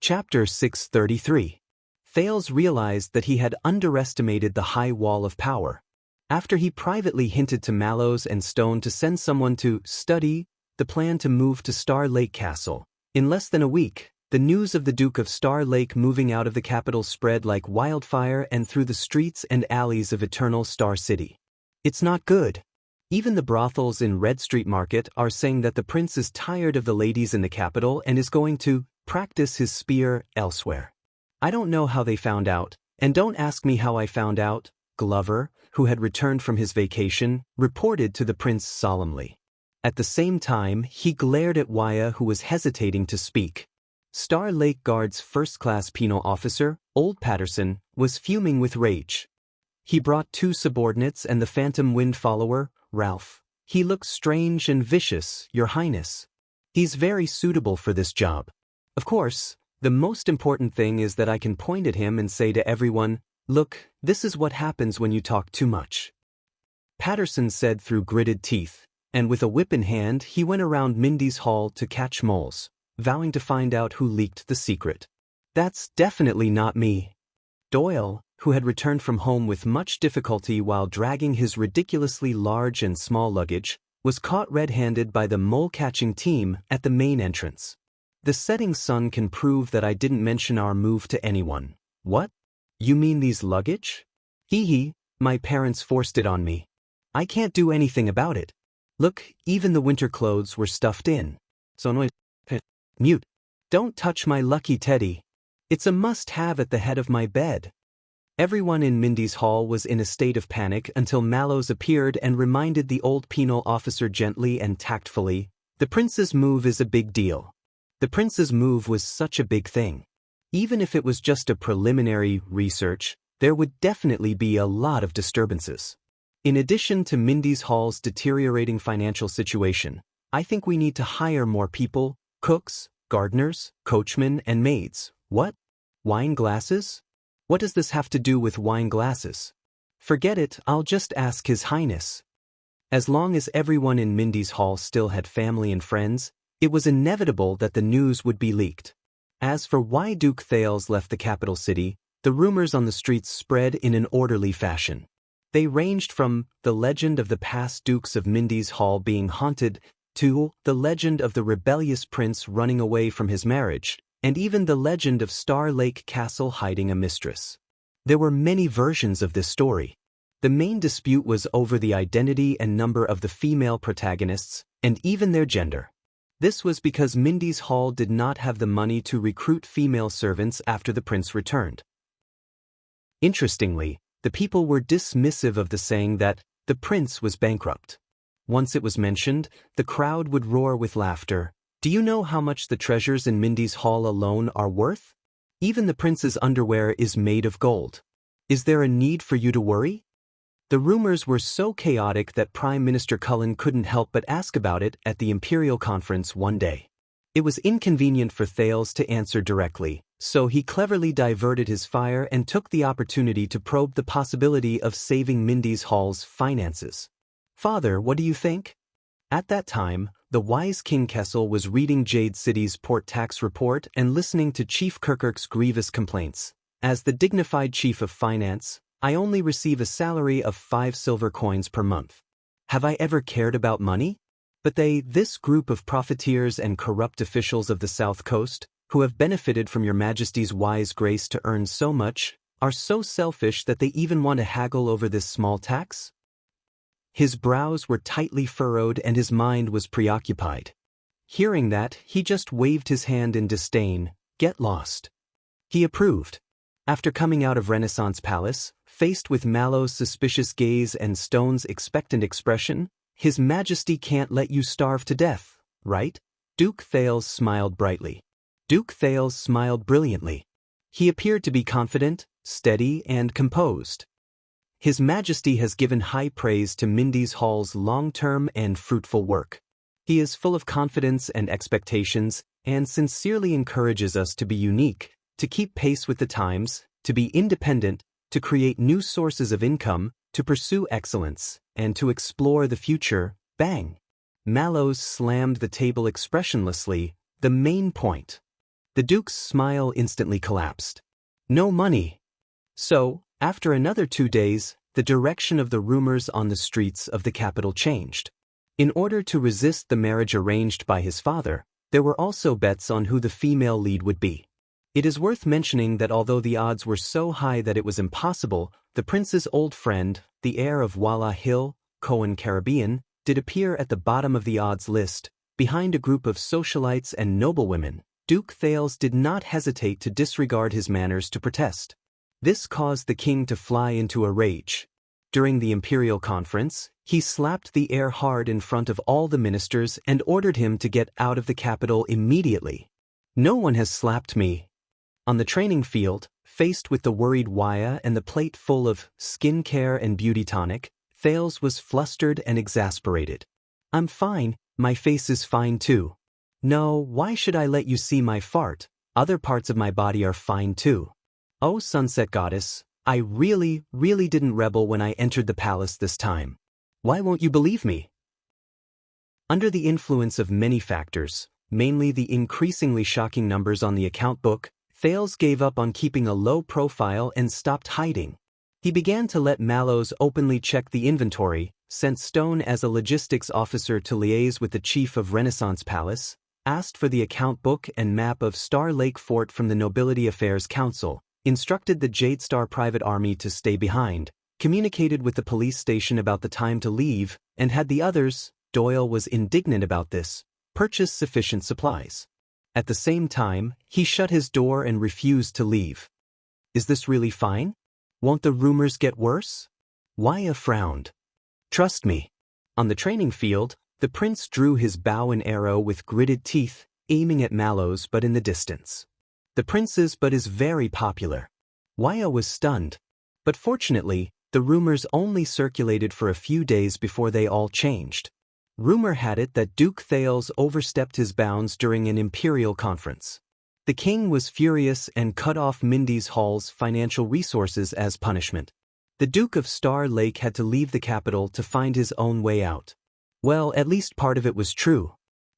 Chapter 633. Thales realized that he had underestimated the high wall of power. After he privately hinted to Mallows and Stone to send someone to study the plan to move to Star Lake Castle, in less than a week, the news of the Duke of Star Lake moving out of the capital spread like wildfire and through the streets and alleys of Eternal Star City. It's not good. Even the brothels in Red Street Market are saying that the prince is tired of the ladies in the capital and is going to practice his spear elsewhere. I don't know how they found out, and don't ask me how I found out, Glover, who had returned from his vacation, reported to the prince solemnly. At the same time, he glared at Wuxia, who was hesitating to speak. Star Lake Guard's first-class penal officer, Old Patterson, was fuming with rage. He brought 2 subordinates and the Phantom Wind follower, Ralph. He looks strange and vicious, Your Highness. He's very suitable for this job. Of course, the most important thing is that I can point at him and say to everyone, "Look, this is what happens when you talk too much," Patterson said through gritted teeth, and with a whip in hand he went around Mindy's hall to catch moles, vowing to find out who leaked the secret. "That's definitely not me." Doyle, who had returned from home with much difficulty while dragging his ridiculously large and small luggage, was caught red-handed by the mole-catching team at the main entrance. "The setting sun can prove that I didn't mention our move to anyone." "What? You mean these luggage?" "Hee, my parents forced it on me. I can't do anything about it. Look, even the winter clothes were stuffed in." "So mute. Don't touch my lucky teddy. It's a must-have at the head of my bed." Everyone in Mindy's hall was in a state of panic until Mallows appeared and reminded the old penal officer gently and tactfully, "The prince's move is a big deal." The prince's move was such a big thing. Even if it was just a preliminary research, there would definitely be a lot of disturbances. In addition to Mindy's hall's deteriorating financial situation, I think we need to hire more people, cooks, gardeners, coachmen, and maids. What? Wine glasses? What does this have to do with wine glasses? Forget it, I'll just ask His Highness. As long as everyone in Mindy's hall still had family and friends, it was inevitable that the news would be leaked. As for why Duke Thales left the capital city, the rumors on the streets spread in an orderly fashion. They ranged from the legend of the past dukes of Mindy's hall being haunted to the legend of the rebellious prince running away from his marriage, and even the legend of Star Lake Castle hiding a mistress. There were many versions of this story. The main dispute was over the identity and number of the female protagonists, and even their gender. This was because Mindy's hall did not have the money to recruit female servants after the prince returned. Interestingly, the people were dismissive of the saying that the prince was bankrupt. Once it was mentioned, the crowd would roar with laughter. "Do you know how much the treasures in Mindy's hall alone are worth? Even the prince's underwear is made of gold. Is there a need for you to worry?" The rumors were so chaotic that Prime Minister Cullen couldn't help but ask about it at the Imperial Conference one day. It was inconvenient for Thales to answer directly, so he cleverly diverted his fire and took the opportunity to probe the possibility of saving Mindy's hall's finances. "Father, what do you think?" At that time, the wise King Kessel was reading Jade City's port tax report and listening to Chief Kirkirk's grievous complaints. "As the dignified chief of finance, I only receive a salary of 5 silver coins per month. Have I ever cared about money? But this group of profiteers and corrupt officials of the South Coast, who have benefited from your Majesty's wise grace to earn so much, are so selfish that they even want to haggle over this small tax?" His brows were tightly furrowed and his mind was preoccupied. Hearing that, he just waved his hand in disdain. "Get lost." He approved. After coming out of Renaissance Palace, faced with Mallow's suspicious gaze and Stone's expectant expression, "His Majesty can't let you starve to death, right?" Duke Thales smiled brightly. Duke Thales smiled brilliantly. He appeared to be confident, steady, and composed. "His Majesty has given high praise to Mindy's hall's long-term and fruitful work. He is full of confidence and expectations, and sincerely encourages us to be unique, to keep pace with the times, to be independent, to create new sources of income, to pursue excellence, and to explore the future." Bang! Mallows slammed the table expressionlessly. "The main point. The duke's smile instantly collapsed. No money. So, after another 2 days, the direction of the rumors on the streets of the capital changed. In order to resist the marriage arranged by his father, there were also bets on who the female lead would be. It is worth mentioning that although the odds were so high that it was impossible, the prince's old friend, the heir of Walla Hill, Cohen Caribbean, did appear at the bottom of the odds list, behind a group of socialites and noblewomen. Duke Thales did not hesitate to disregard his manners to protest. This caused the king to fly into a rage. During the imperial conference, he slapped the heir hard in front of all the ministers and ordered him to get out of the capital immediately. No one has slapped me. On the training field, faced with the worried Wuxia and the plate full of skincare and beauty tonic, Thales was flustered and exasperated. I'm fine, my face is fine too. No, why should I let you see my fart? Other parts of my body are fine too. Oh, sunset goddess, I really didn't rebel when I entered the palace this time. Why won't you believe me? Under the influence of many factors, mainly the increasingly shocking numbers on the account book, Thales gave up on keeping a low profile and stopped hiding. He began to let Mallows openly check the inventory, sent Stone as a logistics officer to liaise with the chief of Renaissance Palace, asked for the account book and map of Star Lake Fort from the Nobility Affairs Council, instructed the Jade Star Private Army to stay behind, communicated with the police station about the time to leave, and had the others, Doyle was indignant about this, purchase sufficient supplies. At the same time, he shut his door and refused to leave. Is this really fine? Won't the rumors get worse? Wuxia frowned. Trust me. On the training field, the prince drew his bow and arrow with gritted teeth, aiming at Mallows but in the distance. The prince's but is very popular. Wuxia was stunned. But fortunately, the rumors only circulated for a few days before they all changed. Rumor had it that Duke Thales overstepped his bounds during an imperial conference. The king was furious and cut off Mindy's Hall's financial resources as punishment. The Duke of Star Lake had to leave the capital to find his own way out. Well, at least part of it was true.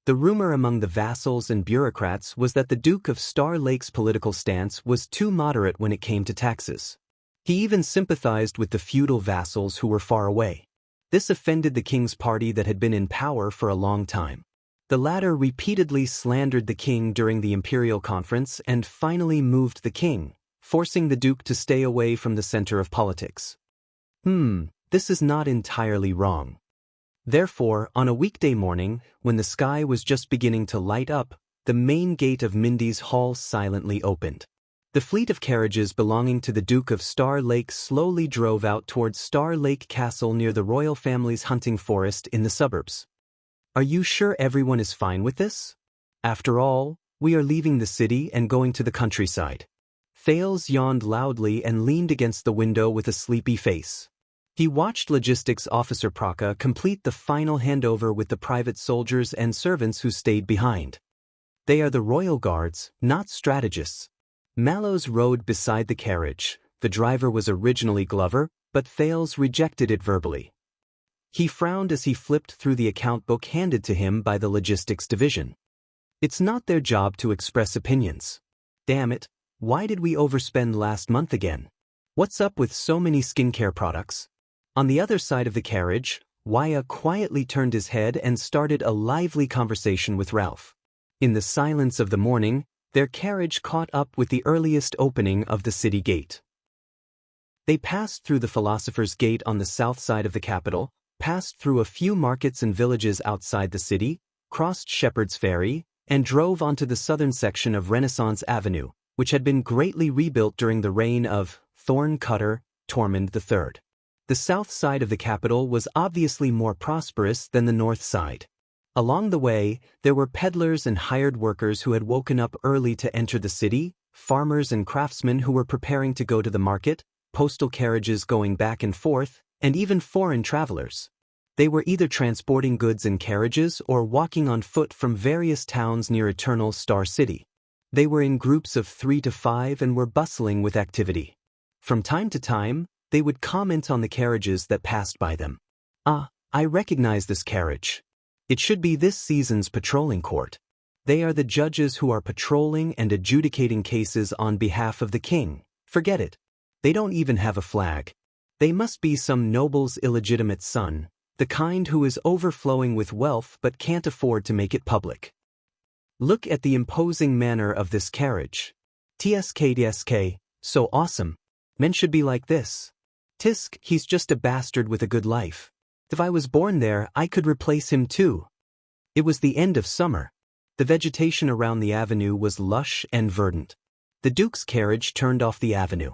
The rumor among the vassals and bureaucrats was that the Duke of Star Lake's political stance was too moderate when it came to taxes. He even sympathized with the feudal vassals who were far away. This offended the king's party that had been in power for a long time. The latter repeatedly slandered the king during the imperial conference and finally moved the king, forcing the duke to stay away from the center of politics. This is not entirely wrong. Therefore, on a weekday morning, when the sky was just beginning to light up, the main gate of Mindy's Hall silently opened. The fleet of carriages belonging to the Duke of Star Lake slowly drove out towards Star Lake Castle near the royal family's hunting forest in the suburbs. Are you sure everyone is fine with this? After all, we are leaving the city and going to the countryside. Thales yawned loudly and leaned against the window with a sleepy face. He watched Logistics Officer Praka complete the final handover with the private soldiers and servants who stayed behind. They are the royal guards, not strategists. Mallows rode beside the carriage. The driver was originally Glover, but Thales rejected it verbally. He frowned as he flipped through the account book handed to him by the logistics division. It's not their job to express opinions. Damn it, why did we overspend last month again? What's up with so many skincare products? On the other side of the carriage, Wuxia quietly turned his head and started a lively conversation with Ralph. In the silence of the morning, their carriage caught up with the earliest opening of the city gate. They passed through the Philosopher's Gate on the south side of the capital, passed through a few markets and villages outside the city, crossed Shepherd's Ferry, and drove onto the southern section of Renaissance Avenue, which had been greatly rebuilt during the reign of Thorn Cutter, Tormund III. The south side of the capital was obviously more prosperous than the north side. Along the way, there were peddlers and hired workers who had woken up early to enter the city, farmers and craftsmen who were preparing to go to the market, postal carriages going back and forth, and even foreign travelers. They were either transporting goods in carriages or walking on foot from various towns near Eternal Star City. They were in groups of 3 to 5 and were bustling with activity. From time to time, they would comment on the carriages that passed by them. I recognize this carriage. It should be this season's patrolling court. They are the judges who are patrolling and adjudicating cases on behalf of the king. Forget it. They don't even have a flag. They must be some noble's illegitimate son, the kind who is overflowing with wealth but can't afford to make it public. Look at the imposing manner of this carriage. TSK, so awesome. Men should be like this. Tisk, he's just a bastard with a good life. If I was born there, I could replace him too. It was the end of summer. The vegetation around the avenue was lush and verdant. The Duke's carriage turned off the avenue.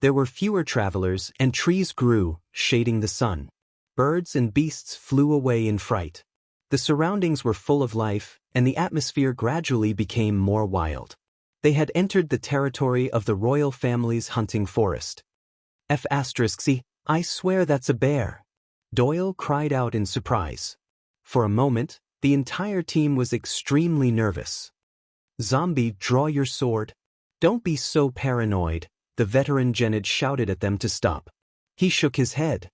There were fewer travelers, and trees grew, shading the sun. Birds and beasts flew away in fright. The surroundings were full of life, and the atmosphere gradually became more wild. They had entered the territory of the royal family's hunting forest. F***, I swear that's a bear. Doyle cried out in surprise. For a moment, the entire team was extremely nervous. Zombie, draw your sword. Don't be so paranoid, the veteran Genid shouted at them to stop. He shook his head.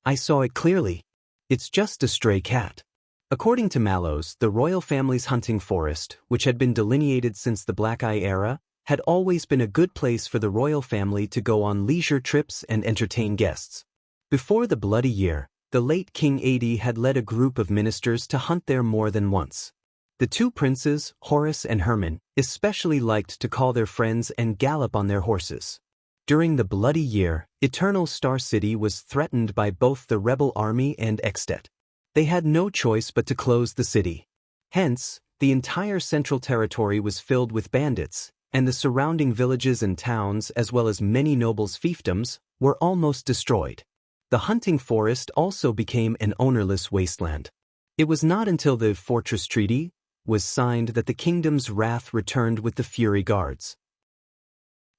I saw it clearly. It's just a stray cat. According to Mallows, the royal family's hunting forest, which had been delineated since the Black Eye era, had always been a good place for the royal family to go on leisure trips and entertain guests. Before the Bloody Year, the late King Adi had led a group of ministers to hunt there more than once. The two princes, Horace and Herman, especially liked to call their friends and gallop on their horses. During the Bloody Year, Eternal Star City was threatened by both the rebel army and Extet. They had no choice but to close the city. Hence, the entire Central Territory was filled with bandits, and the surrounding villages and towns as well as many nobles' fiefdoms were almost destroyed. The hunting forest also became an ownerless wasteland. It was not until the Fortress Treaty was signed that the kingdom's wrath returned with the Fury Guards.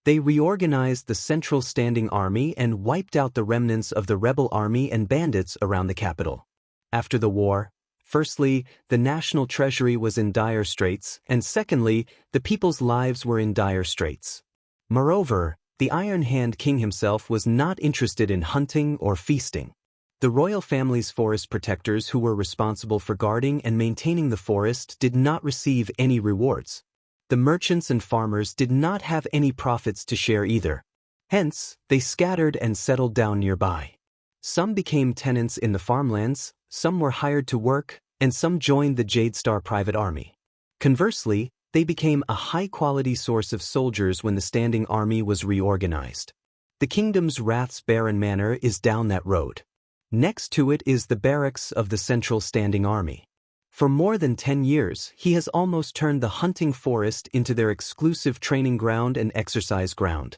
They reorganized the Central Standing Army and wiped out the remnants of the rebel army and bandits around the capital. After the war, firstly, the national treasury was in dire straits, and secondly, the people's lives were in dire straits. Moreover, the Iron Hand King himself was not interested in hunting or feasting. The royal family's forest protectors who were responsible for guarding and maintaining the forest did not receive any rewards. The merchants and farmers did not have any profits to share either. Hence, they scattered and settled down nearby. Some became tenants in the farmlands, some were hired to work, and some joined the Jade Star private army. Conversely, they became a high-quality source of soldiers when the standing army was reorganized. The kingdom's Wrath's Barren Manor is down that road. Next to it is the barracks of the Central Standing Army. For more than 10 years, he has almost turned the hunting forest into their exclusive training ground and exercise ground.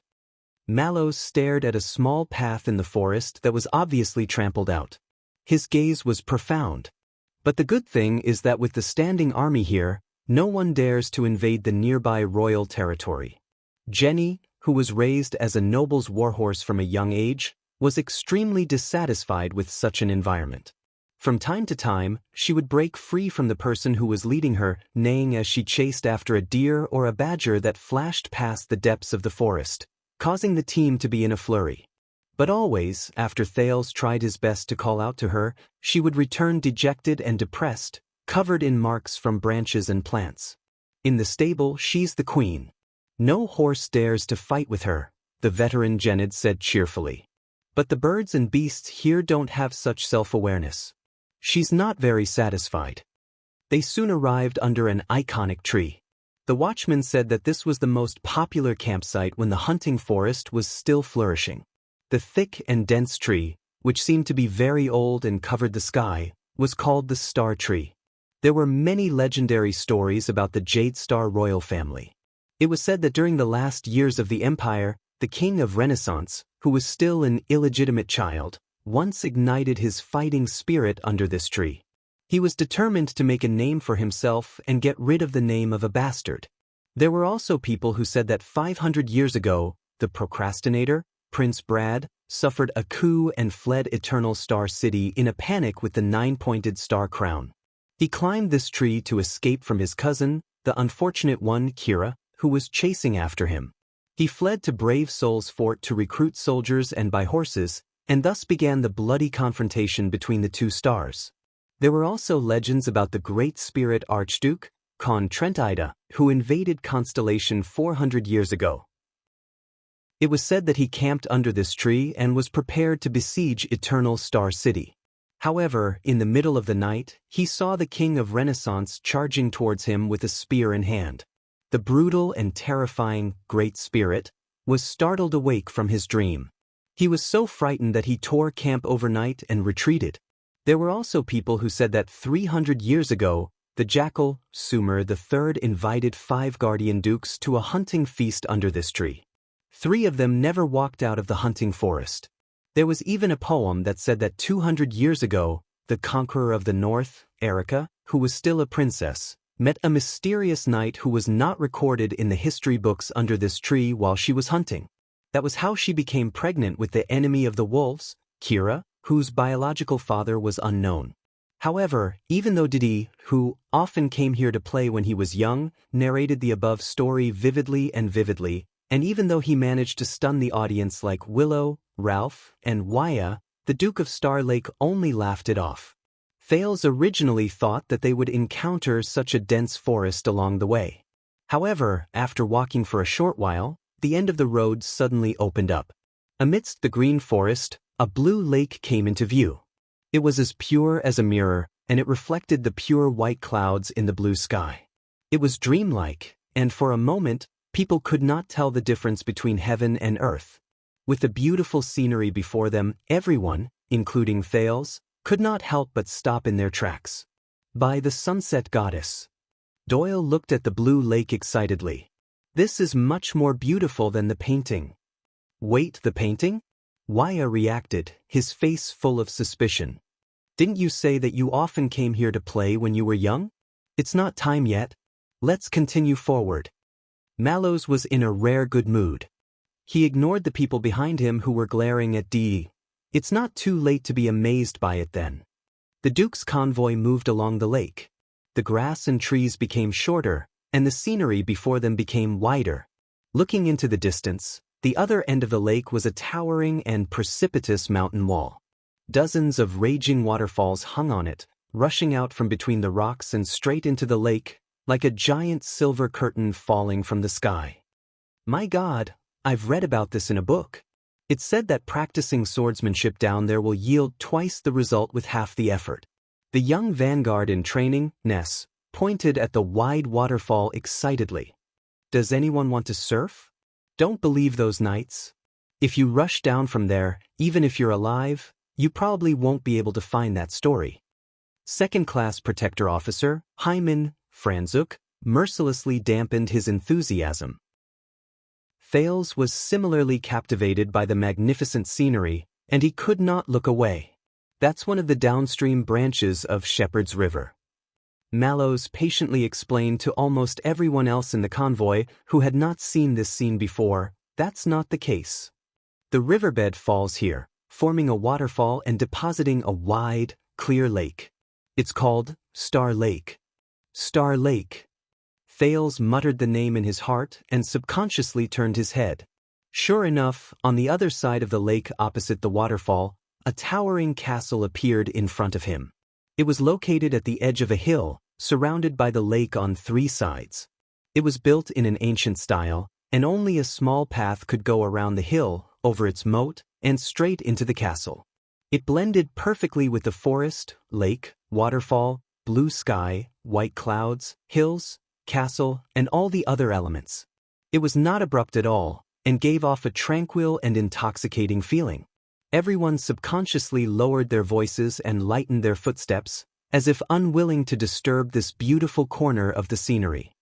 Mallows stared at a small path in the forest that was obviously trampled out. His gaze was profound. But the good thing is that with the standing army here, no one dares to invade the nearby royal territory. Jenny, who was raised as a noble's warhorse from a young age, was extremely dissatisfied with such an environment. From time to time, she would break free from the person who was leading her, neighing as she chased after a deer or a badger that flashed past the depths of the forest, causing the team to be in a flurry. But always, after Thales tried his best to call out to her, she would return dejected and depressed, covered in marks from branches and plants. In the stable, she's the queen. No horse dares to fight with her, the veteran Genid said cheerfully. But the birds and beasts here don't have such self-awareness. She's not very satisfied. They soon arrived under an iconic tree. The watchman said that this was the most popular campsite when the hunting forest was still flourishing. The thick and dense tree, which seemed to be very old and covered the sky, was called the Star Tree. There were many legendary stories about the Jade Star royal family. It was said that during the last years of the empire, the king of Renaissance, who was still an illegitimate child, once ignited his fighting spirit under this tree. He was determined to make a name for himself and get rid of the name of a bastard. There were also people who said that 500 years ago, the procrastinator, Prince Brad, suffered a coup and fled Eternal Star City in a panic with the 9-pointed star crown. He climbed this tree to escape from his cousin, the unfortunate one Kira, who was chasing after him. He fled to Brave Soul's fort to recruit soldiers and buy horses, and thus began the bloody confrontation between the two stars. There were also legends about the Great Spirit Archduke, Con Trentida, who invaded Constellation 400 years ago. It was said that he camped under this tree and was prepared to besiege Eternal Star City. However, in the middle of the night, he saw the King of Renaissance charging towards him with a spear in hand. The brutal and terrifying Great Spirit was startled awake from his dream. He was so frightened that he tore camp overnight and retreated. There were also people who said that 300 years ago, the jackal, Sumer III, invited 5 guardian dukes to a hunting feast under this tree. 3 of them never walked out of the hunting forest. There was even a poem that said that 200 years ago, the conqueror of the north, Erica, who was still a princess, met a mysterious knight who was not recorded in the history books under this tree while she was hunting. That was how she became pregnant with the enemy of the wolves, Kira, whose biological father was unknown. However, even though Didi, who often came here to play when he was young, narrated the above story vividly, and even though he managed to stun the audience like Willow, Ralph, and Wuxia, the Duke of Star Lake only laughed it off. Thales originally thought that they would encounter such a dense forest along the way. However, after walking for a short while, the end of the road suddenly opened up. Amidst the green forest, a blue lake came into view. It was as pure as a mirror, and it reflected the pure white clouds in the blue sky. It was dreamlike, and for a moment, people could not tell the difference between heaven and earth. With the beautiful scenery before them, everyone, including Thales, could not help but stop in their tracks. By the sunset goddess. Doyle looked at the blue lake excitedly. This is much more beautiful than the painting. Wait, the painting? Wuxia reacted, his face full of suspicion. Didn't you say that you often came here to play when you were young? It's not time yet. Let's continue forward. Mallows was in a rare good mood. He ignored the people behind him who were glaring at Dee. It's not too late to be amazed by it then. The Duke's convoy moved along the lake. The grass and trees became shorter, and the scenery before them became wider. Looking into the distance, the other end of the lake was a towering and precipitous mountain wall. Dozens of raging waterfalls hung on it, rushing out from between the rocks and straight into the lake, like a giant silver curtain falling from the sky. My God, I've read about this in a book. It said that practicing swordsmanship down there will yield twice the result with half the effort. The young vanguard in training, Ness, pointed at the wide waterfall excitedly. Does anyone want to surf? Don't believe those knights. If you rush down from there, even if you're alive, you probably won't be able to find that story. Second-class protector officer, Hyman Franzuk, mercilessly dampened his enthusiasm. Thales was similarly captivated by the magnificent scenery, and he could not look away. That's one of the downstream branches of Shepherd's River. Mallows patiently explained to almost everyone else in the convoy who had not seen this scene before, that's not the case. The riverbed falls here, forming a waterfall and depositing a wide, clear lake. It's called Star Lake. Star Lake. Thales muttered the name in his heart and subconsciously turned his head. Sure enough, on the other side of the lake opposite the waterfall, a towering castle appeared in front of him. It was located at the edge of a hill, surrounded by the lake on 3 sides. It was built in an ancient style, and only a small path could go around the hill, over its moat, and straight into the castle. It blended perfectly with the forest, lake, waterfall, blue sky, white clouds, hills, castle, and all the other elements. It was not abrupt at all, and gave off a tranquil and intoxicating feeling. Everyone subconsciously lowered their voices and lightened their footsteps, as if unwilling to disturb this beautiful corner of the scenery.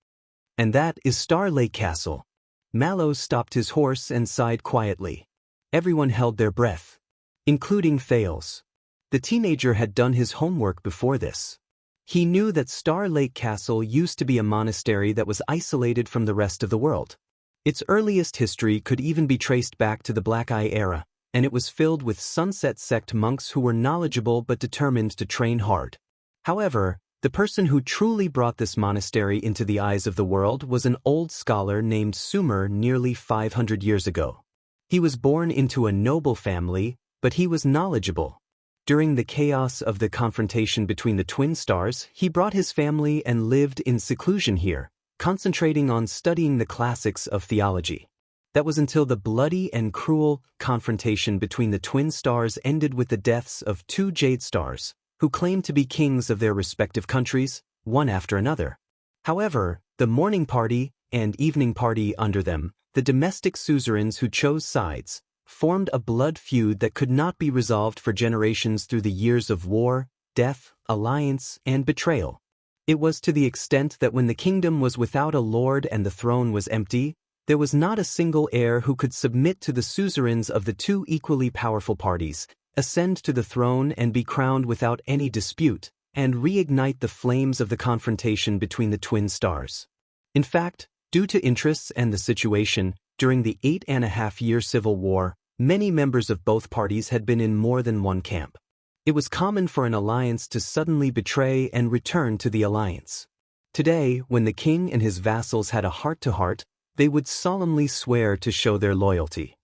And that is Star Lake Castle. Mallows stopped his horse and sighed quietly. Everyone held their breath, including Thales. The teenager had done his homework before this. He knew that Star Lake Castle used to be a monastery that was isolated from the rest of the world. Its earliest history could even be traced back to the Black Eye era, and it was filled with Sunset Sect monks who were knowledgeable but determined to train hard. However, the person who truly brought this monastery into the eyes of the world was an old scholar named Sumer nearly 500 years ago. He was born into a noble family, but he was knowledgeable. During the chaos of the confrontation between the twin stars, he brought his family and lived in seclusion here, concentrating on studying the classics of theology. That was until the bloody and cruel confrontation between the twin stars ended with the deaths of two jade stars, who claimed to be kings of their respective countries, one after another. However, the morning party and evening party under them, the domestic suzerains who chose sides, formed a blood feud that could not be resolved for generations through the years of war, death, alliance, and betrayal. It was to the extent that when the kingdom was without a lord and the throne was empty, there was not a single heir who could submit to the suzerains of the two equally powerful parties, ascend to the throne and be crowned without any dispute, and reignite the flames of the confrontation between the twin stars. In fact, due to interests and the situation, during the 8.5-year civil war, many members of both parties had been in more than one camp. It was common for an alliance to suddenly betray and return to the alliance. Today, when the king and his vassals had a heart-to-heart, they would solemnly swear to show their loyalty.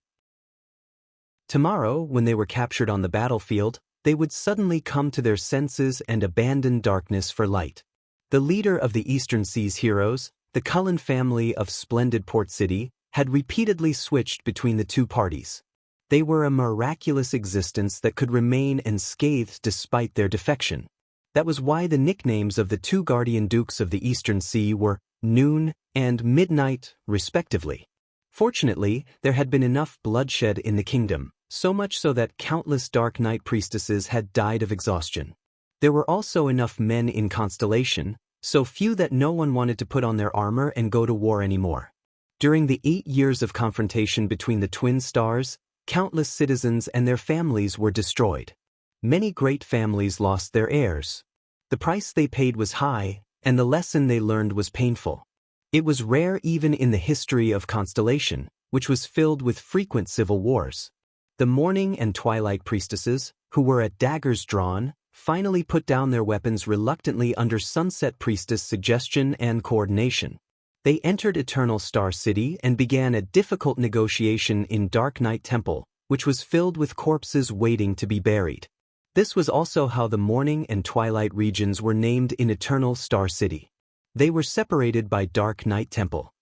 Tomorrow, when they were captured on the battlefield, they would suddenly come to their senses and abandon darkness for light. The leader of the Eastern Seas heroes, the Cullen family of splendid Port City, had repeatedly switched between the two parties. They were a miraculous existence that could remain unscathed despite their defection. That was why the nicknames of the two guardian dukes of the Eastern Sea were Noon and Midnight, respectively. Fortunately, there had been enough bloodshed in the kingdom, so much so that countless Dark Knight priestesses had died of exhaustion. There were also enough men in Constellation, so few that no one wanted to put on their armor and go to war anymore. During the 8 years of confrontation between the twin stars, countless citizens and their families were destroyed. Many great families lost their heirs. The price they paid was high, and the lesson they learned was painful. It was rare even in the history of Constellation, which was filled with frequent civil wars. The Morning and Twilight priestesses, who were at daggers drawn, finally put down their weapons reluctantly under Sunset Priestess' suggestion and coordination. They entered Eternal Star City and began a difficult negotiation in Dark Knight Temple, which was filled with corpses waiting to be buried. This was also how the Morning and Twilight regions were named in Eternal Star City. They were separated by Dark Knight Temple.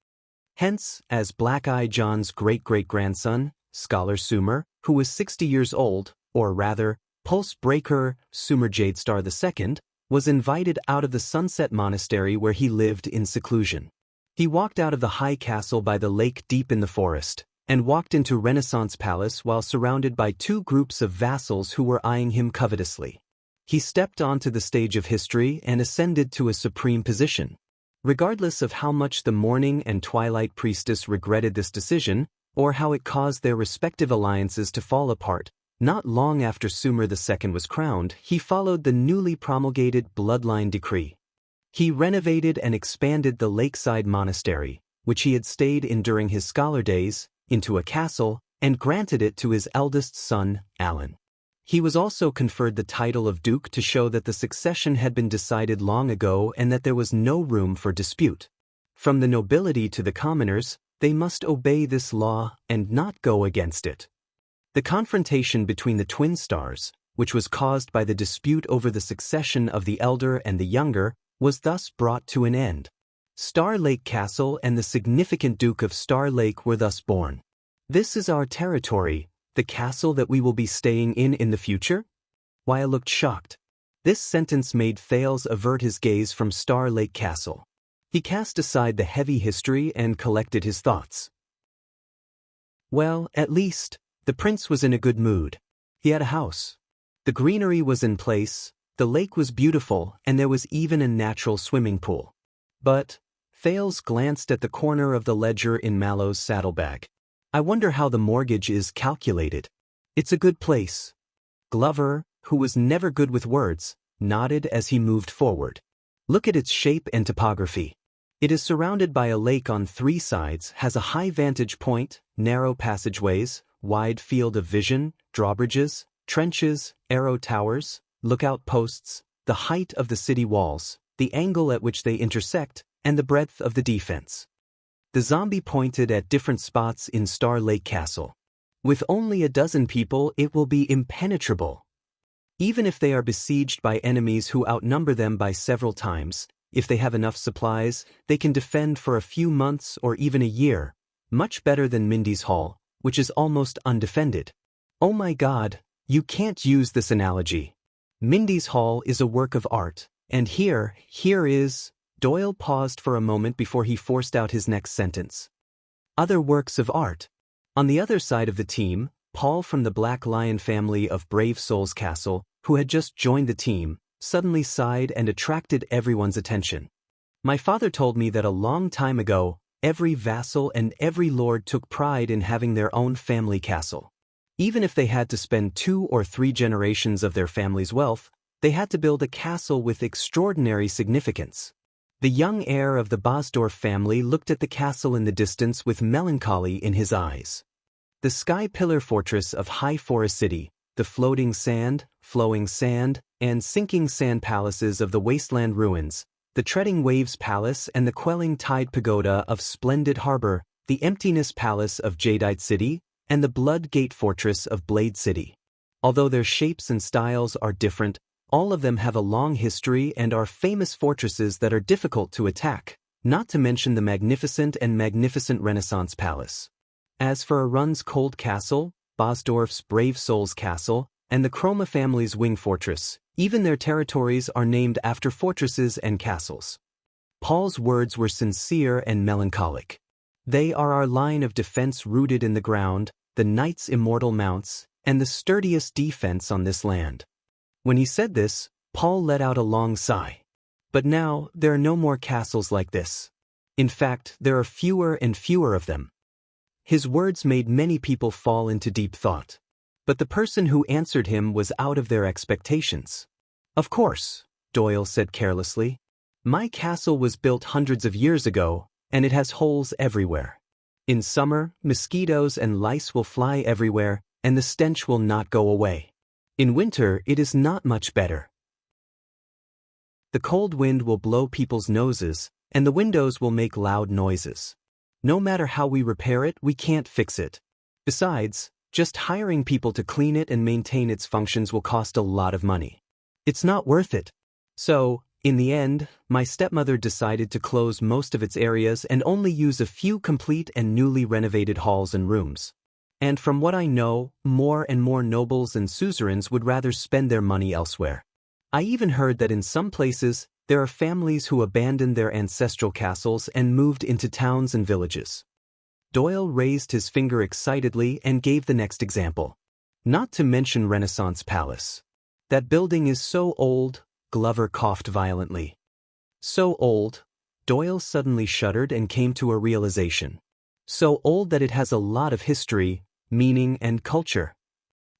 Hence, as Black-Eye John's great-great-grandson, Scholar Sumer, who was 60 years old, or rather, Pulse Breaker Sumer Jadestar II, was invited out of the Sunset Monastery where he lived in seclusion. He walked out of the high castle by the lake deep in the forest, and walked into Renaissance Palace while surrounded by two groups of vassals who were eyeing him covetously. He stepped onto the stage of history and ascended to a supreme position. Regardless of how much the Morning and Twilight priestess regretted this decision, or how it caused their respective alliances to fall apart, not long after Sumer II was crowned, he followed the newly promulgated bloodline decree. He renovated and expanded the lakeside monastery, which he had stayed in during his scholar days, into a castle, and granted it to his eldest son, Alan. He was also conferred the title of Duke to show that the succession had been decided long ago and that there was no room for dispute. From the nobility to the commoners, they must obey this law and not go against it. The confrontation between the twin stars, which was caused by the dispute over the succession of the elder and the younger, was thus brought to an end. Star Lake Castle and the significant Duke of Star Lake were thus born. This is our territory, the castle that we will be staying in the future? Wyatt looked shocked. This sentence made Thales avert his gaze from Star Lake Castle. He cast aside the heavy history and collected his thoughts. Well, at least, the prince was in a good mood. He had a house. The greenery was in place, the lake was beautiful, and there was even a natural swimming pool. But Thales glanced at the corner of the ledger in Mallow's saddlebag. I wonder how the mortgage is calculated. It's a good place. Glover, who was never good with words, nodded as he moved forward. Look at its shape and topography. It is surrounded by a lake on 3 sides, has a high vantage point, narrow passageways, wide field of vision, drawbridges, trenches, arrow towers, lookout posts, the height of the city walls, the angle at which they intersect, and the breadth of the defense. The zombie pointed at different spots in Star Lake Castle. With only a dozen people, it will be impenetrable. Even if they are besieged by enemies who outnumber them by several times, if they have enough supplies, they can defend for a few months or even a year, much better than Mindy's Hall, which is almost undefended. Oh my God, you can't use this analogy. Mindy's Hall is a work of art, and here is... Doyle paused for a moment before he forced out his next sentence. Other works of art. On the other side of the team, Paul from the Black Lion family of Brave Souls Castle, who had just joined the team, suddenly sighed and attracted everyone's attention. My father told me that a long time ago, every vassal and every lord took pride in having their own family castle. Even if they had to spend 2 or 3 generations of their family's wealth, they had to build a castle with extraordinary significance. The young heir of the Bosdorf family looked at the castle in the distance with melancholy in his eyes. The sky pillar fortress of High Forest City, the floating sand, flowing sand, and sinking sand palaces of the wasteland ruins, the treading waves palace and the quelling tide pagoda of Splendid Harbor, the emptiness palace of Jadeite City, and the Blood Gate fortress of Blade City. Although their shapes and styles are different, all of them have a long history and are famous fortresses that are difficult to attack, not to mention the magnificent Renaissance Palace. As for Arun's Cold Castle, Bosdorf's Brave Souls Castle, and the Chroma family's Wing Fortress, even their territories are named after fortresses and castles. Paul's words were sincere and melancholic. They are our line of defense rooted in the ground, the knight's immortal mounts, and the sturdiest defense on this land. When he said this, Paul let out a long sigh. But now, there are no more castles like this. In fact, there are fewer and fewer of them. His words made many people fall into deep thought. But the person who answered him was out of their expectations. Of course, Doyle said carelessly. My castle was built hundreds of years ago, and it has holes everywhere. In summer, mosquitoes and lice will fly everywhere, and the stench will not go away. In winter, it is not much better. The cold wind will blow people's noses, and the windows will make loud noises. No matter how we repair it, we can't fix it. Besides, just hiring people to clean it and maintain its functions will cost a lot of money. It's not worth it. So, in the end, my stepmother decided to close most of its areas and only use a few complete and newly renovated halls and rooms. And from what I know, more and more nobles and suzerains would rather spend their money elsewhere. I even heard that in some places, there are families who abandoned their ancestral castles and moved into towns and villages. Doyle raised his finger excitedly and gave the next example. Not to mention Renaissance Palace. That building is so old, Glover coughed violently. So old, Doyle suddenly shuddered and came to a realization. So old that it has a lot of history, meaning and culture.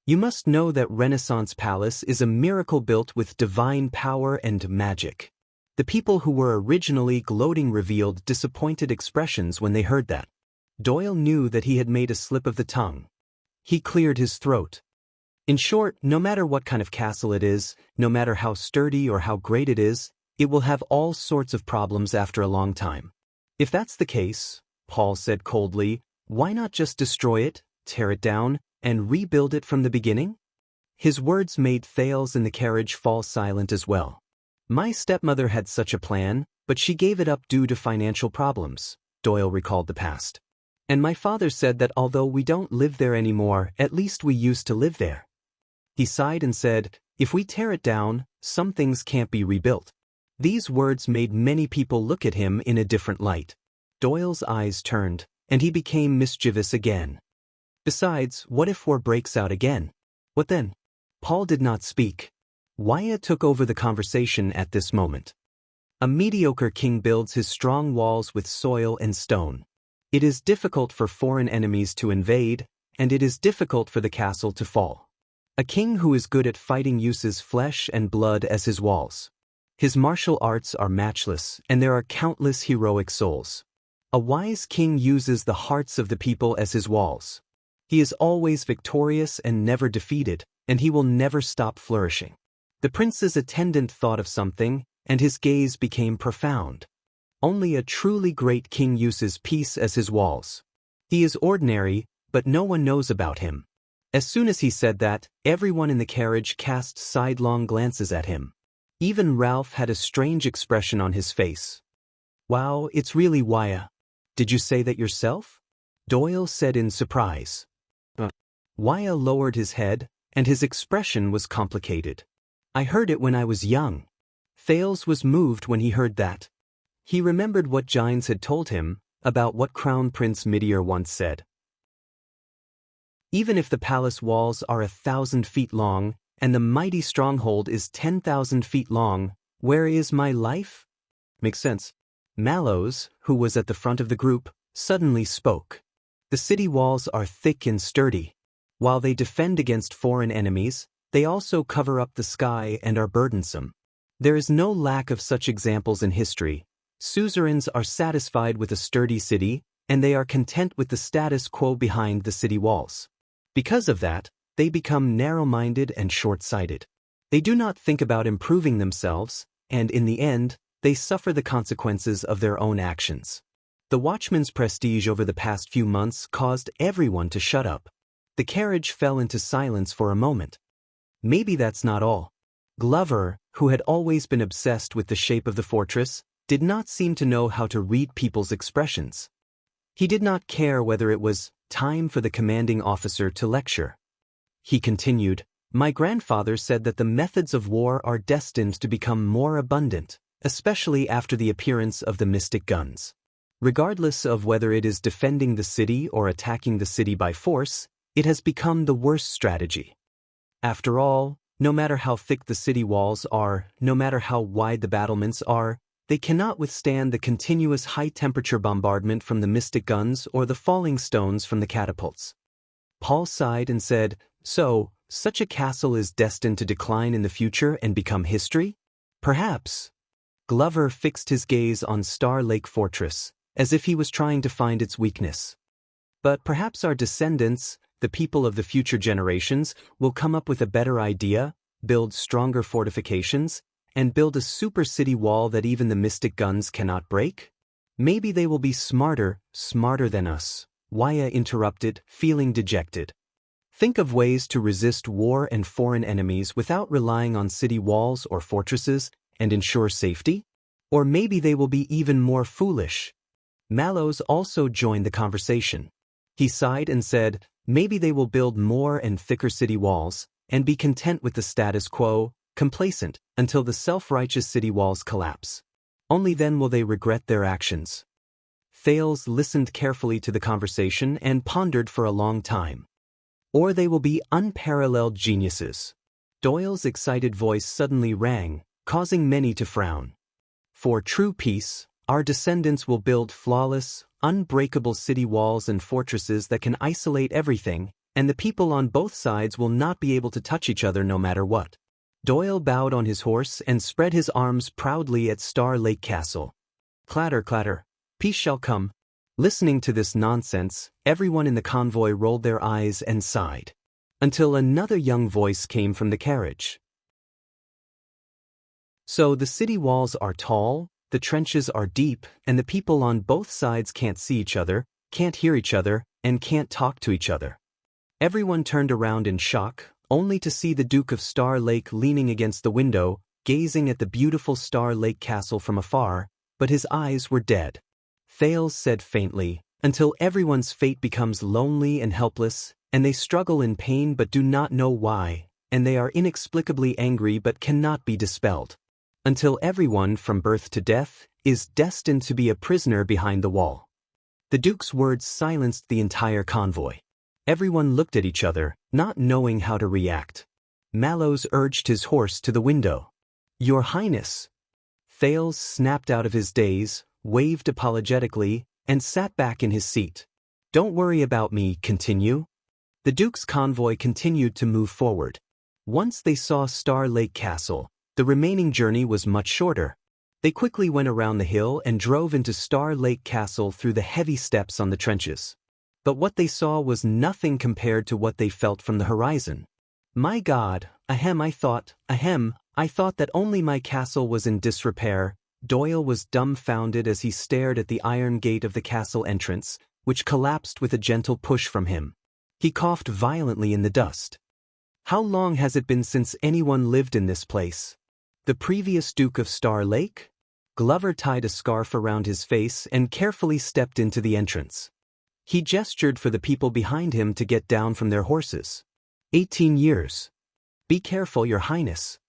You must know that Renaissance Palace is a miracle built with divine power and magic. The people who were originally gloating revealed disappointed expressions when they heard that. Doyle knew that he had made a slip of the tongue. He cleared his throat. In short, no matter what kind of castle it is, no matter how sturdy or how great it is, it will have all sorts of problems after a long time. If that's the case, Paul said coldly, why not just destroy it, tear it down, and rebuild it from the beginning? His words made Thales in the carriage fall silent as well. My stepmother had such a plan, but she gave it up due to financial problems, Doyle recalled the past. And my father said that although we don't live there anymore, at least we used to live there. He sighed and said, if we tear it down, some things can't be rebuilt. These words made many people look at him in a different light. Doyle's eyes turned, and he became mischievous again. Besides, what if war breaks out again? What then? Paul did not speak. Wyatt took over the conversation at this moment. A mediocre king builds his strong walls with soil and stone. It is difficult for foreign enemies to invade, and it is difficult for the castle to fall. A king who is good at fighting uses flesh and blood as his walls. His martial arts are matchless, and there are countless heroic souls. A wise king uses the hearts of the people as his walls. He is always victorious and never defeated, and he will never stop flourishing. The prince's attendant thought of something, and his gaze became profound. Only a truly great king uses peace as his walls. He is ordinary, but no one knows about him. As soon as he said that, everyone in the carriage cast sidelong glances at him. Even Ralph had a strange expression on his face. "Wow, it's really Wuxia. Did you say that yourself?" Doyle said in surprise. Wuxia lowered his head, and his expression was complicated. "I heard it when I was young." Thales was moved when he heard that. He remembered what Gines had told him about what Crown Prince Midir once said. "Even if the palace walls are 1,000 feet long, and the mighty stronghold is 10,000 feet long, where is my life?" Makes sense. Mallows, who was at the front of the group, suddenly spoke. "The city walls are thick and sturdy. While they defend against foreign enemies, they also cover up the sky and are burdensome. There is no lack of such examples in history. Suzerains are satisfied with a sturdy city, and they are content with the status quo behind the city walls. Because of that, they become narrow-minded and short-sighted. They do not think about improving themselves, and in the end, they suffer the consequences of their own actions." The watchman's prestige over the past few months caused everyone to shut up. The carriage fell into silence for a moment. Maybe that's not all. Glover, who had always been obsessed with the shape of the fortress, did not seem to know how to read people's expressions. He did not care whether it was time for the commanding officer to lecture. He continued, "My grandfather said that the methods of war are destined to become more abundant, especially after the appearance of the mystic guns. Regardless of whether it is defending the city or attacking the city by force, it has become the worst strategy. After all, no matter how thick the city walls are, no matter how wide the battlements are, they cannot withstand the continuous high-temperature bombardment from the mystic guns or the falling stones from the catapults." Paul sighed and said, "So, such a castle is destined to decline in the future and become history? Perhaps." Glover fixed his gaze on Star Lake Fortress, as if he was trying to find its weakness. "But perhaps our descendants, the people of the future generations, will come up with a better idea, build stronger fortifications, and build a super city wall that even the mystic guns cannot break? Maybe they will be smarter than us," Wuxia interrupted, feeling dejected. "Think of ways to resist war and foreign enemies without relying on city walls or fortresses and ensure safety? Or maybe they will be even more foolish." Mallows also joined the conversation. He sighed and said, "Maybe they will build more and thicker city walls, and be content with the status quo, complacent, until the self-righteous city walls collapse. Only then will they regret their actions." Thales listened carefully to the conversation and pondered for a long time. "Or they will be unparalleled geniuses." Doyle's excited voice suddenly rang, causing many to frown. "For true peace, our descendants will build flawless, unbreakable city walls and fortresses that can isolate everything, and the people on both sides will not be able to touch each other no matter what." Doyle bowed on his horse and spread his arms proudly at Star Lake Castle. Clatter, clatter. Peace shall come. Listening to this nonsense, everyone in the convoy rolled their eyes and sighed. Until another young voice came from the carriage. "So the city walls are tall, the trenches are deep, and the people on both sides can't see each other, can't hear each other, and can't talk to each other." Everyone turned around in shock, only to see the Duke of Star Lake leaning against the window, gazing at the beautiful Star Lake Castle from afar, but his eyes were dead. Thales said faintly, "Until everyone's fate becomes lonely and helpless, and they struggle in pain but do not know why, and they are inexplicably angry but cannot be dispelled. Until everyone, from birth to death, is destined to be a prisoner behind the wall." The Duke's words silenced the entire convoy. Everyone looked at each other, not knowing how to react. Mallows urged his horse to the window. "Your Highness." Thales snapped out of his daze, waved apologetically, and sat back in his seat. "Don't worry about me, continue." The Duke's convoy continued to move forward. Once they saw Star Lake Castle, the remaining journey was much shorter. They quickly went around the hill and drove into Star Lake Castle through the heavy steps on the trenches. But what they saw was nothing compared to what they felt from the horizon. "My God, I thought that only my castle was in disrepair." Doyle was dumbfounded as he stared at the iron gate of the castle entrance, which collapsed with a gentle push from him. He coughed violently in the dust. How long has it been since anyone lived in this place? The previous Duke of Star Lake? Glover tied a scarf around his face and carefully stepped into the entrance. He gestured for the people behind him to get down from their horses. 18 years. Be careful, Your Highness.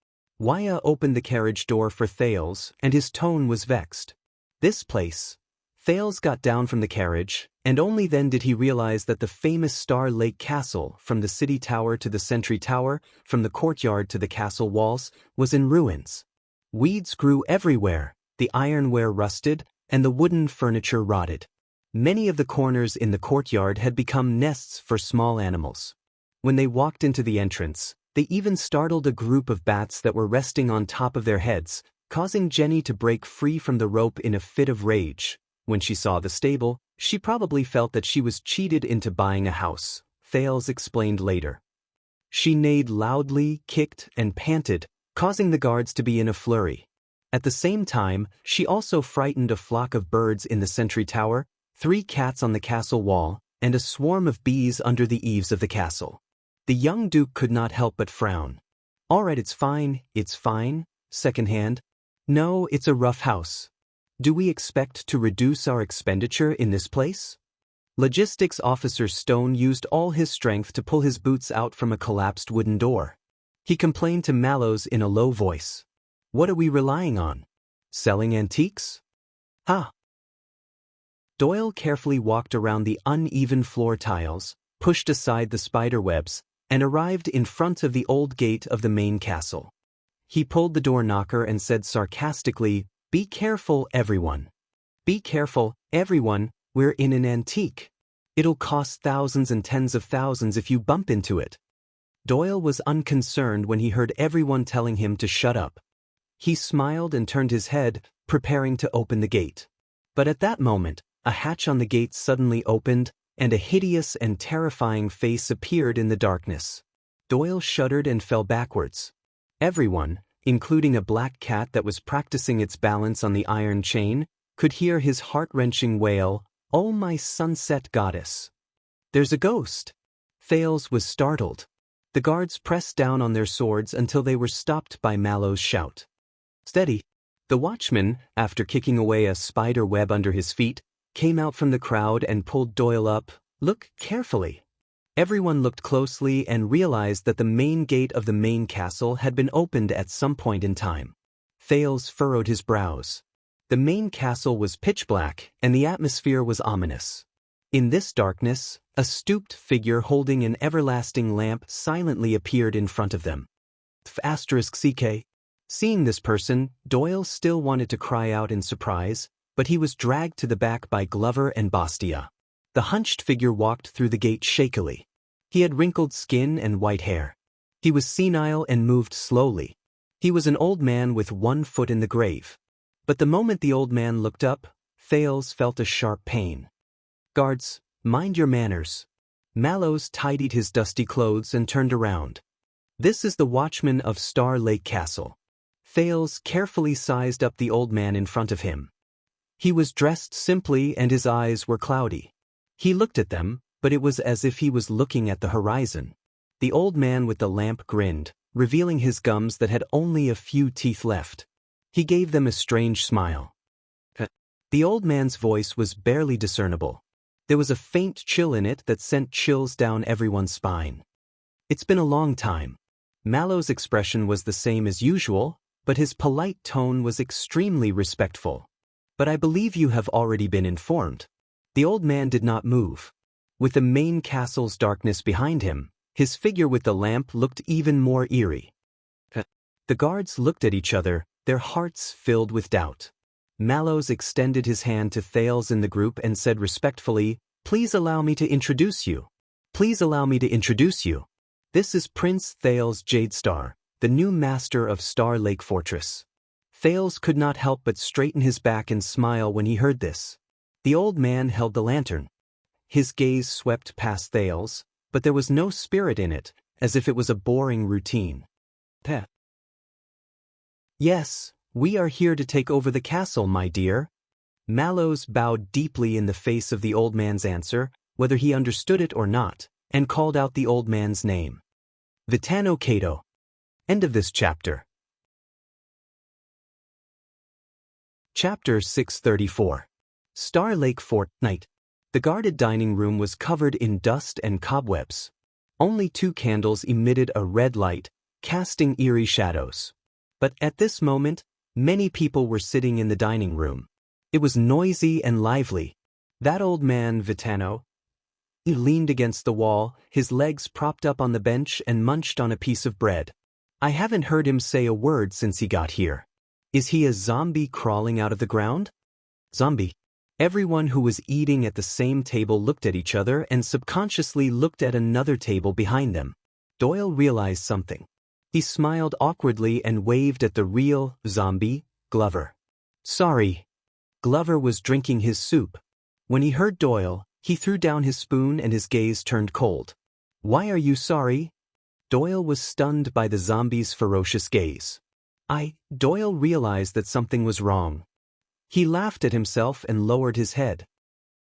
Wuxia opened the carriage door for Thales, and his tone was vexed. This place. Thales got down from the carriage, and only then did he realize that the famous Star Lake Castle, from the city tower to the sentry tower, from the courtyard to the castle walls, was in ruins. Weeds grew everywhere, the ironware rusted, and the wooden furniture rotted. Many of the corners in the courtyard had become nests for small animals. When they walked into the entrance, they even startled a group of bats that were resting on top of their heads, causing Jenny to break free from the rope in a fit of rage. When she saw the stable, she probably felt that she was cheated into buying a house, Thales explained later. She neighed loudly, kicked, and panted, causing the guards to be in a flurry. At the same time, she also frightened a flock of birds in the sentry tower, 3 cats on the castle wall, and a swarm of bees under the eaves of the castle. The young duke could not help but frown. All right, it's fine, secondhand. No, it's a rough house. Do we expect to reduce our expenditure in this place? Logistics Officer Stone used all his strength to pull his boots out from a collapsed wooden door. He complained to Mallows in a low voice. What are we relying on? Selling antiques? Ah. Doyle carefully walked around the uneven floor tiles, pushed aside the spider webs, and arrived in front of the old gate of the main castle. He pulled the door knocker and said sarcastically, "Be careful, everyone. Be careful, everyone, we're in an antique. It'll cost thousands and tens of thousands if you bump into it." Doyle was unconcerned when he heard everyone telling him to shut up. He smiled and turned his head, preparing to open the gate. But at that moment, a hatch on the gate suddenly opened, and a hideous and terrifying face appeared in the darkness. Doyle shuddered and fell backwards. Everyone, including a black cat that was practicing its balance on the iron chain, could hear his heart-wrenching wail, "Oh, my sunset goddess! There's a ghost!" Thales was startled. The guards pressed down on their swords until they were stopped by Mallow's shout. "Steady!" The watchman, after kicking away a spider web under his feet, came out from the crowd and pulled Doyle up. "Look carefully." Everyone looked closely and realized that the main gate of the main castle had been opened at some point in time. Thales furrowed his brows. The main castle was pitch black, and the atmosphere was ominous. In this darkness, a stooped figure holding an everlasting lamp silently appeared in front of them. *CK. Seeing this person, Doyle still wanted to cry out in surprise, but he was dragged to the back by Glover and Bastia. The hunched figure walked through the gate shakily. He had wrinkled skin and white hair. He was senile and moved slowly. He was an old man with one foot in the grave. But the moment the old man looked up, Thales felt a sharp pain. "Guards, mind your manners." Mallows tidied his dusty clothes and turned around. "This is the watchman of Star Lake Castle." Thales carefully sized up the old man in front of him. He was dressed simply and his eyes were cloudy. He looked at them, but it was as if he was looking at the horizon. The old man with the lamp grinned, revealing his gums that had only a few teeth left. He gave them a strange smile. The old man's voice was barely discernible. There was a faint chill in it that sent chills down everyone's spine. "It's been a long time." Mallow's expression was the same as usual, but his polite tone was extremely respectful. "But I believe you have already been informed." The old man did not move. With the main castle's darkness behind him, his figure with the lamp looked even more eerie. The guards looked at each other, their hearts filled with doubt. Mallows extended his hand to Thales in the group and said respectfully, "Please allow me to introduce you. Please allow me to introduce you. This is Prince Thales Jadestar, the new master of Star Lake Fortress." Thales could not help but straighten his back and smile when he heard this. The old man held the lantern. His gaze swept past Thales, but there was no spirit in it, as if it was a boring routine. "Yes, we are here to take over the castle, my dear." Mallows bowed deeply in the face of the old man's answer, whether he understood it or not. and called out the old man's name. Vitano Cato. End of this chapter. Chapter 634. Star Lake Fort, Night. The guarded dining room was covered in dust and cobwebs. Only 2 candles emitted a red light, casting eerie shadows. But at this moment, many people were sitting in the dining room. It was noisy and lively. That old man, Vitano, he leaned against the wall, his legs propped up on the bench and munched on a piece of bread. I haven't heard him say a word since he got here. Is he a zombie crawling out of the ground? Zombie. Everyone who was eating at the same table looked at each other and subconsciously looked at another table behind them. Doyle realized something. He smiled awkwardly and waved at the real zombie, Glover. Sorry. Glover was drinking his soup. When he heard Doyle, he threw down his spoon and his gaze turned cold. Why are you sorry? Doyle was stunned by the zombie's ferocious gaze. Doyle realized that something was wrong. He laughed at himself and lowered his head.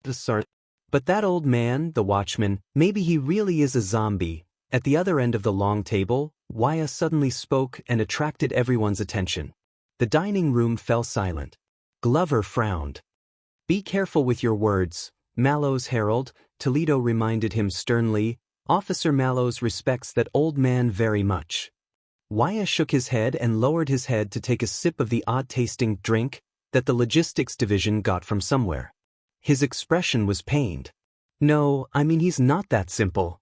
But that old man, the watchman, maybe he really is a zombie. At the other end of the long table, Wuxia suddenly spoke and attracted everyone's attention. The dining room fell silent. Glover frowned. Be careful with your words, Mallows herald, Toledo reminded him sternly. Officer Mallows respects that old man very much. Wuxia shook his head and lowered his head to take a sip of the odd-tasting drink that the logistics division got from somewhere. His expression was pained. No, I mean he's not that simple.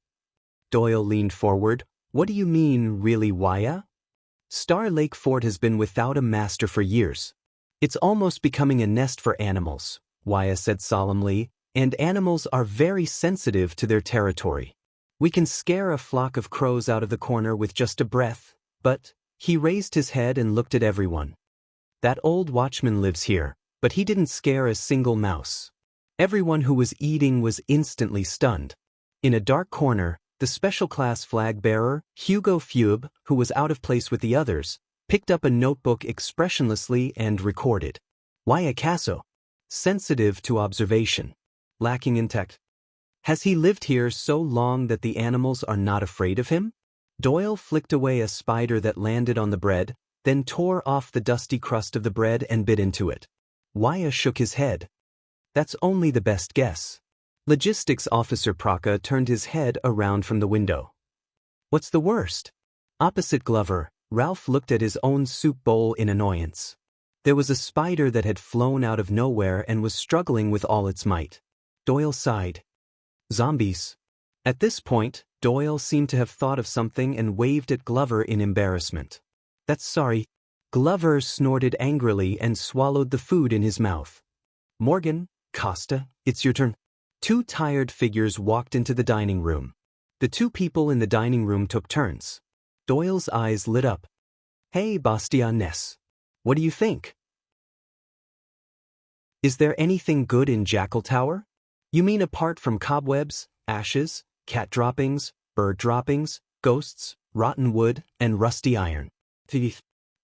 Doyle leaned forward. What do you mean, really, Wuxia? Star Lake Fort has been without a master for years. It's almost becoming a nest for animals, Wuxia said solemnly, and animals are very sensitive to their territory. We can scare a flock of crows out of the corner with just a breath, but, he raised his head and looked at everyone. That old watchman lives here, but he didn't scare a single mouse. Everyone who was eating was instantly stunned. In a dark corner, the special class flag bearer, Hugo Fube, who was out of place with the others, picked up a notebook expressionlessly and recorded. Wuxia Caso. Sensitive to observation. Lacking in tact. Has he lived here so long that the animals are not afraid of him? Doyle flicked away a spider that landed on the bread, then tore off the dusty crust of the bread and bit into it. Wuxia shook his head. That's only the best guess. Logistics Officer Praka turned his head around from the window. What's the worst? Opposite Glover, Ralph looked at his own soup bowl in annoyance. There was a spider that had flown out of nowhere and was struggling with all its might. Doyle sighed. Zombies. At this point, Doyle seemed to have thought of something and waved at Glover in embarrassment. That's sorry. Glover snorted angrily and swallowed the food in his mouth. Morgan, Costa, it's your turn. 2 tired figures walked into the dining room. The 2 people in the dining room took turns. Doyle's eyes lit up. Hey, Bastian Ness. What do you think? Is there anything good in Jackal Tower? You mean apart from cobwebs, ashes, cat droppings, bird droppings, ghosts, rotten wood, and rusty iron? The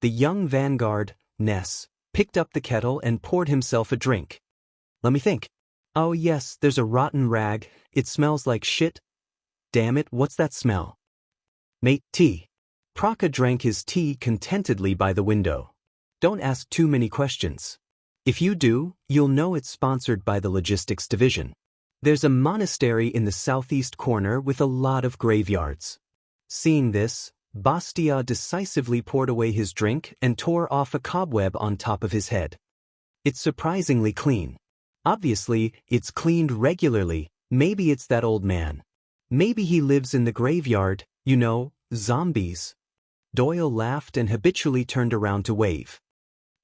young vanguard, Ness, picked up the kettle and poured himself a drink. Let me think. Oh yes, there's a rotten rag. It smells like shit. Damn it, what's that smell? Mate, tea. Praka drank his tea contentedly by the window. Don't ask too many questions. If you do, you'll know it's sponsored by the logistics division. There's a monastery in the southeast corner with a lot of graveyards. Seeing this, Bastia decisively poured away his drink and tore off a cobweb on top of his head. It's surprisingly clean. Obviously, it's cleaned regularly. Maybe it's that old man. Maybe he lives in the graveyard, you know, zombies. Doyle laughed and habitually turned around to wave.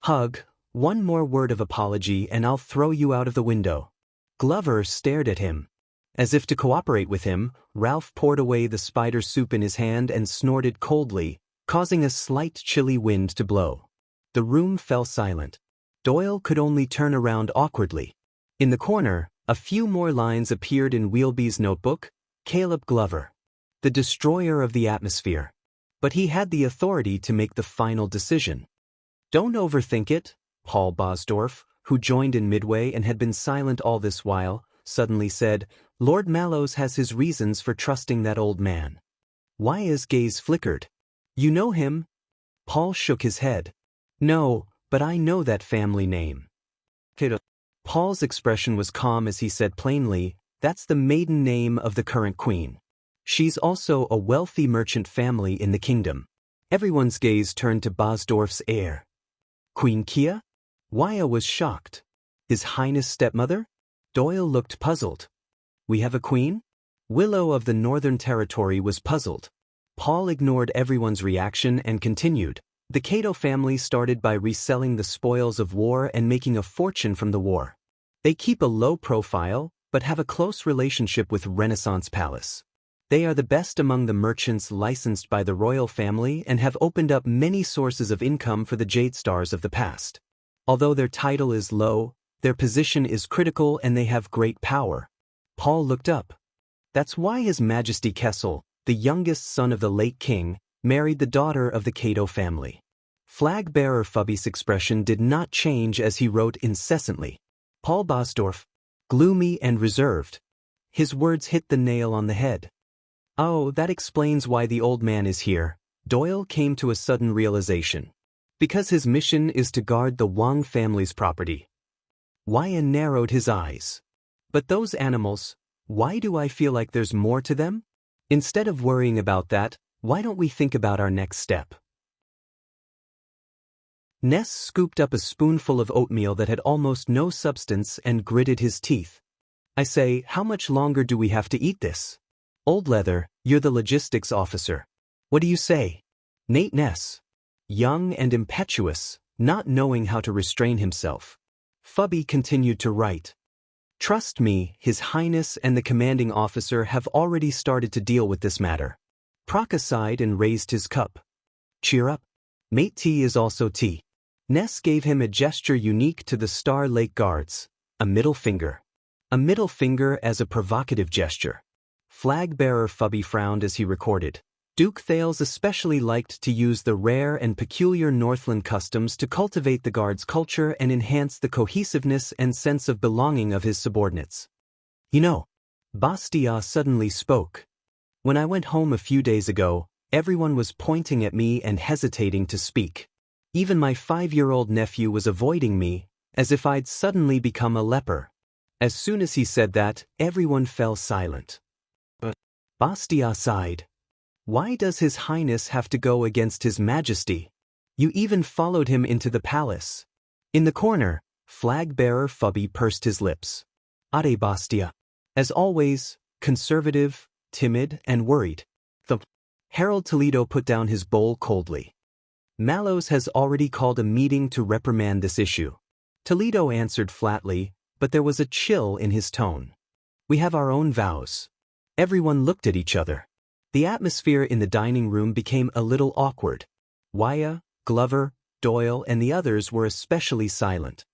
Hug, one more word of apology and I'll throw you out of the window. Glover stared at him. As if to cooperate with him, Ralph poured away the spider soup in his hand and snorted coldly, causing a slight chilly wind to blow. The room fell silent. Doyle could only turn around awkwardly. In the corner, a few more lines appeared in Wheelby's notebook. Caleb Glover. The destroyer of the atmosphere. But he had the authority to make the final decision. Don't overthink it, Paul Bosdorf, who joined in midway and had been silent all this while, suddenly said, Lord Mallows has his reasons for trusting that old man. Waya's gaze flickered. You know him? Paul shook his head. No, but I know that family name. Paul's expression was calm as he said plainly, that's the maiden name of the current queen. She's also a wealthy merchant family in the kingdom. Everyone's gaze turned to Bosdorf's heir. Queen Kia? Waya was shocked. His Highness stepmother? Doyle looked puzzled. We have a queen? Willow of the Northern Territory was puzzled. Paul ignored everyone's reaction and continued. The Cato family started by reselling the spoils of war and making a fortune from the war. They keep a low profile, but have a close relationship with Renaissance Palace. They are the best among the merchants licensed by the royal family and have opened up many sources of income for the Jade Stars of the past. Although their title is low, their position is critical and they have great power. Paul looked up. That's why His Majesty Kessel, the youngest son of the late king, married the daughter of the Cato family. Flag-bearer Fubby's expression did not change as he wrote incessantly. Paul Bosdorf, gloomy and reserved. His words hit the nail on the head. Oh, that explains why the old man is here. Doyle came to a sudden realization. Because his mission is to guard the Wang family's property. Waya narrowed his eyes. But those animals, why do I feel like there's more to them? Instead of worrying about that, why don't we think about our next step? Ness scooped up a spoonful of oatmeal that had almost no substance and gritted his teeth. I say, how much longer do we have to eat this? Old Leather, you're the logistics officer. What do you say? Nate Ness. Young and impetuous, not knowing how to restrain himself. Fubby continued to write. Trust me, His Highness and the commanding officer have already started to deal with this matter. Praka sighed and raised his cup. Cheer up. Mate T is also tea. Ness gave him a gesture unique to the Star Lake Guards, a middle finger. A middle finger as a provocative gesture. Flag-bearer Fubby frowned as he recorded. Duke Thales especially liked to use the rare and peculiar Northland customs to cultivate the guard's culture and enhance the cohesiveness and sense of belonging of his subordinates. You know, Bastia suddenly spoke. When I went home a few days ago, everyone was pointing at me and hesitating to speak. Even my 5-year-old nephew was avoiding me, as if I'd suddenly become a leper. As soon as he said that, everyone fell silent. Bastia sighed. Why does His Highness have to go against His Majesty? You even followed him into the palace. In the corner, flag-bearer Fubby pursed his lips. Ade Bastia. As always, conservative, timid, and worried. Harold Toledo put down his bowl coldly. Mallows has already called a meeting to reprimand this issue. Toledo answered flatly, but there was a chill in his tone. We have our own vows. Everyone looked at each other. The atmosphere in the dining room became a little awkward. Waya, Glover, Doyle, and the others were especially silent.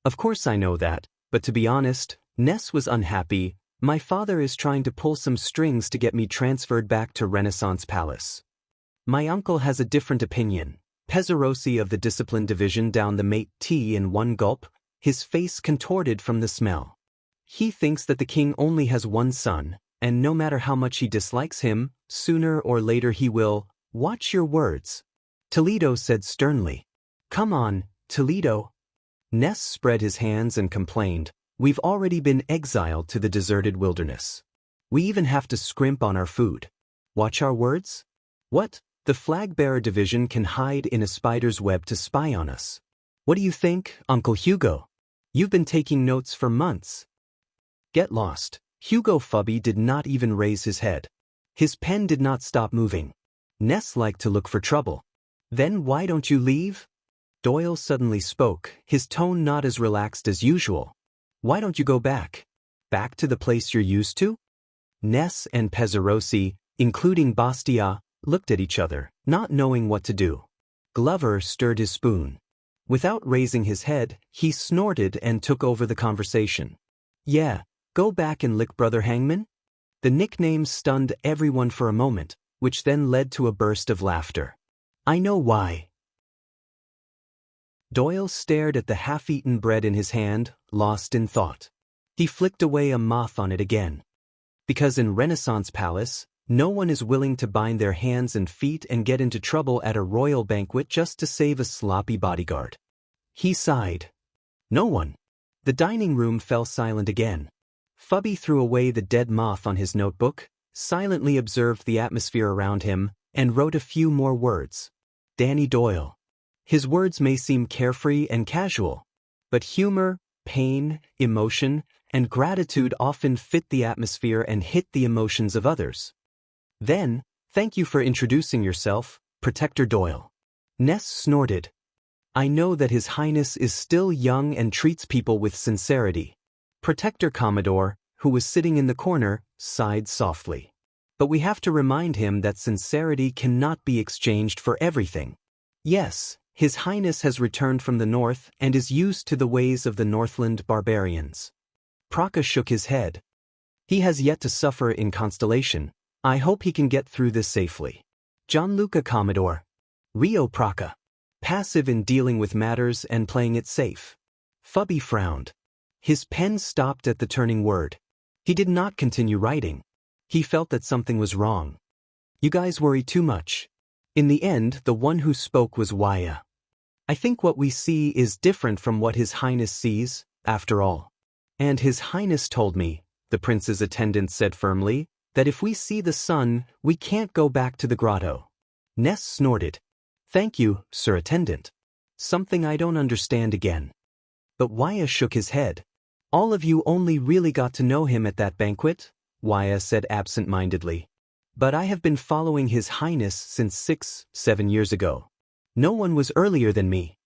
Of course I know that, but to be honest, Ness was unhappy. My father is trying to pull some strings to get me transferred back to Renaissance Palace. My uncle has a different opinion. Pezzarosi of the Discipline Division downed the mate tea in one gulp, his face contorted from the smell. He thinks that the king only has one son, and no matter how much he dislikes him, sooner or later he will. Watch your words. Toledo said sternly. Come on, Toledo. Ness spread his hands and complained. We've already been exiled to the deserted wilderness. We even have to scrimp on our food. Watch our words? What? The flag-bearer division can hide in a spider's web to spy on us. What do you think, Uncle Hugo? You've been taking notes for months. Get lost. Hugo Fubby did not even raise his head. His pen did not stop moving. Ness liked to look for trouble. Then why don't you leave? Doyle suddenly spoke, his tone not as relaxed as usual. Why don't you go back? Back to the place you're used to? Ness and Pezzarosi, including Bastia, looked at each other, not knowing what to do. Glover stirred his spoon. Without raising his head, he snorted and took over the conversation. Yeah. Go back and lick Brother Hangman? The nickname stunned everyone for a moment, which then led to a burst of laughter. I know why. Doyle stared at the half-eaten bread in his hand, lost in thought. He flicked away a moth on it again. Because in Renaissance Palace, no one is willing to bind their hands and feet and get into trouble at a royal banquet just to save a sloppy bodyguard. He sighed. No one. The dining room fell silent again. Fubby threw away the dead moth on his notebook, silently observed the atmosphere around him, and wrote a few more words. Danny Doyle. His words may seem carefree and casual, but humor, pain, emotion, and gratitude often fit the atmosphere and hit the emotions of others. Then, thank you for introducing yourself, Protector Doyle. Ness snorted. I know that His Highness is still young and treats people with sincerity. Protector Commodore, who was sitting in the corner, sighed softly. But we have to remind him that sincerity cannot be exchanged for everything. Yes, His Highness has returned from the north and is used to the ways of the Northland barbarians. Praka shook his head. He has yet to suffer in Constellation. I hope he can get through this safely. Gianluca Commodore. Rio Praka. Passive in dealing with matters and playing it safe. Fubby frowned. His pen stopped at the turning word. He did not continue writing. He felt that something was wrong. You guys worry too much. In the end, the one who spoke was Wuxia. I think what we see is different from what His Highness sees, after all. And His Highness told me, the prince's attendant said firmly, that if we see the sun, we can't go back to the grotto. Ness snorted. Thank you, Sir Attendant. Something I don't understand again. But Wuxia shook his head. All of you only really got to know him at that banquet, Wuxia said absent-mindedly. But I have been following His Highness since 6-7 years ago. No one was earlier than me.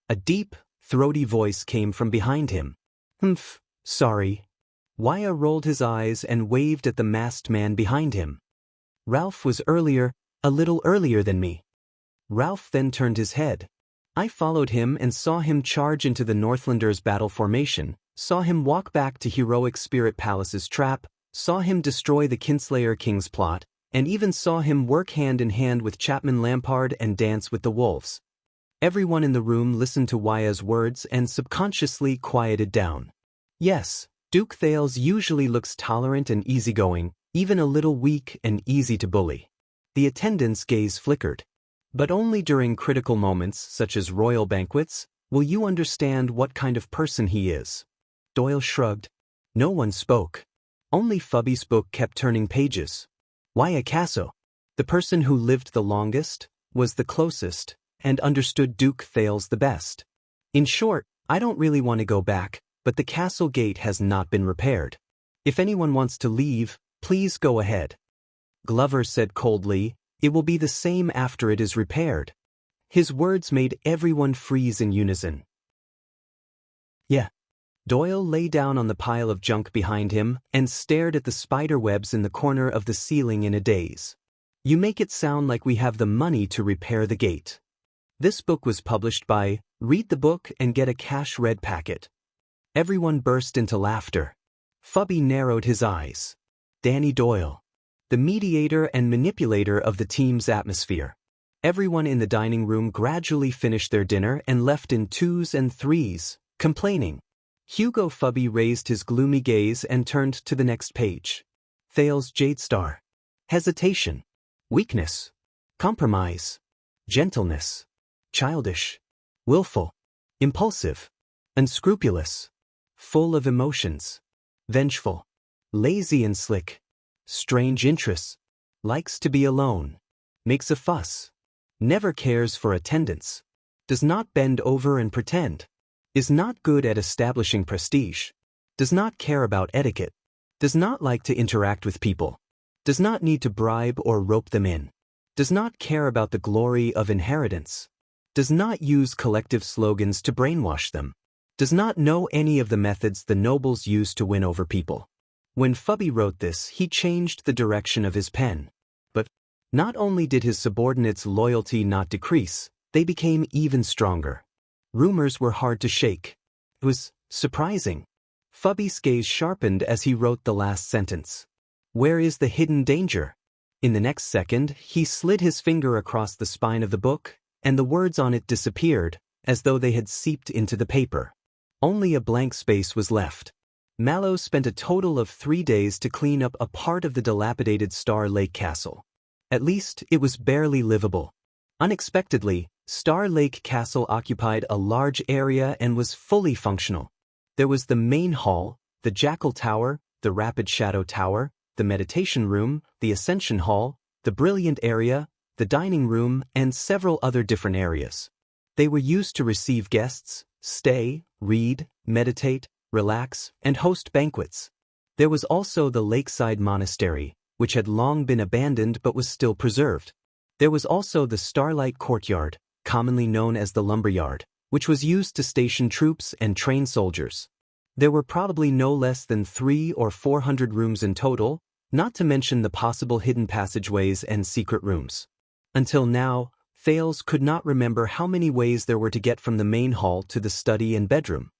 A deep, throaty voice came from behind him. Humph, sorry. Wuxia rolled his eyes and waved at the masked man behind him. Ralph was earlier, a little earlier than me. Ralph then turned his head. I followed him and saw him charge into the Northlanders' battle formation, saw him walk back to heroic Spirit Palace's trap, saw him destroy the Kinslayer King's plot, and even saw him work hand in hand with Chapman Lampard and dance with the wolves. Everyone in the room listened to Wuxia's words and subconsciously quieted down. Yes, Duke Thales usually looks tolerant and easygoing, even a little weak and easy to bully. The attendant's gaze flickered. But only during critical moments, such as royal banquets, will you understand what kind of person he is. Doyle shrugged. No one spoke. Only Fubby's book kept turning pages. Wuxia Casso, the person who lived the longest, was the closest, and understood Duke Thales the best. In short, I don't really want to go back, but the castle gate has not been repaired. If anyone wants to leave, please go ahead. Glover said coldly, it will be the same after it is repaired. His words made everyone freeze in unison. Yeah. Doyle lay down on the pile of junk behind him and stared at the spider webs in the corner of the ceiling in a daze. You make it sound like we have the money to repair the gate. This book was published by Read the Book and Get a Cash Red Packet. Everyone burst into laughter. Fubby narrowed his eyes. Danny Doyle, the mediator and manipulator of the team's atmosphere. Everyone in the dining room gradually finished their dinner and left in 2s and 3s, complaining. Hugo Fubby raised his gloomy gaze and turned to the next page. Thales Jadestar. Hesitation. Weakness. Compromise. Gentleness. Childish. Willful. Impulsive. Unscrupulous. Full of emotions. Vengeful. Lazy and slick. Strange interests. Likes to be alone. Makes a fuss. Never cares for attendance. Does not bend over and pretend. Is not good at establishing prestige. Does not care about etiquette. Does not like to interact with people. Does not need to bribe or rope them in. Does not care about the glory of inheritance. Does not use collective slogans to brainwash them. Does not know any of the methods the nobles use to win over people. When Fubby wrote this, he changed the direction of his pen. But not only did his subordinates' loyalty not decrease, they became even stronger. Rumors were hard to shake. It was surprising. Fubby's gaze sharpened as he wrote the last sentence. Where is the hidden danger? In the next second, he slid his finger across the spine of the book, and the words on it disappeared, as though they had seeped into the paper. Only a blank space was left. Mallow spent a total of 3 days to clean up a part of the dilapidated Star Lake Castle. At least, it was barely livable. Unexpectedly, Star Lake Castle occupied a large area and was fully functional. There was the main hall, the Jackal Tower, the Rapid Shadow Tower, the meditation room, the Ascension Hall, the Brilliant Area, the dining room, and several other different areas. They were used to receive guests, stay, read, meditate, relax, and host banquets. There was also the Lakeside Monastery, which had long been abandoned but was still preserved. There was also the Starlight Courtyard, commonly known as the Lumberyard, which was used to station troops and train soldiers. There were probably no less than 300 or 400 rooms in total, not to mention the possible hidden passageways and secret rooms. Until now, Thales could not remember how many ways there were to get from the main hall to the study and bedroom.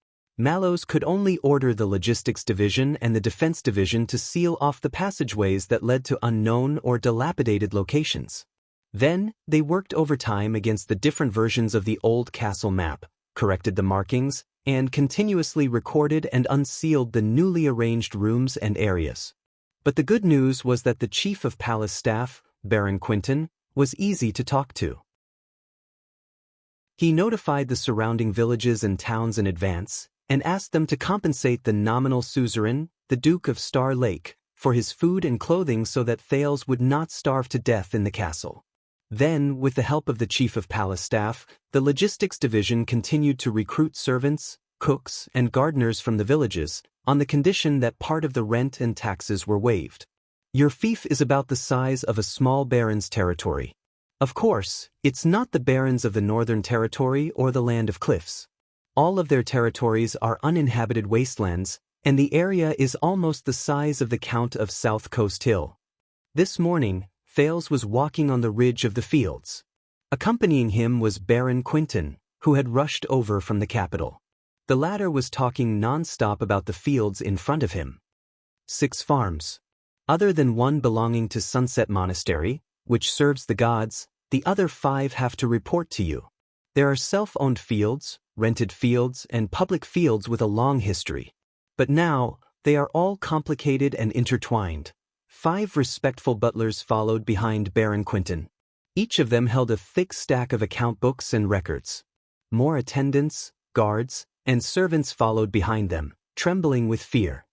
Mallows could only order the Logistics Division and the Defense Division to seal off the passageways that led to unknown or dilapidated locations. Then, they worked overtime against the different versions of the old castle map, corrected the markings, and continuously recorded and unsealed the newly arranged rooms and areas. But the good news was that the Chief of Palace Staff, Baron Quinton, was easy to talk to. He notified the surrounding villages and towns in advance, and asked them to compensate the nominal suzerain, the Duke of Star Lake, for his food and clothing so that Thales would not starve to death in the castle. Then, with the help of the Chief of Palace Staff, the Logistics Division continued to recruit servants, cooks, and gardeners from the villages, on the condition that part of the rent and taxes were waived. Your fief is about the size of a small baron's territory. Of course, it's not the barons of the Northern Territory or the Land of Cliffs. All of their territories are uninhabited wastelands, and the area is almost the size of the Count of South Coast Hill. This morning, Thales was walking on the ridge of the fields. Accompanying him was Baron Quinton, who had rushed over from the capital. The latter was talking non-stop about the fields in front of him. 6 farms. Other than one belonging to Sunset Monastery, which serves the gods, the other 5 have to report to you. There are self-owned fields, rented fields, and public fields with a long history. But now, they are all complicated and intertwined. 5 respectful butlers followed behind Baron Quinton. Each of them held a thick stack of account books and records. More attendants, guards, and servants followed behind them, trembling with fear.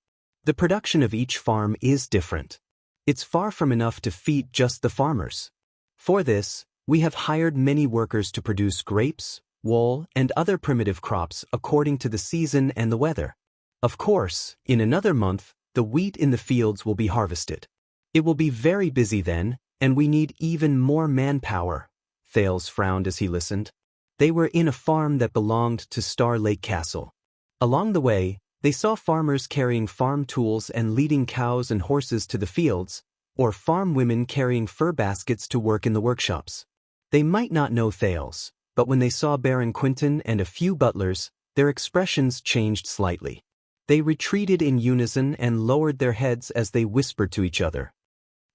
The production of each farm is different. It's far from enough to feed just the farmers. For this, we have hired many workers to produce grapes, wool, and other primitive crops according to the season and the weather. Of course, in another month, the wheat in the fields will be harvested. It will be very busy then, and we need even more manpower. Thales frowned as he listened. They were in a farm that belonged to Star Lake Castle. Along the way, they saw farmers carrying farm tools and leading cows and horses to the fields, or farm women carrying fur baskets to work in the workshops. They might not know Thales, but when they saw Baron Quinton and a few butlers, their expressions changed slightly. They retreated in unison and lowered their heads as they whispered to each other.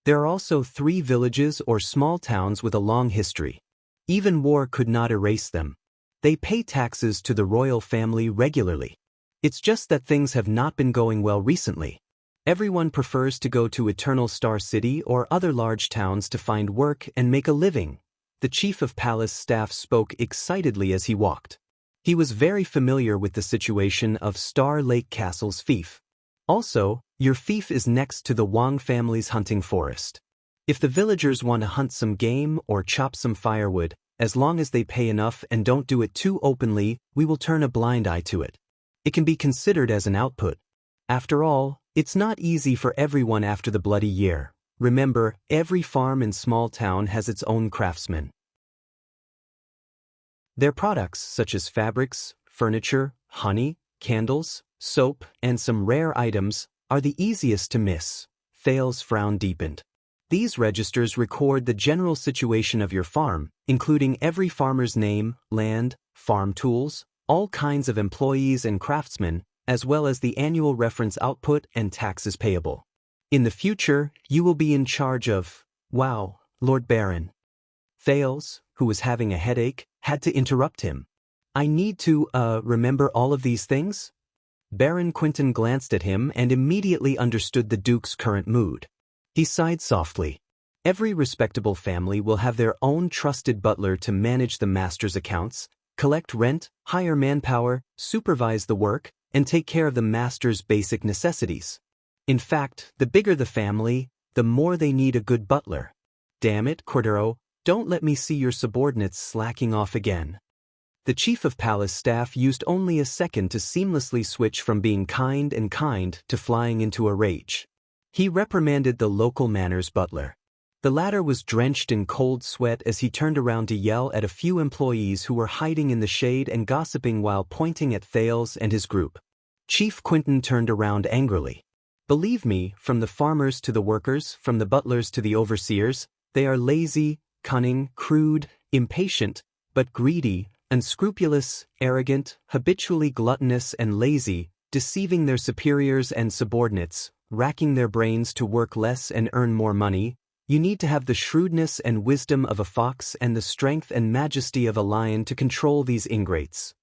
There are also 3 villages or small towns with a long history. Even war could not erase them. They pay taxes to the royal family regularly. It's just that things have not been going well recently. Everyone prefers to go to Eternal Star City or other large towns to find work and make a living. The Chief of Palace Staff spoke excitedly as he walked. He was very familiar with the situation of Star Lake Castle's fief. Also, your fief is next to the Wang family's hunting forest. If the villagers want to hunt some game or chop some firewood, as long as they pay enough and don't do it too openly, we will turn a blind eye to it. It can be considered as an output. After all, it's not easy for everyone after the bloody year. Remember, every farm and small town has its own craftsmen. Their products, such as fabrics, furniture, honey, candles, soap, and some rare items, are the easiest to miss. Thales' frown deepened. These registers record the general situation of your farm, including every farmer's name, land, farm tools, all kinds of employees and craftsmen, as well as the annual reference output and taxes payable. In the future, you will be in charge of... Wow, Lord Baron. Thales, who was having a headache, had to interrupt him. I need to, remember all of these things? Baron Quinton glanced at him and immediately understood the Duke's current mood. He sighed softly. Every respectable family will have their own trusted butler to manage the master's accounts, collect rent, hire manpower, supervise the work, and take care of the master's basic necessities. In fact, the bigger the family, the more they need a good butler. Damn it, Cordero, don't let me see your subordinates slacking off again. The chief of palace staff used only a second to seamlessly switch from being kind to flying into a rage. He reprimanded the local manners butler. The latter was drenched in cold sweat as he turned around to yell at a few employees who were hiding in the shade and gossiping while pointing at Thales and his group. Chief Quinton turned around angrily. Believe me, from the farmers to the workers, from the butlers to the overseers, they are lazy, cunning, crude, impatient, but greedy, unscrupulous, arrogant, habitually gluttonous and lazy, deceiving their superiors and subordinates, racking their brains to work less and earn more money. You need to have the shrewdness and wisdom of a fox and the strength and majesty of a lion to control these ingrates.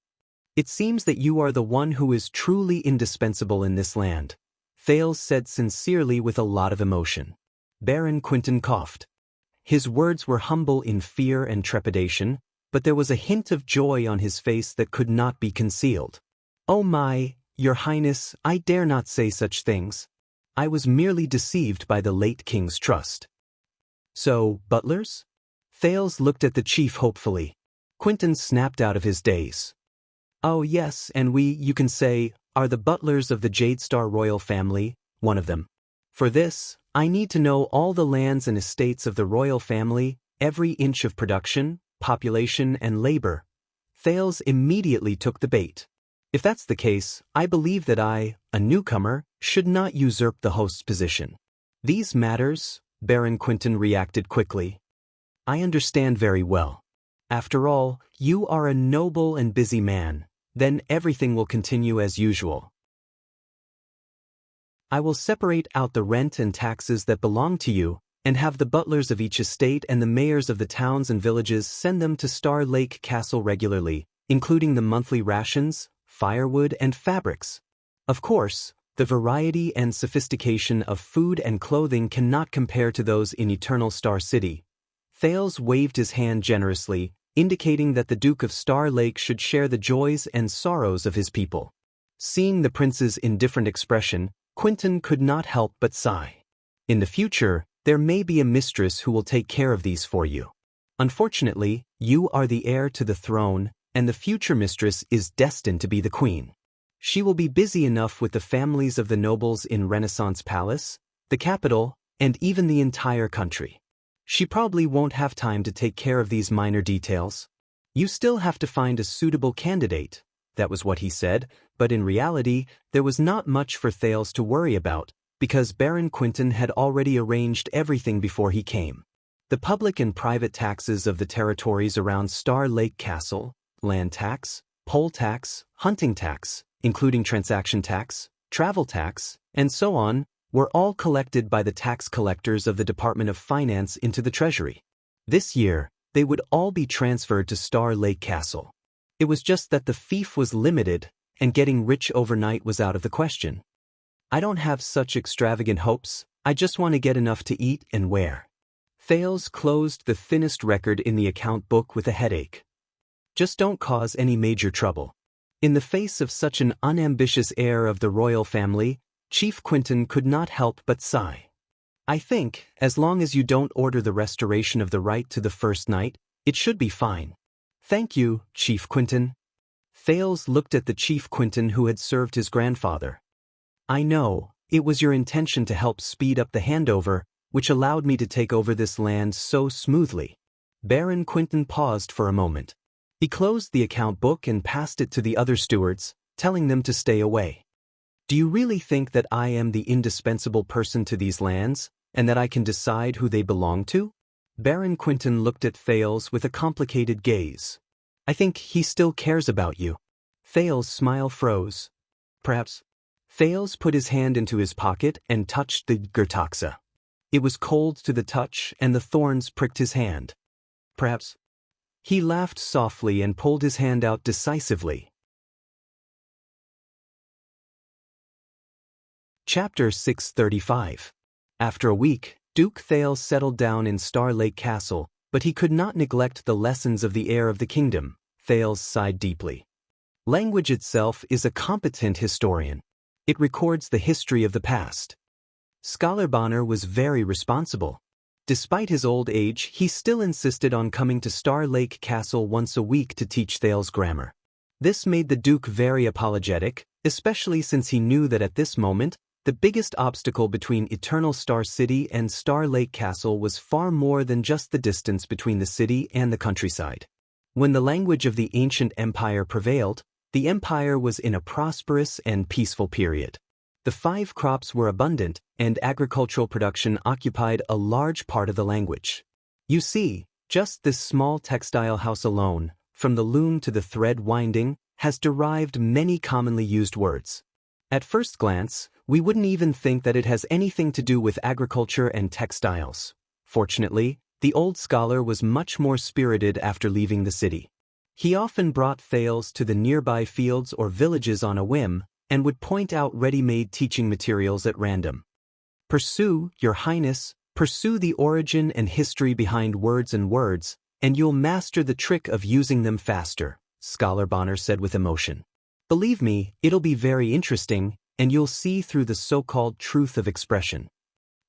It seems that you are the one who is truly indispensable in this land, Thales said sincerely with a lot of emotion. Baron Quinton coughed. His words were humble in fear and trepidation, but there was a hint of joy on his face that could not be concealed. Oh my, Your Highness, I dare not say such things. I was merely deceived by the late king's trust. So, butlers? Thales looked at the chief hopefully. Quinton snapped out of his daze. Oh yes, and we, you can say, are the butlers of the Jade Star royal family, one of them. For this, I need to know all the lands and estates of the royal family, every inch of production, population, and labor. Thales immediately took the bait. If that's the case, I believe that I, a newcomer, should not usurp the host's position. These matters, Baron Quinton reacted quickly. I understand very well. After all, you are a noble and busy man, then everything will continue as usual. I will separate out the rent and taxes that belong to you, and have the butlers of each estate and the mayors of the towns and villages send them to Star Lake Castle regularly, including the monthly rations, firewood, and fabrics. Of course, the variety and sophistication of food and clothing cannot compare to those in Eternal Star City. Thales waved his hand generously, indicating that the Duke of Star Lake should share the joys and sorrows of his people. Seeing the prince's indifferent expression, Quinton could not help but sigh. In the future, there may be a mistress who will take care of these for you. Unfortunately, you are the heir to the throne, and the future mistress is destined to be the queen. She will be busy enough with the families of the nobles in Renaissance Palace, the capital, and even the entire country. She probably won't have time to take care of these minor details. You still have to find a suitable candidate, that was what he said, but in reality, there was not much for Thales to worry about, because Baron Quinton had already arranged everything before he came. The public and private taxes of the territories around Star Lake Castle, land tax, poll tax, hunting tax, including transaction tax, travel tax, and so on, were all collected by the tax collectors of the Department of Finance into the Treasury. This year, they would all be transferred to Star Lake Castle. It was just that the fief was limited, and getting rich overnight was out of the question. I don't have such extravagant hopes, I just want to get enough to eat and wear. Thales closed the thinnest record in the account book with a headache. Just don't cause any major trouble. In the face of such an unambitious heir of the royal family, Chief Quinton could not help but sigh. I think, as long as you don't order the restoration of the right to the first night, it should be fine. Thank you, Chief Quinton. Thales looked at the Chief Quinton who had served his grandfather. I know, it was your intention to help speed up the handover, which allowed me to take over this land so smoothly. Baron Quinton paused for a moment. He closed the account book and passed it to the other stewards, telling them to stay away. Do you really think that I am the indispensable person to these lands, and that I can decide who they belong to? Baron Quinton looked at Thales with a complicated gaze. I think he still cares about you. Thales' smile froze. Perhaps. Thales put his hand into his pocket and touched the Gertaxa. It was cold to the touch and the thorns pricked his hand. Perhaps. He laughed softly and pulled his hand out decisively. Chapter 635. After a week, Duke Thales settled down in Star Lake Castle, but he could not neglect the lessons of the heir of the kingdom. Thales sighed deeply. Language itself is a competent historian. It records the history of the past. Scholar Bonner was very responsible. Despite his old age, he still insisted on coming to Star Lake Castle once a week to teach Thales grammar. This made the Duke very apologetic, especially since he knew that at this moment, the biggest obstacle between Eternal Star City and Star Lake Castle was far more than just the distance between the city and the countryside. When the language of the ancient empire prevailed, the empire was in a prosperous and peaceful period. The 5 crops were abundant, and agricultural production occupied a large part of the language. You see, just this small textile house alone, from the loom to the thread winding, has derived many commonly used words. At first glance, we wouldn't even think that it has anything to do with agriculture and textiles. Fortunately, the old scholar was much more spirited after leaving the city. He often brought Thales to the nearby fields or villages on a whim, and would point out ready-made teaching materials at random. Pursue, Your Highness, pursue the origin and history behind words, and you'll master the trick of using them faster, Scholar Bonner said with emotion. Believe me, it'll be very interesting, and you'll see through the so-called truth of expression.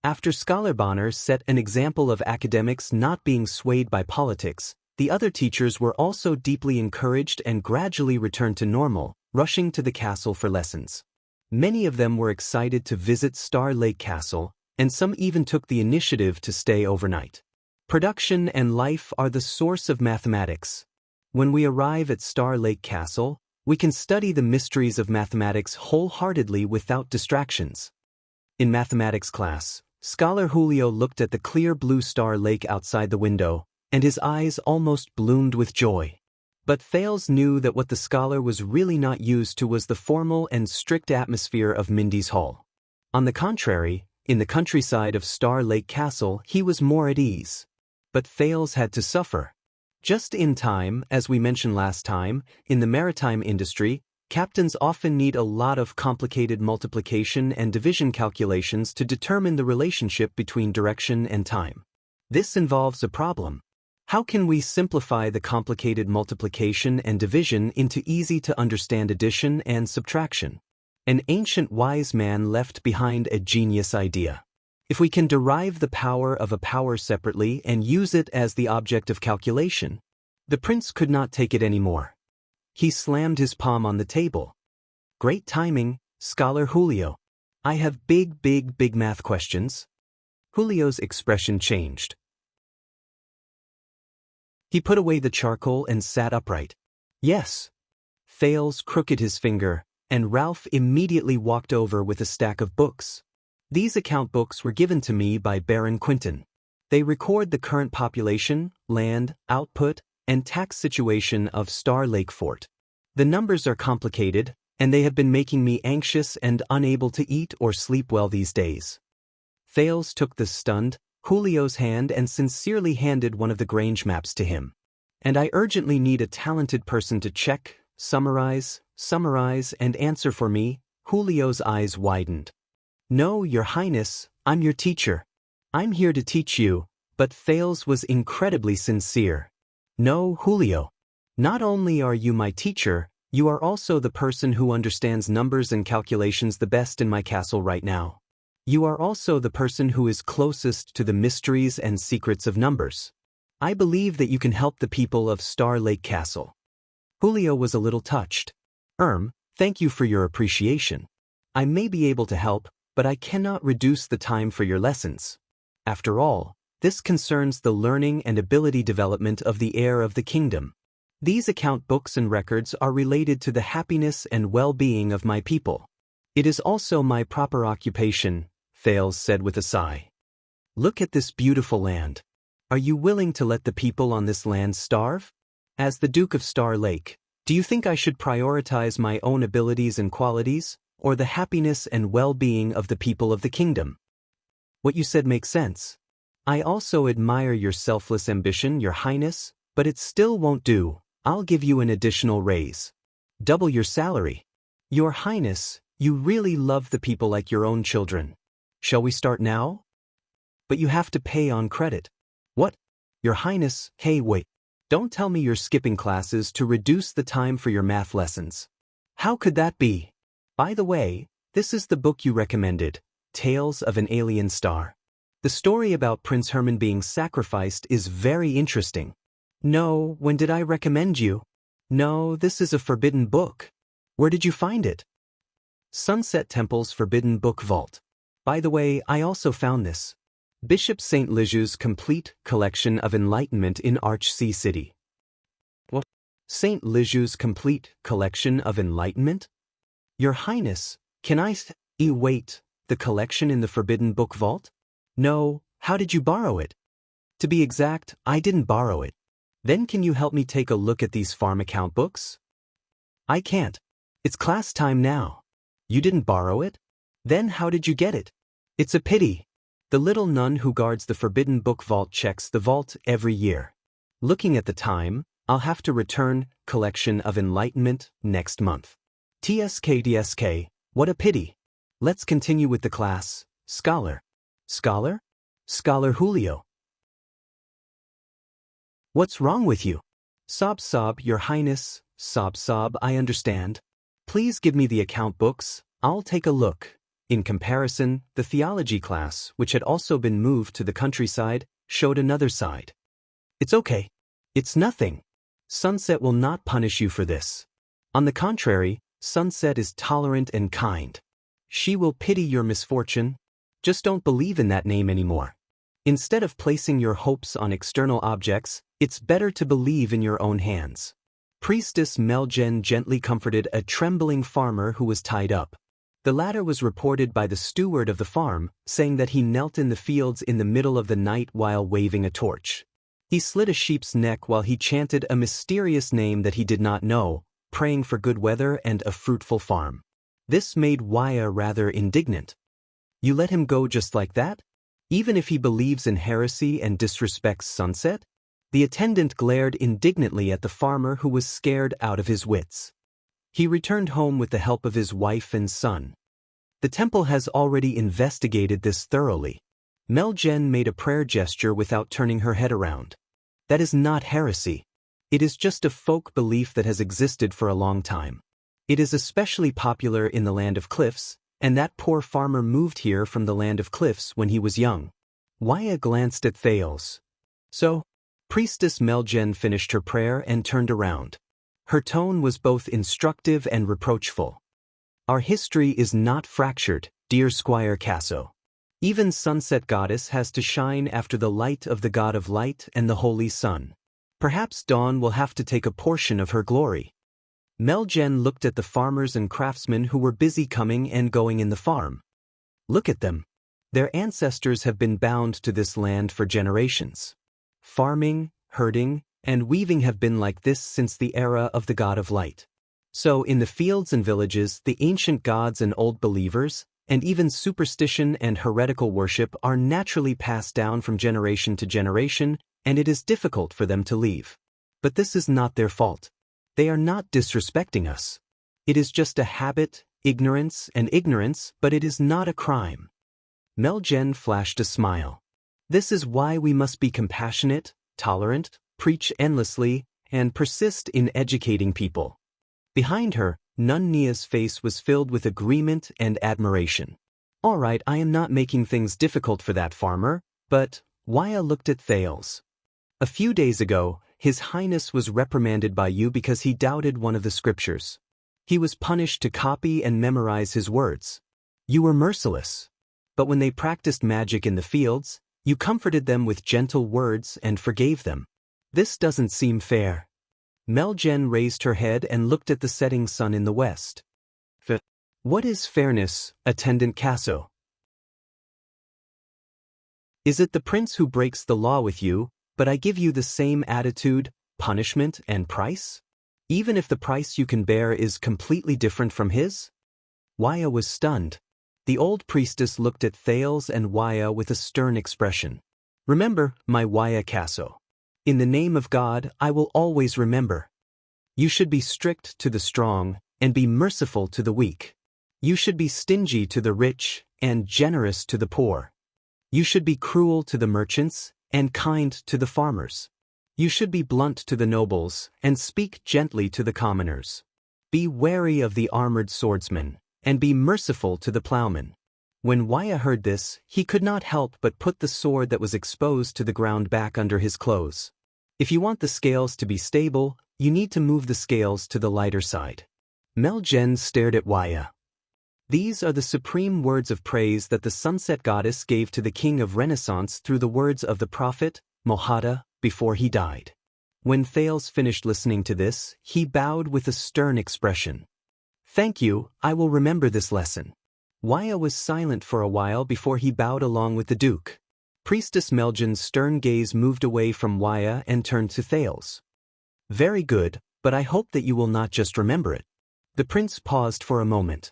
After Scholar Bonner set an example of academics not being swayed by politics, the other teachers were also deeply encouraged and gradually returned to normal, rushing to the castle for lessons. Many of them were excited to visit Star Lake Castle, and some even took the initiative to stay overnight. Production and life are the source of mathematics. When we arrive at Star Lake Castle, we can study the mysteries of mathematics wholeheartedly without distractions. In mathematics class, Scholar Julio looked at the clear blue Star Lake outside the window, and his eyes almost bloomed with joy. But Thales knew that what the scholar was really not used to was the formal and strict atmosphere of Mindy's Hall. On the contrary, in the countryside of Star Lake Castle, he was more at ease. But Thales had to suffer. Just in time, as we mentioned last time, in the maritime industry, captains often need a lot of complicated multiplication and division calculations to determine the relationship between direction and time. This involves a problem. How can we simplify the complicated multiplication and division into easy-to-understand addition and subtraction? An ancient wise man left behind a genius idea. If we can derive the power of a power separately and use it as the object of calculation, the prince could not take it anymore. He slammed his palm on the table. Great timing, Scholar Julio. I have big math questions. Julio's expression changed. He put away the charcoal and sat upright. Yes. Thales crooked his finger, and Ralph immediately walked over with a stack of books. These account books were given to me by Baron Quinton. They record the current population, land, output, and tax situation of Star Lake Fort. The numbers are complicated, and they have been making me anxious and unable to eat or sleep well these days. Thales took the stunned Julio's hand and sincerely handed one of the Grange maps to him. And I urgently need a talented person to check, summarize, and answer for me. Julio's eyes widened. No, Your Highness, I'm your teacher. I'm here to teach you, but Thales was incredibly sincere. No, Julio. Not only are you my teacher, you are also the person who understands numbers and calculations the best in my castle right now. You are also the person who is closest to the mysteries and secrets of numbers. I believe that you can help the people of Star Lake Castle. Julio was a little touched. Thank you for your appreciation. I may be able to help, but I cannot reduce the time for your lessons. After all, this concerns the learning and ability development of the heir of the kingdom. These account books and records are related to the happiness and well-being of my people. It is also my proper occupation, Thales said with a sigh. Look at this beautiful land. Are you willing to let the people on this land starve? As the Duke of Star Lake, do you think I should prioritize my own abilities and qualities, or the happiness and well-being of the people of the kingdom? What you said makes sense. I also admire your selfless ambition, Your Highness, but it still won't do. I'll give you an additional raise. Double your salary. Your Highness, You really love the people like your own children. Shall we start now? But you have to pay on credit. What? Your Highness, hey wait. Don't tell me you're skipping classes to reduce the time for your math lessons. How could that be? By the way, this is the book you recommended, Tales of an Alien Star. The story about Prince Herman being sacrificed is very interesting. No, when did I recommend you? No, this is a forbidden book. Where did you find it? Sunset Temple's Forbidden Book Vault. By the way, I also found this. Bishop St. Liju's Complete Collection of Enlightenment in Archsea City. What? St. Liju's Complete Collection of Enlightenment? Your Highness, can I wait, the collection in the Forbidden Book Vault? No, how did you borrow it? To be exact, I didn't borrow it. Then can you help me take a look at these farm account books? I can't. It's class time now. You didn't borrow it? Then how did you get it? It's a pity. The little nun who guards the Forbidden Book Vault checks the vault every year. Looking at the time, I'll have to return Collection of Enlightenment next month. TSK, what a pity. Let's continue with the class. Scholar. Scholar? Scholar Julio. What's wrong with you? Sob, Your Highness. Sob, I understand. Please give me the account books, I'll take a look. In comparison, the theology class, which had also been moved to the countryside, showed another side. It's okay. It's nothing. Sunset will not punish you for this. On the contrary, Sunset is tolerant and kind. She will pity your misfortune. Just don't believe in that name anymore. Instead of placing your hopes on external objects, it's better to believe in your own hands. Priestess Meljen gently comforted a trembling farmer who was tied up. The latter was reported by the steward of the farm, saying that he knelt in the fields in the middle of the night while waving a torch. He slit a sheep's neck while he chanted a mysterious name that he did not know, praying for good weather and a fruitful farm. This made Wuxia rather indignant. You let him go just like that? Even if he believes in heresy and disrespects Sunset? The attendant glared indignantly at the farmer who was scared out of his wits. He returned home with the help of his wife and son. The temple has already investigated this thoroughly. Meljen made a prayer gesture without turning her head around. That is not heresy. It is just a folk belief that has existed for a long time. It is especially popular in the Land of Cliffs, and that poor farmer moved here from the Land of Cliffs when he was young. Wuxia glanced at Thales. So? Priestess Meljen finished her prayer and turned around. Her tone was both instructive and reproachful. Our history is not fractured, dear Squire Casso. Even Sunset Goddess has to shine after the light of the God of Light and the Holy Sun. Perhaps Dawn will have to take a portion of her glory. Meljen looked at the farmers and craftsmen who were busy coming and going in the farm. Look at them. Their ancestors have been bound to this land for generations. Farming, herding, and weaving have been like this since the era of the God of Light. So in the fields and villages, the ancient gods and old believers, and even superstition and heretical worship are naturally passed down from generation to generation, and it is difficult for them to leave. But this is not their fault. They are not disrespecting us. It is just a habit, ignorance, but it is not a crime. Meljen flashed a smile. This is why we must be compassionate, tolerant, preach endlessly, and persist in educating people. Behind her, Nun Nia's face was filled with agreement and admiration. All right, I am not making things difficult for that farmer, but Wuxia looked at Thales. A few days ago, His Highness was reprimanded by you because he doubted one of the scriptures. He was punished to copy and memorize his words. You were merciless. But when they practiced magic in the fields, you comforted them with gentle words and forgave them. This doesn't seem fair. Meljen raised her head and looked at the setting sun in the west. What is fairness, Attendant Casso? Is it the prince who breaks the law with you, but I give you the same attitude, punishment, and price? Even if the price you can bear is completely different from his? Wuxia was stunned. The old priestess looked at Thales and Wuxia with a stern expression. Remember, my Wuxia Casso. In the name of God, I will always remember. You should be strict to the strong, and be merciful to the weak. You should be stingy to the rich and generous to the poor. You should be cruel to the merchants and kind to the farmers. You should be blunt to the nobles and speak gently to the commoners. Be wary of the armored swordsman and be merciful to the plowman. When Wuxia heard this, he could not help but put the sword that was exposed to the ground back under his clothes. If you want the scales to be stable, you need to move the scales to the lighter side. Meljen stared at Wuxia. These are the supreme words of praise that the sunset goddess gave to the king of Renaissance through the words of the prophet, Mohammed, before he died. When Thales finished listening to this, he bowed with a stern expression. Thank you, I will remember this lesson. Wuxia was silent for a while before he bowed along with the Duke. Priestess Meljen's stern gaze moved away from Wuxia and turned to Thales. Very good, but I hope that you will not just remember it. The prince paused for a moment.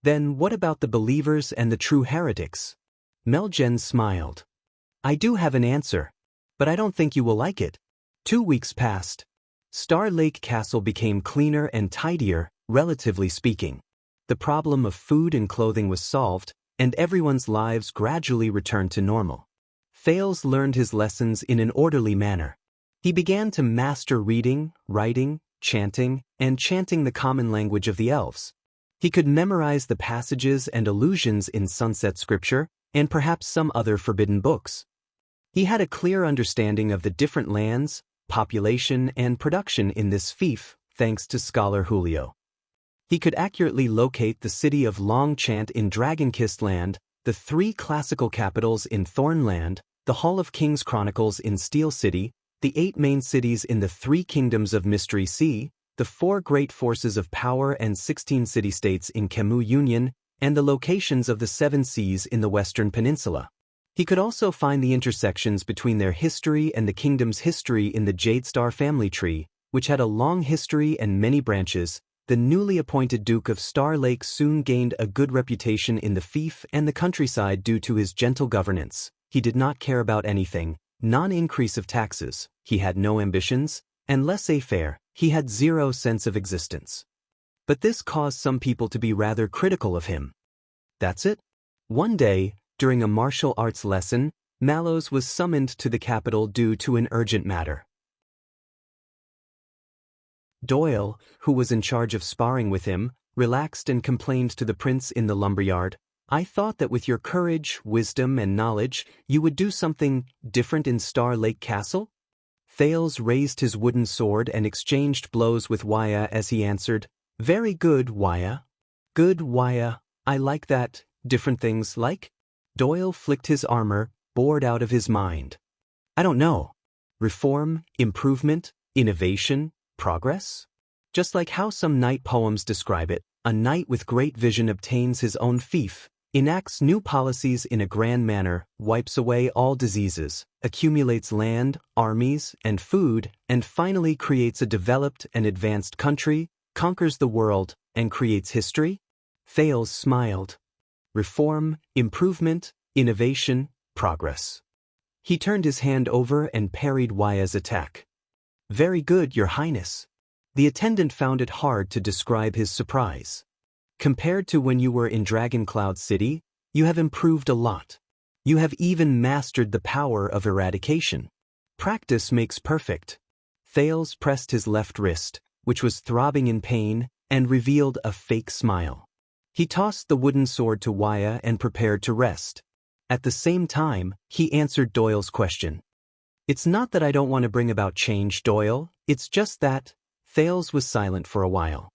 Then what about the believers and the true heretics? Meljen smiled. I do have an answer, but I don't think you will like it. 2 weeks passed. Star Lake Castle became cleaner and tidier, relatively speaking. The problem of food and clothing was solved, and everyone's lives gradually returned to normal. Thales learned his lessons in an orderly manner. He began to master reading, writing, chanting, and chanting the common language of the elves. He could memorize the passages and allusions in sunset scripture, and perhaps some other forbidden books. He had a clear understanding of the different lands, population, and production in this fief, thanks to scholar Julio. He could accurately locate the city of Longchant in Dragon-Kissed Land, the 3 classical capitals in Thornland, the Hall of Kings Chronicles in Steel City, the 8 main cities in the 3 kingdoms of Mystery Sea, the 4 great forces of power and 16 city-states in Kemu Union, and the locations of the 7 seas in the Western Peninsula. He could also find the intersections between their history and the kingdom's history in the Jadestar family tree, which had a long history and many branches. The newly appointed Duke of Star Lake soon gained a good reputation in the fief and the countryside due to his gentle governance. He did not care about anything, non-increase of taxes, he had no ambitions, and laissez-faire, he had 0 sense of existence. But this caused some people to be rather critical of him. That's it. One day, during a martial arts lesson, Mallows was summoned to the capital due to an urgent matter. Doyle, who was in charge of sparring with him, relaxed and complained to the prince in the lumberyard, I thought that with your courage, wisdom, and knowledge, you would do something different in Star Lake Castle? Thales raised his wooden sword and exchanged blows with Wuxia as he answered, Very good, Wuxia. Good, Wuxia. I like that. Different things like? Doyle flicked his armor, bored out of his mind. I don't know. Reform, improvement, innovation, progress? Just like how some knight poems describe it, a knight with great vision obtains his own fief, enacts new policies in a grand manner, wipes away all diseases, accumulates land, armies, and food, and finally creates a developed and advanced country, conquers the world, and creates history? Thales smiled. Reform, improvement, innovation, progress. He turned his hand over and parried Wuxia's attack. Very good, Your Highness. The attendant found it hard to describe his surprise. Compared to when you were in Dragoncloud City, you have improved a lot. You have even mastered the power of eradication. Practice makes perfect. Thales pressed his left wrist, which was throbbing in pain, and revealed a fake smile. He tossed the wooden sword to Wuxia and prepared to rest. At the same time, he answered Doyle's question. It's not that I don't want to bring about change, Doyle, it's just that. Thales was silent for a while.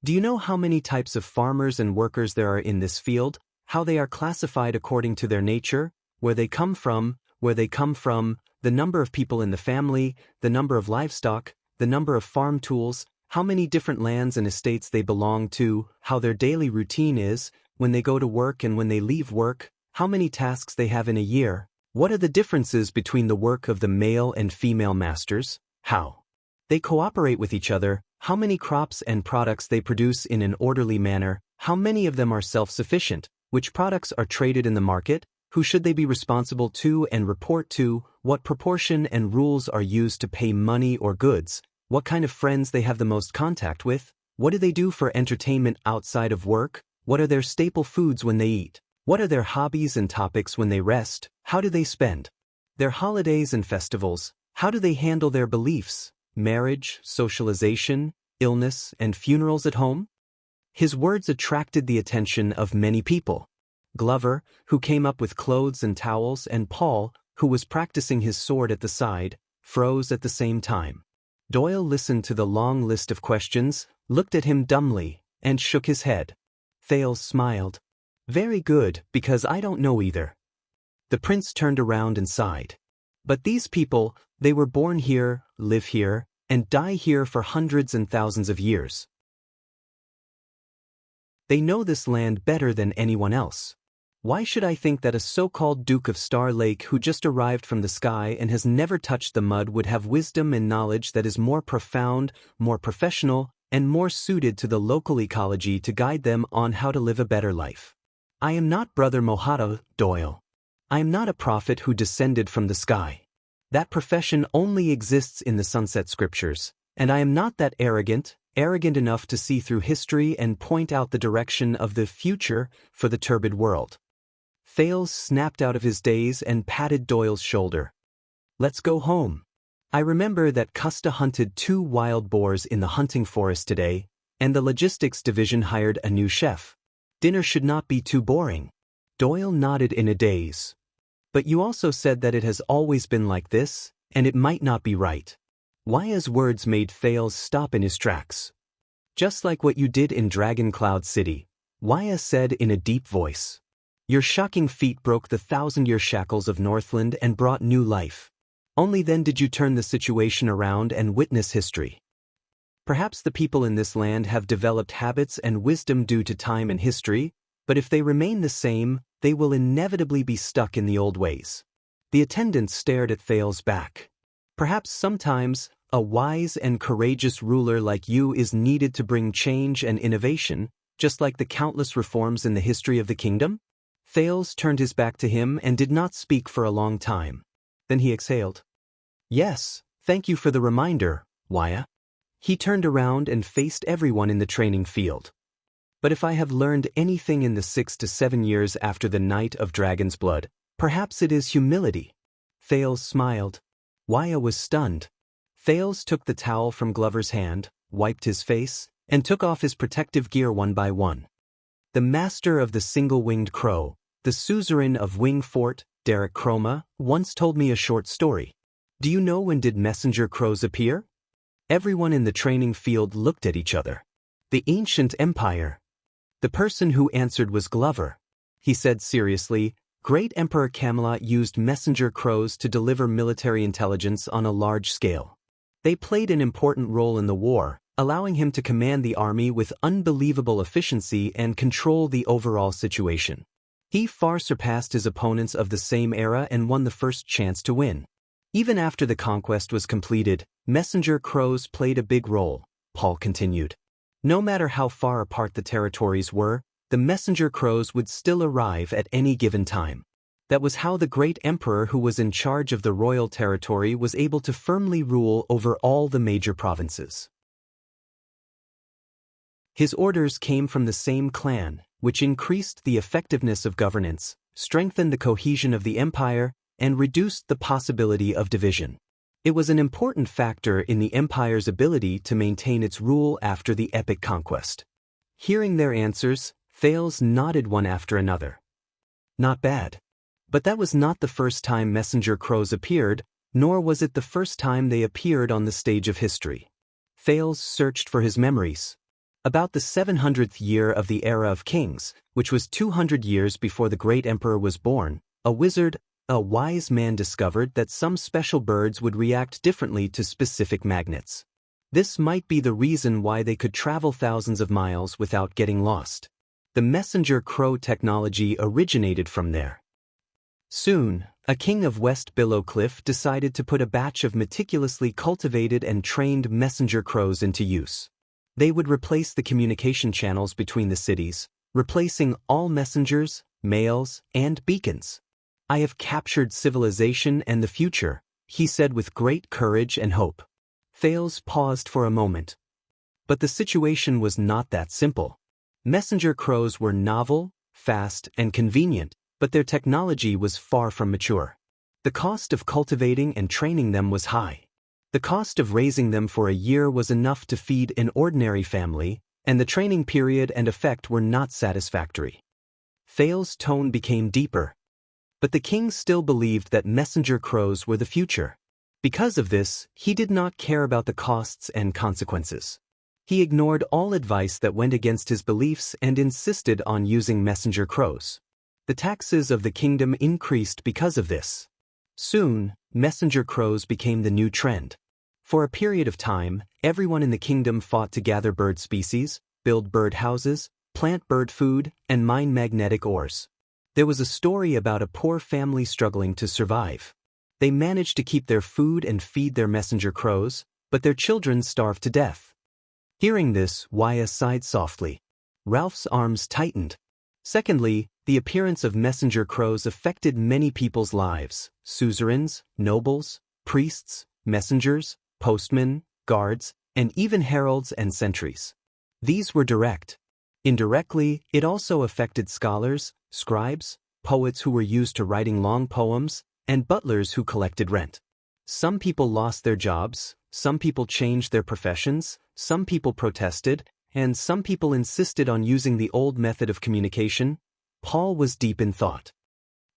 Do you know how many types of farmers and workers there are in this field, how they are classified according to their nature, where they come from, the number of people in the family, the number of livestock, the number of farm tools, how many different lands and estates they belong to, how their daily routine is, when they go to work and when they leave work, how many tasks they have in a year, what are the differences between the work of the male and female masters, how they cooperate with each other, how many crops and products they produce in an orderly manner, how many of them are self-sufficient, which products are traded in the market, who should they be responsible to and report to, what proportion and rules are used to pay money or goods, what kind of friends they have the most contact with, what do they do for entertainment outside of work, What are their staple foods when they eat? What are their hobbies and topics when they rest? How do they spend their holidays and festivals? How do they handle their beliefs, marriage, socialization, illness, and funerals at home? His words attracted the attention of many people. Glover, who came up with clothes and towels, and Paul, who was practicing his sword at the side, froze at the same time. Doyle listened to the long list of questions, looked at him dumbly, and shook his head. Thales smiled. Very good, because I don't know either. The prince turned around and sighed. But these people, they were born here, live here, and die here for hundreds and thousands of years. They know this land better than anyone else. Why should I think that a so-called Duke of Star Lake who just arrived from the sky and has never touched the mud would have wisdom and knowledge that is more profound, more professional, and more suited to the local ecology to guide them on how to live a better life? I am not Brother Mojado, Doyle. I am not a prophet who descended from the sky. That profession only exists in the sunset scriptures, and I am not that arrogant enough to see through history and point out the direction of the future for the turbid world. Thales snapped out of his daze and patted Doyle's shoulder. Let's go home. I remember that Custa hunted 2 wild boars in the hunting forest today, and the logistics division hired a new chef. Dinner should not be too boring. Doyle nodded in a daze. But you also said that it has always been like this, and it might not be right. Waya's words made Thales stop in his tracks. Just like what you did in Dragon Cloud City, Waya said in a deep voice. Your shocking feat broke the 1,000-year shackles of Northland and brought new life. Only then did you turn the situation around and witness history. Perhaps the people in this land have developed habits and wisdom due to time and history, but if they remain the same, they will inevitably be stuck in the old ways. The attendant stared at Thales' back. Perhaps sometimes, a wise and courageous ruler like you is needed to bring change and innovation, just like the countless reforms in the history of the kingdom? Thales turned his back to him and did not speak for a long time. Then he exhaled. Yes, thank you for the reminder, Waya. He turned around and faced everyone in the training field. But if I have learned anything in the 6 to 7 years after the Night of Dragon's Blood, perhaps it is humility. Thales smiled. Waya was stunned. Thales took the towel from Glover's hand, wiped his face, and took off his protective gear one by one. The master of the single-winged crow, the suzerain of Wing Fort, Derek Chroma, once told me a short story. Do you know when did messenger crows appear? Everyone in the training field looked at each other. The ancient empire. The person who answered was Glover. He said seriously, Great Emperor Camelot used messenger crows to deliver military intelligence on a large scale. They played an important role in the war, allowing him to command the army with unbelievable efficiency and control the overall situation. He far surpassed his opponents of the same era and won the first chance to win. Even after the conquest was completed, messenger crows played a big role, Paul continued. No matter how far apart the territories were, the messenger crows would still arrive at any given time. That was how the great emperor who was in charge of the royal territory was able to firmly rule over all the major provinces. His orders came from the same clan, which increased the effectiveness of governance, strengthened the cohesion of the empire, and reduced the possibility of division. It was an important factor in the empire's ability to maintain its rule after the epic conquest. Hearing their answers, Thales nodded one after another. Not bad. But that was not the first time messenger crows appeared, nor was it the first time they appeared on the stage of history. Thales searched for his memories. About the 700th year of the era of kings, which was 200 years before the great emperor was born, a wise man discovered that some special birds would react differently to specific magnets. This might be the reason why they could travel thousands of miles without getting lost. The messenger crow technology originated from there. Soon, a king of West Billow Cliff decided to put a batch of meticulously cultivated and trained messenger crows into use. They would replace the communication channels between the cities, replacing all messengers, mails, and beacons. I have captured civilization and the future, he said with great courage and hope. Thales paused for a moment. But the situation was not that simple. Messenger crows were novel, fast, and convenient, but their technology was far from mature. The cost of cultivating and training them was high. The cost of raising them for a year was enough to feed an ordinary family, and the training period and effect were not satisfactory. Fail's tone became deeper. But the king still believed that messenger crows were the future. Because of this, he did not care about the costs and consequences. He ignored all advice that went against his beliefs and insisted on using messenger crows. The taxes of the kingdom increased because of this. Soon, messenger crows became the new trend. For a period of time, everyone in the kingdom fought to gather bird species, build bird houses, plant bird food, and mine magnetic ores. There was a story about a poor family struggling to survive. They managed to keep their food and feed their messenger crows, but their children starved to death. Hearing this, Wuxia sighed softly. Ralph's arms tightened. Secondly, the appearance of messenger crows affected many people's lives: suzerains, nobles, priests, messengers, postmen, guards, and even heralds and sentries. These were direct. Indirectly, it also affected scholars, scribes, poets who were used to writing long poems, and butlers who collected rent. Some people lost their jobs, some people changed their professions, some people protested, and some people insisted on using the old method of communication. Paul was deep in thought.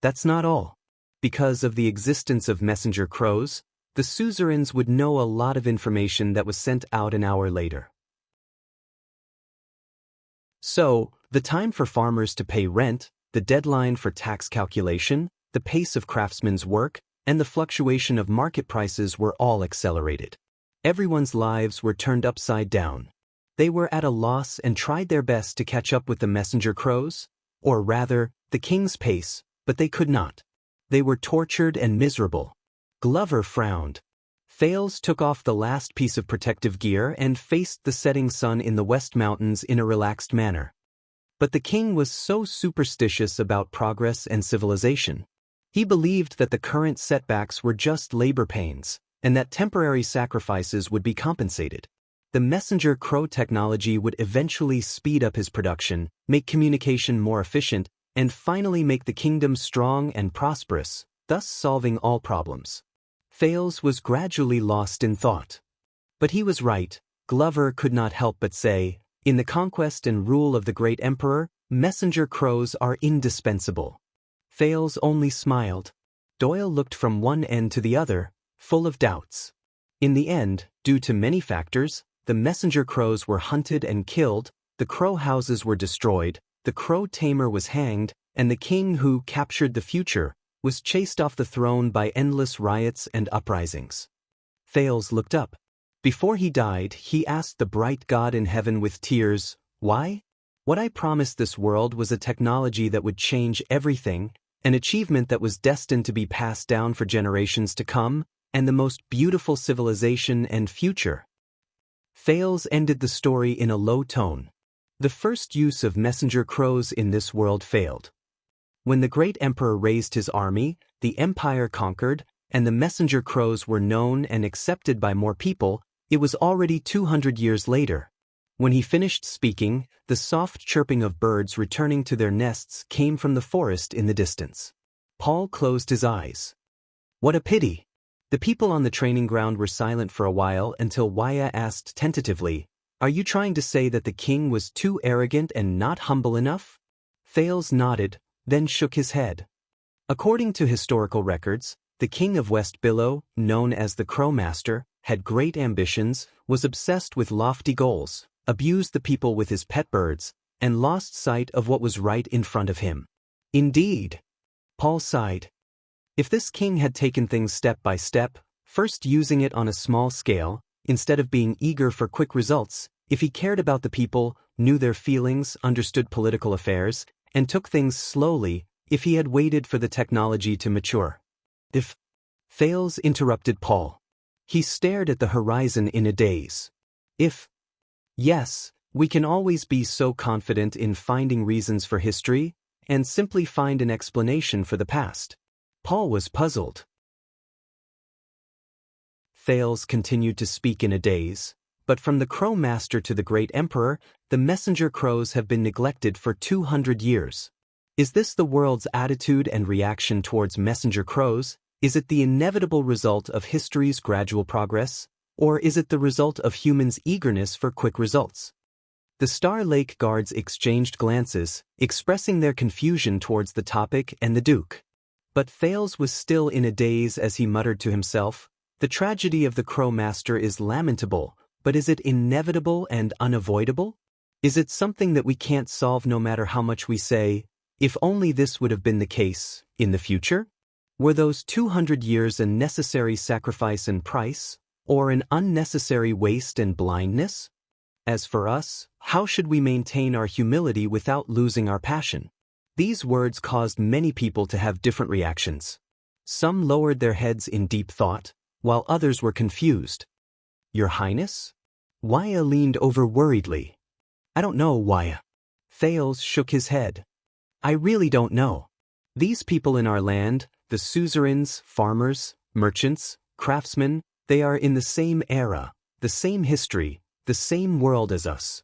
That's not all. Because of the existence of messenger crows, the suzerains would know a lot of information that was sent out an hour later. So, the time for farmers to pay rent, the deadline for tax calculation, the pace of craftsmen's work, and the fluctuation of market prices were all accelerated. Everyone's lives were turned upside down. They were at a loss and tried their best to catch up with the messenger crows, or rather, the king's pace, but they could not. They were tortured and miserable. Glover frowned. Fales took off the last piece of protective gear and faced the setting sun in the West Mountains in a relaxed manner. But the king was so superstitious about progress and civilization. He believed that the current setbacks were just labor pains, and that temporary sacrifices would be compensated. The messenger crow technology would eventually speed up his production, make communication more efficient, and finally make the kingdom strong and prosperous, thus solving all problems. Fales was gradually lost in thought. But he was right. Glover could not help but say, in the conquest and rule of the great emperor, messenger crows are indispensable. Fales only smiled. Doyle looked from one end to the other, full of doubts. In the end, due to many factors, the messenger crows were hunted and killed, the crow houses were destroyed, the crow tamer was hanged, and the king who captured the future was chased off the throne by endless riots and uprisings. Fales looked up. Before he died, he asked the bright God in heaven with tears, "Why? What I promised this world was a technology that would change everything, an achievement that was destined to be passed down for generations to come, and the most beautiful civilization and future." Fales ended the story in a low tone. The first use of messenger crows in this world failed. When the great emperor raised his army, the empire conquered, and the messenger crows were known and accepted by more people, it was already 200 years later. When he finished speaking, the soft chirping of birds returning to their nests came from the forest in the distance. Paul closed his eyes. What a pity! The people on the training ground were silent for a while until Wuxia asked tentatively, "Are you trying to say that the king was too arrogant and not humble enough?" Fales nodded, then shook his head. According to historical records, the king of West Billow, known as the Crow Master, had great ambitions, was obsessed with lofty goals, abused the people with his pet birds, and lost sight of what was right in front of him. Indeed. Paul sighed. If this king had taken things step by step, first using it on a small scale, instead of being eager for quick results, if he cared about the people, knew their feelings, understood political affairs, and took things slowly, if he had waited for the technology to mature. If Fales interrupted Paul. He stared at the horizon in a daze. Yes, we can always be so confident in finding reasons for history, and simply find an explanation for the past. Paul was puzzled. Fales continued to speak in a daze, But from the Crow Master to the great Emperor, the messenger crows have been neglected for 200 years. Is this the world's attitude and reaction towards messenger crows? Is it the inevitable result of history's gradual progress? Or is it the result of humans' eagerness for quick results? The Star Lake guards exchanged glances, expressing their confusion towards the topic and the Duke. But Thales was still in a daze as he muttered to himself, "The tragedy of the Crow Master is lamentable, but is it inevitable and unavoidable? Is it something that we can't solve no matter how much we say, 'If only this would have been the case,' in the future? Were those 200 years a necessary sacrifice and price, or an unnecessary waste and blindness? As for us, how should we maintain our humility without losing our passion?" These words caused many people to have different reactions. Some lowered their heads in deep thought, while others were confused. "Your Highness?" Wuxia leaned over worriedly. "I don't know, Wuxia." Thales shook his head. "I really don't know. These people in our land, the suzerains, farmers, merchants, craftsmen, they are in the same era, the same history, the same world as us.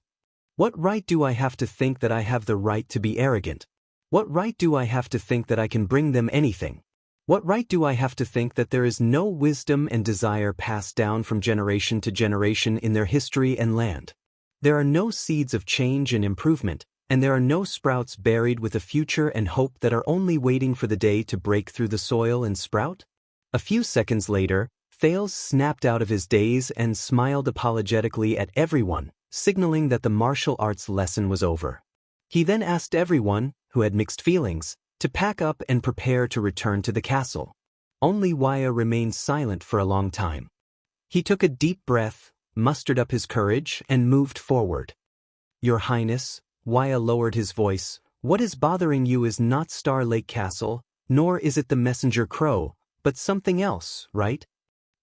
What right do I have to think that I have the right to be arrogant? What right do I have to think that I can bring them anything? What right do I have to think that there is no wisdom and desire passed down from generation to generation in their history and land? There are no seeds of change and improvement, and there are no sprouts buried with a future and hope that are only waiting for the day to break through the soil and sprout?" A few seconds later, Thales snapped out of his daze and smiled apologetically at everyone, signaling that the martial arts lesson was over. He then asked everyone, who had mixed feelings, to pack up and prepare to return to the castle. Only Wuxia remained silent for a long time. He took a deep breath, mustered up his courage, and moved forward. "Your Highness," Wuxia lowered his voice, "what is bothering you is not Star Lake Castle, nor is it the messenger crow, but something else, right?"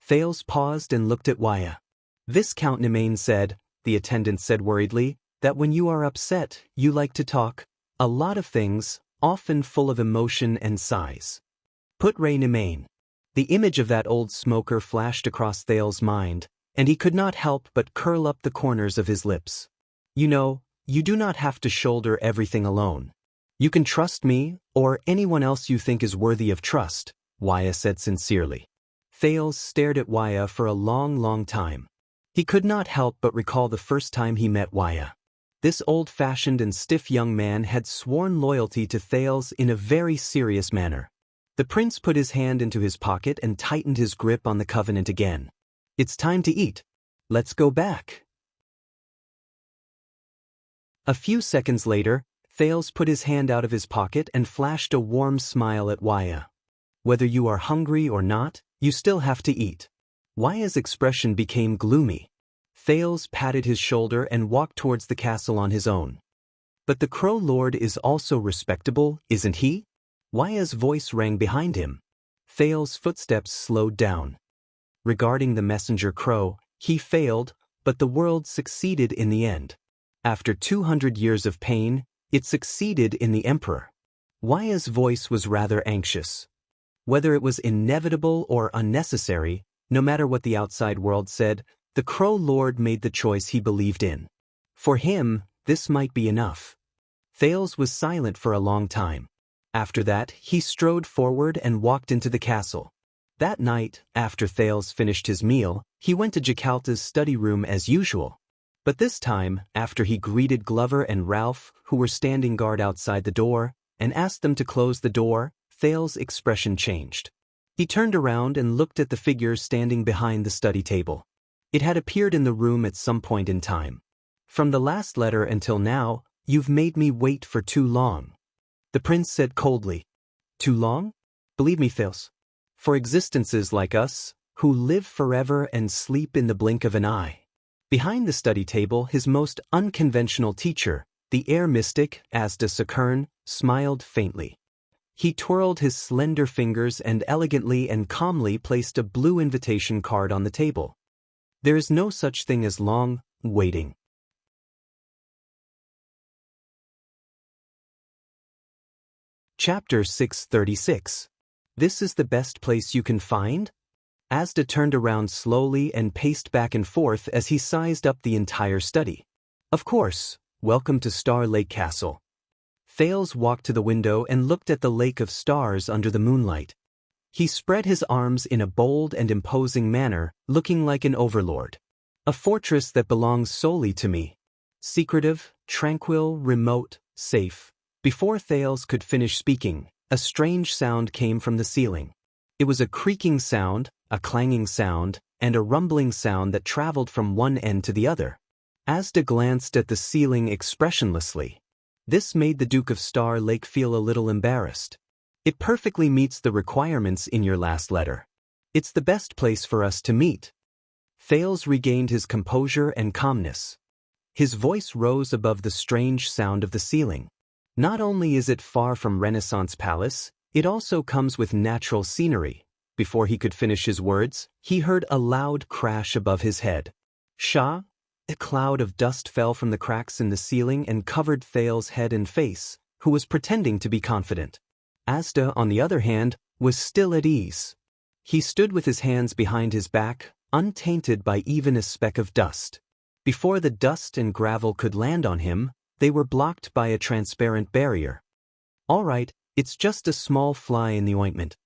Thales paused and looked at Wuxia. "Viscount Nemain said," the attendant said worriedly, "that when you are upset, you like to talk. A lot of things, often full of emotion and sighs." Put Ray Nemain. The image of that old smoker flashed across Thales' mind, and he could not help but curl up the corners of his lips. "You know, you do not have to shoulder everything alone. You can trust me, or anyone else you think is worthy of trust," Wuxia said sincerely. Thales stared at Wuxia for a long time. He could not help but recall the first time he met Wuxia. This old-fashioned and stiff young man had sworn loyalty to Thales in a very serious manner. The prince put his hand into his pocket and tightened his grip on the covenant again. "It's time to eat. Let's go back." A few seconds later, Thales put his hand out of his pocket and flashed a warm smile at Wuxia. "Whether you are hungry or not, you still have to eat." Wuxia's expression became gloomy. Thales patted his shoulder and walked towards the castle on his own. "But the Crow Lord is also respectable, isn't he?" Wuxia's voice rang behind him. Thales' footsteps slowed down. Regarding the messenger crow, he failed, but the world succeeded in the end. After 200 years of pain, it succeeded in the emperor. Wuxia's voice was rather anxious. Whether it was inevitable or unnecessary, no matter what the outside world said, the Crow Lord made the choice he believed in. For him, this might be enough. Thales was silent for a long time. After that, he strode forward and walked into the castle. That night, after Thales finished his meal, he went to Jacalta's study room as usual. But this time, after he greeted Glover and Ralph, who were standing guard outside the door, and asked them to close the door, Thales' expression changed. He turned around and looked at the figure standing behind the study table. It had appeared in the room at some point in time. "From the last letter until now, you've made me wait for too long," the prince said coldly. "Too long? Believe me, Thales. For existences like us, who live forever and sleep in the blink of an eye." Behind the study table, his most unconventional teacher, the air mystic, Asda Sakern, smiled faintly. He twirled his slender fingers and elegantly and calmly placed a blue invitation card on the table. There is no such thing as long waiting. Chapter 636. This is the best place you can find? Asda turned around slowly and paced back and forth as he sized up the entire study. Of course, welcome to Star Lake Castle. Thales walked to the window and looked at the lake of stars under the moonlight. He spread his arms in a bold and imposing manner, looking like an overlord. A fortress that belongs solely to me. Secretive, tranquil, remote, safe. Before Thales could finish speaking, a strange sound came from the ceiling. It was a creaking sound, a clanging sound, and a rumbling sound that traveled from one end to the other. Asda glanced at the ceiling expressionlessly. This made the Duke of Star Lake feel a little embarrassed. It perfectly meets the requirements in your last letter. It's the best place for us to meet. Thales regained his composure and calmness. His voice rose above the strange sound of the ceiling. Not only is it far from Renaissance Palace, it also comes with natural scenery. Before he could finish his words, he heard a loud crash above his head. Shah! A cloud of dust fell from the cracks in the ceiling and covered Thales' head and face, who was pretending to be confident. Asda, on the other hand, was still at ease. He stood with his hands behind his back, untainted by even a speck of dust. Before the dust and gravel could land on him, they were blocked by a transparent barrier. All right, it's just a small fly in the ointment.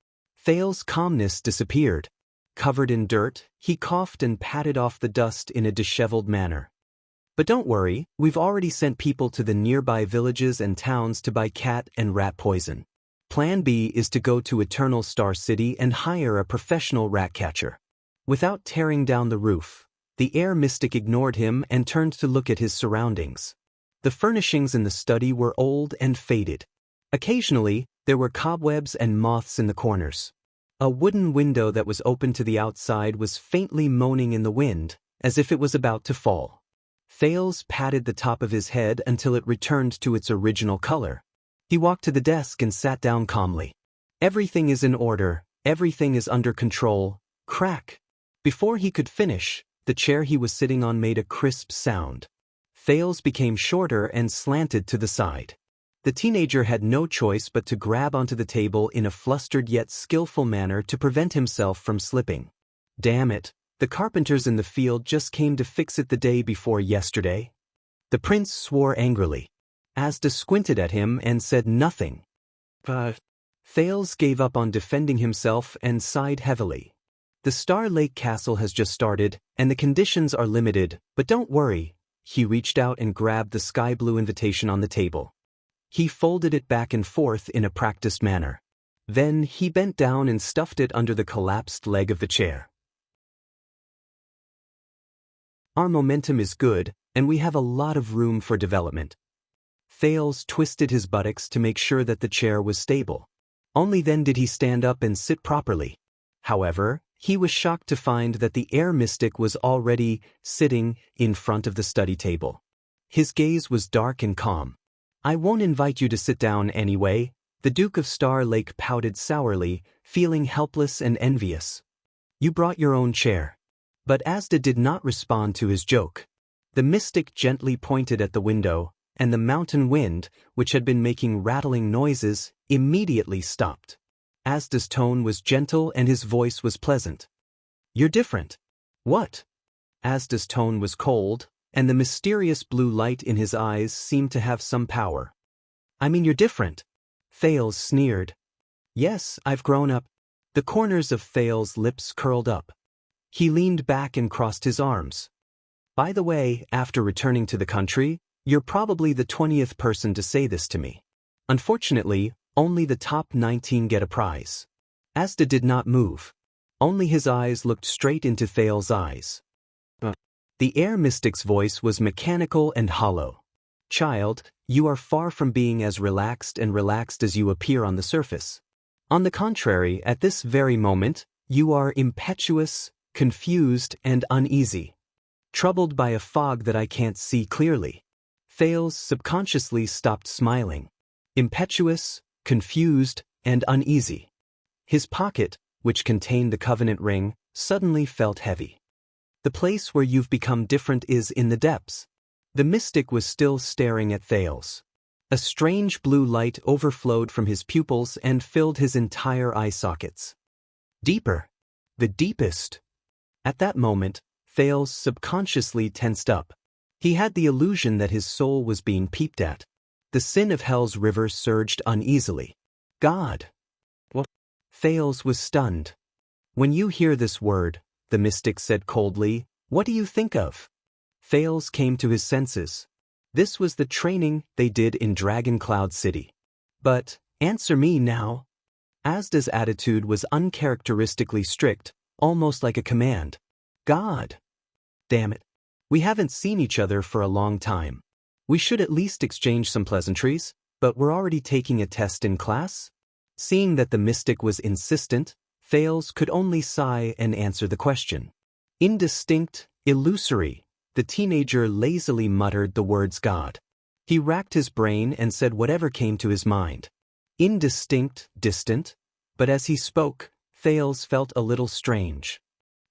Thales' calmness disappeared. Covered in dirt, he coughed and patted off the dust in a disheveled manner. But don't worry, we've already sent people to the nearby villages and towns to buy cat and rat poison. Plan B is to go to Eternal Star City and hire a professional rat catcher. Without tearing down the roof, the air mystic ignored him and turned to look at his surroundings. The furnishings in the study were old and faded. Occasionally, there were cobwebs and moths in the corners. A wooden window that was open to the outside was faintly moaning in the wind, as if it was about to fall. Thales patted the top of his head until it returned to its original color. He walked to the desk and sat down calmly. Everything is in order, everything is under control. Crack! Before he could finish, the chair he was sitting on made a crisp sound. Thales became shorter and slanted to the side. The teenager had no choice but to grab onto the table in a flustered yet skillful manner to prevent himself from slipping. Damn it, the carpenters in the field just came to fix it the day before yesterday. The prince swore angrily. Asda squinted at him and said nothing. Thales gave up on defending himself and sighed heavily. The Star Lake Castle has just started, and the conditions are limited, but don't worry. He reached out and grabbed the sky blue invitation on the table. He folded it back and forth in a practiced manner. Then he bent down and stuffed it under the collapsed leg of the chair. Our momentum is good, and we have a lot of room for development. Thales twisted his buttocks to make sure that the chair was stable. Only then did he stand up and sit properly. However, he was shocked to find that the air mystic was already sitting in front of the study table. His gaze was dark and calm. I won't invite you to sit down anyway, the Duke of Star Lake pouted sourly, feeling helpless and envious. You brought your own chair. But Asda did not respond to his joke. The mystic gently pointed at the window, and the mountain wind, which had been making rattling noises, immediately stopped. Asda's tone was gentle and his voice was pleasant. You're different. What? Asda's tone was cold, and the mysterious blue light in his eyes seemed to have some power. I mean, you're different. Thales sneered. Yes, I've grown up. The corners of Thales' lips curled up. He leaned back and crossed his arms. By the way, after returning to the country, you're probably the 20th person to say this to me. Unfortunately, only the top 19 get a prize. Asda did not move. Only his eyes looked straight into Thales' eyes. The air mystic's voice was mechanical and hollow. Child, you are far from being as relaxed as you appear on the surface. On the contrary, at this very moment, you are impetuous, confused, and uneasy. Troubled by a fog that I can't see clearly. Thales subconsciously stopped smiling. Impetuous, confused, and uneasy. His pocket, which contained the covenant ring, suddenly felt heavy. The place where you've become different is in the depths. The mystic was still staring at Thales. A strange blue light overflowed from his pupils and filled his entire eye sockets. Deeper. The deepest. At that moment, Thales subconsciously tensed up. He had the illusion that his soul was being peeped at. The sin of hell's river surged uneasily. God. What? Thales was stunned. When you hear this word, the mystic said coldly, what do you think of? Thales came to his senses. This was the training they did in Dragon Cloud City. But, answer me now. Asda's attitude was uncharacteristically strict, almost like a command. God. Damn it. We haven't seen each other for a long time. We should at least exchange some pleasantries, but we're already taking a test in class? Seeing that the mystic was insistent, Thales could only sigh and answer the question. Indistinct, illusory, the teenager lazily muttered the words God. He racked his brain and said whatever came to his mind. Indistinct, distant, but as he spoke, Thales felt a little strange.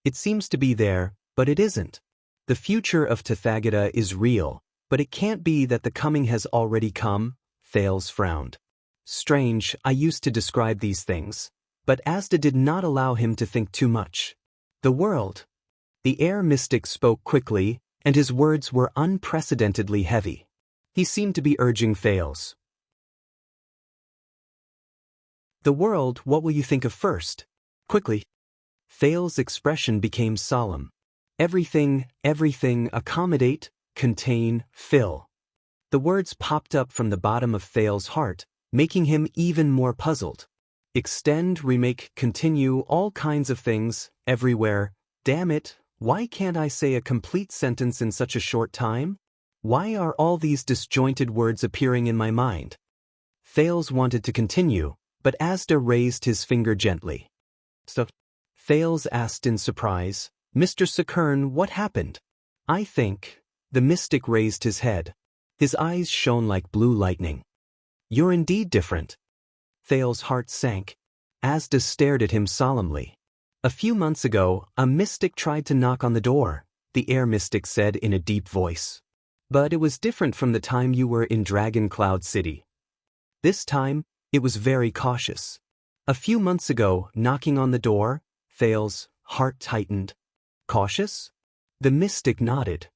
It seems to be there, but it isn't. The future of Tathagata is real, but it can't be that the coming has already come, Thales frowned. Strange, I used to describe these things, but Asda did not allow him to think too much. The world. The air mystic spoke quickly, and his words were unprecedentedly heavy. He seemed to be urging Thales. The world, what will you think of first? Quickly. Thales' expression became solemn. Everything, accommodate, contain, fill. The words popped up from the bottom of Thales' heart, making him even more puzzled. Extend, remake, continue, all kinds of things, everywhere. Damn it, why can't I say a complete sentence in such a short time? Why are all these disjointed words appearing in my mind? Thales wanted to continue, but Asda raised his finger gently. So, Thales asked in surprise, Mr. Sakern, what happened? I think. The mystic raised his head. His eyes shone like blue lightning. You're indeed different. Thales' heart sank. Asda stared at him solemnly. A few months ago, a mystic tried to knock on the door, the air mystic said in a deep voice. But it was different from the time you were in Dragon Cloud City. This time, it was very cautious. A few months ago, knocking on the door, Thales' heart tightened. Cautious? The mystic nodded.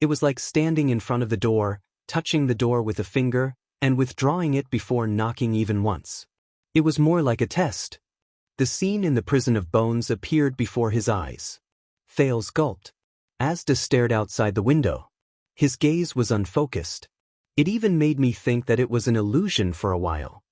It was like standing in front of the door, touching the door with a finger, and withdrawing it before knocking even once. It was more like a test. The scene in the prison of bones appeared before his eyes. Thales gulped. Asda stared outside the window. His gaze was unfocused. It even made me think that it was an illusion for a while.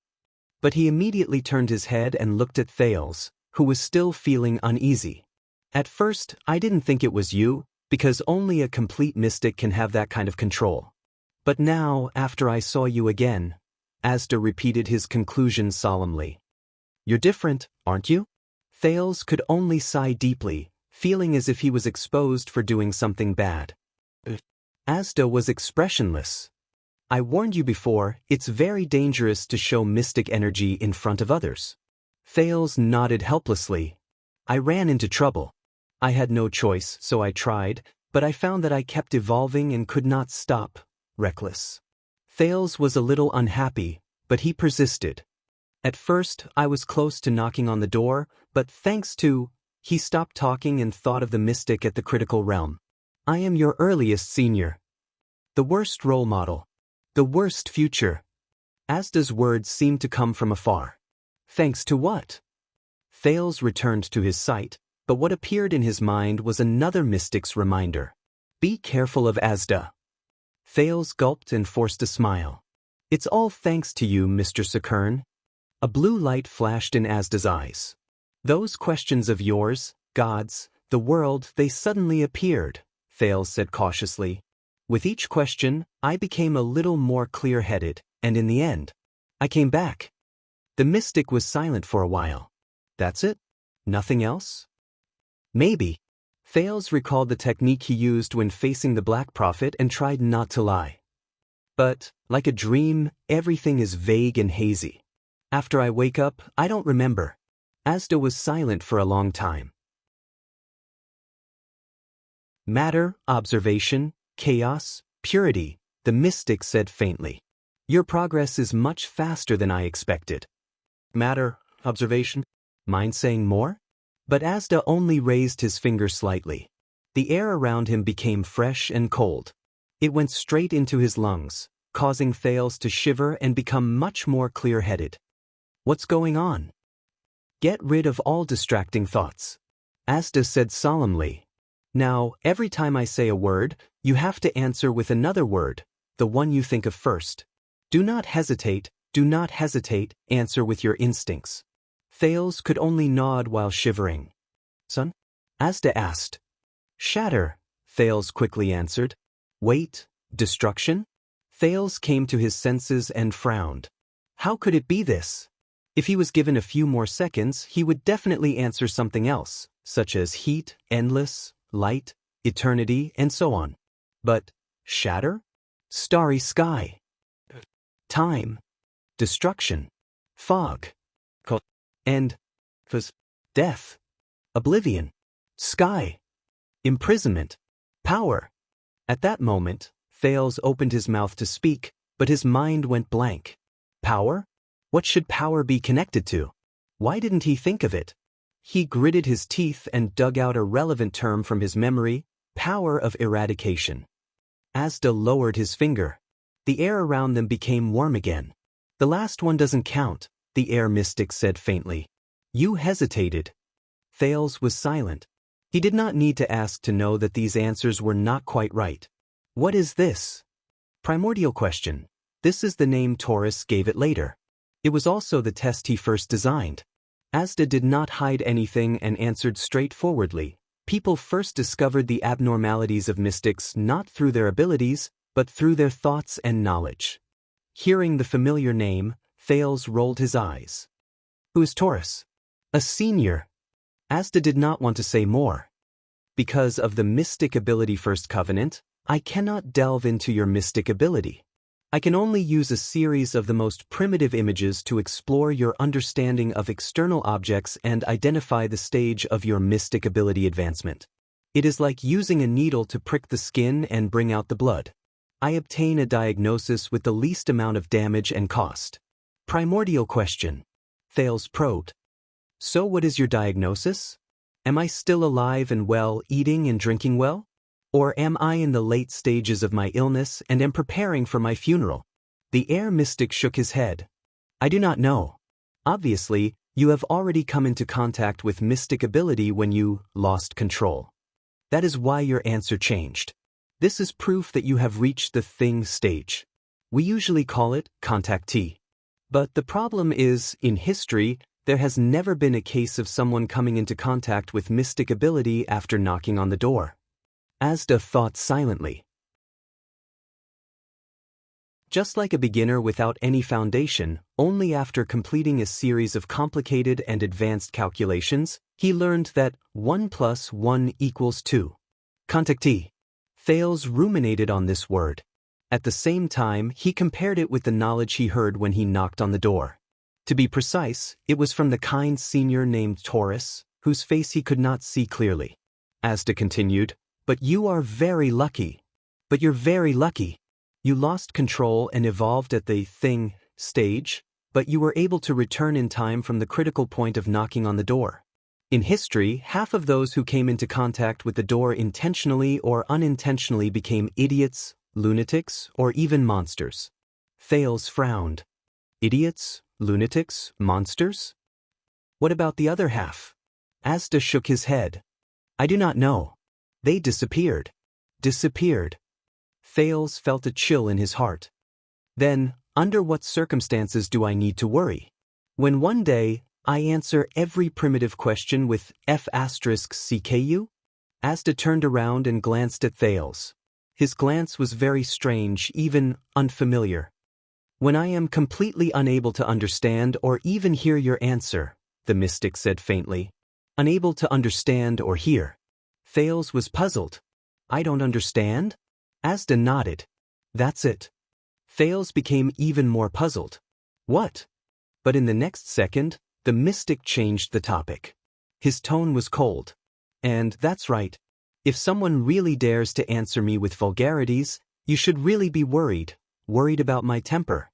But he immediately turned his head and looked at Thales, who was still feeling uneasy. At first, I didn't think it was you, because only a complete mystic can have that kind of control. But now, after I saw you again, Asda repeated his conclusion solemnly. You're different, aren't you? Thales could only sigh deeply, feeling as if he was exposed for doing something bad. Asda was expressionless. I warned you before, it's very dangerous to show mystic energy in front of others. Thales nodded helplessly. I ran into trouble. I had no choice, so I tried, but I found that I kept evolving and could not stop. Reckless. Thales was a little unhappy, but he persisted. At first, I was close to knocking on the door, but thanks to... He stopped talking and thought of the mystic at the critical realm. I am your earliest senior. The worst role model. The worst future. Asda's words seemed to come from afar. Thanks to what? Thales returned to his sight, but what appeared in his mind was another mystic's reminder. Be careful of Asda. Thales gulped and forced a smile. It's all thanks to you, Mr. Sakern. A blue light flashed in Asda's eyes. Those questions of yours, gods, the world, they suddenly appeared, Thales said cautiously. With each question, I became a little more clear-headed, and in the end, I came back. The mystic was silent for a while. That's it? Nothing else? Maybe. Thales recalled the technique he used when facing the Black Prophet and tried not to lie. But, like a dream, everything is vague and hazy. After I wake up, I don't remember. Asda was silent for a long time. Matter, observation, chaos, purity, the mystic said faintly. Your progress is much faster than I expected. Matter, observation, mind saying more? But Asda only raised his finger slightly. The air around him became fresh and cold. It went straight into his lungs, causing Thales to shiver and become much more clear-headed. What's going on? Get rid of all distracting thoughts, Asda said solemnly. Now, every time I say a word, you have to answer with another word, the one you think of first. Do not hesitate, answer with your instincts. Thales could only nod while shivering. Son? Asda asked. Shatter, Thales quickly answered. Wait, destruction? Thales came to his senses and frowned. How could it be this? If he was given a few more seconds, he would definitely answer something else, such as heat, endless, light, eternity, and so on. But shatter? Starry sky. Time. Destruction. Fog. And death. Oblivion. Sky. Imprisonment. Power. At that moment, Thales opened his mouth to speak, but his mind went blank. Power? What should power be connected to? Why didn't he think of it? He gritted his teeth and dug out a relevant term from his memory, power of eradication. Asda lowered his finger. The air around them became warm again. The last one doesn't count, the air mystic said faintly. You hesitated. Thales was silent. He did not need to ask to know that these answers were not quite right. What is this? Primordial question. This is the name Taurus gave it later. It was also the test he first designed. Asda did not hide anything and answered straightforwardly. People first discovered the abnormalities of mystics not through their abilities, but through their thoughts and knowledge. Hearing the familiar name, Thales rolled his eyes. Who is Taurus? A senior. Asda did not want to say more. Because of the mystic ability first covenant, I cannot delve into your mystic ability. I can only use a series of the most primitive images to explore your understanding of external objects and identify the stage of your mystic ability advancement. It is like using a needle to prick the skin and bring out the blood. I obtain a diagnosis with the least amount of damage and cost. Primordial question. Thales probed. So what is your diagnosis? Am I still alive and well, eating and drinking well? Or am I in the late stages of my illness and am preparing for my funeral? The air mystic shook his head. I do not know. Obviously, you have already come into contact with mystic ability when you lost control. That is why your answer changed. This is proof that you have reached the thing stage. We usually call it contactee. But the problem is, in history, there has never been a case of someone coming into contact with mystic ability after knocking on the door. Asda thought silently. Just like a beginner without any foundation, only after completing a series of complicated and advanced calculations, he learned that 1 + 1 = 2. Contactee. Thales ruminated on this word. At the same time, he compared it with the knowledge he heard when he knocked on the door. To be precise, it was from the kind senior named Taurus, whose face he could not see clearly. Asda continued. But you are very lucky. But you're very lucky. You lost control and evolved at the thing stage, but you were able to return in time from the critical point of knocking on the door. In history, half of those who came into contact with the door intentionally or unintentionally became idiots, lunatics, or even monsters. Thales frowned. Idiots, lunatics, monsters? What about the other half? Asda shook his head. I do not know. They disappeared. Disappeared. Thales felt a chill in his heart. Then, under what circumstances do I need to worry? When one day, I answer every primitive question with F*CKU? Asda turned around and glanced at Thales. His glance was very strange, even unfamiliar. When I am completely unable to understand or even hear your answer, the mystic said faintly. Unable to understand or hear. Thales was puzzled. I don't understand? Asda nodded. That's it. Thales became even more puzzled. What? But in the next second, the mystic changed the topic. His tone was cold. And that's right. If someone really dares to answer me with vulgarities, you should really be worried. Worried about my temper.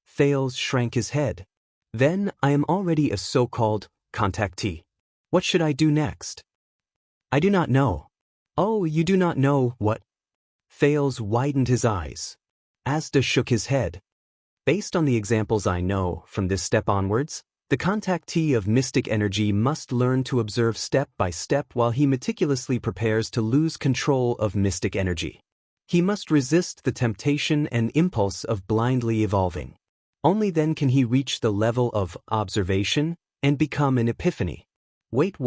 Thales shrank his head. Then I am already a so-called contactee. What should I do next? I do not know. Oh, you do not know what? Thales widened his eyes. Asda shook his head. Based on the examples I know, from this step onwards, the contactee of mystic energy must learn to observe step by step while he meticulously prepares to lose control of mystic energy. He must resist the temptation and impulse of blindly evolving. Only then can he reach the level of observation and become an epiphany. Wait.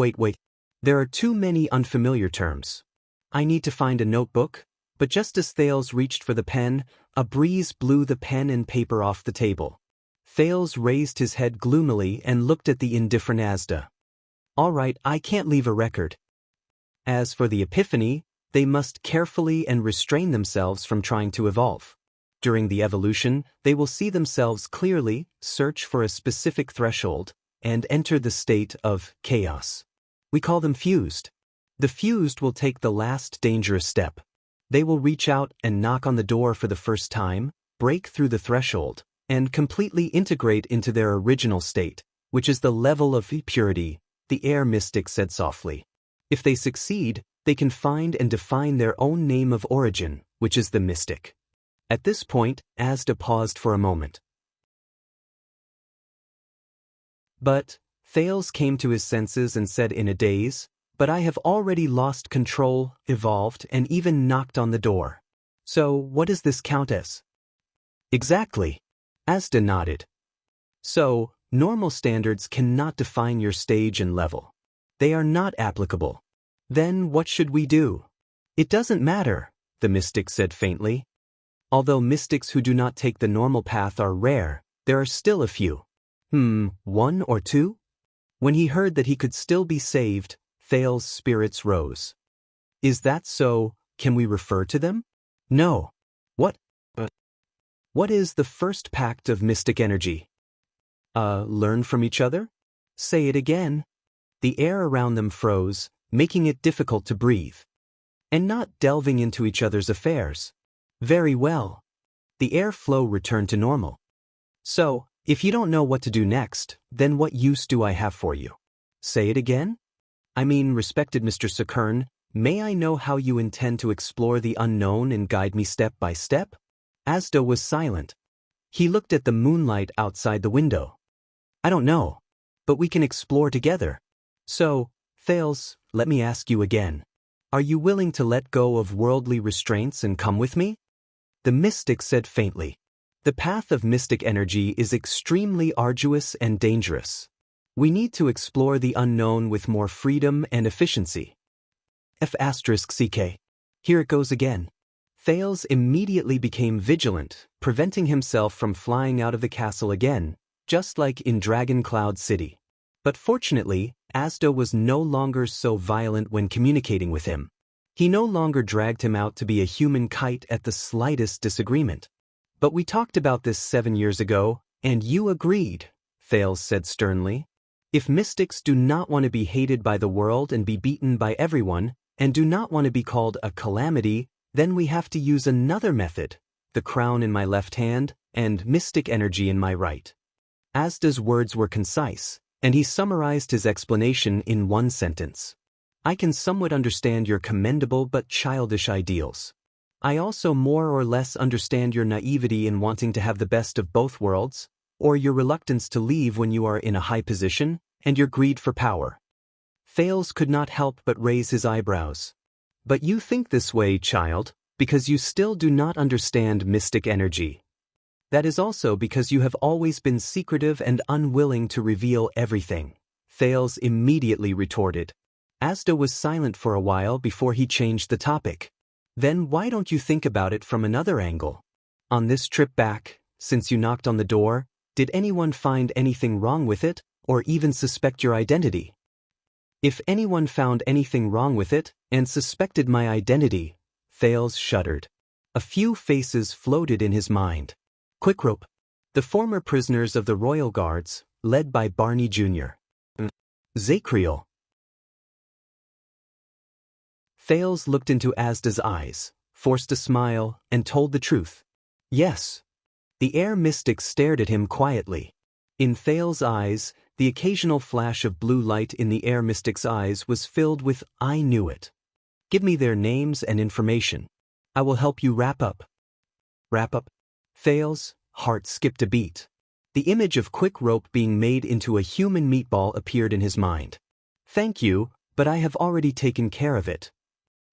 There are too many unfamiliar terms. I need to find a notebook, but just as Thales reached for the pen, a breeze blew the pen and paper off the table. Thales raised his head gloomily and looked at the indifferent Asda. All right, I can't leave a record. As for the epiphany, they must carefully and restrain themselves from trying to evolve. During the evolution, they will see themselves clearly, search for a specific threshold, and enter the state of chaos. We call them fused. The fused will take the last dangerous step. They will reach out and knock on the door for the first time, break through the threshold, and completely integrate into their original state, which is the level of purity, the air mystic said softly. If they succeed, they can find and define their own name of origin, which is the mystic. At this point, Asda paused for a moment. But, Thales came to his senses and said in a daze, but I have already lost control, evolved, and even knocked on the door. So, what does this count as? Exactly. Asda nodded. So, normal standards cannot define your stage and level. They are not applicable. Then what should we do? It doesn't matter, the mystic said faintly. Although mystics who do not take the normal path are rare, there are still a few. 1 or 2? When he heard that he could still be saved, Thales' spirits rose. Is that so? Can we refer to them? No. What? What is the first pact of mystic energy? Learn from each other? Say it again. The air around them froze, making it difficult to breathe. And not delving into each other's affairs. Very well. The airflow returned to normal. So, if you don't know what to do next, then what use do I have for you? Say it again? I mean, respected Mr. Sakern, may I know how you intend to explore the unknown and guide me step by step? Asda was silent. He looked at the moonlight outside the window. I don't know, but we can explore together. So, Thales, let me ask you again. Are you willing to let go of worldly restraints and come with me? The mystic said faintly. The path of mystic energy is extremely arduous and dangerous. We need to explore the unknown with more freedom and efficiency. F***CK. Here it goes again. Thales immediately became vigilant, preventing himself from flying out of the castle again, just like in Dragon Cloud City. But fortunately, Asda was no longer so violent when communicating with him. He no longer dragged him out to be a human kite at the slightest disagreement. But we talked about this 7 years ago, and you agreed, Thales said sternly. If mystics do not want to be hated by the world and be beaten by everyone, and do not want to be called a calamity, then we have to use another method, the crown in my left hand, and mystic energy in my right. Asda's words were concise, and he summarized his explanation in one sentence. I can somewhat understand your commendable but childish ideals. I also more or less understand your naivety in wanting to have the best of both worlds, or your reluctance to leave when you are in a high position, and your greed for power. Thales could not help but raise his eyebrows. But you think this way, child, because you still do not understand mystic energy. That is also because you have always been secretive and unwilling to reveal everything, Thales immediately retorted. Asda was silent for a while before he changed the topic. Then why don't you think about it from another angle? On this trip back, since you knocked on the door, did anyone find anything wrong with it, or even suspect your identity? If anyone found anything wrong with it, and suspected my identity, Thales shuddered. A few faces floated in his mind. Quickrope. The former prisoners of the Royal Guards, led by Barney Jr. Zacriel. Thales looked into Asda's eyes, forced a smile, and told the truth. Yes. The air mystic stared at him quietly. In Thales' eyes, The occasional flash of blue light in the air mystic's eyes was filled with "I knew it." "Give me their names and information. I will help you wrap up." Wrap up? Thales' heart skipped a beat. The image of quick rope being made into a human meatball appeared in his mind. "Thank you, but I have already taken care of it."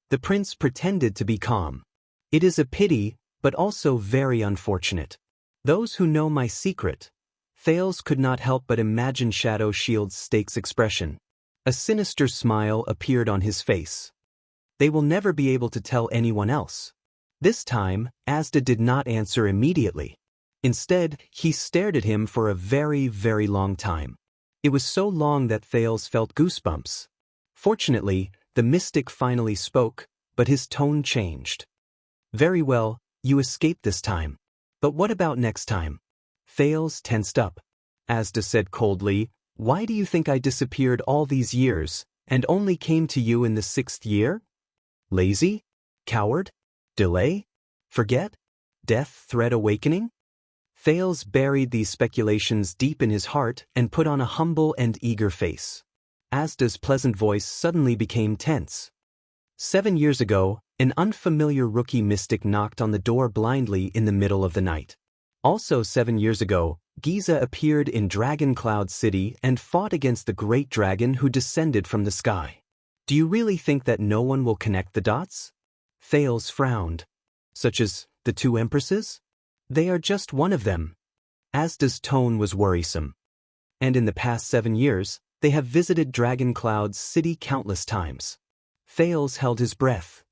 The prince pretended to be calm. "It is a pity, but also very unfortunate. Those who know my secret." Thales could not help but imagine Shadow Shield's Stake's expression. A sinister smile appeared on his face. "They will never be able to tell anyone else." This time, Asda did not answer immediately. Instead, he stared at him for a very, very long time. It was so long that Thales felt goosebumps. Fortunately, the mystic finally spoke, but his tone changed. "Very well, you escaped this time. But what about next time?" Thales tensed up. Asda said coldly, "Why do you think I disappeared all these years, and only came to you in the 6th year? Lazy? Coward? Delay? Forget? Death threat awakening?" Thales buried these speculations deep in his heart and put on a humble and eager face. Asda's pleasant voice suddenly became tense. 7 years ago, an unfamiliar rookie mystic knocked on the door blindly in the middle of the night. Also 7 years ago, Giza appeared in Dragon Cloud City and fought against the great dragon who descended from the sky. Do you really think that no one will connect the dots? Thales frowned. Such as the 2 empresses? They are just one of them. Asda's tone was worrisome. And in the past 7 years, they have visited Dragon Cloud City countless times. Thales held his breath.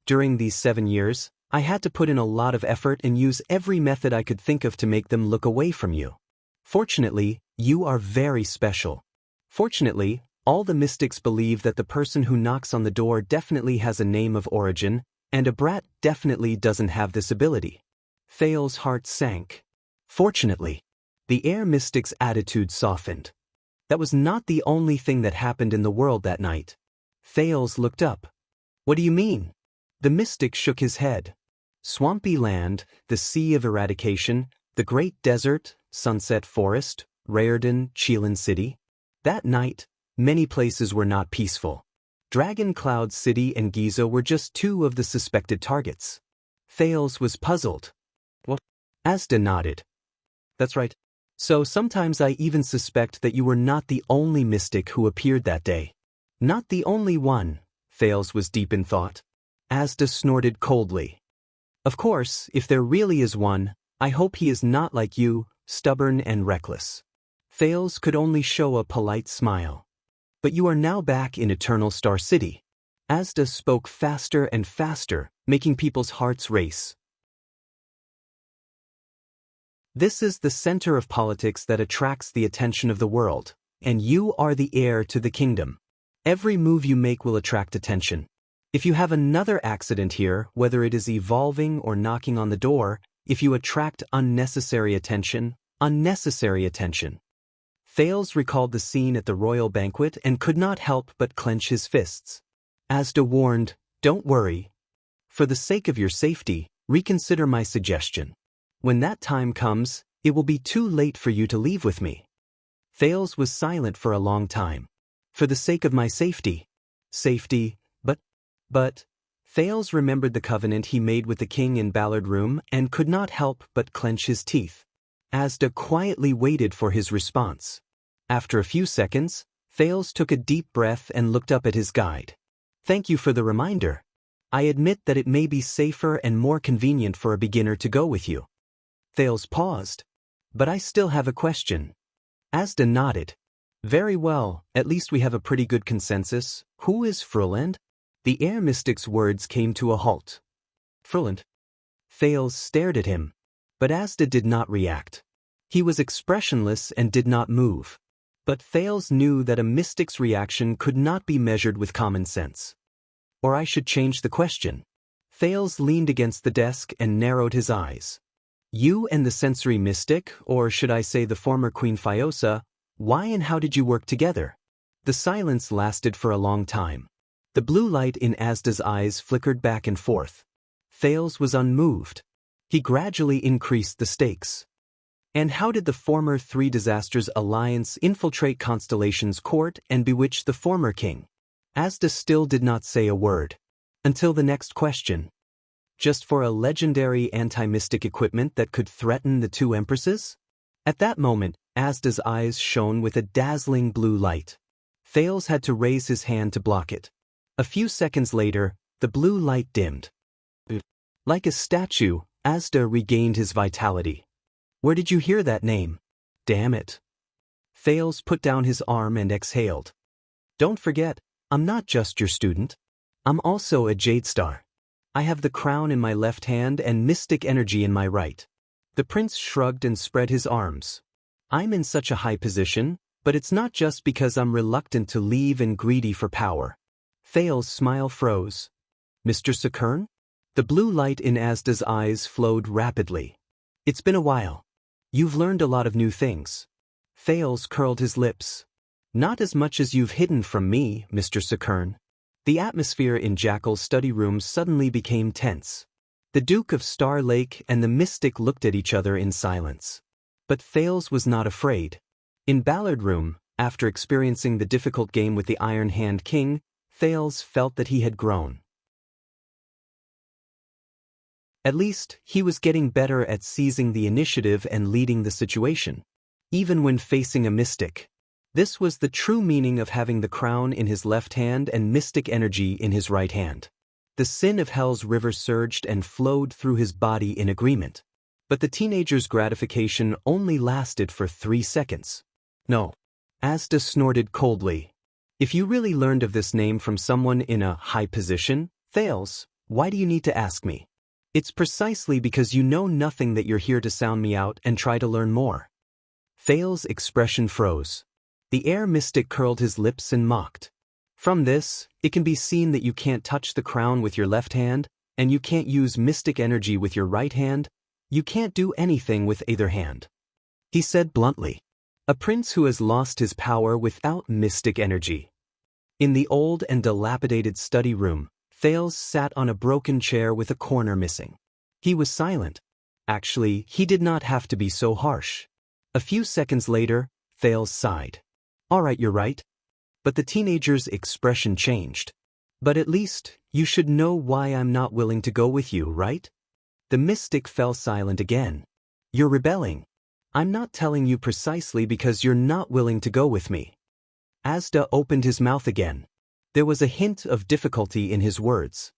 During these 7 years, I had to put in a lot of effort and use every method I could think of to make them look away from you. Fortunately, you are very special. Fortunately, all the mystics believe that the person who knocks on the door definitely has a name of origin, and a brat definitely doesn't have this ability. Thales' heart sank. Fortunately, the air mystic's attitude softened. That was not the only thing that happened in the world that night. Thales looked up. What do you mean? The mystic shook his head. Swampy land, the Sea of Eradication, the Great Desert, Sunset Forest, Rayarden, Qilin City. That night, many places were not peaceful. Dragon Cloud City and Giza were just 2 of the suspected targets. Thales was puzzled. What? Asda nodded. That's right. So sometimes I even suspect that you were not the only mystic who appeared that day. Not the only one, Thales was deep in thought. Asda snorted coldly. Of course, if there really is one, I hope he is not like you, stubborn and reckless. Thales could only show a polite smile. But you are now back in Eternal Star City. Asda spoke faster and faster, making people's hearts race. This is the center of politics that attracts the attention of the world, and you are the heir to the kingdom. Every move you make will attract attention. If you have another accident here, whether it is evolving or knocking on the door, if you attract unnecessary attention. Thales recalled the scene at the royal banquet and could not help but clench his fists. Asda warned, "Don't worry. For the sake of your safety, reconsider my suggestion. When that time comes, it will be too late for you to leave with me." Thales was silent for a long time. For the sake of my safety. Safety, but... Thales remembered the covenant he made with the king in Ballard Room and could not help but clench his teeth. Asda quietly waited for his response. After a few seconds, Thales took a deep breath and looked up at his guide. "Thank you for the reminder. I admit that it may be safer and more convenient for a beginner to go with you." Thales paused. "But I still have a question." Asda nodded. "Very well, at least we have a pretty good consensus. Who is Fruland?" The air mystic's words came to a halt. "Fruland?" Thales stared at him. But Asda did not react. He was expressionless and did not move. But Thales knew that a mystic's reaction could not be measured with common sense. Or I should change the question. Thales leaned against the desk and narrowed his eyes. "You and the sensory mystic, or should I say the former Queen Phiosa, why and how did you work together?" The silence lasted for a long time. The blue light in Asda's eyes flickered back and forth. Thales was unmoved. He gradually increased the stakes. And how did the former Three Disasters Alliance infiltrate Constellation's court and bewitch the former king? Asda still did not say a word. Until the next question. Just for a legendary anti-mystic equipment that could threaten the two empresses? At that moment, Asda's eyes shone with a dazzling blue light. Thales had to raise his hand to block it. A few seconds later, the blue light dimmed. Like a statue, Asda regained his vitality. Where did you hear that name? Damn it. Thales put down his arm and exhaled. Don't forget, I'm not just your student. I'm also a Jade Star. I have the crown in my left hand and mystic energy in my right. The prince shrugged and spread his arms. I'm in such a high position, but it's not just because I'm reluctant to leave and greedy for power. Thales' smile froze. Mr. Sakern? The blue light in Asda's eyes flowed rapidly. It's been a while. You've learned a lot of new things. Thales curled his lips. Not as much as you've hidden from me, Mr. Sakern. The atmosphere in Jackal's study room suddenly became tense. The Duke of Star Lake and the mystic looked at each other in silence. But Thales was not afraid. In Ballard Room, after experiencing the difficult game with the Iron Hand King, Thales felt that he had grown. At least, he was getting better at seizing the initiative and leading the situation. Even when facing a mystic. This was the true meaning of having the crown in his left hand and mystic energy in his right hand. The sin of Hell's river surged and flowed through his body in agreement. But the teenager's gratification only lasted for 3 seconds. No. Asda snorted coldly. If you really learned of this name from someone in a high position, Thales, why do you need to ask me? It's precisely because you know nothing that you're here to sound me out and try to learn more. Thales' expression froze. The air mystic curled his lips and mocked. From this, it can be seen that you can't touch the crown with your left hand, and you can't use mystic energy with your right hand. You can't do anything with either hand. He said bluntly. A prince who has lost his power without mystic energy. In the old and dilapidated study room, Thales sat on a broken chair with a corner missing. He was silent. Actually, he did not have to be so harsh. A few seconds later, Thales sighed. All right, you're right. But the teenager's expression changed. But at least, you should know why I'm not willing to go with you, right? The mystic fell silent again. You're rebelling. I'm not telling you precisely because you're not willing to go with me. Asda opened his mouth again. There was a hint of difficulty in his words.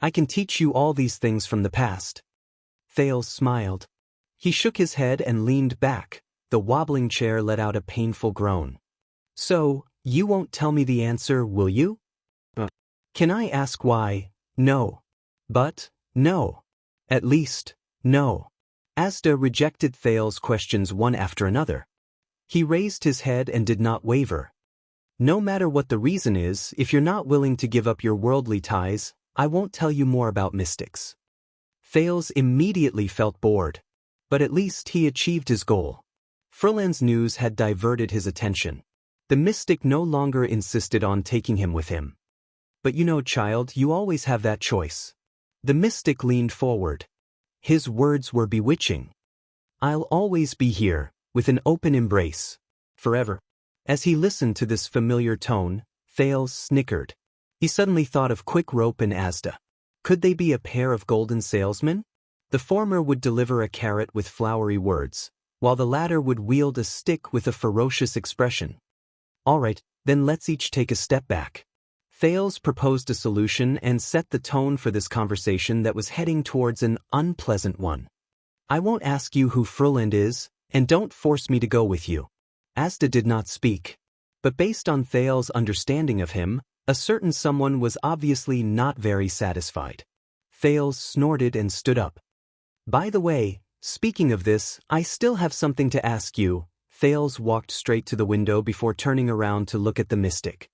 I can teach you all these things from the past. Thales smiled. He shook his head and leaned back. The wobbling chair let out a painful groan. So, you won't tell me the answer, will you? Can I ask why? No. But, no. At least, no. Asda rejected Thales' questions one after another. He raised his head and did not waver. No matter what the reason is, if you're not willing to give up your worldly ties, I won't tell you more about mystics. Thales immediately felt bored. But at least he achieved his goal. Furlan's news had diverted his attention. The mystic no longer insisted on taking him with him. But you know, child, you always have that choice. The mystic leaned forward. His words were bewitching. I'll always be here, with an open embrace. Forever. As he listened to this familiar tone, Thales snickered. He suddenly thought of Quick Rope and Asda. Could they be a pair of golden salesmen? The former would deliver a carrot with flowery words, while the latter would wield a stick with a ferocious expression. All right, then let's each take a step back. Thales proposed a solution and set the tone for this conversation that was heading towards an unpleasant one. I won't ask you who Furland is, and don't force me to go with you. Asda did not speak. But based on Thales' understanding of him, a certain someone was obviously not very satisfied. Thales snorted and stood up. By the way, speaking of this, I still have something to ask you. Thales walked straight to the window before turning around to look at the mystic.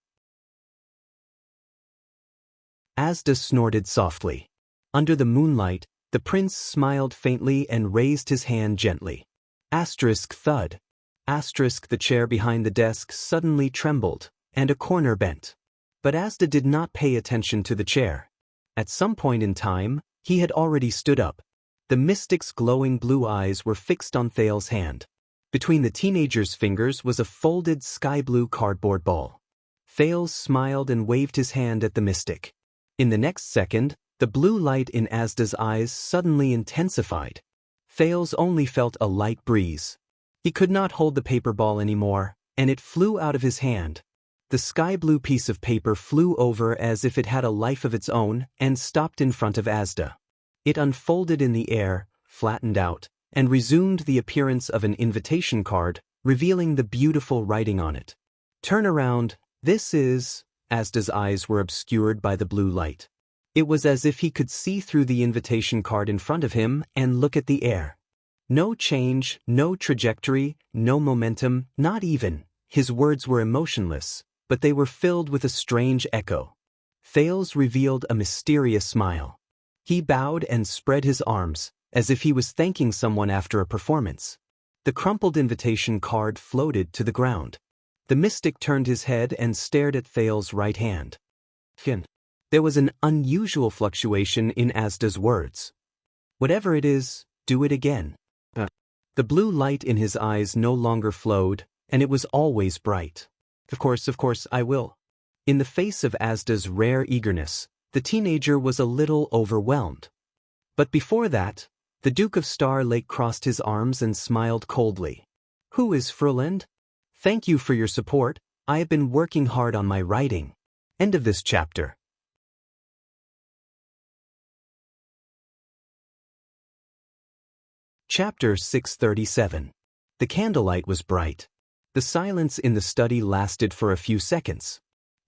Asda snorted softly. Under the moonlight, the prince smiled faintly and raised his hand gently. Asterisk thud. Asterisk the chair behind the desk suddenly trembled, and a corner bent. But Asda did not pay attention to the chair. At some point in time, he had already stood up. The mystic's glowing blue eyes were fixed on Thale's hand. Between the teenager's fingers was a folded sky-blue cardboard ball. Thales smiled and waved his hand at the mystic. In the next second, the blue light in Asda's eyes suddenly intensified. Thales only felt a light breeze. He could not hold the paper ball anymore, and it flew out of his hand. The sky-blue piece of paper flew over as if it had a life of its own and stopped in front of Asda. It unfolded in the air, flattened out, and resumed the appearance of an invitation card, revealing the beautiful writing on it. "Turn around, this is..." Asda's eyes were obscured by the blue light. It was as if he could see through the invitation card in front of him and look at the air. No change, no trajectory, no momentum, not even. His words were emotionless, but they were filled with a strange echo. Thales revealed a mysterious smile. He bowed and spread his arms, as if he was thanking someone after a performance. The crumpled invitation card floated to the ground. The mystic turned his head and stared at Thales' right hand. There was an unusual fluctuation in Asda's words. "Whatever it is, do it again." The blue light in his eyes no longer flowed, and it was always bright. Of course, I will." In the face of Asda's rare eagerness, the teenager was a little overwhelmed. But before that, the Duke of Star Lake crossed his arms and smiled coldly. "Who is Fruland? Thank you for your support. I have been working hard on my writing." End of this chapter. Chapter 637. The candlelight was bright. The silence in the study lasted for a few seconds.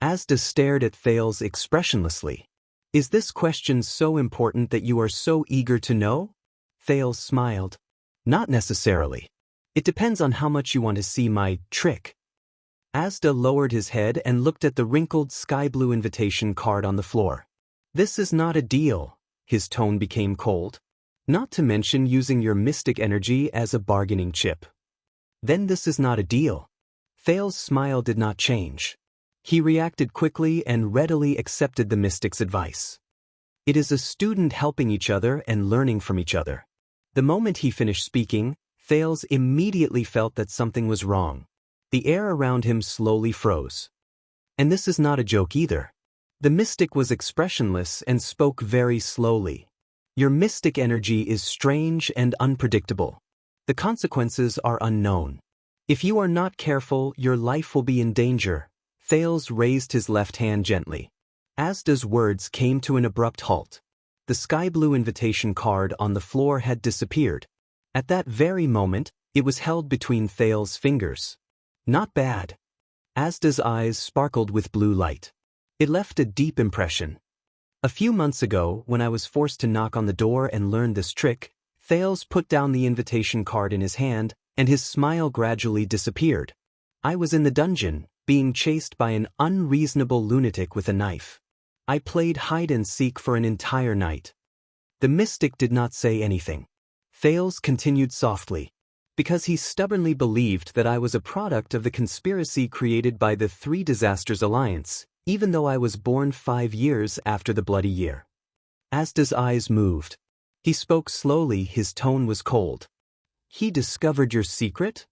Asda stared at Thales expressionlessly. "Is this question so important that you are so eager to know?" Thales smiled. "Not necessarily. It depends on how much you want to see my trick." Asda lowered his head and looked at the wrinkled sky-blue invitation card on the floor. "This is not a deal." His tone became cold. "Not to mention using your mystic energy as a bargaining chip." "Then this is not a deal." Thales' smile did not change. He reacted quickly and readily accepted the mystic's advice. It is a student helping each other and learning from each other. The moment he finished speaking, Thales immediately felt that something was wrong. The air around him slowly froze. And this is not a joke either. The mystic was expressionless and spoke very slowly. "Your mystic energy is strange and unpredictable. The consequences are unknown. If you are not careful, your life will be in danger." Thales raised his left hand gently. Asda's words came to an abrupt halt. The sky-blue invitation card on the floor had disappeared. At that very moment, it was held between Thales' fingers. "Not bad." Asda's eyes sparkled with blue light. It left a deep impression. "A few months ago, when I was forced to knock on the door and learn this trick," Thales put down the invitation card in his hand, and his smile gradually disappeared. "I was in the dungeon, being chased by an unreasonable lunatic with a knife. I played hide-and-seek for an entire night." The mystic did not say anything. Thales continued softly. "Because he stubbornly believed that I was a product of the conspiracy created by the Three Disasters Alliance, even though I was born 5 years after the Bloody Year." Asda's eyes moved. He spoke slowly, his tone was cold. "He discovered your secret?"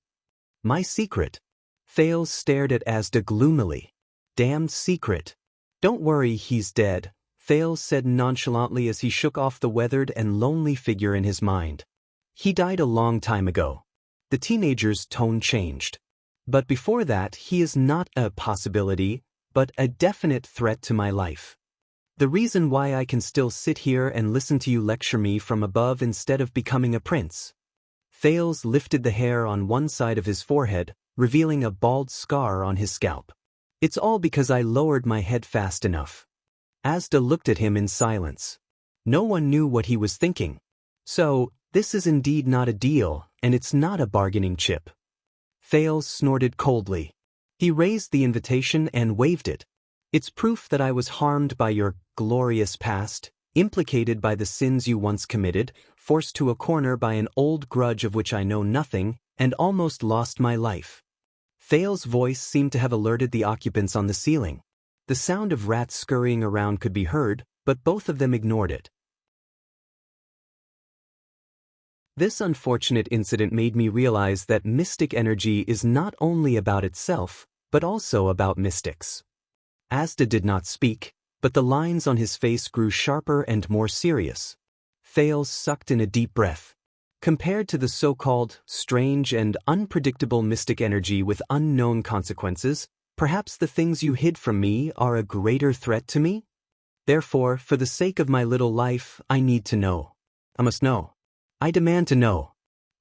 "My secret?" Thales stared at Asda gloomily. "Damned secret." "Don't worry, he's dead," Thales said nonchalantly as he shook off the weathered and lonely figure in his mind. "He died a long time ago." The teenager's tone changed. "But before that, he is not a possibility, but a definite threat to my life. The reason why I can still sit here and listen to you lecture me from above instead of becoming a prince." Thales lifted the hair on one side of his forehead, revealing a bald scar on his scalp. "It's all because I lowered my head fast enough." Asda looked at him in silence. No one knew what he was thinking. "So, this is indeed not a deal, and it's not a bargaining chip." Thales snorted coldly. He raised the invitation and waved it. "It's proof that I was harmed by your glorious past, implicated by the sins you once committed, forced to a corner by an old grudge of which I know nothing, and almost lost my life." Thales' voice seemed to have alerted the occupants on the ceiling. The sound of rats scurrying around could be heard, but both of them ignored it. This unfortunate incident made me realize that mystic energy is not only about itself, but also about mystics. Asda did not speak, but the lines on his face grew sharper and more serious. Thales sucked in a deep breath. Compared to the so-called strange and unpredictable mystic energy with unknown consequences, perhaps the things you hid from me are a greater threat to me? Therefore, for the sake of my little life, I need to know. I must know. I demand to know.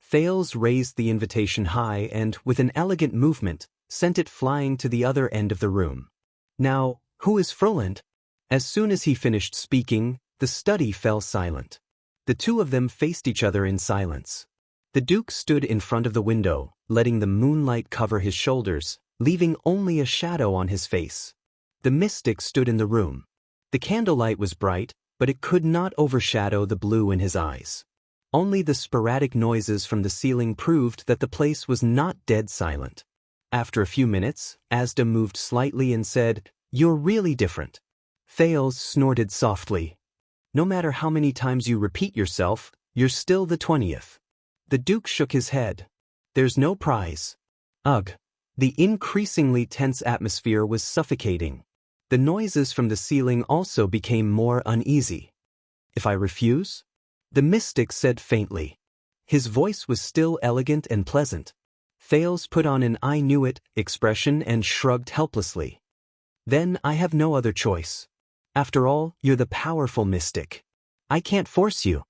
Thales raised the invitation high and, with an elegant movement, sent it flying to the other end of the room. Now, who is Froland? As soon as he finished speaking, the study fell silent. The two of them faced each other in silence. The Duke stood in front of the window, letting the moonlight cover his shoulders, leaving only a shadow on his face. The mystic stood in the room. The candlelight was bright, but it could not overshadow the blue in his eyes. Only the sporadic noises from the ceiling proved that the place was not dead silent. After a few minutes, Asda moved slightly and said, "You're really different." Thales snorted softly. "No matter how many times you repeat yourself, you're still the 20th. The Duke shook his head. "There's no prize." Ugh. The increasingly tense atmosphere was suffocating. The noises from the ceiling also became more uneasy. "If I refuse?" the mystic said faintly. His voice was still elegant and pleasant. Thales put on an "I knew it" expression and shrugged helplessly. "Then I have no other choice. After all, you're the powerful mystic. I can't force you."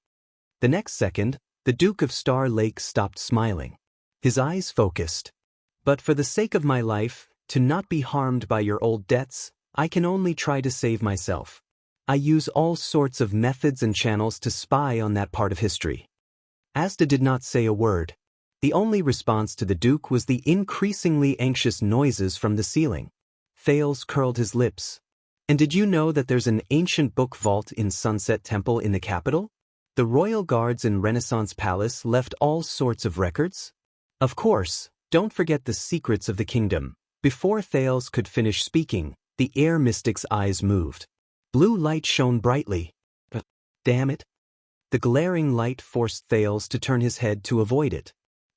The next second, the Duke of Star Lake stopped smiling. His eyes focused. "But for the sake of my life, to not be harmed by your old debts, I can only try to save myself. I use all sorts of methods and channels to spy on that part of history." Asda did not say a word. The only response to the Duke was the increasingly anxious noises from the ceiling. Thales curled his lips. "And did you know that there's an ancient book vault in Sunset Temple in the capital? The royal guards in Renaissance Palace left all sorts of records. Of course, don't forget the secrets of the kingdom." Before Thales could finish speaking, the air mystic's eyes moved. Blue light shone brightly. Damn it. The glaring light forced Thales to turn his head to avoid it.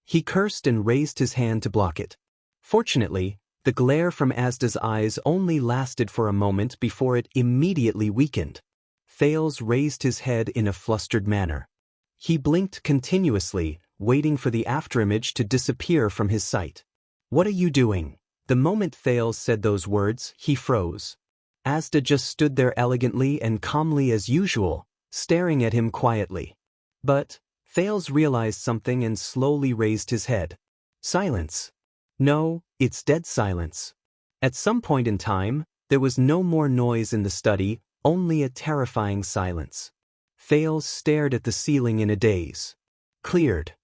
He cursed and raised his hand to block it. Fortunately, the glare from Asda's eyes only lasted for a moment before it immediately weakened. Thales raised his head in a flustered manner. He blinked continuously, waiting for the afterimage to disappear from his sight. "What are you doing?" The moment Thales said those words, he froze. Asda just stood there elegantly and calmly as usual, staring at him quietly. But Thales realized something and slowly raised his head. Silence. No, it's dead silence. At some point in time, there was no more noise in the study, only a terrifying silence. Thales stared at the ceiling in a daze. Cleared.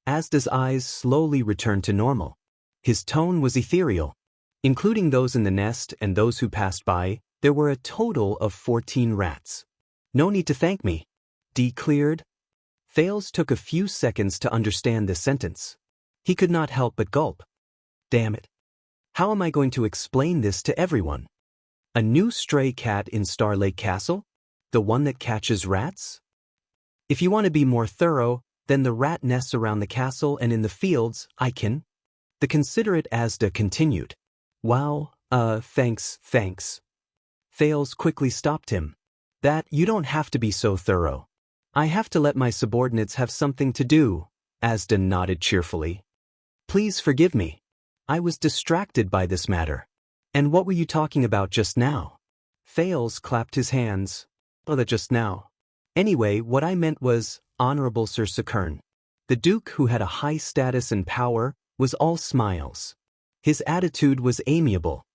Asda's eyes slowly returned to normal. His tone was ethereal. Including those in the nest and those who passed by, there were a total of 14 rats. "No need to thank me." Cleared. Thales took a few seconds to understand this sentence. He could not help but gulp. Damn it. How am I going to explain this to everyone? A new stray cat in Star Lake Castle? The one that catches rats? If you want to be more thorough, then the rat nests around the castle and in the fields, I can. The considerate Asda continued. Wow, thanks. Thales quickly stopped him. That you don't have to be so thorough. I have to let my subordinates have something to do, Asda nodded cheerfully. Please forgive me. I was distracted by this matter. And what were you talking about just now? Thales clapped his hands. Oh, that just now. Anyway, what I meant was, Honorable Sir Sakern. The Duke, who had a high status and power, was all smiles. His attitude was amiable.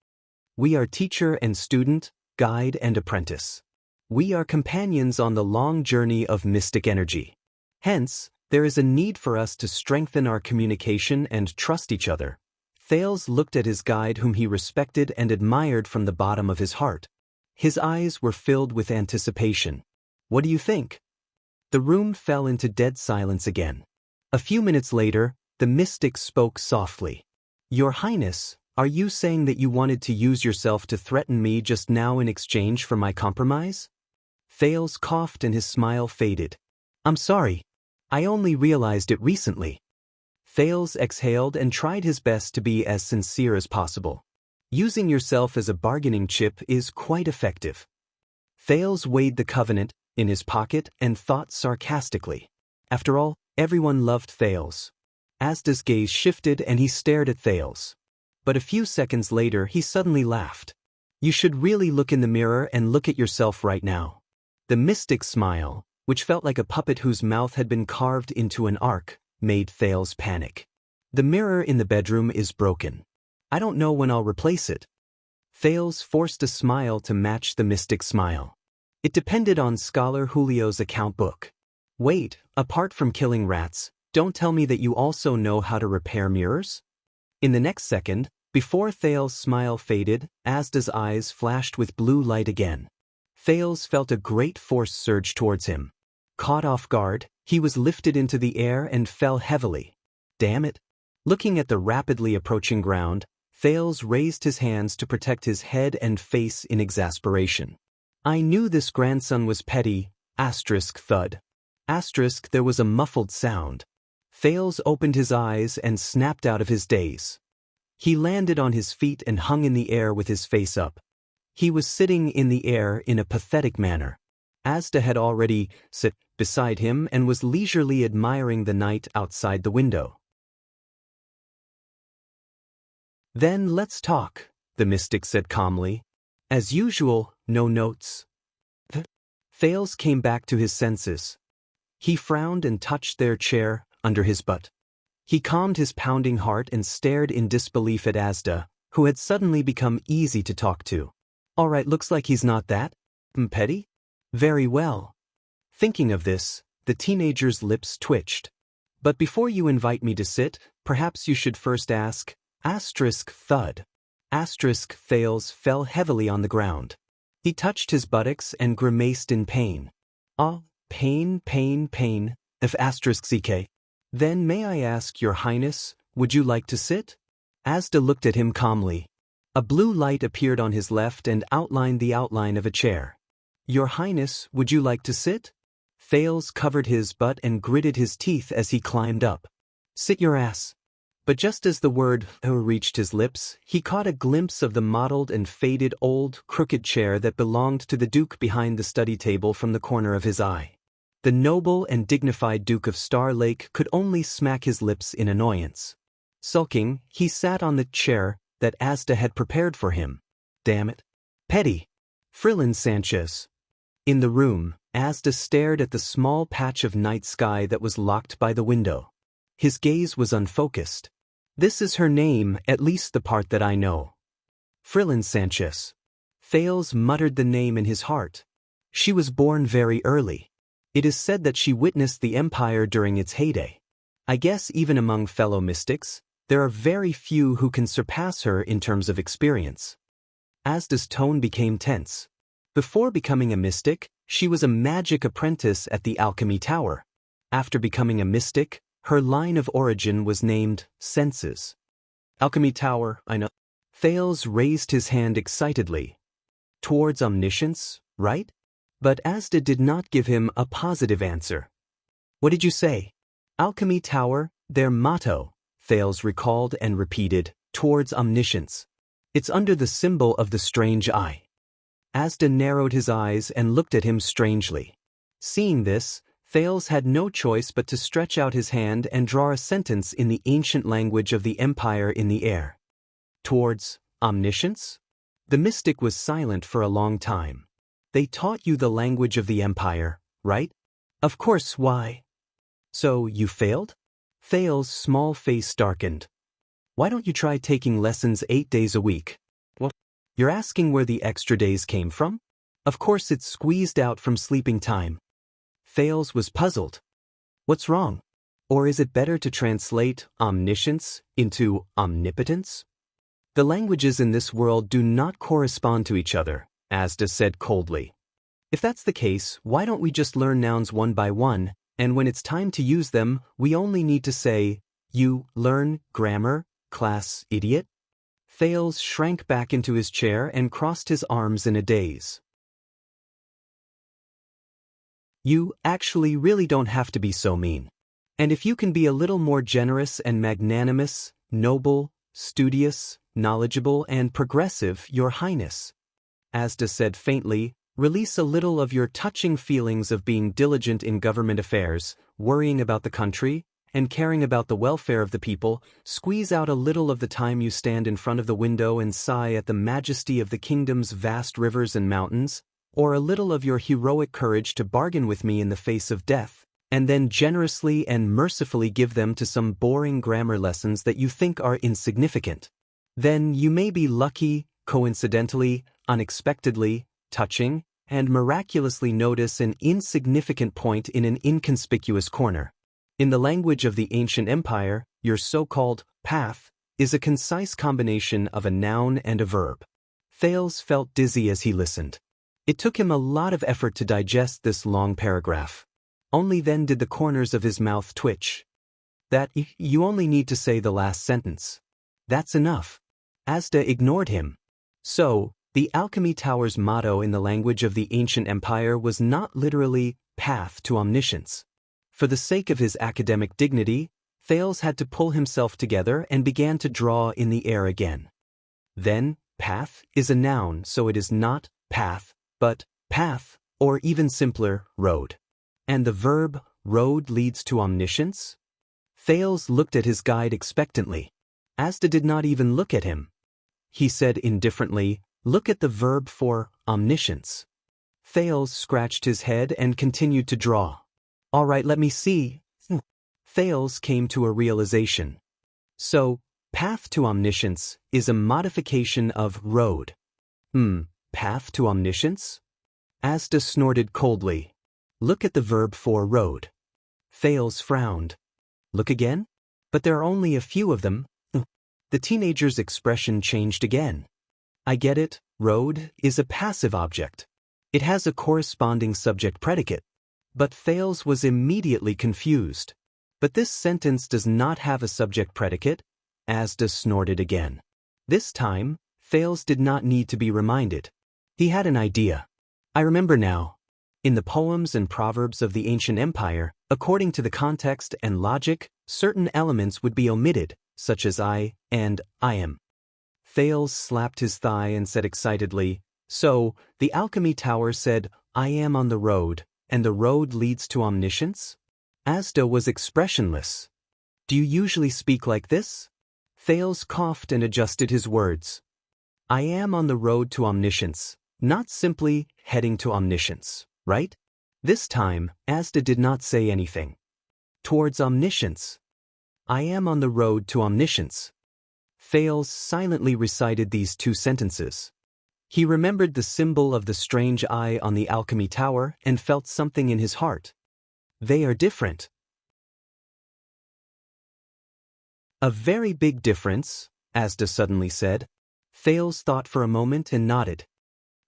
We are teacher and student, guide and apprentice. We are companions on the long journey of mystic energy. Hence, there is a need for us to strengthen our communication and trust each other. Thales looked at his guide whom he respected and admired from the bottom of his heart. His eyes were filled with anticipation. What do you think? The room fell into dead silence again. A few minutes later, the mystic spoke softly. Your Highness, are you saying that you wanted to use yourself to threaten me just now in exchange for my compromise? Thales coughed and his smile faded. I'm sorry. I only realized it recently. Thales exhaled and tried his best to be as sincere as possible. Using yourself as a bargaining chip is quite effective. Thales weighed the covenant in his pocket and thought sarcastically. After all, everyone loved Thales. Asda's gaze shifted and he stared at Thales. But a few seconds later he suddenly laughed. You should really look in the mirror and look at yourself right now. The mystic smile, which felt like a puppet whose mouth had been carved into an arc, made Thales panic. The mirror in the bedroom is broken. I don't know when I'll replace it. Thales forced a smile to match the mystic smile. It depended on Scholar Julio's account book. Wait, apart from killing rats, don't tell me that you also know how to repair mirrors? In the next second, before Thales' smile faded, Asda's eyes flashed with blue light again. Thales felt a great force surge towards him. Caught off guard, he was lifted into the air and fell heavily. Damn it! Looking at the rapidly approaching ground, Thales raised his hands to protect his head and face in exasperation. I knew this grandson was petty, thud. There was a muffled sound. Thales opened his eyes and snapped out of his daze. He landed on his feet and hung in the air with his face up. He was sitting in the air in a pathetic manner. Asda had already sat beside him and was leisurely admiring the night outside the window. Then let's talk, the mystic said calmly. As usual, no notes. Thales came back to his senses. He frowned and touched their chair under his butt. He calmed his pounding heart and stared in disbelief at Asda, who had suddenly become easy to talk to. All right, looks like he's not that petty? Very well. Thinking of this, the teenager's lips twitched. But before you invite me to sit, perhaps you should first ask, thud. Thales fell heavily on the ground. He touched his buttocks and grimaced in pain. Pain, if ck. Then may I ask, Your Highness, would you like to sit? Asda looked at him calmly. A blue light appeared on his left and outlined the outline of a chair. Your Highness, would you like to sit? Thales covered his butt and gritted his teeth as he climbed up. Sit your ass. But just as the word reached his lips, he caught a glimpse of the mottled and faded old, crooked chair that belonged to the Duke behind the study table from the corner of his eye. The noble and dignified Duke of Star Lake could only smack his lips in annoyance. Sulking, he sat on the chair that Asda had prepared for him. Damn it. Petty. Xianxia. In the room, Asda stared at the small patch of night sky that was locked by the window. His gaze was unfocused. This is her name, at least the part that I know. Xianxia. Thales muttered the name in his heart. She was born very early. It is said that she witnessed the empire during its heyday. I guess even among fellow mystics, there are very few who can surpass her in terms of experience. Asda's tone became tense. Before becoming a mystic, she was a magic apprentice at the Alchemy Tower. After becoming a mystic, her line of origin was named Senses. Alchemy Tower, I know. Thales raised his hand excitedly. Towards omniscience, right? But Asda did not give him a positive answer. What did you say? Alchemy Tower, their motto, Thales recalled and repeated, towards omniscience. It's under the symbol of the strange eye. Asda narrowed his eyes and looked at him strangely. Seeing this, Thales had no choice but to stretch out his hand and draw a sentence in the ancient language of the empire in the air. Towards omniscience? The mystic was silent for a long time. They taught you the language of the empire, right? Of course, why? So, you failed? Thales' small face darkened. Why don't you try taking lessons 8 days a week? What? You're asking where the extra days came from? Of course it's squeezed out from sleeping time. Thales was puzzled. What's wrong? Or is it better to translate omniscience into omnipotence? The languages in this world do not correspond to each other, Asda said coldly. If that's the case, why don't we just learn nouns one by one, and when it's time to use them, we only need to say, you learn grammar, class idiot? Thales shrank back into his chair and crossed his arms in a daze. You actually really don't have to be so mean. And if you can be a little more generous and magnanimous, noble, studious, knowledgeable, and progressive, Your Highness. Asda said faintly, release a little of your touching feelings of being diligent in government affairs, worrying about the country, and caring about the welfare of the people. Squeeze out a little of the time you stand in front of the window and sigh at the majesty of the kingdom's vast rivers and mountains, or a little of your heroic courage to bargain with me in the face of death, and then generously and mercifully give them to some boring grammar lessons that you think are insignificant. Then you may be lucky, coincidentally, unexpectedly, touching, and miraculously notice an insignificant point in an inconspicuous corner. In the language of the ancient empire, your so-called path is a concise combination of a noun and a verb. Thales felt dizzy as he listened. It took him a lot of effort to digest this long paragraph. Only then did the corners of his mouth twitch. You only need to say the last sentence. That's enough. Asda ignored him. So, the Alchemy Tower's motto in the language of the ancient empire was not literally path to omniscience. For the sake of his academic dignity, Thales had to pull himself together and began to draw in the air again. Then, path is a noun, so it is not path, but path, or even simpler, road. And the verb, road, leads to omniscience? Thales looked at his guide expectantly. Asda did not even look at him. He said indifferently, look at the verb for omniscience. Thales scratched his head and continued to draw. All right, let me see. Thales came to a realization. So, path to omniscience is a modification of road. Path to omniscience? Asda snorted coldly. Look at the verb for road. Thales frowned. Look again? But there are only a few of them. The teenager's expression changed again. I get it, road is a passive object. It has a corresponding subject-predicate. But Thales was immediately confused. But this sentence does not have a subject-predicate, Asda snorted again. This time, Thales did not need to be reminded. He had an idea. I remember now. In the poems and proverbs of the ancient empire, according to the context and logic, certain elements would be omitted, such as I and I am. Thales slapped his thigh and said excitedly, so, the Alchemy Tower said, I am on the road, and the road leads to omniscience? Asda was expressionless. Do you usually speak like this? Thales coughed and adjusted his words. I am on the road to omniscience, not simply heading to omniscience, right? This time, Asda did not say anything. Towards omniscience. I am on the road to omniscience. Thales silently recited these two sentences. He remembered the symbol of the strange eye on the Alchemy Tower and felt something in his heart. They are different. A very big difference, Asda suddenly said. Thales thought for a moment and nodded.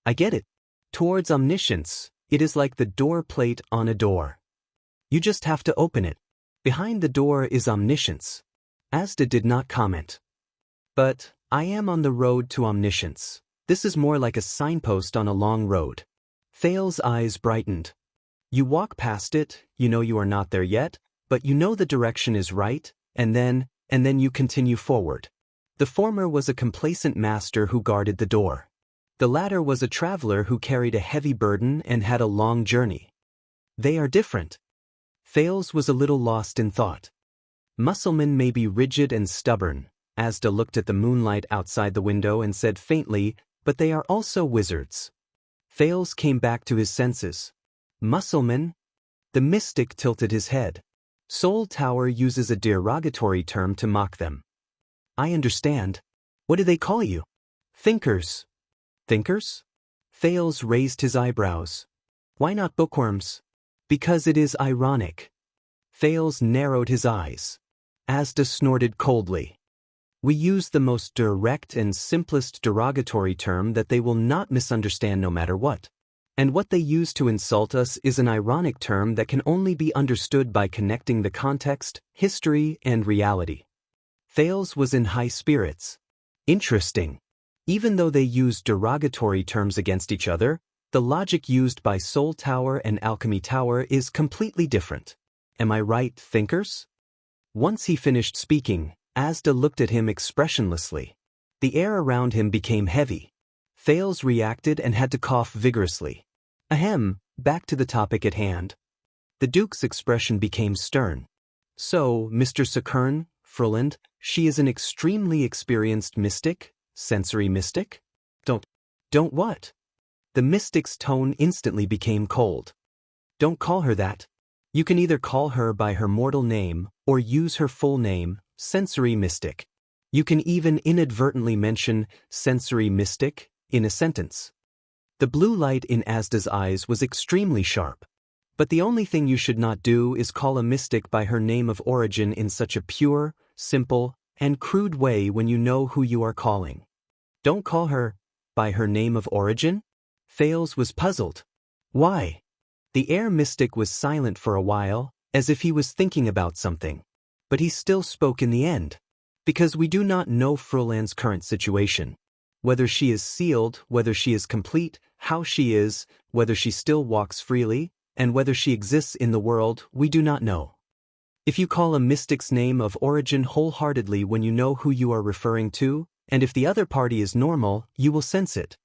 I get it. Towards omniscience, it is like the door plate on a door. You just have to open it. Behind the door is omniscience. Asda did not comment. But, I am on the road to omniscience. This is more like a signpost on a long road. Thales' eyes brightened. You walk past it, you know you are not there yet, but you know the direction is right, and then you continue forward. The former was a complacent master who guarded the door. The latter was a traveler who carried a heavy burden and had a long journey. They are different. Thales was a little lost in thought. Musclemen may be rigid and stubborn. Asda looked at the moonlight outside the window and said faintly, but they are also wizards. Thales came back to his senses. Musclemen? The mystic tilted his head. Soul Tower uses a derogatory term to mock them. I understand. What do they call you? Thinkers. Thinkers? Thales raised his eyebrows. Why not bookworms? Because it is ironic. Thales narrowed his eyes. Asda snorted coldly. We use the most direct and simplest derogatory term that they will not misunderstand no matter what. And what they use to insult us is an ironic term that can only be understood by connecting the context, history, and reality. Thales was in high spirits. Interesting. Even though they use derogatory terms against each other, The logic used by Soul Tower and Alchemy Tower is completely different. Am I right, thinkers? Once he finished speaking, Asda looked at him expressionlessly. The air around him became heavy. Thales reacted and had to cough vigorously. Ahem, back to the topic at hand. The Duke's expression became stern. So, Mr. Sakern, Fruland, she is an extremely experienced mystic, sensory mystic? Don't what? The mystic's tone instantly became cold. Don't call her that. You can either call her by her mortal name, or use her full name, sensory mystic. You can even inadvertently mention sensory mystic in a sentence. The blue light in Asda's eyes was extremely sharp. But the only thing you should not do is call a mystic by her name of origin in such a pure, simple, and crude way when you know who you are calling. Don't call her by her name of origin? Thales was puzzled. Why? The air mystic was silent for a while, as if he was thinking about something. But he still spoke in the end. Because we do not know Fruland's current situation. Whether she is sealed, whether she is complete, how she is, whether she still walks freely, and whether she exists in the world, we do not know. If you call a mystic's name of origin wholeheartedly when you know who you are referring to, and if the other party is normal, you will sense it.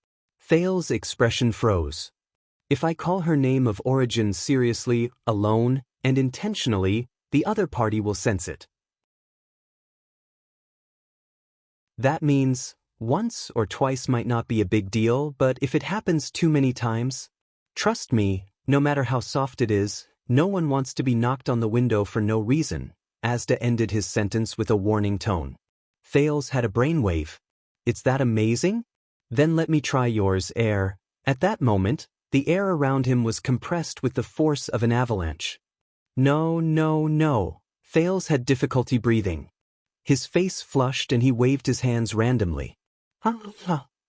Thales' expression froze. If I call her name of origin seriously, alone, and intentionally, the other party will sense it. That means, once or twice might not be a big deal, but if it happens too many times, trust me, no matter how soft it is, no one wants to be knocked on the window for no reason. Asda ended his sentence with a warning tone. Thales had a brainwave. It's that amazing? Then let me try yours, air. At that moment, the air around him was compressed with the force of an avalanche. No. Thales had difficulty breathing. His face flushed and he waved his hands randomly.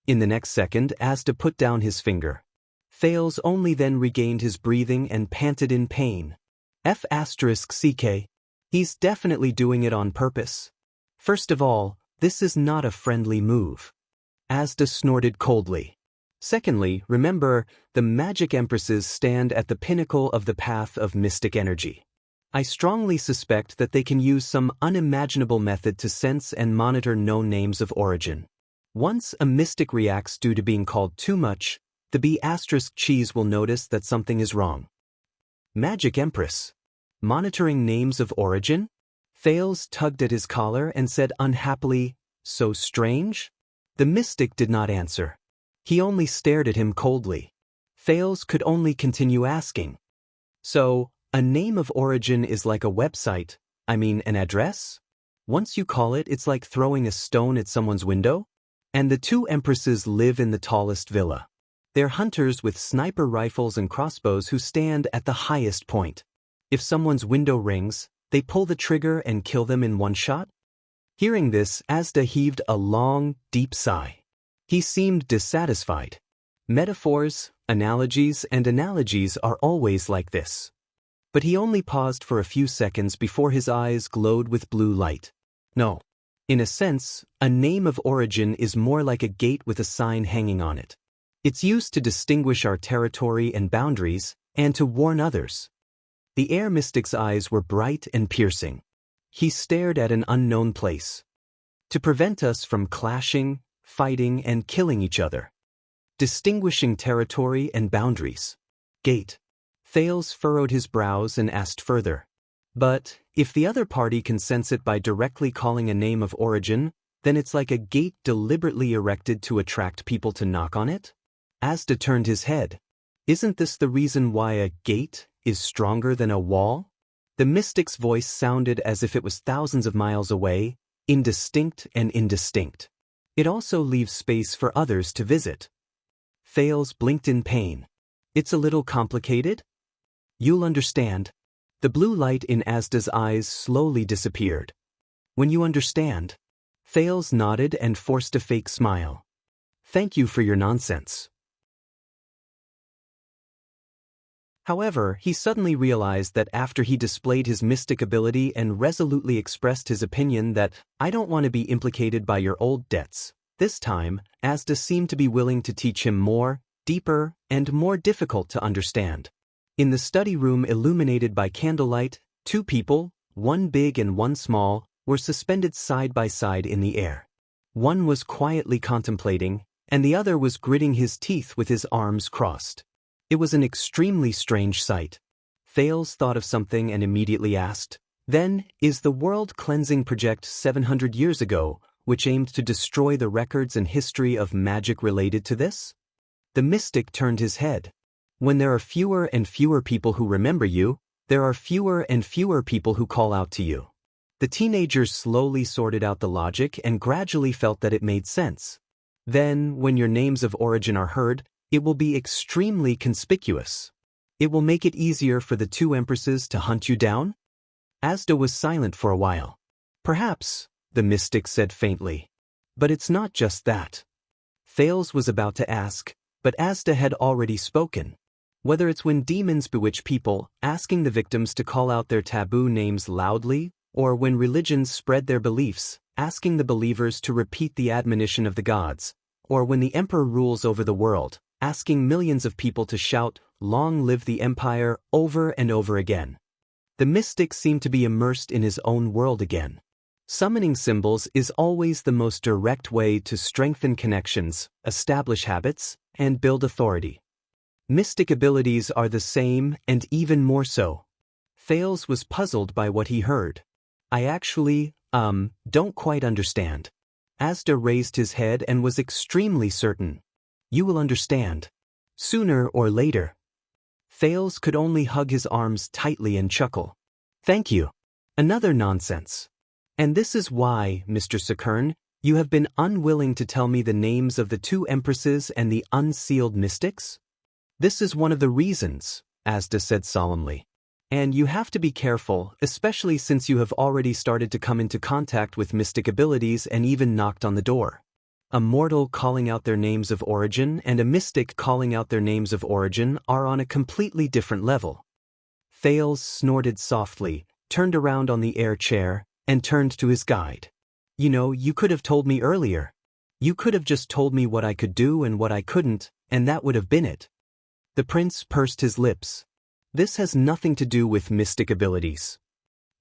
In the next second, Asda put down his finger. Thales only then regained his breathing and panted in pain. F***CK. He's definitely doing it on purpose. First of all, this is not a friendly move. Asda snorted coldly. Secondly, remember, the magic empresses stand at the pinnacle of the path of mystic energy. I strongly suspect that they can use some unimaginable method to sense and monitor known names of origin. Once a mystic reacts due to being called too much, the B***cheese will notice that something is wrong. Magic Empress. Monitoring names of origin? Thales tugged at his collar and said unhappily, so strange? The mystic did not answer. He only stared at him coldly. Thales could only continue asking. So, a name of origin is like a website, an address? Once you call it, it's like throwing a stone at someone's window? And the two empresses live in the tallest villa. They're hunters with sniper rifles and crossbows who stand at the highest point. If someone's window rings, they pull the trigger and kill them in one shot? Hearing this, Asda heaved a long, deep sigh. He seemed dissatisfied. Metaphors, analogies, and analogies are always like this. But he only paused for a few seconds before his eyes glowed with blue light. No. In a sense, a name of origin is more like a gate with a sign hanging on it. It's used to distinguish our territory and boundaries, and to warn others. The air mystic's eyes were bright and piercing. He stared at an unknown place. To prevent us from clashing, fighting, and killing each other. Distinguishing territory and boundaries. Gate. Thales furrowed his brows and asked further. But, if the other party can sense it by directly calling a name of origin, then it's like a gate deliberately erected to attract people to knock on it? Asda turned his head. Isn't this the reason why a gate is stronger than a wall? The mystic's voice sounded as if it was thousands of miles away, indistinct and indistinct. It also leaves space for others to visit. Thales blinked in pain. It's a little complicated? You'll understand. The blue light in Asda's eyes slowly disappeared. When you understand. Thales nodded and forced a fake smile. Thank you for your nonsense. However, he suddenly realized that after he displayed his mystic ability and resolutely expressed his opinion that, I don't want to be implicated by your old debts, this time, Asda seemed to be willing to teach him more, deeper, and more difficult to understand. In the study room illuminated by candlelight, two people, one big and one small, were suspended side by side in the air. One was quietly contemplating, and the other was gritting his teeth with his arms crossed. It was an extremely strange sight. Thales thought of something and immediately asked, "Then, is the World Cleansing Project 700 years ago, which aimed to destroy the records and history of magic related to this?" The mystic turned his head. "When there are fewer and fewer people who remember you, there are fewer and fewer people who call out to you." The teenagers slowly sorted out the logic and gradually felt that it made sense. "Then, when your names of origin are heard, it will be extremely conspicuous. It will make it easier for the two empresses to hunt you down?" Asda was silent for a while. "Perhaps," the mystic said faintly. "But it's not just that." Thales was about to ask, but Asda had already spoken. "Whether it's when demons bewitch people, asking the victims to call out their taboo names loudly, or when religions spread their beliefs, asking the believers to repeat the admonition of the gods, or when the emperor rules over the world, asking millions of people to shout, 'Long live the empire,' over and over again." The mystic seemed to be immersed in his own world again. Summoning symbols is always the most direct way to strengthen connections, establish habits, and build authority. Mystic abilities are the same, and even more so. Thales was puzzled by what he heard. "I actually, don't quite understand." Asda raised his head and was extremely certain. "You will understand. Sooner or later." Thales could only hug his arms tightly and chuckle. "Thank you. Another nonsense. And this is why, Mr. Sakern, you have been unwilling to tell me the names of the two empresses and the unsealed mystics?" "This is one of the reasons," Asda said solemnly. "And you have to be careful, especially since you have already started to come into contact with mystic abilities and even knocked on the door. A mortal calling out their names of origin and a mystic calling out their names of origin are on a completely different level." Thales snorted softly, turned around on the air chair, and turned to his guide. "You know, you could have told me earlier. You could have just told me what I could do and what I couldn't, and that would have been it." The prince pursed his lips. "This has nothing to do with mystic abilities."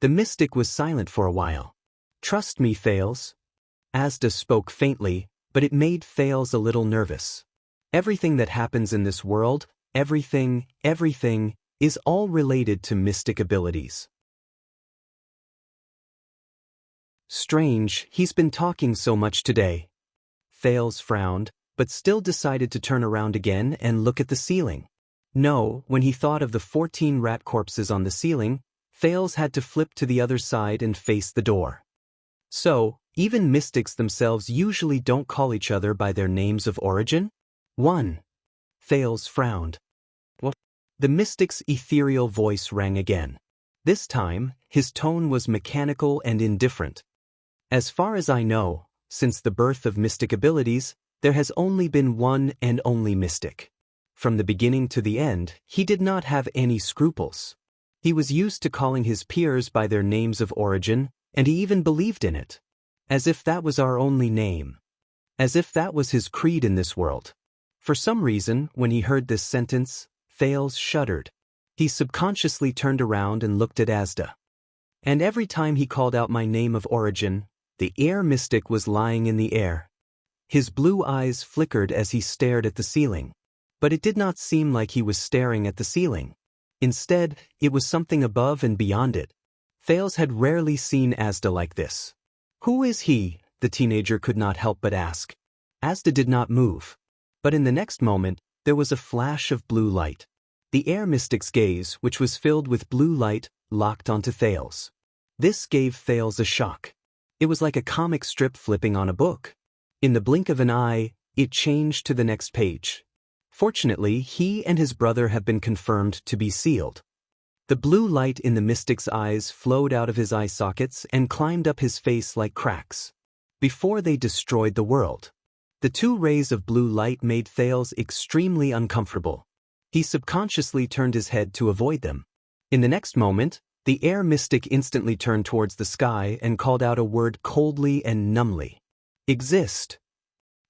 The mystic was silent for a while. "Trust me, Thales." Asda spoke faintly, but it made Thales a little nervous. "Everything that happens in this world, everything, is all related to mystic abilities." "Strange, he's been talking so much today." Thales frowned, but still decided to turn around again and look at the ceiling. No, when he thought of the 14 rat corpses on the ceiling, Thales had to flip to the other side and face the door. "So, even mystics themselves usually don't call each other by their names of origin?" "One." Thales frowned. "What?" The mystic's ethereal voice rang again. This time, his tone was mechanical and indifferent. "As far as I know, since the birth of mystic abilities, there has only been one and only mystic. From the beginning to the end, he did not have any scruples. He was used to calling his peers by their names of origin, and he even believed in it. As if that was our only name. As if that was his creed in this world." For some reason, when he heard this sentence, Thales shuddered. He subconsciously turned around and looked at Asda. "And every time he called out my name of origin, the air mystic was lying in the air." His blue eyes flickered as he stared at the ceiling. But it did not seem like he was staring at the ceiling. Instead, it was something above and beyond it. Thales had rarely seen Asda like this. "Who is he?" the teenager could not help but ask. Asda did not move. But in the next moment, there was a flash of blue light. The air mystic's gaze, which was filled with blue light, locked onto Thales. This gave Thales a shock. It was like a comic strip flipping on a book. In the blink of an eye, it changed to the next page. Fortunately, he and his brother have been confirmed to be sealed. The blue light in the mystic's eyes flowed out of his eye sockets and climbed up his face like cracks. Before they destroyed the world. The two rays of blue light made Thales extremely uncomfortable. He subconsciously turned his head to avoid them. In the next moment, the air mystic instantly turned towards the sky and called out a word coldly and numbly. "Exist.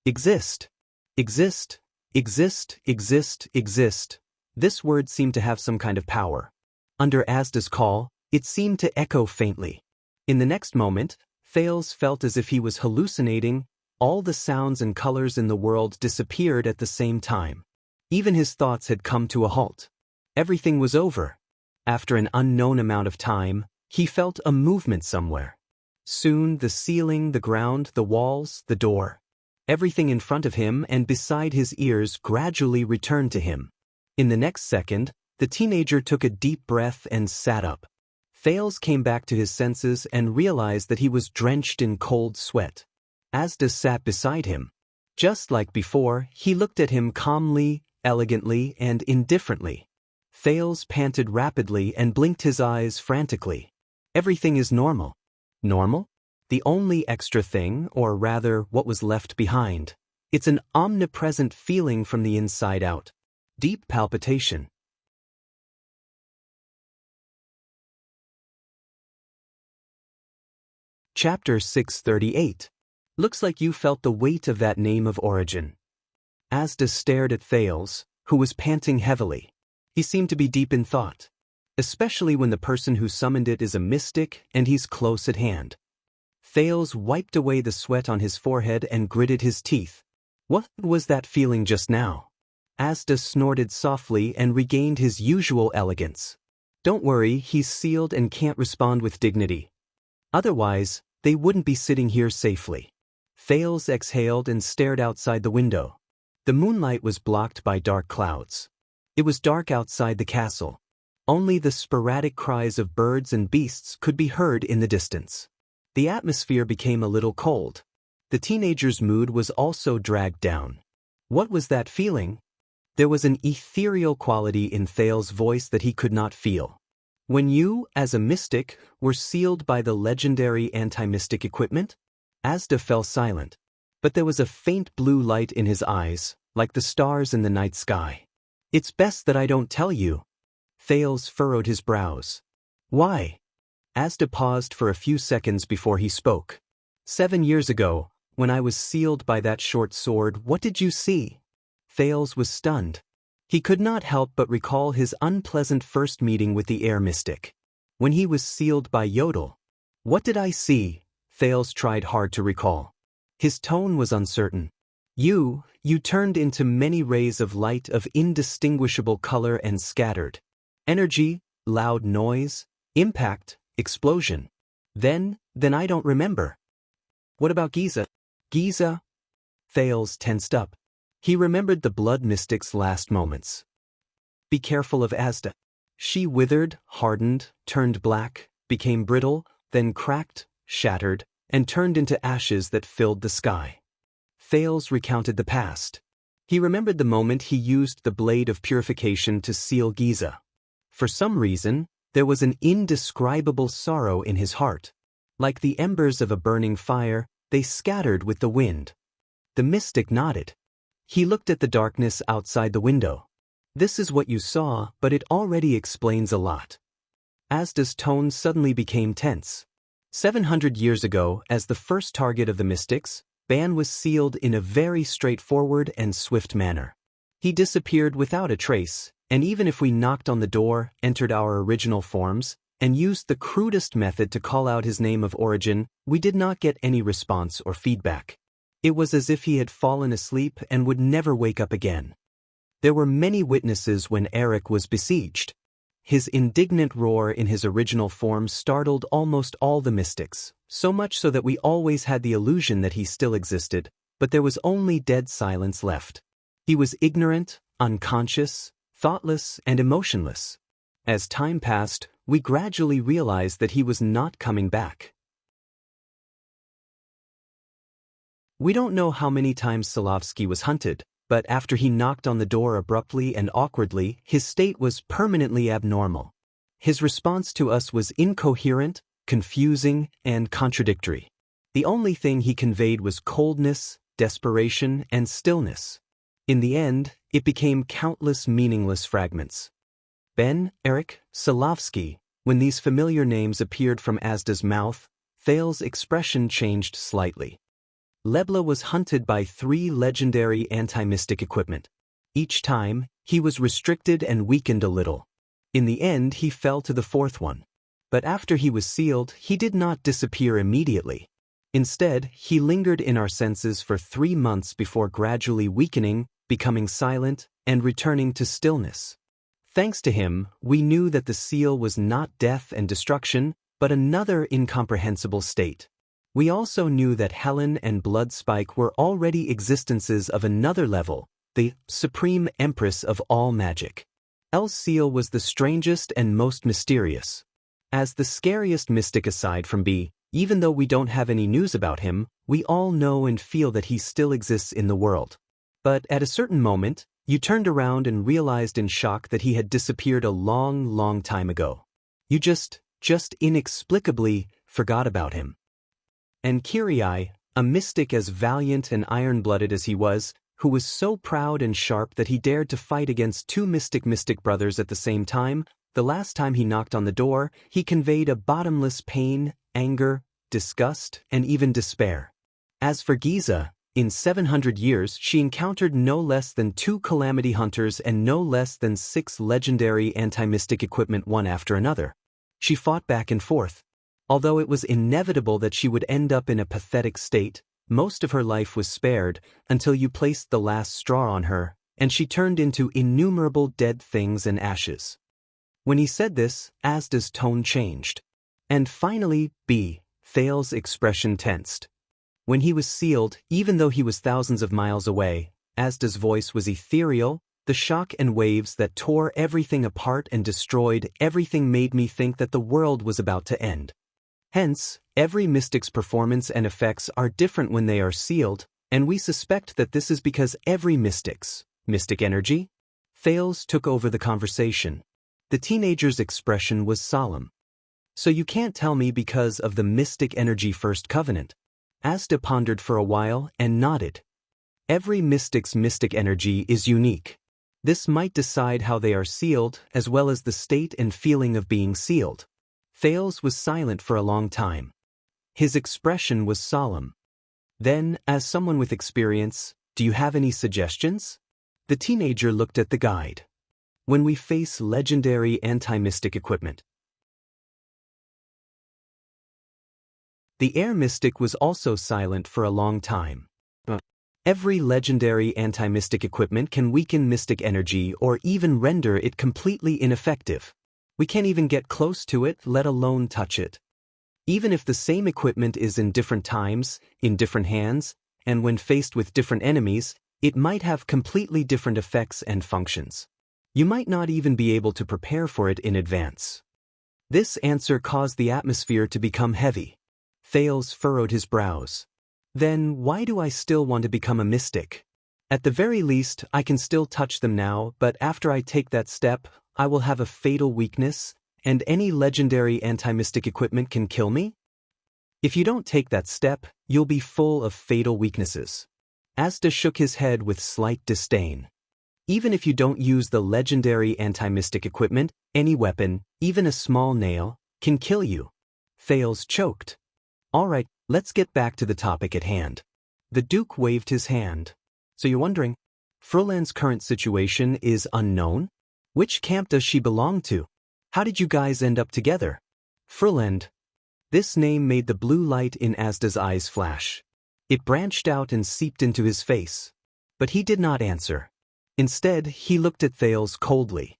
Exist. Exist." Exist, exist, exist. This word seemed to have some kind of power. Under Asda's call, it seemed to echo faintly. In the next moment, Thales felt as if he was hallucinating. All the sounds and colors in the world disappeared at the same time. Even his thoughts had come to a halt. Everything was over. After an unknown amount of time, he felt a movement somewhere. Soon the ceiling, the ground, the walls, the door. Everything in front of him and beside his ears gradually returned to him. In the next second, the teenager took a deep breath and sat up. Thales came back to his senses and realized that he was drenched in cold sweat. Asda sat beside him. Just like before, he looked at him calmly, elegantly, and indifferently. Thales panted rapidly and blinked his eyes frantically. Everything is normal. Normal? The only extra thing, or rather what was left behind. It's an omnipresent feeling from the inside out. Deep palpitation. Chapter 638. Looks like you felt the weight of that name of origin. Asda stared at Thales, who was panting heavily. He seemed to be deep in thought, especially when the person who summoned it is a mystic and he's close at hand. Thales wiped away the sweat on his forehead and gritted his teeth. What was that feeling just now? Asda snorted softly and regained his usual elegance. Don't worry, he's sealed and can't respond with dignity. Otherwise, they wouldn't be sitting here safely. Thales exhaled and stared outside the window. The moonlight was blocked by dark clouds. It was dark outside the castle. Only the sporadic cries of birds and beasts could be heard in the distance. The atmosphere became a little cold. The teenager's mood was also dragged down. What was that feeling? There was an ethereal quality in Thales' voice that he could not feel. When you, as a mystic, were sealed by the legendary anti-mystic equipment? Asda fell silent. But there was a faint blue light in his eyes, like the stars in the night sky. It's best that I don't tell you. Thales furrowed his brows. Why? Asda paused for a few seconds before he spoke. 7 years ago, when I was sealed by that short sword, what did you see? Thales was stunned. He could not help but recall his unpleasant first meeting with the air mystic. When he was sealed by Yodel. What did I see? Thales tried hard to recall. His tone was uncertain. You turned into many rays of light of indistinguishable color and scattered. Energy, loud noise, impact, explosion. Then I don't remember. What about Giza? Giza? Thales tensed up. He remembered the blood mystic's last moments. Be careful of Asda. She withered, hardened, turned black, became brittle, then cracked, shattered, and turned into ashes that filled the sky. Thales recounted the past. He remembered the moment he used the blade of purification to seal Giza. For some reason, there was an indescribable sorrow in his heart. Like the embers of a burning fire, they scattered with the wind. The mystic nodded. He looked at the darkness outside the window. This is what you saw, but it already explains a lot. Asda's tone suddenly became tense. 700 years ago, as the first target of the mystics, Ban was sealed in a very straightforward and swift manner. He disappeared without a trace, and even if we knocked on the door, entered our original forms, and used the crudest method to call out his name of origin, we did not get any response or feedback. It was as if he had fallen asleep and would never wake up again. There were many witnesses when Eric was besieged. His indignant roar in his original form startled almost all the mystics, so much so that we always had the illusion that he still existed, but there was only dead silence left. He was ignorant, unconscious, thoughtless, and emotionless. As time passed, we gradually realized that he was not coming back. We don't know how many times Solovsky was hunted, but after he knocked on the door abruptly and awkwardly, his state was permanently abnormal. His response to us was incoherent, confusing, and contradictory. The only thing he conveyed was coldness, desperation, and stillness. In the end, it became countless meaningless fragments. Ben, Eric, Solovsky. When these familiar names appeared from Asda's mouth, Thales' expression changed slightly. Lebla was hunted by 3 legendary anti-mystic equipment. Each time, he was restricted and weakened a little. In the end, he fell to the fourth one. But after he was sealed, he did not disappear immediately. Instead, he lingered in our senses for 3 months before gradually weakening, becoming silent, and returning to stillness. Thanks to him, we knew that the seal was not death and destruction, but another incomprehensible state. We also knew that Helen and Bloodspike were already existences of another level, the Supreme Empress of all magic. L's seal was the strangest and most mysterious. As the scariest mystic aside from B, even though we don't have any news about him, we all know and feel that he still exists in the world. But at a certain moment, you turned around and realized in shock that he had disappeared a long, long time ago. You just inexplicably forgot about him. And Kirai, a mystic as valiant and iron-blooded as he was, who was so proud and sharp that he dared to fight against 2 mystic brothers at the same time, the last time he knocked on the door, he conveyed a bottomless pain, anger, disgust, and even despair. As for Giza, in 700 years she encountered no less than 2 calamity hunters and no less than 6 legendary anti-mystic equipment one after another. She fought back and forth. Although it was inevitable that she would end up in a pathetic state, most of her life was spared until you placed the last straw on her, and she turned into innumerable dead things and ashes. When he said this, Asda's tone changed. And finally, B. Thal's expression tensed. When he was sealed, even though he was thousands of miles away, Asda's voice was ethereal. The shock and waves that tore everything apart and destroyed everything made me think that the world was about to end. Hence, every mystic's performance and effects are different when they are sealed, and we suspect that this is because every mystic energy? Thales took over the conversation. The teenager's expression was solemn. So you can't tell me because of the mystic energy first covenant? Asta pondered for a while and nodded. Every mystic's mystic energy is unique. This might decide how they are sealed, as well as the state and feeling of being sealed. Thales was silent for a long time. His expression was solemn. Then, as someone with experience, do you have any suggestions? The teenager looked at the guide. When we face legendary anti-mystic equipment. The air mystic was also silent for a long time. Every legendary anti-mystic equipment can weaken mystic energy or even render it completely ineffective. We can't even get close to it, let alone touch it. Even if the same equipment is in different times, in different hands, and when faced with different enemies, it might have completely different effects and functions. You might not even be able to prepare for it in advance. This answer caused the atmosphere to become heavy. Thales furrowed his brows. Then why do I still want to become a mystic? At the very least, I can still touch them now, but after I take that step, I will have a fatal weakness, and any legendary anti-mystic equipment can kill me? If you don't take that step, you'll be full of fatal weaknesses. Asta shook his head with slight disdain. Even if you don't use the legendary anti-mystic equipment, any weapon, even a small nail, can kill you. Thales choked. Alright, let's get back to the topic at hand. The Duke waved his hand. So you're wondering, Fruland's current situation is unknown? Which camp does she belong to? How did you guys end up together? Fruland. This name made the blue light in Asda's eyes flash. It branched out and seeped into his face. But he did not answer. Instead, he looked at Thales coldly.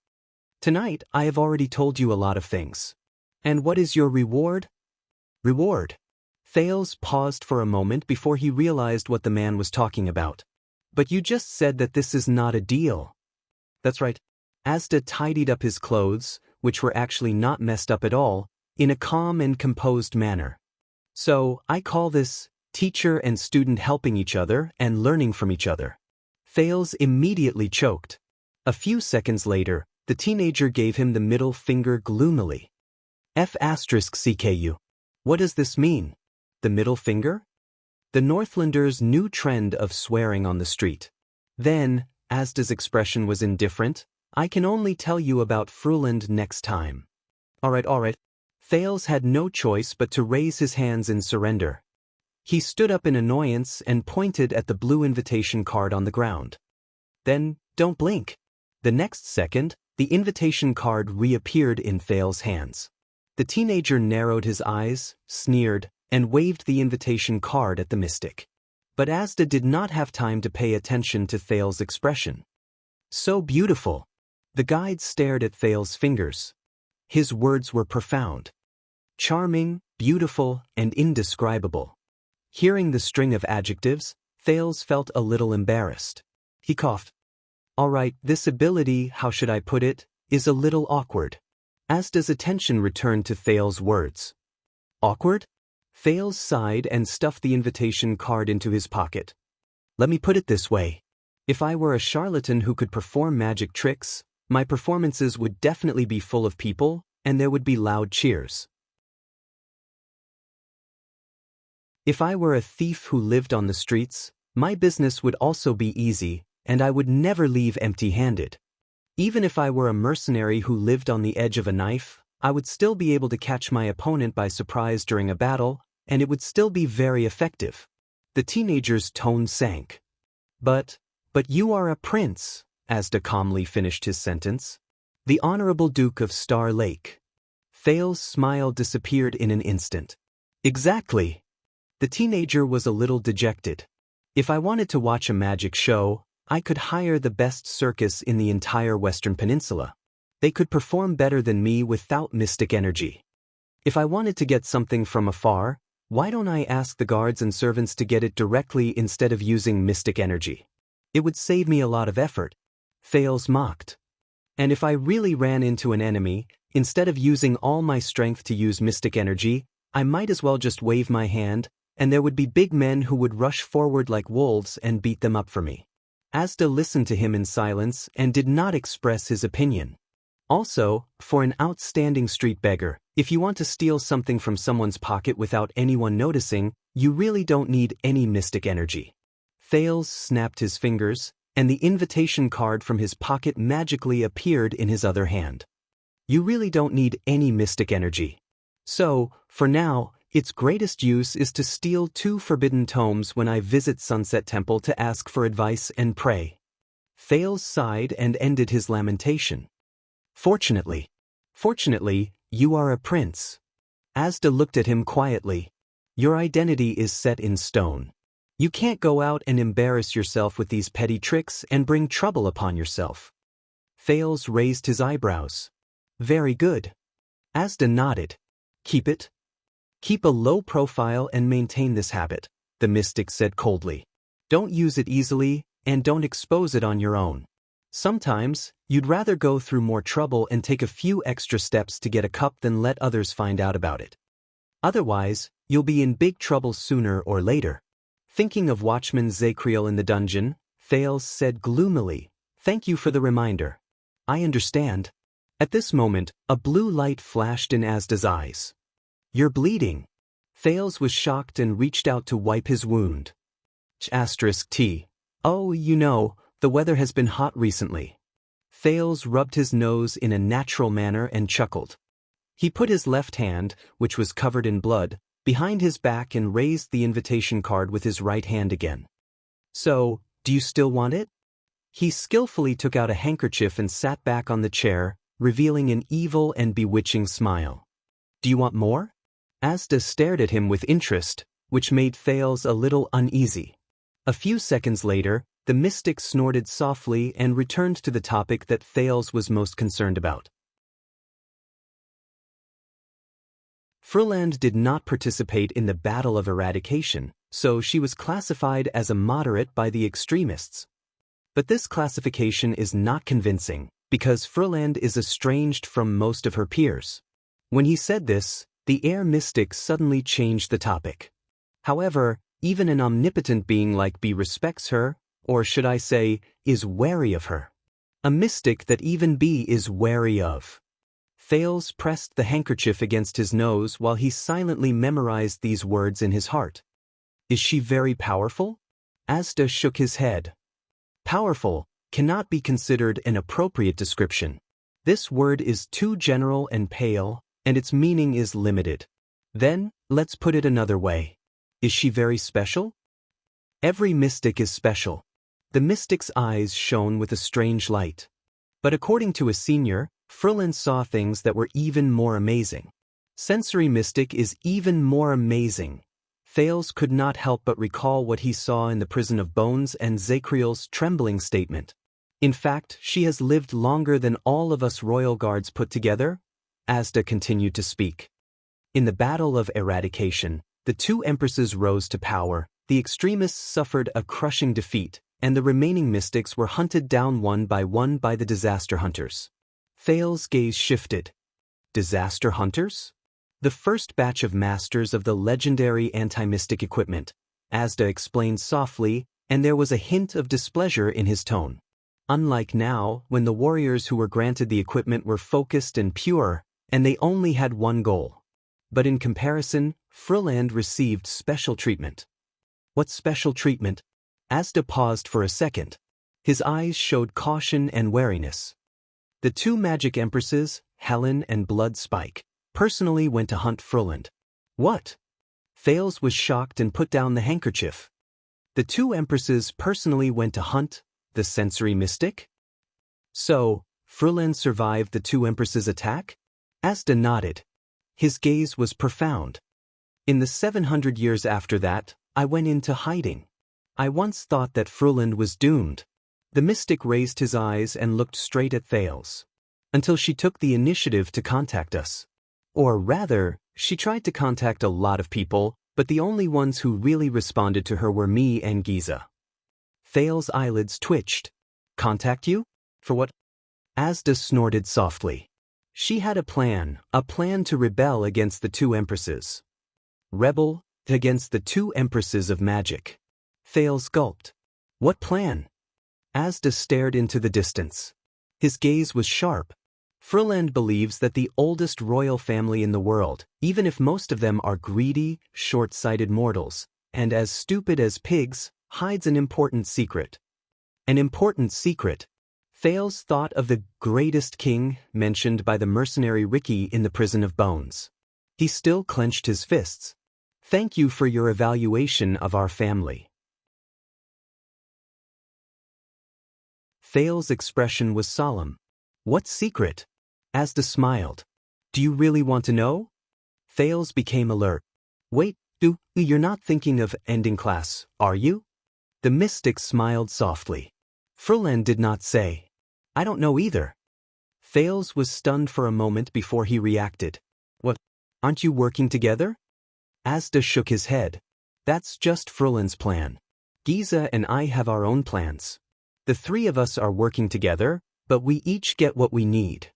Tonight, I have already told you a lot of things. And what is your reward? Reward. Thales paused for a moment before he realized what the man was talking about. But you just said that this is not a deal. That's right. Asda tidied up his clothes, which were actually not messed up at all, in a calm and composed manner. So, I call this teacher and student helping each other and learning from each other. Thales immediately choked. A few seconds later, the teenager gave him the middle finger gloomily. F***CKU. What does this mean? The middle finger? The Northlanders' new trend of swearing on the street. Then, Asda's expression was indifferent. I can only tell you about Fruland next time. Alright. Thales had no choice but to raise his hands in surrender. He stood up in annoyance and pointed at the blue invitation card on the ground. Then, Don't blink. The next second, the invitation card reappeared in Thale's hands. The teenager narrowed his eyes, sneered, and waved the invitation card at the mystic. But Asda did not have time to pay attention to Thale's expression. So beautiful. The guide stared at Thale's fingers. His words were profound. Charming, beautiful, and indescribable. Hearing the string of adjectives, Thales felt a little embarrassed. He coughed. All right, this ability, how should I put it, is a little awkward. Asda's attention returned to Thales' words. Awkward? Thales sighed and stuffed the invitation card into his pocket. Let me put it this way. If I were a charlatan who could perform magic tricks, my performances would definitely be full of people, and there would be loud cheers. If I were a thief who lived on the streets, my business would also be easy, and I would never leave empty-handed. Even if I were a mercenary who lived on the edge of a knife, I would still be able to catch my opponent by surprise during a battle, and it would still be very effective. The teenager's tone sank. But you are a prince, Asda calmly finished his sentence. The Honorable Duke of Star Lake. Thale's smile disappeared in an instant. Exactly. The teenager was a little dejected. If I wanted to watch a magic show, I could hire the best circus in the entire Western Peninsula. They could perform better than me without mystic energy. If I wanted to get something from afar, why don't I ask the guards and servants to get it directly instead of using mystic energy? It would save me a lot of effort. Thales mocked. And if I really ran into an enemy, instead of using all my strength to use mystic energy, I might as well just wave my hand, and there would be big men who would rush forward like wolves and beat them up for me. Asda listened to him in silence and did not express his opinion. Also, for an outstanding street beggar, if you want to steal something from someone's pocket without anyone noticing, you really don't need any mystic energy. Thales snapped his fingers, and the invitation card from his pocket magically appeared in his other hand. You really don't need any mystic energy. So, for now, its greatest use is to steal 2 forbidden tomes when I visit Sunset Temple to ask for advice and pray. Thales sighed and ended his lamentation. Fortunately, you are a prince. Asda looked at him quietly. Your identity is set in stone. You can't go out and embarrass yourself with these petty tricks and bring trouble upon yourself. Thales raised his eyebrows. Very good. Asda nodded. Keep it. Keep a low profile and maintain this habit, the mystic said coldly. Don't use it easily, and don't expose it on your own. Sometimes, you'd rather go through more trouble and take a few extra steps to get a cup than let others find out about it. Otherwise, you'll be in big trouble sooner or later. Thinking of Watchman Zakriel in the dungeon, Thales said gloomily, Thank you for the reminder. I understand. At this moment, a blue light flashed in Asda's eyes. You're bleeding. Thales was shocked and reached out to wipe his wound. *T. Oh, you know, the weather has been hot recently. Thales rubbed his nose in a natural manner and chuckled. He put his left hand, which was covered in blood, behind his back and raised the invitation card with his right hand again. So, do you still want it? He skillfully took out a handkerchief and sat back on the chair, revealing an evil and bewitching smile. Do you want more? Asda stared at him with interest, which made Thales a little uneasy. A few seconds later, the mystic snorted softly and returned to the topic that Thales was most concerned about. Fruland did not participate in the Battle of Eradication, so she was classified as a moderate by the extremists. But this classification is not convincing, because Fruland is estranged from most of her peers. When he said this, the air mystic suddenly changed the topic. However, even an omnipotent being like B respects her, or should I say, is wary of her. A mystic that even B is wary of. Thales pressed the handkerchief against his nose while he silently memorized these words in his heart. Is she very powerful? Asda shook his head. Powerful cannot be considered an appropriate description. This word is too general and pale, and its meaning is limited. Then, let's put it another way. Is she very special? Every mystic is special. The mystic's eyes shone with a strange light. But according to a senior, Frulin saw things that were even more amazing. Sensory mystic is even more amazing. Thales could not help but recall what he saw in the prison of bones and Zacriel's trembling statement. In fact, she has lived longer than all of us royal guards put together. Asda continued to speak. In the battle of eradication, the two empresses rose to power, the extremists suffered a crushing defeat, and the remaining mystics were hunted down one by the disaster hunters. Thales' gaze shifted. Disaster hunters? The first batch of masters of the legendary anti-mystic equipment, Asda explained softly, and there was a hint of displeasure in his tone. Unlike now, when the warriors who were granted the equipment were focused and pure, and they only had one goal. But in comparison, Frulland received special treatment. What special treatment? Asda paused for a second. His eyes showed caution and wariness. The two magic empresses, Helen and Blood Spike, personally went to hunt Frulland. What? Thales was shocked and put down the handkerchief. The two empresses personally went to hunt the sensory mystic? So, Frulland survived the two empresses' attack? Asda nodded. His gaze was profound. In the 700 years after that, I went into hiding. I once thought that Frulland was doomed. The mystic raised his eyes and looked straight at Thales. Until she took the initiative to contact us. Or rather, she tried to contact a lot of people, but the only ones who really responded to her were me and Giza. Thales' eyelids twitched. Contact you? For what? Asda snorted softly. She had a plan to rebel against the two empresses. Rebel against the two empresses of magic. Thales gulped. What plan? Asda stared into the distance. His gaze was sharp. Frulland believes that the oldest royal family in the world, even if most of them are greedy, short-sighted mortals, and as stupid as pigs, hides an important secret. An important secret. Thales thought of the greatest king mentioned by the mercenary Ricky in the prison of bones. He still clenched his fists. Thank you for your evaluation of our family. Thales' expression was solemn. What secret? Asda smiled. Do you really want to know? Thales became alert. Wait, you're not thinking of ending class, are you? The mystic smiled softly. Frulland did not say. I don't know either. Thales was stunned for a moment before he reacted. What? Aren't you working together? Asda shook his head. That's just Frulland's plan. Giza and I have our own plans. The three of us are working together, but we each get what we need.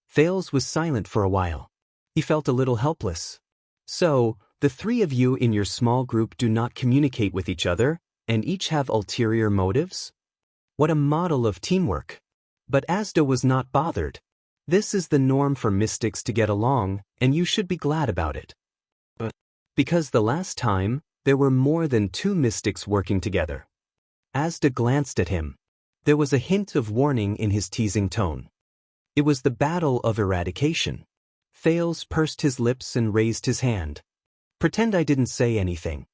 Thales was silent for a while. He felt a little helpless. So, the three of you in your small group do not communicate with each other, and each have ulterior motives? What a model of teamwork. But Asda was not bothered. This is the norm for mystics to get along, and you should be glad about it. But because the last time, there were more than two mystics working together. Asda glanced at him. There was a hint of warning in his teasing tone. It was the battle of eradication. Thales pursed his lips and raised his hand. Pretend I didn't say anything.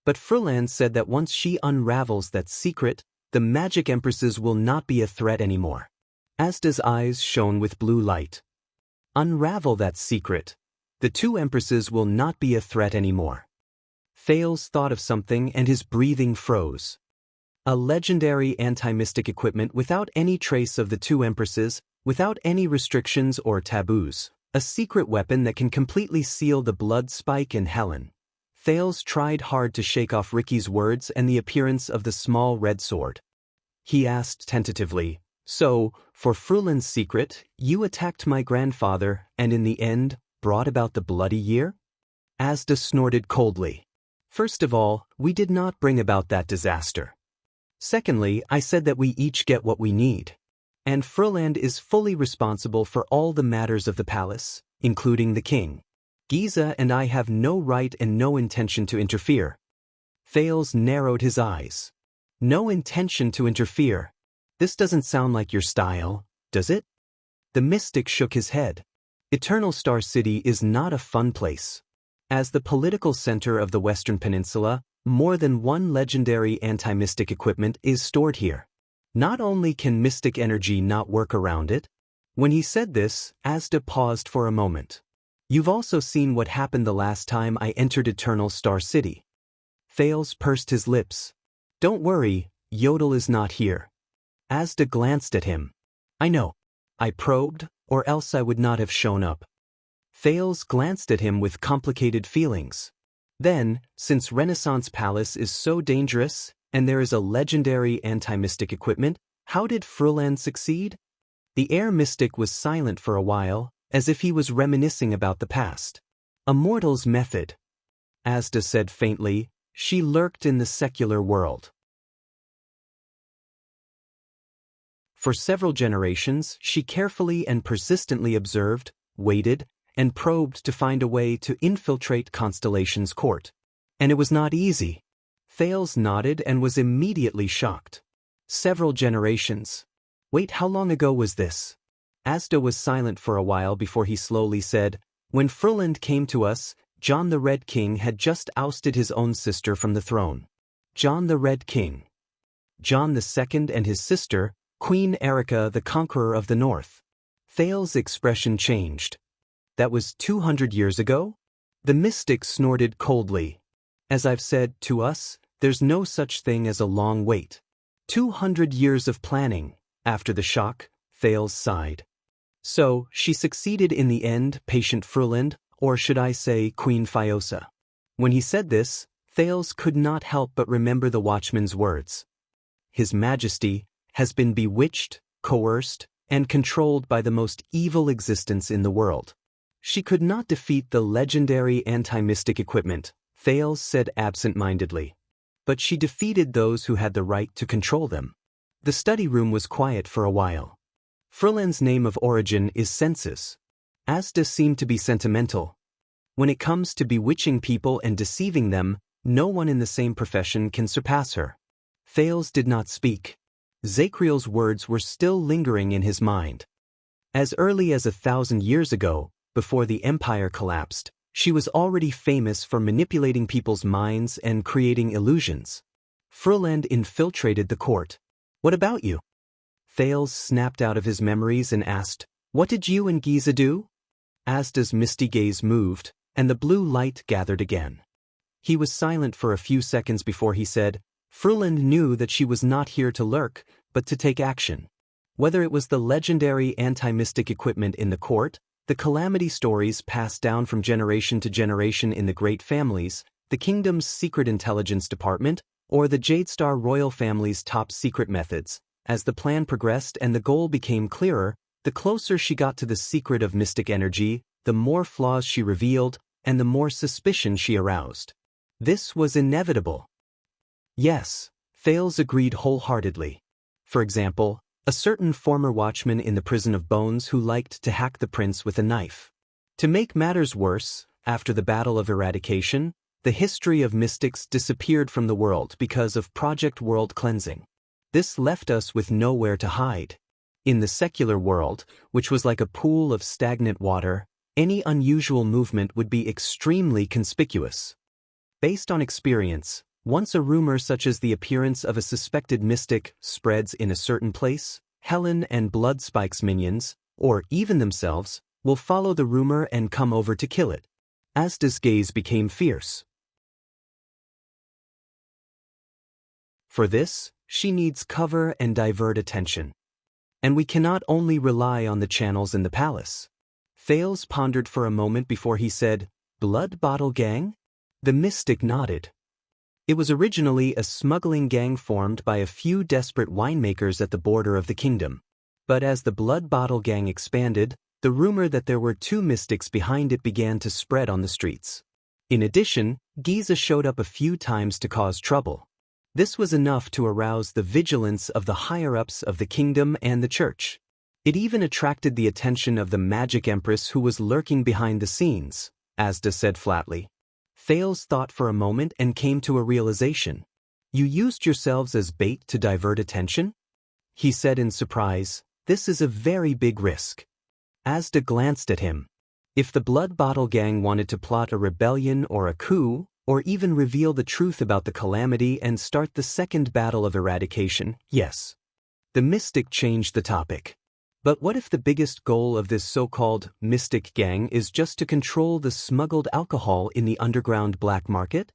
But Frulland said that once she unravels that secret, the magic empresses will not be a threat anymore. Asda's eyes shone with blue light. Unravel that secret. The two empresses will not be a threat anymore. Thales thought of something and his breathing froze. A legendary anti-mystic equipment without any trace of the two empresses, without any restrictions or taboos. A secret weapon that can completely seal the Blood Spike and Helen. Thales tried hard to shake off Ricky's words and the appearance of the small red sword. He asked tentatively, So, for Frulland's secret, you attacked my grandfather and in the end, brought about the bloody year? Asda snorted coldly. First of all, we did not bring about that disaster. Secondly, I said that we each get what we need. And Frulland is fully responsible for all the matters of the palace, including the king. Giza and I have no right and no intention to interfere. Thales narrowed his eyes. No intention to interfere. This doesn't sound like your style, does it? The mystic shook his head. Eternal Star City is not a fun place. As the political center of the Western Peninsula, More than one legendary anti-mystic equipment is stored here. Not only can mystic energy not work around it. When he said this, Asda paused for a moment. You've also seen what happened the last time I entered Eternal Star City. Thales pursed his lips. Don't worry, Yodel is not here. Asda glanced at him. I know. I probed, or else I would not have shown up. Thales glanced at him with complicated feelings. Then, since Renaissance Palace is so dangerous, and there is a legendary anti-mystic equipment, how did Fruland succeed? The air mystic was silent for a while, as if he was reminiscing about the past. A mortal's method. Asda said faintly, she lurked in the secular world. For several generations, she carefully and persistently observed, waited, and probed to find a way to infiltrate Constellation's court. And it was not easy. Thales nodded and was immediately shocked. Several generations. Wait, how long ago was this? Asda was silent for a while before he slowly said, when Fruland came to us, John the Red King had just ousted his own sister from the throne. John the Red King. John II and his sister, Queen Erica the Conqueror of the North. Thales' expression changed. That was 200 years ago? The mystic snorted coldly. As I've said, to us, there's no such thing as a long wait. 200 years of planning. After the shock, Thales sighed. So, she succeeded in the end, patient Fruland, or should I say Queen Fiosa. When he said this, Thales could not help but remember the watchman's words. His Majesty has been bewitched, coerced, and controlled by the most evil existence in the world. She could not defeat the legendary anti-mystic equipment, Thales said absent-mindedly. But she defeated those who had the right to control them. The study room was quiet for a while. Fruland's name of origin is Census. Asda seemed to be sentimental. When it comes to bewitching people and deceiving them, no one in the same profession can surpass her. Thales did not speak. Zakriel's words were still lingering in his mind. As early as 1,000 years ago, before the empire collapsed, she was already famous for manipulating people's minds and creating illusions. Fruland infiltrated the court. What about you? Thales snapped out of his memories and asked, what did you and Giza do? Asda's misty gaze moved, and the blue light gathered again. He was silent for a few seconds before he said, Fruland knew that she was not here to lurk, but to take action. Whether it was the legendary anti-mystic equipment in the court, the calamity stories passed down from generation to generation in the great families, the kingdom's secret intelligence department, or the Jadestar royal family's top secret methods, as the plan progressed and the goal became clearer, the closer she got to the secret of mystic energy, the more flaws she revealed, and the more suspicion she aroused. This was inevitable. Yes, Thales agreed wholeheartedly. For example, a certain former watchman in the Prison of Bones who liked to hack the prince with a knife. To make matters worse, after the Battle of Eradication, the history of mystics disappeared from the world because of Project World Cleansing. This left us with nowhere to hide. In the secular world, which was like a pool of stagnant water, any unusual movement would be extremely conspicuous. Based on experience, once a rumor such as the appearance of a suspected mystic spreads in a certain place, Helen and Bloodspike's minions, or even themselves, will follow the rumor and come over to kill it. Asda's gaze became fierce. For this, she needs cover and divert attention. And we cannot only rely on the channels in the palace. Thales pondered for a moment before he said, Blood Bottle Gang? The mystic nodded. It was originally a smuggling gang formed by a few desperate winemakers at the border of the kingdom. But as the Blood Bottle Gang expanded, the rumor that there were two mystics behind it began to spread on the streets. In addition, Giza showed up a few times to cause trouble. This was enough to arouse the vigilance of the higher-ups of the kingdom and the church. It even attracted the attention of the Magic Empress who was lurking behind the scenes, Asda said flatly. Thales thought for a moment and came to a realization. You used yourselves as bait to divert attention? He said in surprise, this is a very big risk. Asda glanced at him. If the Blood Bottle Gang wanted to plot a rebellion or a coup, or even reveal the truth about the calamity and start the second battle of eradication. Yes. The mystic changed the topic. But what if the biggest goal of this so-called mystic gang is just to control the smuggled alcohol in the underground black market?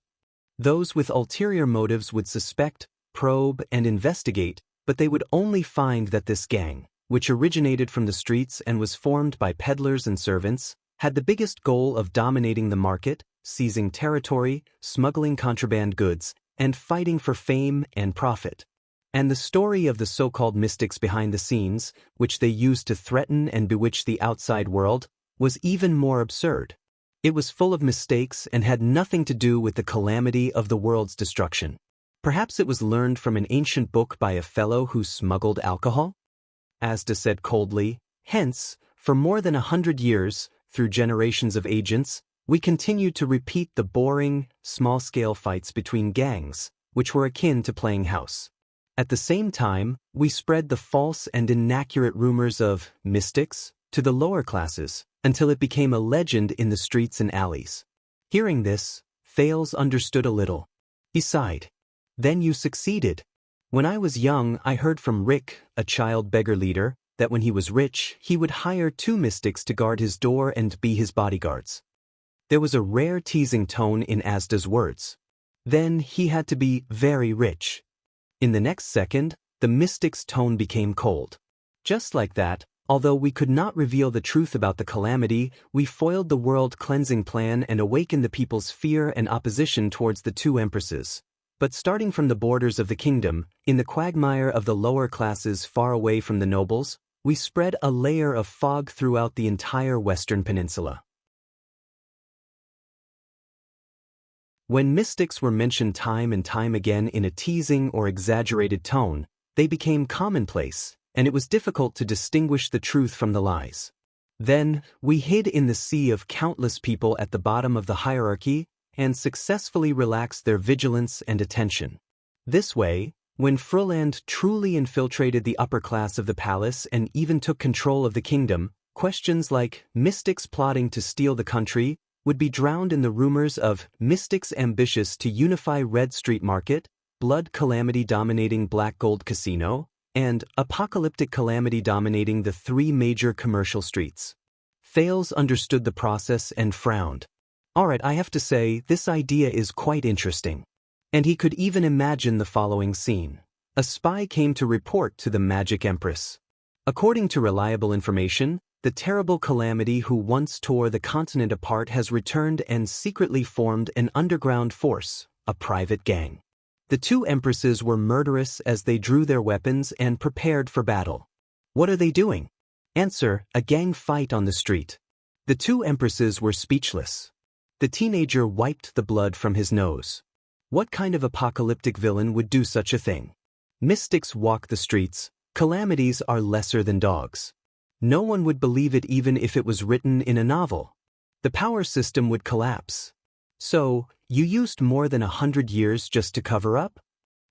Those with ulterior motives would suspect, probe, and investigate, but they would only find that this gang, which originated from the streets and was formed by peddlers and servants, had the biggest goal of dominating the market, seizing territory, smuggling contraband goods, and fighting for fame and profit. And the story of the so-called mystics behind the scenes, which they used to threaten and bewitch the outside world, was even more absurd. It was full of mistakes and had nothing to do with the calamity of the world's destruction. Perhaps it was learned from an ancient book by a fellow who smuggled alcohol? Asda said coldly, hence, for more than 100 years, through generations of agents, we continued to repeat the boring, small-scale fights between gangs, which were akin to playing house. At the same time, we spread the false and inaccurate rumors of mystics to the lower classes until it became a legend in the streets and alleys. Hearing this, Thales understood a little. He sighed. Then you succeeded. When I was young, I heard from Rick, a child beggar leader, that when he was rich, he would hire 2 mystics to guard his door and be his bodyguards. There was a rare teasing tone in Asda's words. Then he had to be very rich. In the next second, the mystic's tone became cold. Just like that, although we could not reveal the truth about the calamity, we foiled the world-cleansing plan and awakened the people's fear and opposition towards the 2 empresses. But starting from the borders of the kingdom, in the quagmire of the lower classes far away from the nobles, we spread a layer of fog throughout the entire Western Peninsula. When mystics were mentioned time and time again in a teasing or exaggerated tone, they became commonplace, and it was difficult to distinguish the truth from the lies. Then, we hid in the sea of countless people at the bottom of the hierarchy and successfully relaxed their vigilance and attention. This way, when Fruland truly infiltrated the upper class of the palace and even took control of the kingdom, questions like mystics plotting to steal the country would be drowned in the rumors of mystics ambitious to unify Red Street Market, blood calamity dominating Black Gold Casino, and apocalyptic calamity dominating the 3 major commercial streets. Thales understood the process and frowned. Alright, I have to say, this idea is quite interesting. And he could even imagine the following scene. A spy came to report to the Magic Empress. According to reliable information, the terrible calamity who once tore the continent apart has returned and secretly formed an underground force, a private gang. The 2 empresses were murderous as they drew their weapons and prepared for battle. What are they doing? Answer, a gang fight on the street. The 2 empresses were speechless. The teenager wiped the blood from his nose. What kind of apocalyptic villain would do such a thing? Mystics walk the streets. Calamities are lesser than dogs. No one would believe it even if it was written in a novel. The power system would collapse. So, you used more than 100 years just to cover up?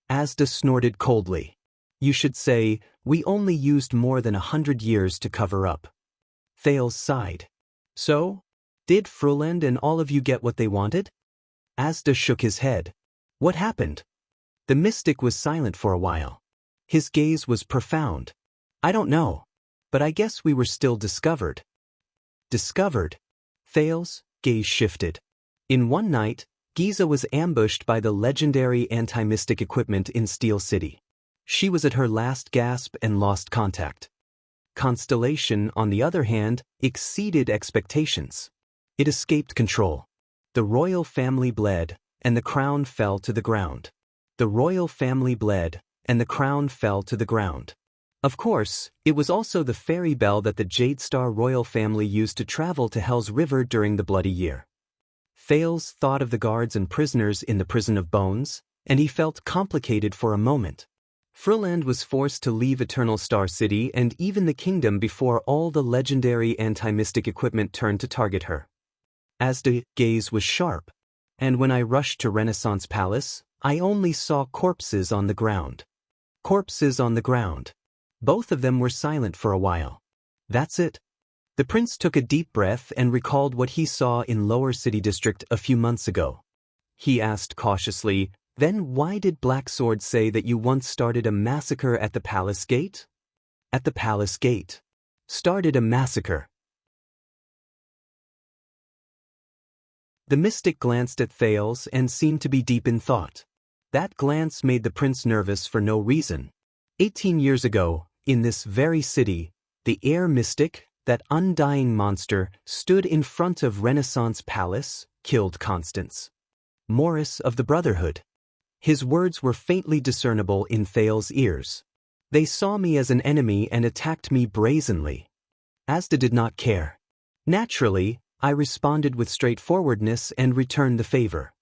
Asda snorted coldly. You should say, we only used more than 100 years to cover up. Thales sighed. So? Did Fruland and all of you get what they wanted? Asda shook his head. What happened? The mystic was silent for a while. His gaze was profound. I don't know. But I guess we were still discovered. Discovered? Thales' gaze shifted. In one night, Giza was ambushed by the legendary anti-mystic equipment in Steel City. She was at her last gasp and lost contact. Constellation, on the other hand, exceeded expectations. It escaped control. The royal family bled, and the crown fell to the ground. The royal family bled, and the crown fell to the ground. Of course, it was also the fairy bell that the Jade Star royal family used to travel to Hell's River during the Bloody Year. Thales thought of the guards and prisoners in the Prison of Bones, and he felt complicated for a moment. Fruland was forced to leave Eternal Star City and even the kingdom before all the legendary anti-mystic equipment turned to target her. Asda's gaze was sharp, and when I rushed to Renaissance Palace, I only saw corpses on the ground. Corpses on the ground. Both of them were silent for a while. That's it. The prince took a deep breath and recalled what he saw in Lower City District a few months ago. He asked cautiously, "Then why did Blacksword say that you once started a massacre at the palace gate?" At the palace gate. Started a massacre. The mystic glanced at Thales and seemed to be deep in thought. That glance made the prince nervous for no reason. 18 years ago, in this very city, the air mystic, that undying monster, stood in front of Renaissance Palace, killed Constance Morris of the Brotherhood. His words were faintly discernible in Thales' ears. They saw me as an enemy and attacked me brazenly. Asda did not care. Naturally, I responded with straightforwardness and returned the favor.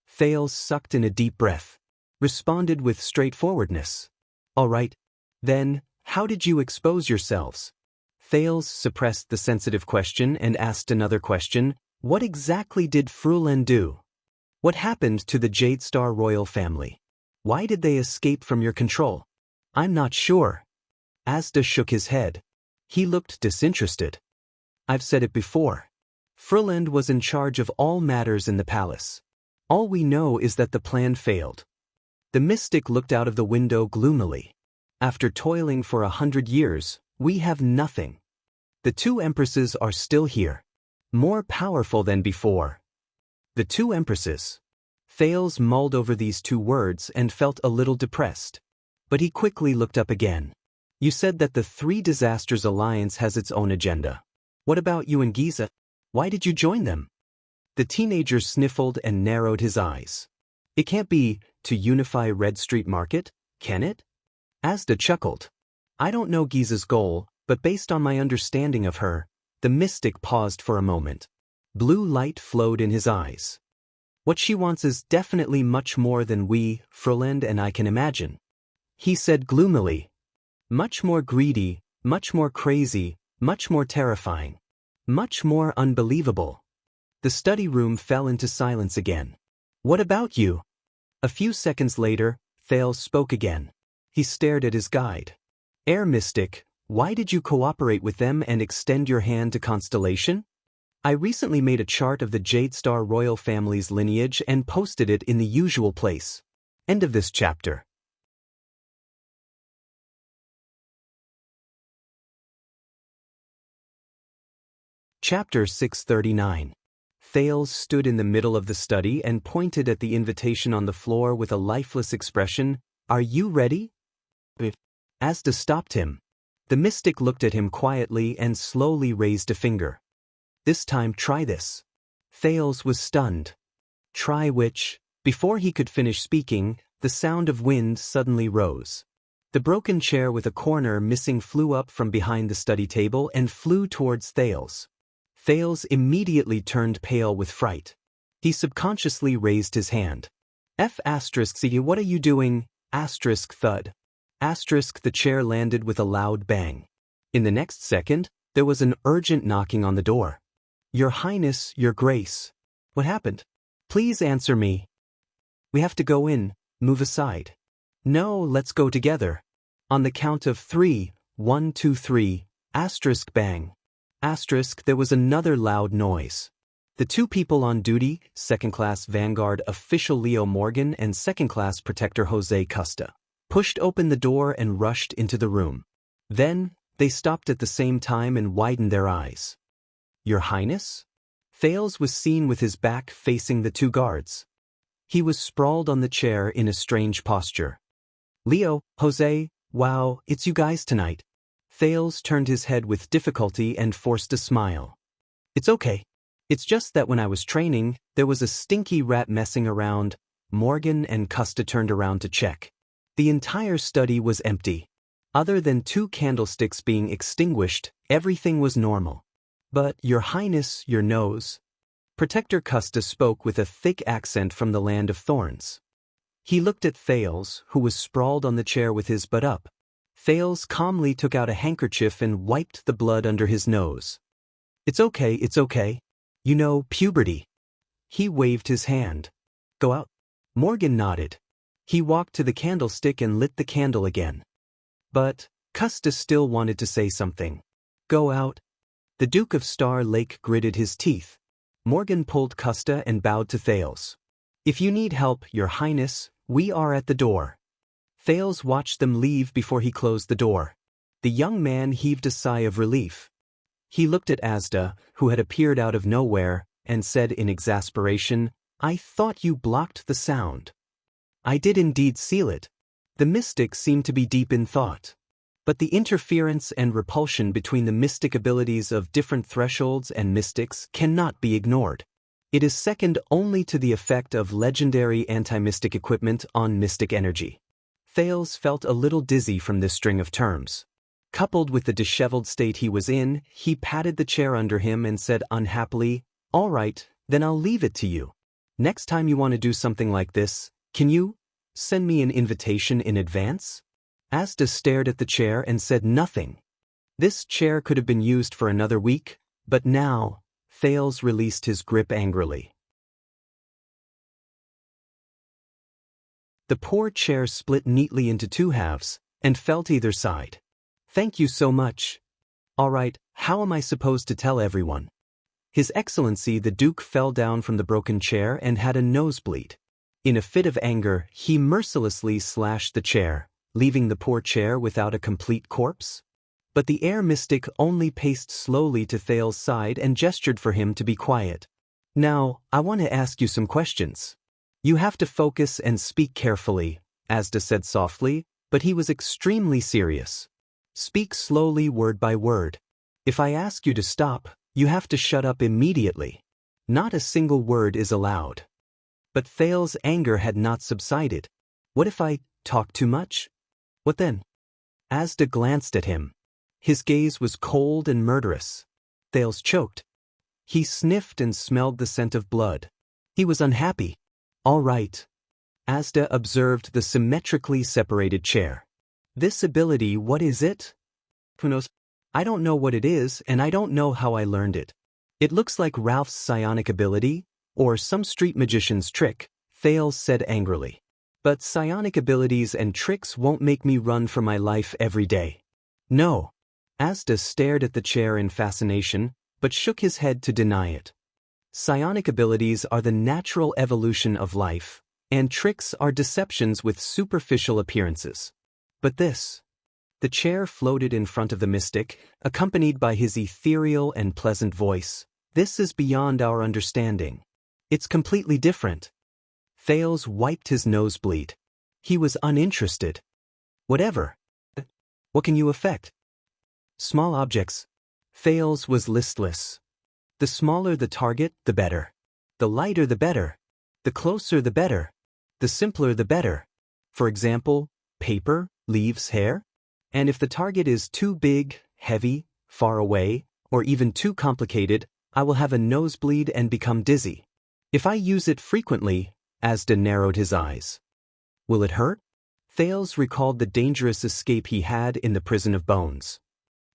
Thales sucked in a deep breath. Responded with straightforwardness. All right. Then, how did you expose yourselves? Thales suppressed the sensitive question and asked another question. What exactly did Fruland do? What happened to the Jade Star royal family? Why did they escape from your control? I'm not sure. Asda shook his head. He looked disinterested. I've said it before. Fruland was in charge of all matters in the palace. All we know is that the plan failed. The mystic looked out of the window gloomily. After toiling for 100 years, we have nothing. The two empresses are still here. More powerful than before. The two empresses. Thales mulled over these two words and felt a little depressed. But he quickly looked up again. You said that the Three Disasters Alliance has its own agenda. What about you and Giza? Why did you join them? The teenager sniffled and narrowed his eyes. It can't be to unify Red Street Market, can it? Asda chuckled. I don't know Giza's goal, but based on my understanding of her, the mystic paused for a moment. Blue light flowed in his eyes. What she wants is definitely much more than we, Fruland and I can imagine. He said gloomily. Much more greedy, much more crazy, much more terrifying. Much more unbelievable. The study room fell into silence again. What about you? A few seconds later, Thales spoke again. He stared at his guide. Air Mystic, why did you cooperate with them and extend your hand to Constellation? I recently made a chart of the Jade Star royal family's lineage and posted it in the usual place. End of this chapter. Chapter 639. Thales stood in the middle of the study and pointed at the invitation on the floor with a lifeless expression. Are you ready? Asda stopped him. The mystic looked at him quietly and slowly raised a finger. This time try this. Thales was stunned. Try which? Before he could finish speaking, the sound of wind suddenly rose. The broken chair with a corner missing flew up from behind the study table and flew towards Thales. Thales immediately turned pale with fright. He subconsciously raised his hand. C, what are you doing? Thud. The chair landed with a loud bang. In the next second, there was an urgent knocking on the door. Your Highness, Your Grace. What happened? Please answer me. We have to go in, move aside. No, let's go together. On the count of 3, 1, 2, 3, bang. There was another loud noise. The two people on duty, second-class Vanguard official Leo Morgan and second-class Protector Jose Custa, pushed open the door and rushed into the room. Then, they stopped at the same time and widened their eyes. Your Highness? Thales was seen with his back facing the two guards. He was sprawled on the chair in a strange posture. Leo, Jose, wow, it's you guys tonight. Thales turned his head with difficulty and forced a smile. It's okay. It's just that when I was training, there was a stinky rat messing around. Morgan and Custa turned around to check. The entire study was empty. Other than 2 candlesticks being extinguished, everything was normal. But, Your Highness, your nose. Protector Custa spoke with a thick accent from the land of thorns. He looked at Thales, who was sprawled on the chair with his butt up. Thales calmly took out a handkerchief and wiped the blood under his nose. It's okay. You know, puberty. He waved his hand. Go out. Morgan nodded. He walked to the candlestick and lit the candle again. But, Custa still wanted to say something. Go out. The Duke of Star Lake gritted his teeth. Morgan pulled Custa and bowed to Thales. If you need help, Your Highness, we are at the door. Thales watched them leave before he closed the door. The young man heaved a sigh of relief. He looked at Asda, who had appeared out of nowhere, and said in exasperation, "I thought you blocked the sound." "I did indeed seal it." The mystic seemed to be deep in thought. But the interference and repulsion between the mystic abilities of different thresholds and mystics cannot be ignored. It is second only to the effect of legendary anti-mystic equipment on mystic energy. Thales felt a little dizzy from this string of terms. Coupled with the disheveled state he was in, he patted the chair under him and said unhappily, "All right, then I'll leave it to you. Next time you want to do something like this, can you send me an invitation in advance?" Asda stared at the chair and said nothing. This chair could have been used for another week, but now, Thales released his grip angrily. The poor chair split neatly into two halves, and fell to either side. "Thank you so much." "All right, how am I supposed to tell everyone?" His Excellency the Duke fell down from the broken chair and had a nosebleed. In a fit of anger, he mercilessly slashed the chair, leaving the poor chair without a complete corpse. But the air mystic only paced slowly to Thales' side and gestured for him to be quiet. "Now, I want to ask you some questions. You have to focus and speak carefully," Asda said softly, but he was extremely serious. "Speak slowly word by word. If I ask you to stop, you have to shut up immediately. Not a single word is allowed." But Thales' anger had not subsided. "What if I talk too much? What then?" Asda glanced at him. His gaze was cold and murderous. Thales choked. He sniffed and smelled the scent of blood. He was unhappy. "All right." Asda observed the symmetrically separated chair. "This ability, what is it?" "Who knows? I don't know what it is, and I don't know how I learned it. It looks like Ralph's psionic ability, or some street magician's trick," Thales said angrily. "But psionic abilities and tricks won't make me run for my life every day." "No." Asda stared at the chair in fascination, but shook his head to deny it. "Psionic abilities are the natural evolution of life, and tricks are deceptions with superficial appearances. But this..." The chair floated in front of the mystic, accompanied by his ethereal and pleasant voice. "This is beyond our understanding. It's completely different." Thales wiped his nosebleed. He was uninterested. "Whatever. What can you affect?" "Small objects." Thales was listless. "The smaller the target, the better. The lighter the better. The closer the better. The simpler the better. For example, paper, leaves, hair. And if the target is too big, heavy, far away, or even too complicated, I will have a nosebleed and become dizzy. If I use it frequently..." Asda narrowed his eyes. "Will it hurt?" Thales recalled the dangerous escape he had in the prison of bones.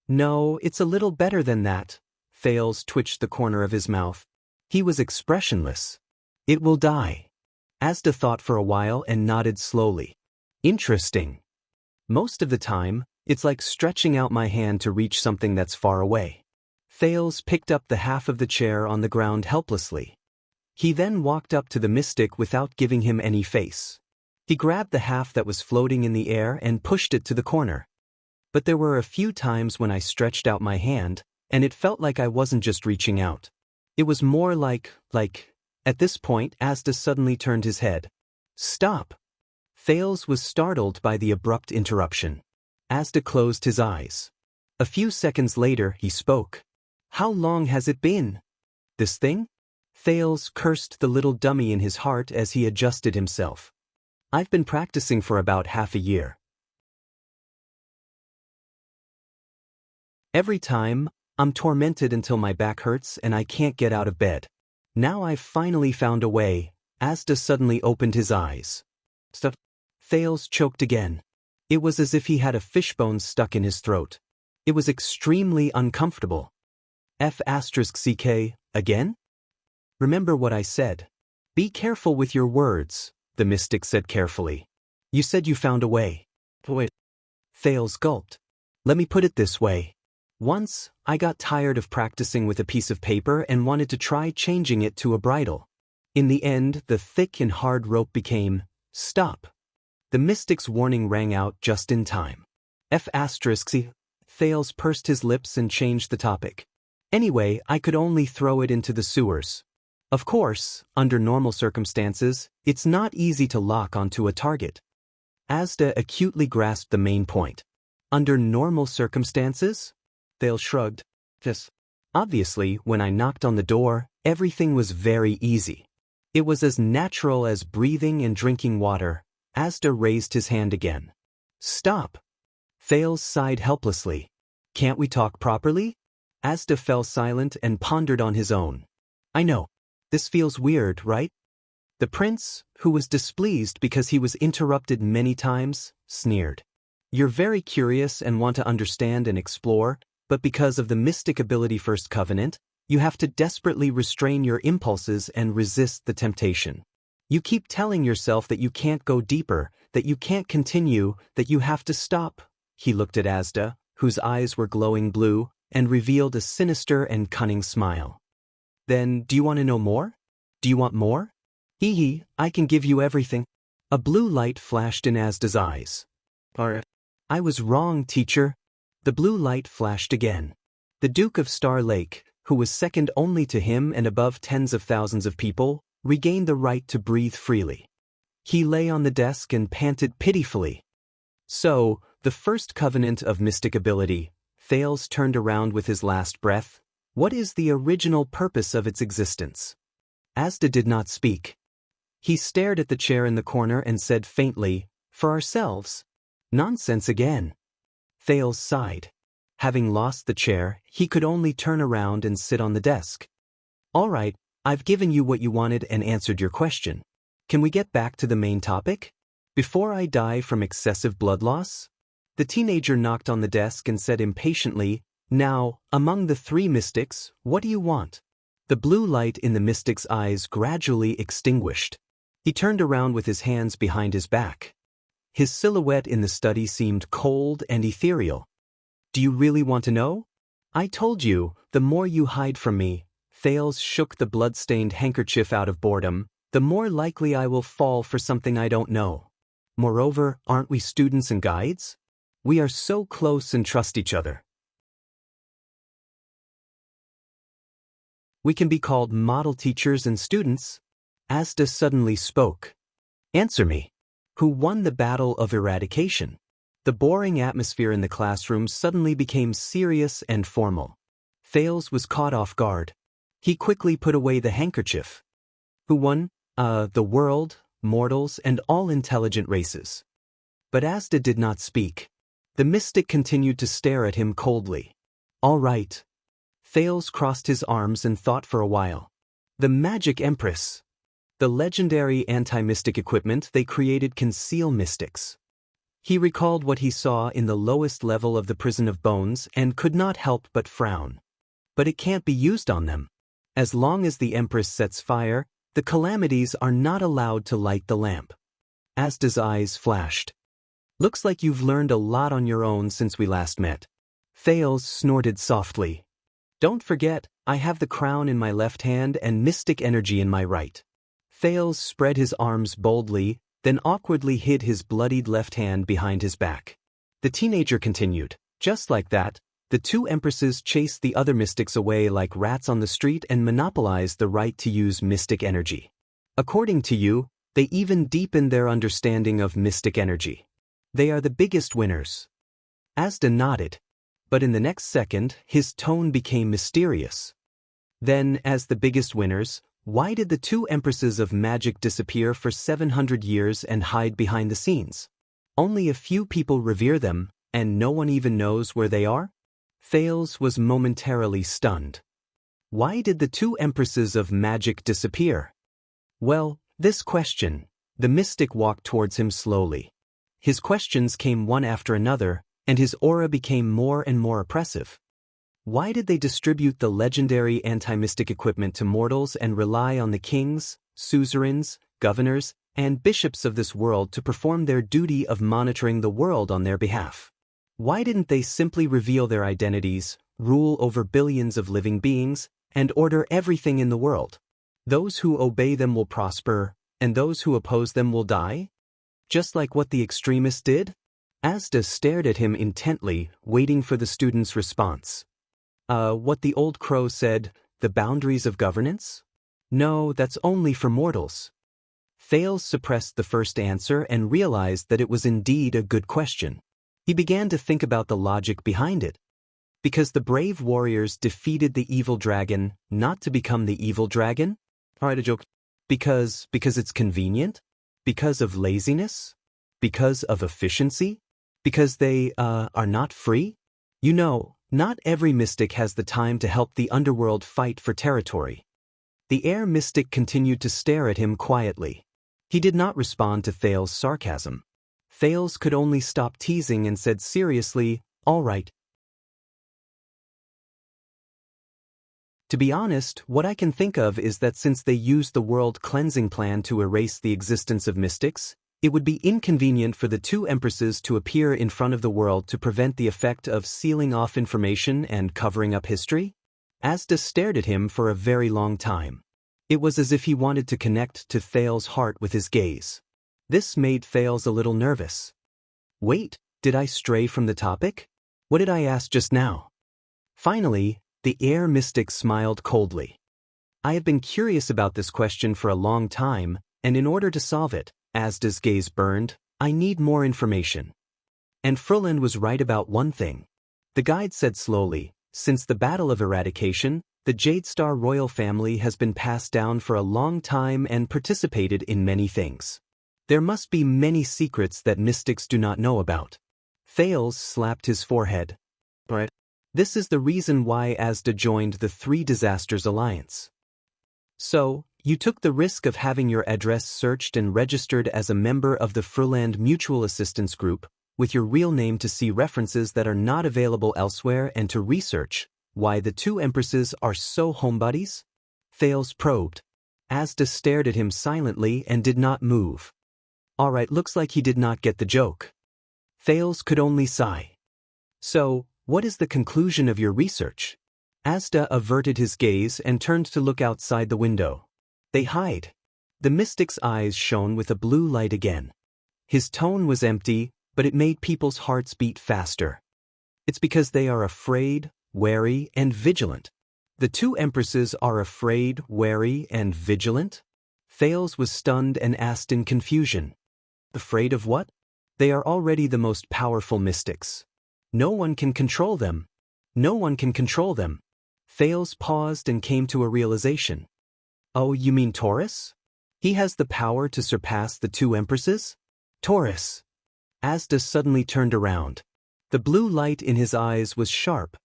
"No, it's a little better than that." Thales twitched the corner of his mouth. He was expressionless. "It will die." Asda thought for a while and nodded slowly. "Interesting. Most of the time, it's like stretching out my hand to reach something that's far away." Thales picked up the half of the chair on the ground helplessly. He then walked up to the mystic without giving him any face. He grabbed the half that was floating in the air and pushed it to the corner. "But there were a few times when I stretched out my hand, and it felt like I wasn't just reaching out. It was more like... At this point, Asda suddenly turned his head. "Stop!" Thales was startled by the abrupt interruption. Asda closed his eyes. A few seconds later, he spoke. "How long has it been? This thing?" Thales cursed the little dummy in his heart as he adjusted himself. "I've been practicing for about half a year. Every time, I'm tormented until my back hurts and I can't get out of bed. Now I've finally found a way." Asda suddenly opened his eyes. "Stuff." Thales choked again. It was as if he had a fishbone stuck in his throat. It was extremely uncomfortable. F***ck, again? "Remember what I said. Be careful with your words," the mystic said carefully. "You said you found a way." "Wait." Thales gulped. "Let me put it this way. Once, I got tired of practicing with a piece of paper and wanted to try changing it to a bridle. In the end, the thick and hard rope became, "Stop." The mystic's warning rang out just in time. F***. Thales pursed his lips and changed the topic. "Anyway, I could only throw it into the sewers. Of course, under normal circumstances, it's not easy to lock onto a target." Asda acutely grasped the main point. Under normal circumstances? Thales shrugged. Yes. Obviously, when I knocked on the door, everything was very easy. It was as natural as breathing and drinking water. Asda raised his hand again. "Stop." Thales sighed helplessly. "Can't we talk properly?" Asda fell silent and pondered on his own. "I know. This feels weird, right?" The prince, who was displeased because he was interrupted many times, sneered. "You're very curious and want to understand and explore, but because of the mystic ability First Covenant, you have to desperately restrain your impulses and resist the temptation. You keep telling yourself that you can't go deeper, that you can't continue, that you have to stop." He looked at Asda, whose eyes were glowing blue, and revealed a sinister and cunning smile. "Then, do you want to know more? Do you want more?" I can give you everything." A blue light flashed in Asda's eyes. "I was wrong, teacher." The blue light flashed again. The Duke of Star Lake, who was second only to him and above tens of thousands of people, regained the right to breathe freely. He lay on the desk and panted pitifully. "So, the First Covenant of mystic ability," Thales turned around with his last breath. "What is the original purpose of its existence?" Asda did not speak. He stared at the chair in the corner and said faintly, "For ourselves." "Nonsense again." Thales sighed. Having lost the chair, he could only turn around and sit on the desk. "All right, I've given you what you wanted and answered your question. Can we get back to the main topic? Before I die from excessive blood loss?" The teenager knocked on the desk and said impatiently, "Now, among the three mystics, what do you want?" The blue light in the mystic's eyes gradually extinguished. He turned around with his hands behind his back. His silhouette in the study seemed cold and ethereal. "Do you really want to know?" "I told you, the more you hide from me," Thales shook the blood-stained handkerchief out of boredom, "the more likely I will fall for something I don't know. Moreover, aren't we students and guides? We are so close and trust each other. We can be called model teachers and students." Asda suddenly spoke. "Answer me. Who won the battle of eradication?" The boring atmosphere in the classroom suddenly became serious and formal. Thales was caught off guard. He quickly put away the handkerchief. "Who won? The world, mortals, and all intelligent races." But Asda did not speak. The mystic continued to stare at him coldly. "All right." Thales crossed his arms and thought for a while. "The Magic Empress. The legendary anti-mystic equipment they created can seal mystics." He recalled what he saw in the lowest level of the prison of bones and could not help but frown. "But it can't be used on them. As long as the Empress sets fire, the calamities are not allowed to light the lamp." Asda's eyes flashed. "Looks like you've learned a lot on your own since we last met." Thales snorted softly. "Don't forget, I have the crown in my left hand and mystic energy in my right." Thales spread his arms boldly, then awkwardly hid his bloodied left hand behind his back. The teenager continued, "Just like that, the two empresses chased the other mystics away like rats on the street and monopolized the right to use mystic energy. According to you, they even deepened their understanding of mystic energy. They are the biggest winners." Asda nodded, but in the next second, his tone became mysterious. "Then, as the biggest winners, why did the two empresses of magic disappear for 700 years and hide behind the scenes? Only a few people revere them, and no one even knows where they are?" Thales was momentarily stunned. Why did the two empresses of magic disappear? Well, this question, the mystic walked towards him slowly. His questions came one after another, and his aura became more and more oppressive. Why did they distribute the legendary anti-mystic equipment to mortals and rely on the kings, suzerains, governors, and bishops of this world to perform their duty of monitoring the world on their behalf? Why didn't they simply reveal their identities, rule over billions of living beings, and order everything in the world? Those who obey them will prosper, and those who oppose them will die? Just like what the extremists did? Asda stared at him intently, waiting for the student's response. What the old crow said, the boundaries of governance? No, that's only for mortals. Thales suppressed the first answer and realized that it was indeed a good question. He began to think about the logic behind it. Because the brave warriors defeated the evil dragon, not to become the evil dragon? Alright, a joke. Because it's convenient? Because of laziness? Because of efficiency? Because they, are not free? You know, not every mystic has the time to help the underworld fight for territory. The air mystic continued to stare at him quietly. He did not respond to Thales' sarcasm. Thales could only stop teasing and said seriously, "All right." To be honest, what I can think of is that since they used the world cleansing plan to erase the existence of mystics, it would be inconvenient for the two empresses to appear in front of the world to prevent the effect of sealing off information and covering up history. Asda stared at him for a very long time. It was as if he wanted to connect to Thales' heart with his gaze. This made Thales a little nervous. Wait, did I stray from the topic? What did I ask just now? Finally, the air mystic smiled coldly. I have been curious about this question for a long time, and in order to solve it, Asda's gaze burned, I need more information. And Frulin was right about one thing. The guide said slowly, since the Battle of Eradication, the Jade Star royal family has been passed down for a long time and participated in many things. There must be many secrets that mystics do not know about. Thales slapped his forehead. Right. This is the reason why Asda joined the Three Disasters Alliance. So, you took the risk of having your address searched and registered as a member of the Fruland Mutual Assistance Group, with your real name to see references that are not available elsewhere and to research why the two empresses are so homebodies? Thales probed. Asda stared at him silently and did not move. Alright, looks like he did not get the joke. Thales could only sigh. So, what is the conclusion of your research? Asda averted his gaze and turned to look outside the window. They hide. The mystic's eyes shone with a blue light again. His tone was empty, but it made people's hearts beat faster. It's because they are afraid, wary, and vigilant. The two empresses are afraid, wary, and vigilant? Thales was stunned and asked in confusion. Afraid of what? They are already the most powerful mystics. No one can control them. No one can control them. Thales paused and came to a realization. Oh, you mean Taurus? He has the power to surpass the two empresses? Taurus. Asda suddenly turned around. The blue light in his eyes was sharp.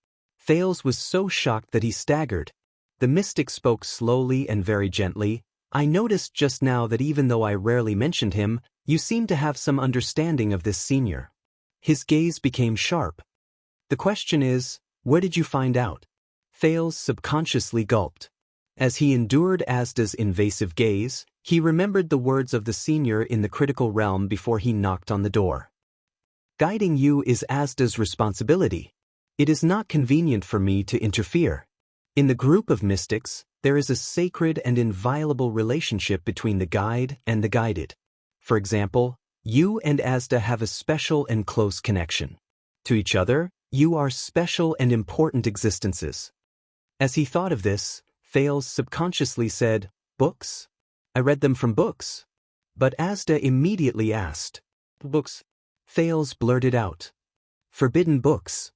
Thales was so shocked that he staggered. The mystic spoke slowly and very gently. I noticed just now that even though I rarely mentioned him, you seem to have some understanding of this senior. His gaze became sharp. The question is, where did you find out? Thales subconsciously gulped. As he endured Asda's invasive gaze, he remembered the words of the senior in the critical realm before he knocked on the door. Guiding you is Asda's responsibility. It is not convenient for me to interfere. In the group of mystics, there is a sacred and inviolable relationship between the guide and the guided. For example, you and Asda have a special and close connection. To each other, you are special and important existences. As he thought of this, Thales subconsciously said, Books? I read them from books. But Asda immediately asked, Books? Thales blurted out, Forbidden books.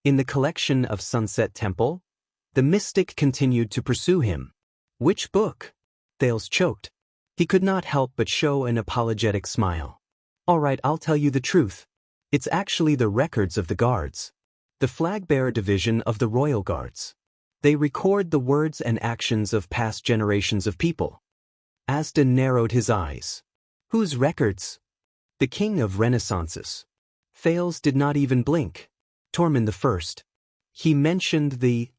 In the collection of Sunset Temple, the mystic continued to pursue him. Which book? Thales choked. He could not help but show an apologetic smile. All right, I'll tell you the truth. It's actually the records of the guards. The flag-bearer division of the Royal Guards. They record the words and actions of past generations of people. Asda narrowed his eyes. Whose records? The king of Renaissances. Thales did not even blink. Tormund I. He mentioned the,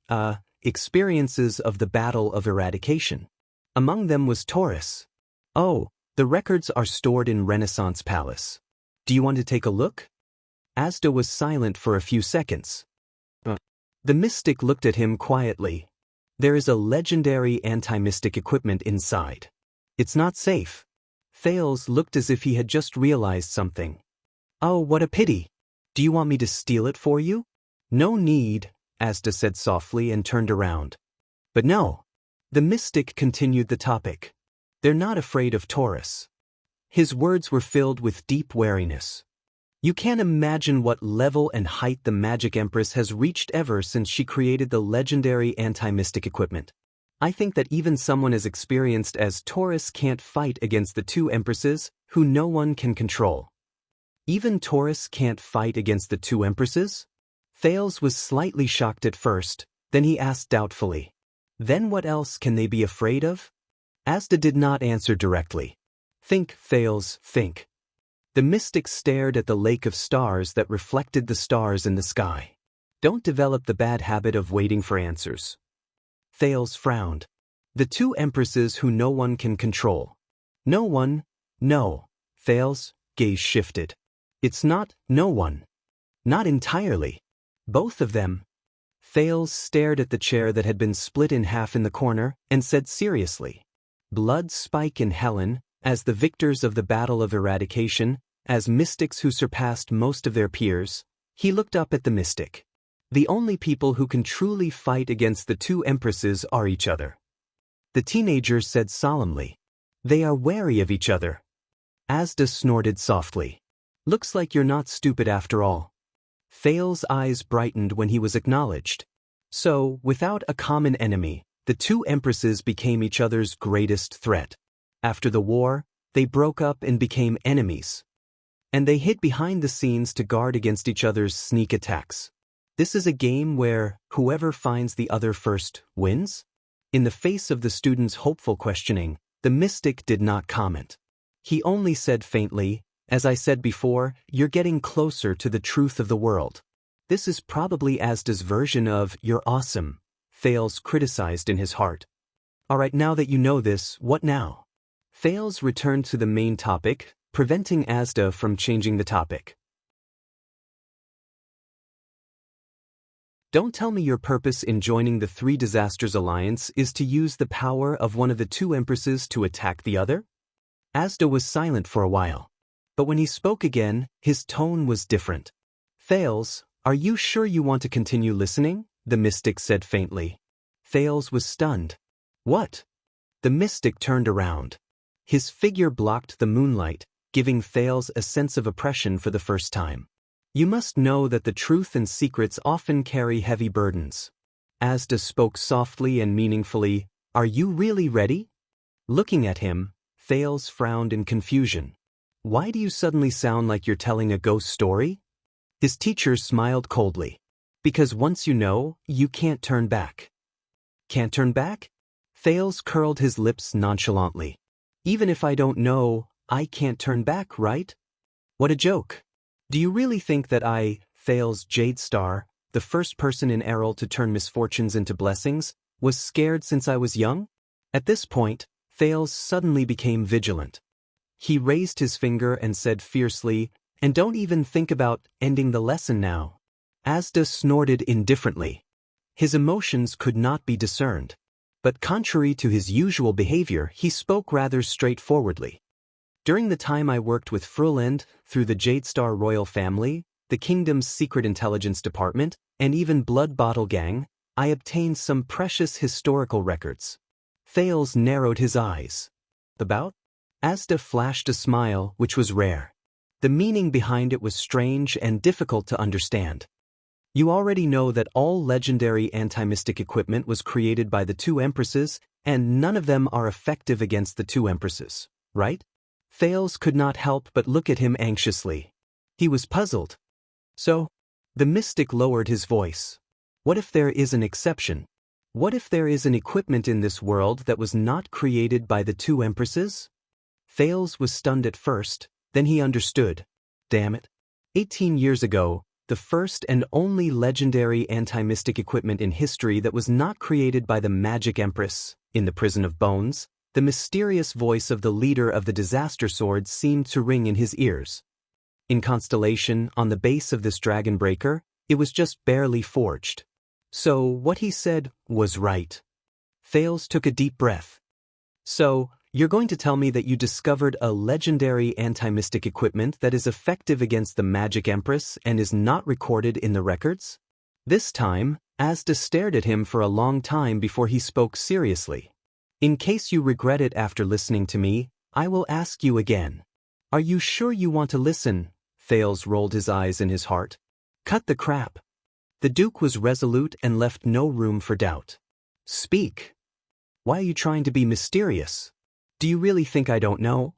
experiences of the Battle of Eradication. Among them was Taurus. Oh, the records are stored in Renaissance Palace. Do you want to take a look? Asda was silent for a few seconds. The mystic looked at him quietly. There is a legendary anti-mystic equipment inside. It's not safe. Thales looked as if he had just realized something. Oh, what a pity. Do you want me to steal it for you? No need, Asda said softly and turned around. But no. The mystic continued the topic. They're not afraid of Taurus. His words were filled with deep wariness. You can't imagine what level and height the Magic Empress has reached ever since she created the legendary anti-mystic equipment. I think that even someone as experienced as Taurus can't fight against the two empresses, who no one can control. Even Taurus can't fight against the two empresses? Thales was slightly shocked at first, then he asked doubtfully. Then what else can they be afraid of? Asda did not answer directly. Think, Thales, think. The mystic stared at the lake of stars that reflected the stars in the sky. Don't develop the bad habit of waiting for answers. Thales frowned. The two empresses who no one can control. No one? No. Thales' gaze shifted. It's not no one. Not entirely. Both of them. Thales stared at the chair that had been split in half in the corner and said seriously. Blood, Spike, and Helen, as the victors of the Battle of Eradication, as mystics who surpassed most of their peers, he looked up at the mystic. The only people who can truly fight against the two empresses are each other. The teenager said solemnly. They are wary of each other. Asda snorted softly. Looks like you're not stupid after all. Thales' eyes brightened when he was acknowledged. So, without a common enemy, the two empresses became each other's greatest threat. After the war, they broke up and became enemies. And they hid behind the scenes to guard against each other's sneak attacks. This is a game where whoever finds the other first wins? In the face of the student's hopeful questioning, the mystic did not comment. He only said faintly, as I said before, you're getting closer to the truth of the world. This is probably Asda's version of you're awesome, Thales criticized in his heart. Alright, now that you know this, what now? Thales returned to the main topic, preventing Asda from changing the topic. Don't tell me your purpose in joining the Three Disasters Alliance is to use the power of one of the two empresses to attack the other? Asda was silent for a while. But when he spoke again, his tone was different. Thales, are you sure you want to continue listening? The mystic said faintly. Thales was stunned. What? The mystic turned around. His figure blocked the moonlight, giving Thales a sense of oppression for the first time. You must know that the truth and secrets often carry heavy burdens. Asda spoke softly and meaningfully. Are you really ready? Looking at him, Thales frowned in confusion. Why do you suddenly sound like you're telling a ghost story? His teacher smiled coldly. Because once you know, you can't turn back. Can't turn back? Thales curled his lips nonchalantly. Even if I don't know, I can't turn back, right? What a joke. Do you really think that I, Thales Jade Star, the first person in Errol to turn misfortunes into blessings, was scared since I was young? At this point, Thales suddenly became vigilant. He raised his finger and said fiercely, and don't even think about ending the lesson now. Asda snorted indifferently. His emotions could not be discerned. But contrary to his usual behavior, he spoke rather straightforwardly. During the time I worked with Frulend, through the Jade Star royal family, the kingdom's secret intelligence department, and even Blood Bottle Gang, I obtained some precious historical records. Thales narrowed his eyes. About? Asda flashed a smile, which was rare. The meaning behind it was strange and difficult to understand. You already know that all legendary anti-mystic equipment was created by the two empresses, and none of them are effective against the two empresses, right? Thales could not help but look at him anxiously. He was puzzled. So, the mystic lowered his voice. What if there is an exception? What if there is an equipment in this world that was not created by the two empresses? Thales was stunned at first, then he understood. Damn it. 18 years ago, the first and only legendary anti-mystic equipment in history that was not created by the Magic Empress, in the Prison of Bones, the mysterious voice of the leader of the Disaster Sword seemed to ring in his ears. In Constellation, on the base of this dragon breaker, it was just barely forged. So what he said was right. Thales took a deep breath. So, you're going to tell me that you discovered a legendary anti-mystic equipment that is effective against the Magic Empress and is not recorded in the records? This time, Asda stared at him for a long time before he spoke seriously. In case you regret it after listening to me, I will ask you again. Are you sure you want to listen? Thales rolled his eyes in his heart. Cut the crap. The Duke was resolute and left no room for doubt. Speak. Why are you trying to be mysterious? Do you really think I don't know?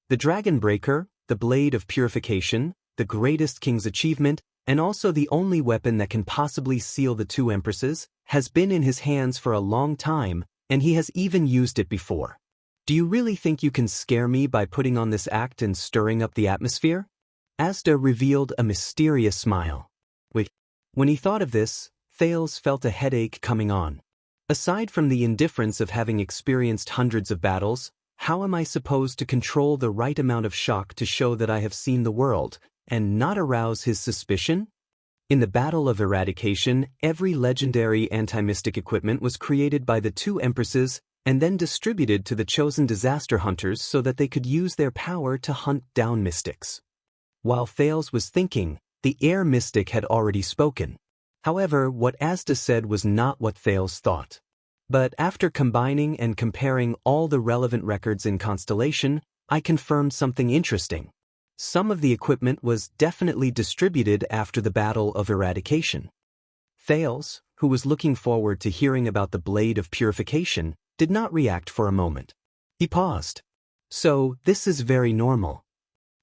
The Dragon Breaker, the Blade of Purification, the greatest king's achievement, and also the only weapon that can possibly seal the two empresses, has been in his hands for a long time, and he has even used it before. Do you really think you can scare me by putting on this act and stirring up the atmosphere? Asda revealed a mysterious smile. Wait, when he thought of this, Thales felt a headache coming on. Aside from the indifference of having experienced hundreds of battles, how am I supposed to control the right amount of shock to show that I have seen the world, and not arouse his suspicion? In the Battle of Eradication, every legendary anti-mystic equipment was created by the two empresses and then distributed to the chosen disaster hunters so that they could use their power to hunt down mystics. While Thales was thinking, the air mystic had already spoken. However, what Asda said was not what Thales thought. But after combining and comparing all the relevant records in Constellation, I confirmed something interesting. Some of the equipment was definitely distributed after the Battle of Eradication. Thales, who was looking forward to hearing about the Blade of Purification, did not react for a moment. He paused. So, this is very normal.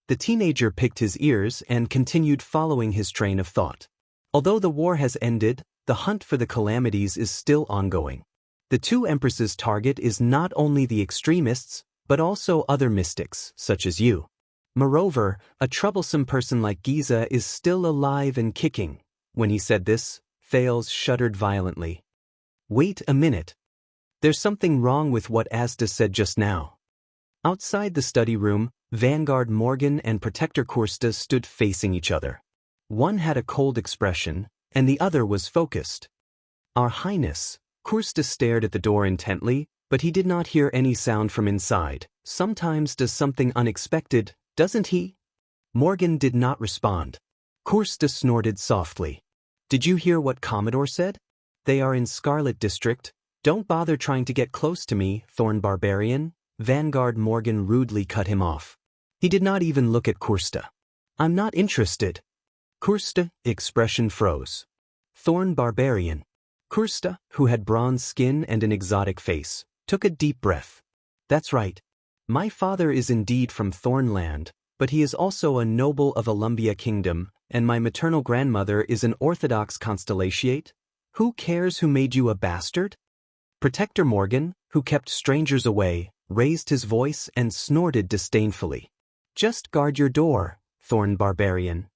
The teenager picked his ears and continued following his train of thought. Although the war has ended, the hunt for the calamities is still ongoing. The two empresses' target is not only the extremists, but also other mystics, such as you. Moreover, a troublesome person like Giza is still alive and kicking. When he said this, Thales shuddered violently. Wait a minute. There's something wrong with what Asda said just now. Outside the study room, Vanguard Morgan and Protector Kursta stood facing each other. One had a cold expression, and the other was focused. Our Highness, Kursta stared at the door intently, but he did not hear any sound from inside. Sometimes does something unexpected, doesn't he? Morgan did not respond. Kursta snorted softly. Did you hear what Commodore said? They are in Scarlet District. Don't bother trying to get close to me, Thorn Barbarian. Vanguard Morgan rudely cut him off. He did not even look at Kursta. I'm not interested. Kursta, expression froze. Thorn Barbarian. Kursta, who had bronze skin and an exotic face, took a deep breath. That's right. My father is indeed from Thornland, but he is also a noble of Alumbia Kingdom, and my maternal grandmother is an Orthodox Constellatiate. Who cares who made you a bastard? Protector Morgan, who kept strangers away, raised his voice and snorted disdainfully. Just guard your door, Thorn Barbarian.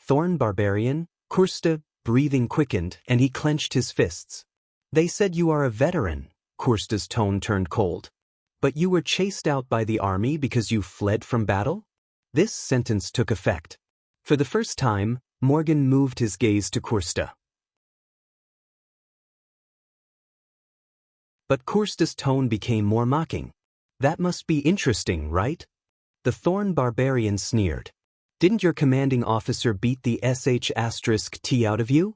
Thorn Barbarian? Kursta, breathing quickened, and he clenched his fists. They said you are a veteran. Kursta's tone turned cold. But you were chased out by the army because you fled from battle? This sentence took effect. For the first time, Morgan moved his gaze to Kursta. But Kursta's tone became more mocking. That must be interesting, right? The Thorn Barbarian sneered. Didn't your commanding officer beat the sh*t out of you?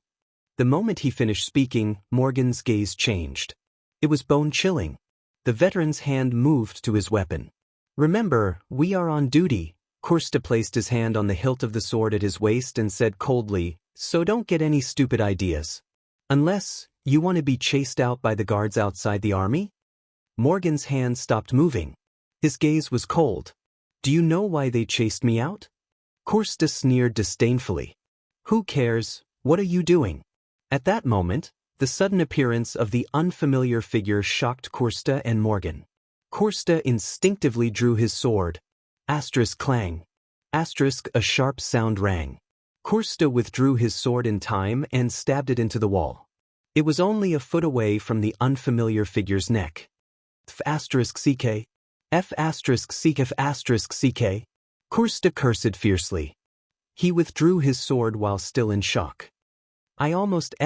The moment he finished speaking, Morgan's gaze changed. It was bone-chilling. The veteran's hand moved to his weapon. Remember, we are on duty. Kursta placed his hand on the hilt of the sword at his waist and said coldly, so don't get any stupid ideas. Unless, you want to be chased out by the guards outside the army? Morgan's hand stopped moving. His gaze was cold. Do you know why they chased me out? Kursta sneered disdainfully. Who cares? What are you doing? At that moment, the sudden appearance of the unfamiliar figure shocked Kursta and Morgan. Kursta instinctively drew his sword. Asterisk clang. Asterisk a sharp sound rang. Kursta withdrew his sword in time and stabbed it into the wall. It was only a foot away from the unfamiliar figure's neck. F asterisk ck. F asterisk ck. F asterisk ck. Kursta cursed fiercely. He withdrew his sword while still in shock. I almost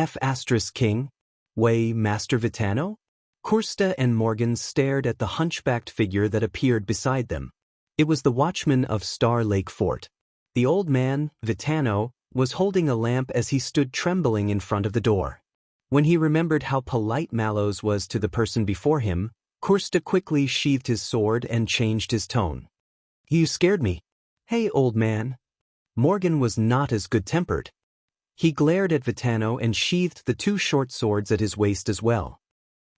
King? Way, Master Vitano? Kursta and Morgan stared at the hunchbacked figure that appeared beside them. It was the watchman of Star Lake Fort. The old man, Vitano, was holding a lamp as he stood trembling in front of the door. When he remembered how polite Mallows was to the person before him, Kursta quickly sheathed his sword and changed his tone. You scared me. Hey, old man. Morgan was not as good-tempered. He glared at Vitano and sheathed the two short swords at his waist as well.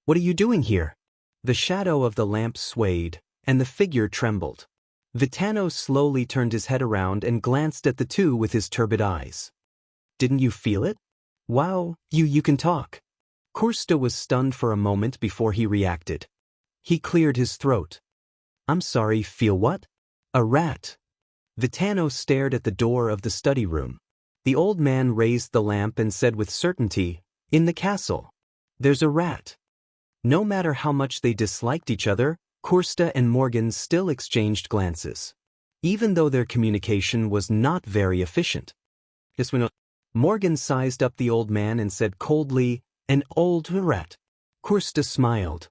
What are you doing here? The shadow of the lamp swayed, and the figure trembled. Vitano slowly turned his head around and glanced at the two with his turbid eyes. Didn't you feel it? Wow, you can talk. Kursta was stunned for a moment before he reacted. He cleared his throat. I'm sorry, feel what? A rat. Vitano stared at the door of the study room. The old man raised the lamp and said with certainty, In the castle. There's a rat. No matter how much they disliked each other, Kursta and Morgan still exchanged glances. Even though their communication was not very efficient. Morgan sized up the old man and said coldly, An old rat. Kursta smiled.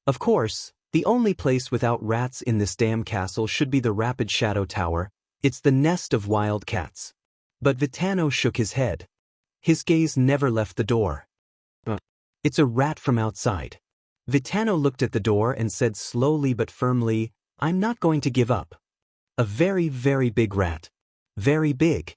Of course, the only place without rats in this damn castle should be the Rapid Shadow Tower. It's the nest of wild cats. But Vitano shook his head. His gaze never left the door. It's a rat from outside. Vitano looked at the door and said slowly but firmly, I'm not going to give up. A very, very big rat. Very big.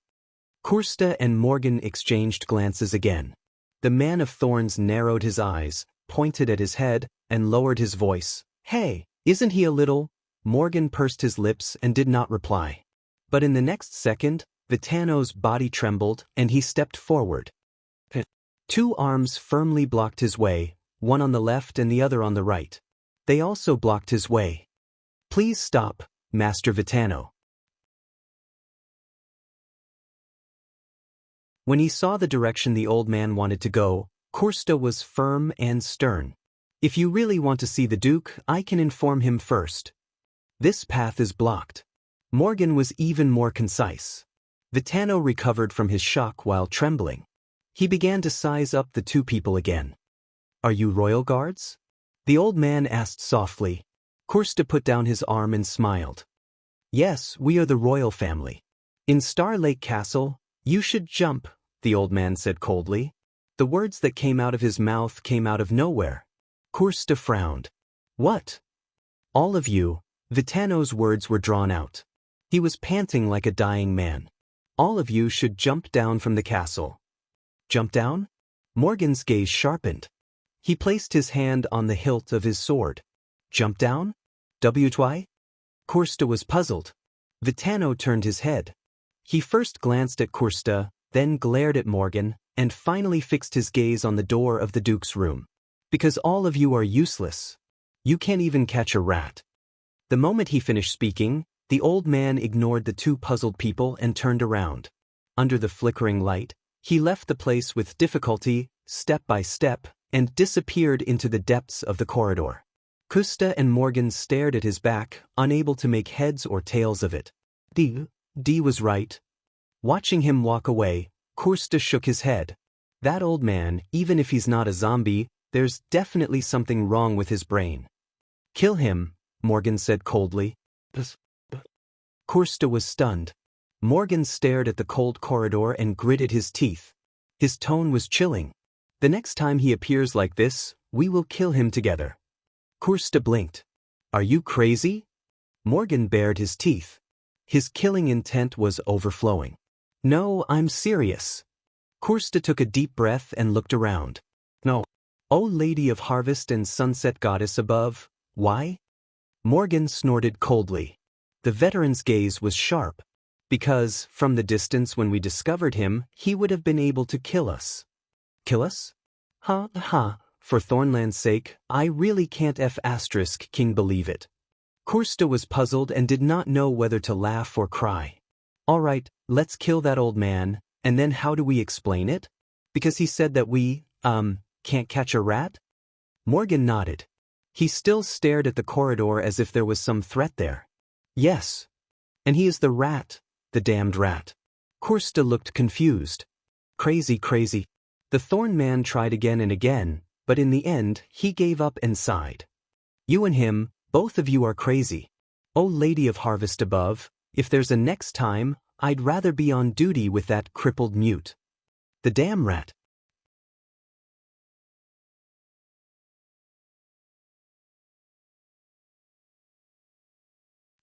Kursta and Morgan exchanged glances again. The man of thorns narrowed his eyes, pointed at his head, and lowered his voice. Hey, isn't he a little? Morgan pursed his lips and did not reply. But in the next second, Vitano's body trembled and he stepped forward. Two arms firmly blocked his way, one on the left and the other on the right. They also blocked his way. Please stop, Master Vitano. When he saw the direction the old man wanted to go, Kursta was firm and stern. If you really want to see the Duke, I can inform him first. This path is blocked. Morgan was even more concise. Vitano recovered from his shock while trembling. He began to size up the two people again. Are you royal guards? The old man asked softly. Kursta put down his arm and smiled. Yes, we are the royal family. In Star Lake Castle, you should jump, the old man said coldly. The words that came out of his mouth came out of nowhere. Kursta frowned. What? All of you. Vitano's words were drawn out. He was panting like a dying man. All of you should jump down from the castle. Jump down? Morgan's gaze sharpened. He placed his hand on the hilt of his sword. Jump down? Why? Kursta was puzzled. Vitano turned his head. He first glanced at Kursta, then glared at Morgan, and finally fixed his gaze on the door of the Duke's room. Because all of you are useless. You can't even catch a rat. The moment he finished speaking, the old man ignored the two puzzled people and turned around. Under the flickering light, he left the place with difficulty, step by step, and disappeared into the depths of the corridor. Kursta and Morgan stared at his back, unable to make heads or tails of it. D was right. Watching him walk away, Kursta shook his head. That old man, even if he's not a zombie, there's definitely something wrong with his brain. Kill him, Morgan said coldly. Kursta was stunned. Morgan stared at the cold corridor and gritted his teeth. His tone was chilling. The next time he appears like this, we will kill him together. Kursta blinked. Are you crazy? Morgan bared his teeth. His killing intent was overflowing. No, I'm serious. Kursta took a deep breath and looked around. No. O Lady of Harvest and Sunset Goddess above, why? Morgan snorted coldly. The veteran's gaze was sharp. Because, from the distance when we discovered him, he would have been able to kill us. Kill us? For Thornland's sake, I really can't King believe it. Kursta was puzzled and did not know whether to laugh or cry. All right, let's kill that old man, and then how do we explain it? Because he said that we, can't catch a rat? Morgan nodded. He still stared at the corridor as if there was some threat there. Yes. And he is the rat, the damned rat. Kursta looked confused. Crazy, crazy. The Thorn Man tried again and again, but in the end, he gave up and sighed. You and him, both of you are crazy. Oh Lady of Harvest above, if there's a next time, I'd rather be on duty with that crippled mute. The damn rat.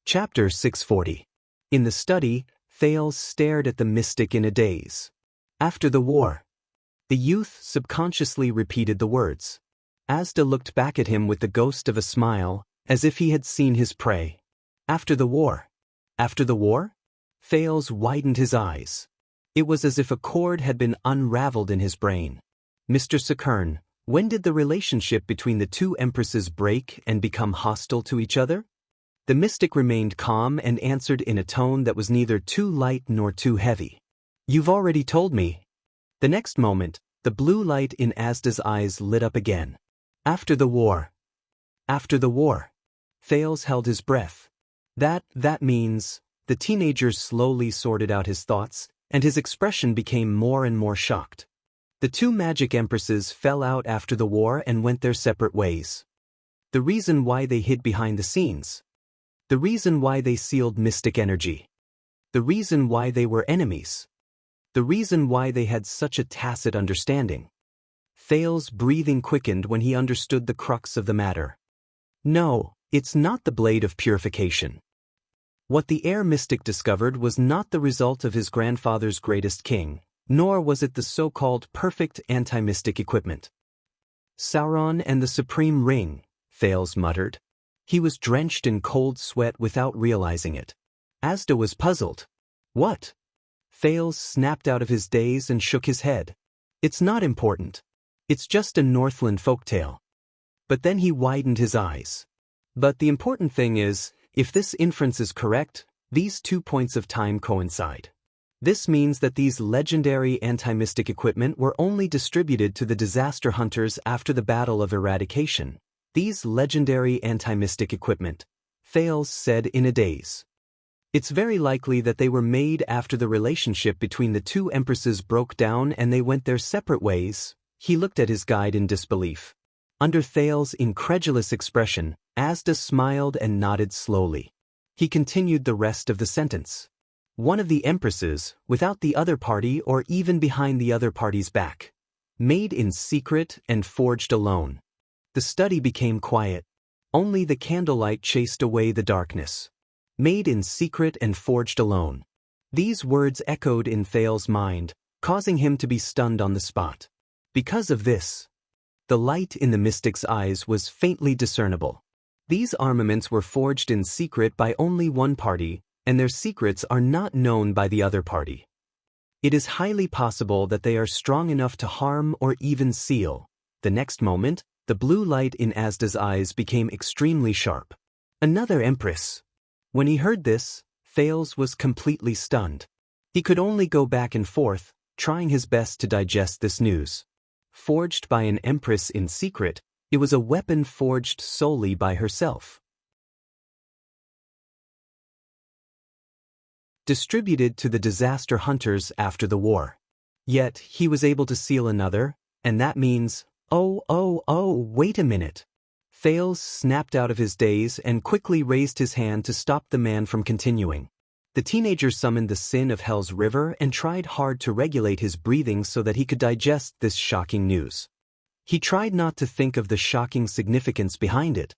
Chapter 640. In the study, Thales stared at the mystic in a daze. After the war. The youth subconsciously repeated the words. Asda looked back at him with the ghost of a smile, as if he had seen his prey. After the war. After the war? Thales widened his eyes. It was as if a cord had been unraveled in his brain. Mr. Sakern, when did the relationship between the two empresses break and become hostile to each other? The mystic remained calm and answered in a tone that was neither too light nor too heavy. You've already told me. The next moment, the blue light in Asda's eyes lit up again. After the war. After the war. Thales held his breath. That means... The teenager slowly sorted out his thoughts, and his expression became more and more shocked. The two magic empresses fell out after the war and went their separate ways. The reason why they hid behind the scenes. The reason why they sealed mystic energy. The reason why they were enemies. The reason why they had such a tacit understanding. Thales' breathing quickened when he understood the crux of the matter. No, it's not the blade of purification. What the air mystic discovered was not the result of his grandfather's greatest king, nor was it the so-called perfect anti-mystic equipment. Sauron and the Supreme Ring, Thales muttered. He was drenched in cold sweat without realizing it. Asda was puzzled. What? Thales snapped out of his daze and shook his head. It's not important. It's just a Northland folktale. But then he widened his eyes. But the important thing is, if this inference is correct, these 2 points of time coincide. This means that these legendary anti-mystic equipment were only distributed to the disaster hunters after the Battle of Eradication. These legendary anti-mystic equipment, Thales said in a daze. It's very likely that they were made after the relationship between the two empresses broke down and they went their separate ways. He looked at his guide in disbelief. Under Thales' incredulous expression, Asda smiled and nodded slowly. He continued the rest of the sentence. One of the empresses, without the other party or even behind the other party's back. Made in secret and forged alone. The study became quiet. Only the candlelight chased away the darkness. Made in secret and forged alone. These words echoed in Thales' mind, causing him to be stunned on the spot. Because of this, the light in the mystic's eyes was faintly discernible. These armaments were forged in secret by only one party, and their secrets are not known by the other party. It is highly possible that they are strong enough to harm or even seal. The next moment, the blue light in Asda's eyes became extremely sharp. Another empress. When he heard this, Thales was completely stunned. He could only go back and forth, trying his best to digest this news. Forged by an empress in secret, it was a weapon forged solely by herself. Distributed to the disaster hunters after the war. Yet, he was able to seal another, and that means, wait a minute. Thales snapped out of his daze and quickly raised his hand to stop the man from continuing. The teenager summoned the sin of Hell's River and tried hard to regulate his breathing so that he could digest this shocking news. He tried not to think of the shocking significance behind it.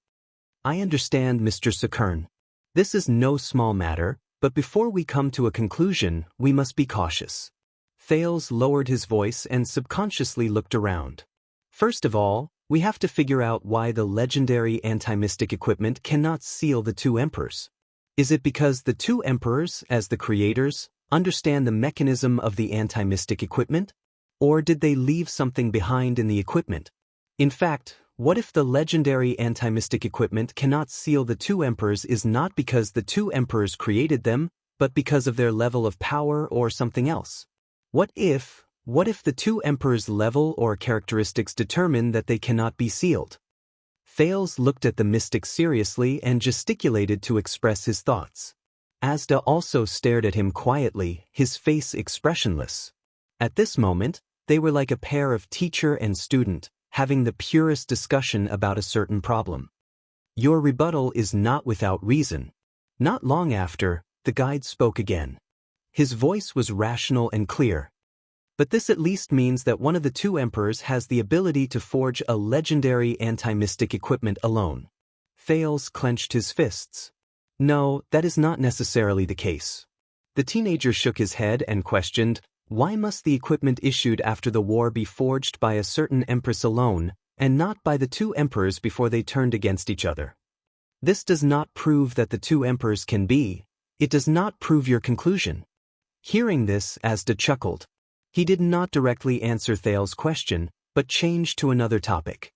I understand, Mr. Sakern. This is no small matter, but before we come to a conclusion, we must be cautious. Thales lowered his voice and subconsciously looked around. First of all, we have to figure out why the legendary anti-mystic equipment cannot seal the two emperors. Is it because the two emperors, as the creators, understand the mechanism of the anti-mystic equipment? Or did they leave something behind in the equipment? In fact, what if the legendary anti-mystic equipment cannot seal the two emperors is not because the two emperors created them, but because of their level of power or something else? What if the two emperors' level or characteristics determine that they cannot be sealed? Thales looked at the mystic seriously and gesticulated to express his thoughts. Asda also stared at him quietly, his face expressionless. At this moment, they were like a pair of teacher and student, having the purest discussion about a certain problem. Your rebuttal is not without reason. Not long after, the guide spoke again. His voice was rational and clear. But this at least means that one of the two emperors has the ability to forge a legendary anti-mystic equipment alone. Thales clenched his fists. No, that is not necessarily the case. The teenager shook his head and questioned, why must the equipment issued after the war be forged by a certain empress alone, and not by the two emperors before they turned against each other? This does not prove that the two emperors can be. It does not prove your conclusion. Hearing this, Asda chuckled. He did not directly answer Thales' question, but changed to another topic.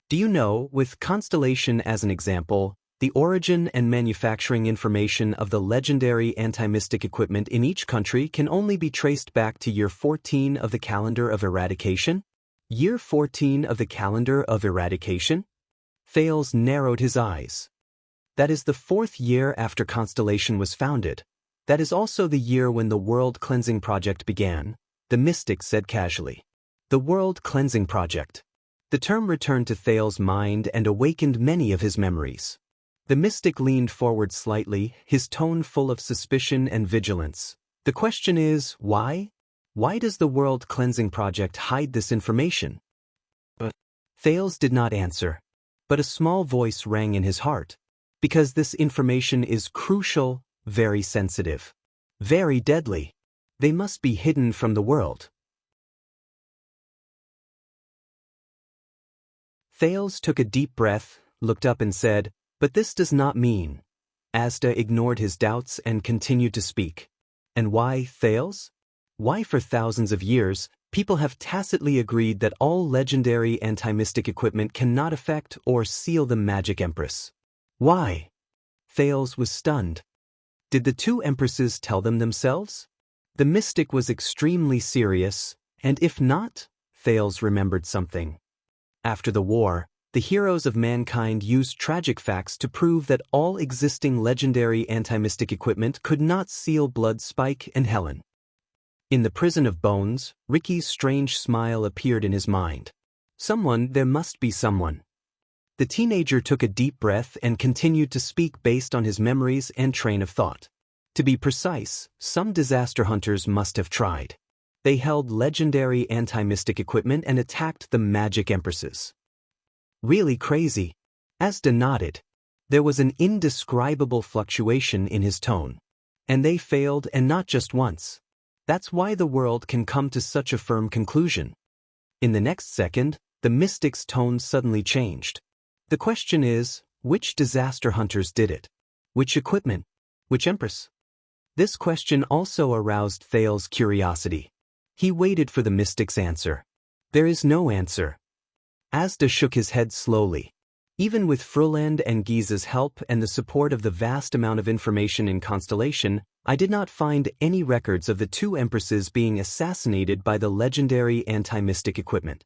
Do you know, with Constellation as an example, the origin and manufacturing information of the legendary anti-mystic equipment in each country can only be traced back to year 14 of the calendar of eradication? Year 14 of the calendar of eradication? Thales narrowed his eyes. That is the 4th year after Constellation was founded. That is also the year when the World Cleansing Project began, the mystic said casually. The World Cleansing Project. The term returned to Thales' mind and awakened many of his memories. The mystic leaned forward slightly, his tone full of suspicion and vigilance. The question is, why? Why does the World Cleansing Project hide this information? But Thales did not answer. But a small voice rang in his heart. Because this information is crucial, very sensitive, very deadly. They must be hidden from the world. Thales took a deep breath, looked up and said, but this does not mean. Asda ignored his doubts and continued to speak. And why, Thales? Why for thousands of years, people have tacitly agreed that all legendary anti-mystic equipment cannot affect or seal the Magic Empress. Why? Thales was stunned. Did the two empresses tell them themselves? The mystic was extremely serious, and if not, Thales remembered something. After the war, the heroes of mankind used tragic facts to prove that all existing legendary anti-mystic equipment could not seal Blood Spike and Helen. In the prison of bones, Ricky's strange smile appeared in his mind. There must be someone. The teenager took a deep breath and continued to speak based on his memories and train of thought. To be precise, some disaster hunters must have tried. They held legendary anti-mystic equipment and attacked the Magic Empresses. Really crazy. Asda nodded. There was an indescribable fluctuation in his tone. And they failed, and not just once. That's why the world can come to such a firm conclusion. In the next second, the mystic's tone suddenly changed. The question is, which disaster hunters did it? Which equipment? Which empress? This question also aroused Thales' curiosity. He waited for the mystic's answer. There is no answer. Asda shook his head slowly. Even with Fruland and Giza's help and the support of the vast amount of information in Constellation, I did not find any records of the two empresses being assassinated by the legendary anti-mystic equipment.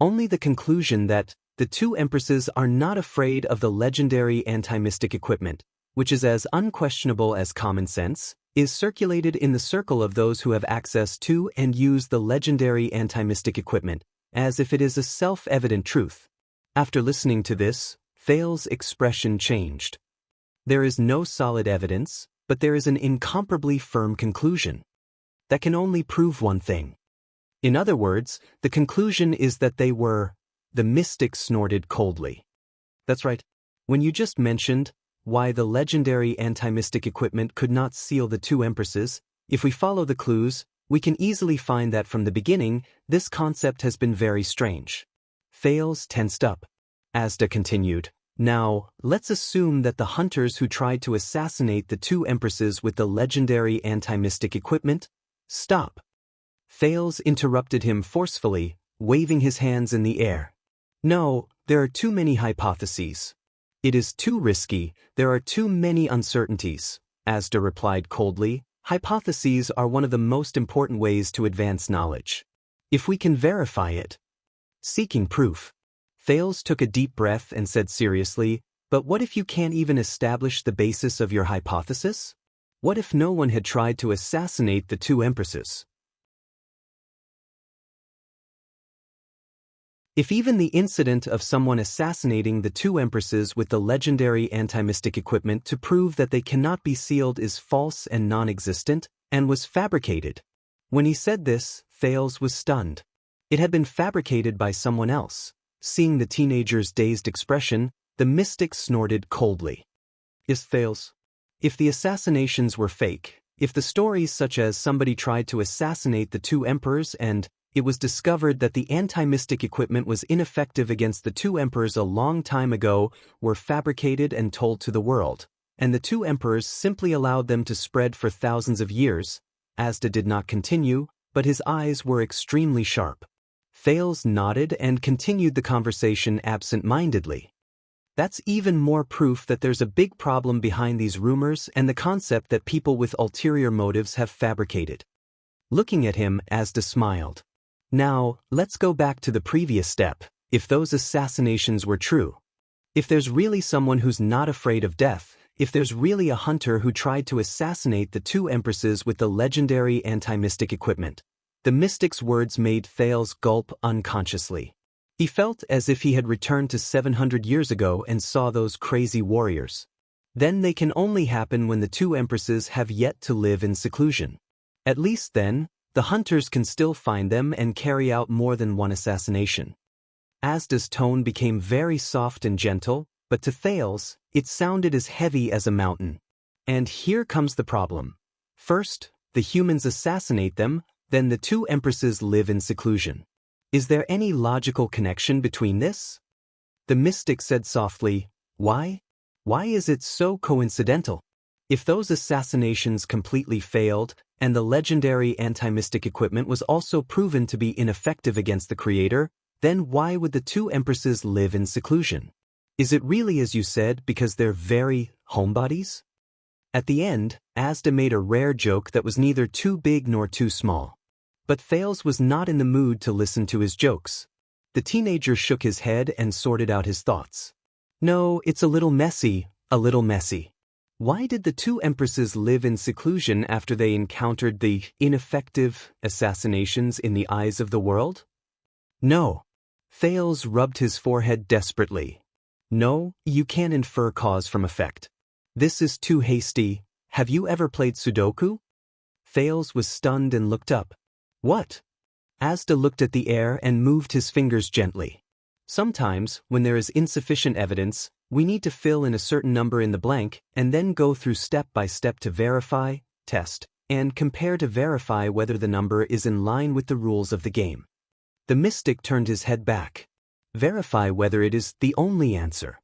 Only the conclusion that the two empresses are not afraid of the legendary anti-mystic equipment, which is as unquestionable as common sense, is circulated in the circle of those who have access to and use the legendary anti-mystic equipment, as if it is a self-evident truth. After listening to this, Thales' expression changed. There is no solid evidence, but there is an incomparably firm conclusion. That can only prove one thing. In other words, the conclusion is that they were. The mystic snorted coldly. That's right. When you just mentioned why the legendary anti-mystic equipment could not seal the two empresses, if we follow the clues, we can easily find that from the beginning, this concept has been very strange. Thales tensed up. Asda continued, now, let's assume that the hunters who tried to assassinate the two empresses with the legendary anti-mystic equipment. Stop. Thales interrupted him forcefully, waving his hands in the air. No, there are too many hypotheses. It is too risky, there are too many uncertainties, Asda replied coldly. Hypotheses are one of the most important ways to advance knowledge. If we can verify it. Seeking proof. Thales took a deep breath and said seriously, but what if you can't even establish the basis of your hypothesis? What if no one had tried to assassinate the two empresses? If even the incident of someone assassinating the two empresses with the legendary anti-mystic equipment to prove that they cannot be sealed is false and non-existent, and was fabricated. When he said this, Thales was stunned. It had been fabricated by someone else. Seeing the teenager's dazed expression, the mystic snorted coldly. Is Thales? If the assassinations were fake, if the stories such as somebody tried to assassinate the two emperors and it was discovered that the anti-mystic equipment was ineffective against the two emperors a long time ago, were fabricated and told to the world, and the two emperors simply allowed them to spread for thousands of years, Asda did not continue, but his eyes were extremely sharp. Thales nodded and continued the conversation absent-mindedly. That's even more proof that there's a big problem behind these rumors and the concept that people with ulterior motives have fabricated. Looking at him, Asda smiled. Now, let's go back to the previous step. If those assassinations were true, if there's really someone who's not afraid of death, if there's really a hunter who tried to assassinate the two empresses with the legendary anti-mystic equipment, the mystic's words made Thales gulp unconsciously. He felt as if he had returned to 700 years ago and saw those crazy warriors. Then they can only happen when the two empresses have yet to live in seclusion. At least then, the hunters can still find them and carry out more than one assassination. Asda's tone became very soft and gentle, but to Thales, it sounded as heavy as a mountain. And here comes the problem. First, the humans assassinate them, then the two empresses live in seclusion. Is there any logical connection between this? The mystic said softly, Why? Why is it so coincidental? If those assassinations completely failed, and the legendary anti-mystic equipment was also proven to be ineffective against the creator, then why would the two empresses live in seclusion? Is it really as you said because they're very homebodies? At the end, Asda made a rare joke that was neither too big nor too small. But Thales was not in the mood to listen to his jokes. The teenager shook his head and sorted out his thoughts. No, it's a little messy, a little messy. Why did the two empresses live in seclusion after they encountered the ineffective assassinations in the eyes of the world? No. Thales rubbed his forehead desperately. No, you can't infer cause from effect. This is too hasty. Have you ever played Sudoku? Thales was stunned and looked up. What? Asda looked at the air and moved his fingers gently. Sometimes, when there is insufficient evidence, we need to fill in a certain number in the blank and then go through step by step to verify, test, and compare to verify whether the number is in line with the rules of the game. The mystic turned his head back. Verify whether it is the only answer.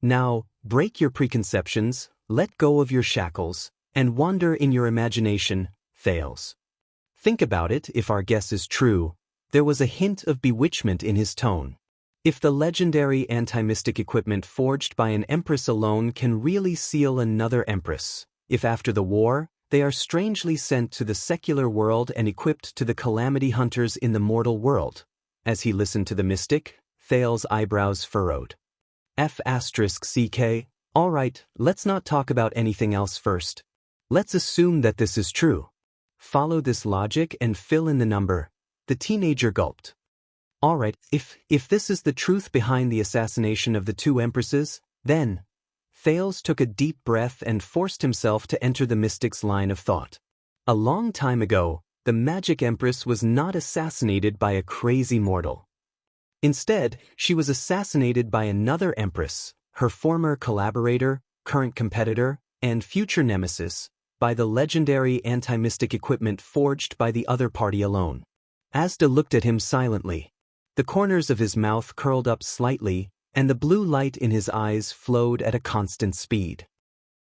Now, break your preconceptions, let go of your shackles, and wander in your imagination, Thales. Think about it. If our guess is true, there was a hint of bewitchment in his tone. If the legendary anti-mystic equipment forged by an empress alone can really seal another empress, if after the war, they are strangely sent to the secular world and equipped to the calamity hunters in the mortal world. As he listened to the mystic, Thales' eyebrows furrowed. F***ck, all right, let's not talk about anything else first. Let's assume that this is true. Follow this logic and fill in the number. The teenager gulped. All right, if this is the truth behind the assassination of the two empresses, then... Thales took a deep breath and forced himself to enter the mystic's line of thought. A long time ago, the magic empress was not assassinated by a crazy mortal. Instead, she was assassinated by another empress, her former collaborator, current competitor, and future nemesis, by the legendary anti-mystic equipment forged by the other party alone. Asda looked at him silently. The corners of his mouth curled up slightly, and the blue light in his eyes flowed at a constant speed.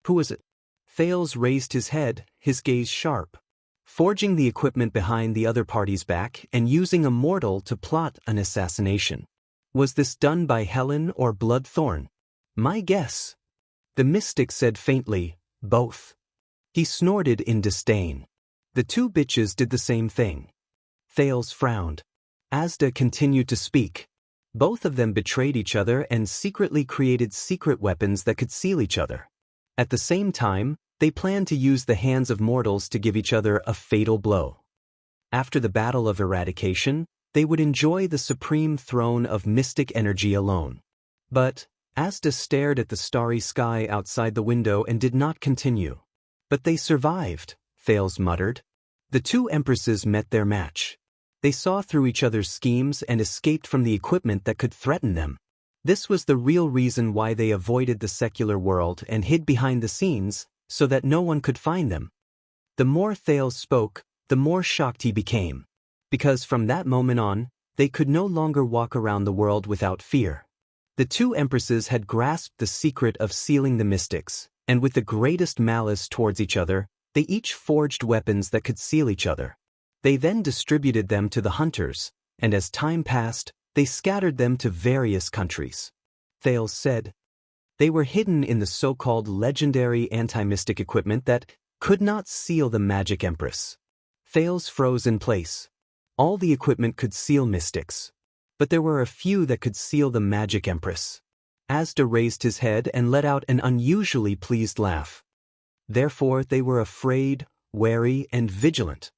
Who was it? Thales raised his head, his gaze sharp. Forging the equipment behind the other party's back and using a mortal to plot an assassination. Was this done by Helen or Bloodthorn? My guess. The mystic said faintly, both. He snorted in disdain. The two bitches did the same thing. Thales frowned. Asda continued to speak. Both of them betrayed each other and secretly created secret weapons that could seal each other. At the same time, they planned to use the hands of mortals to give each other a fatal blow. After the Battle of Eradication, they would enjoy the supreme throne of mystic energy alone. But Asta stared at the starry sky outside the window and did not continue. But they survived, Thales muttered. The two empresses met their match. They saw through each other's schemes and escaped from the equipment that could threaten them. This was the real reason why they avoided the secular world and hid behind the scenes, so that no one could find them. The more Thales spoke, the more shocked he became. Because from that moment on, they could no longer walk around the world without fear. The two empresses had grasped the secret of sealing the mystics, and with the greatest malice towards each other, they each forged weapons that could seal each other. They then distributed them to the hunters, and as time passed, they scattered them to various countries. Thales said. They were hidden in the so-called legendary anti-mystic equipment that could not seal the magic empress. Thales froze in place. All the equipment could seal mystics, but there were a few that could seal the magic empress. Asda raised his head and let out an unusually pleased laugh. Therefore they were afraid, wary, and vigilant.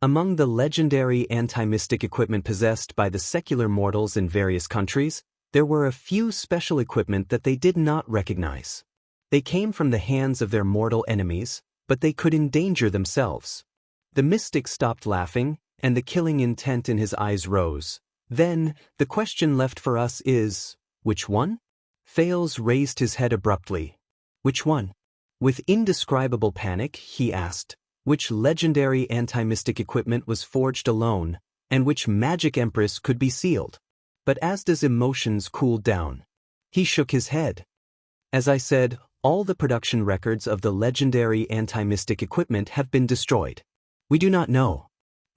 Among the legendary anti-mystic equipment possessed by the secular mortals in various countries, there were a few special equipment that they did not recognize. They came from the hands of their mortal enemies, but they could endanger themselves. The mystic stopped laughing, and the killing intent in his eyes rose. Then, the question left for us is, which one? Thales raised his head abruptly. Which one? With indescribable panic, he asked, which legendary anti-mystic equipment was forged alone, and which magic empress could be sealed? But Asda's emotions cooled down. He shook his head. As I said, all the production records of the legendary anti-mystic equipment have been destroyed. We do not know.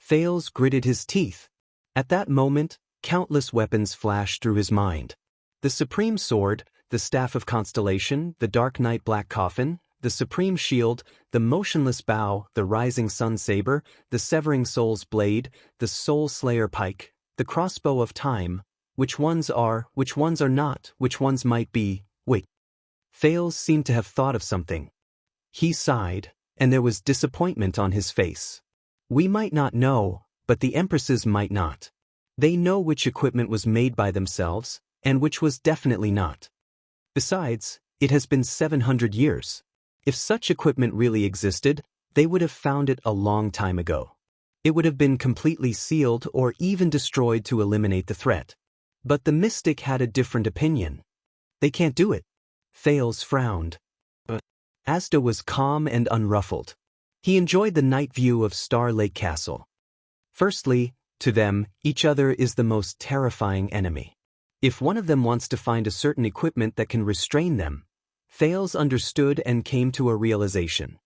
Thales gritted his teeth. At that moment, countless weapons flashed through his mind. The supreme sword, the staff of constellation, the dark night black coffin, the supreme shield, the motionless bow, the rising sun saber, the severing soul's blade, the soul slayer pike, the crossbow of time. Which ones are not, which ones might be, wait. Thales seemed to have thought of something. He sighed, and there was disappointment on his face. We might not know, but the empresses might not. They know which equipment was made by themselves, and which was definitely not. Besides, it has been 700 years. If such equipment really existed, they would have found it a long time ago. It would have been completely sealed or even destroyed to eliminate the threat. But the mystic had a different opinion. They can't do it. Thales frowned. But Asda was calm and unruffled. He enjoyed the night view of Star Lake Castle. Firstly, to them, each other is the most terrifying enemy. If one of them wants to find a certain equipment that can restrain them, Thales understood and came to a realization.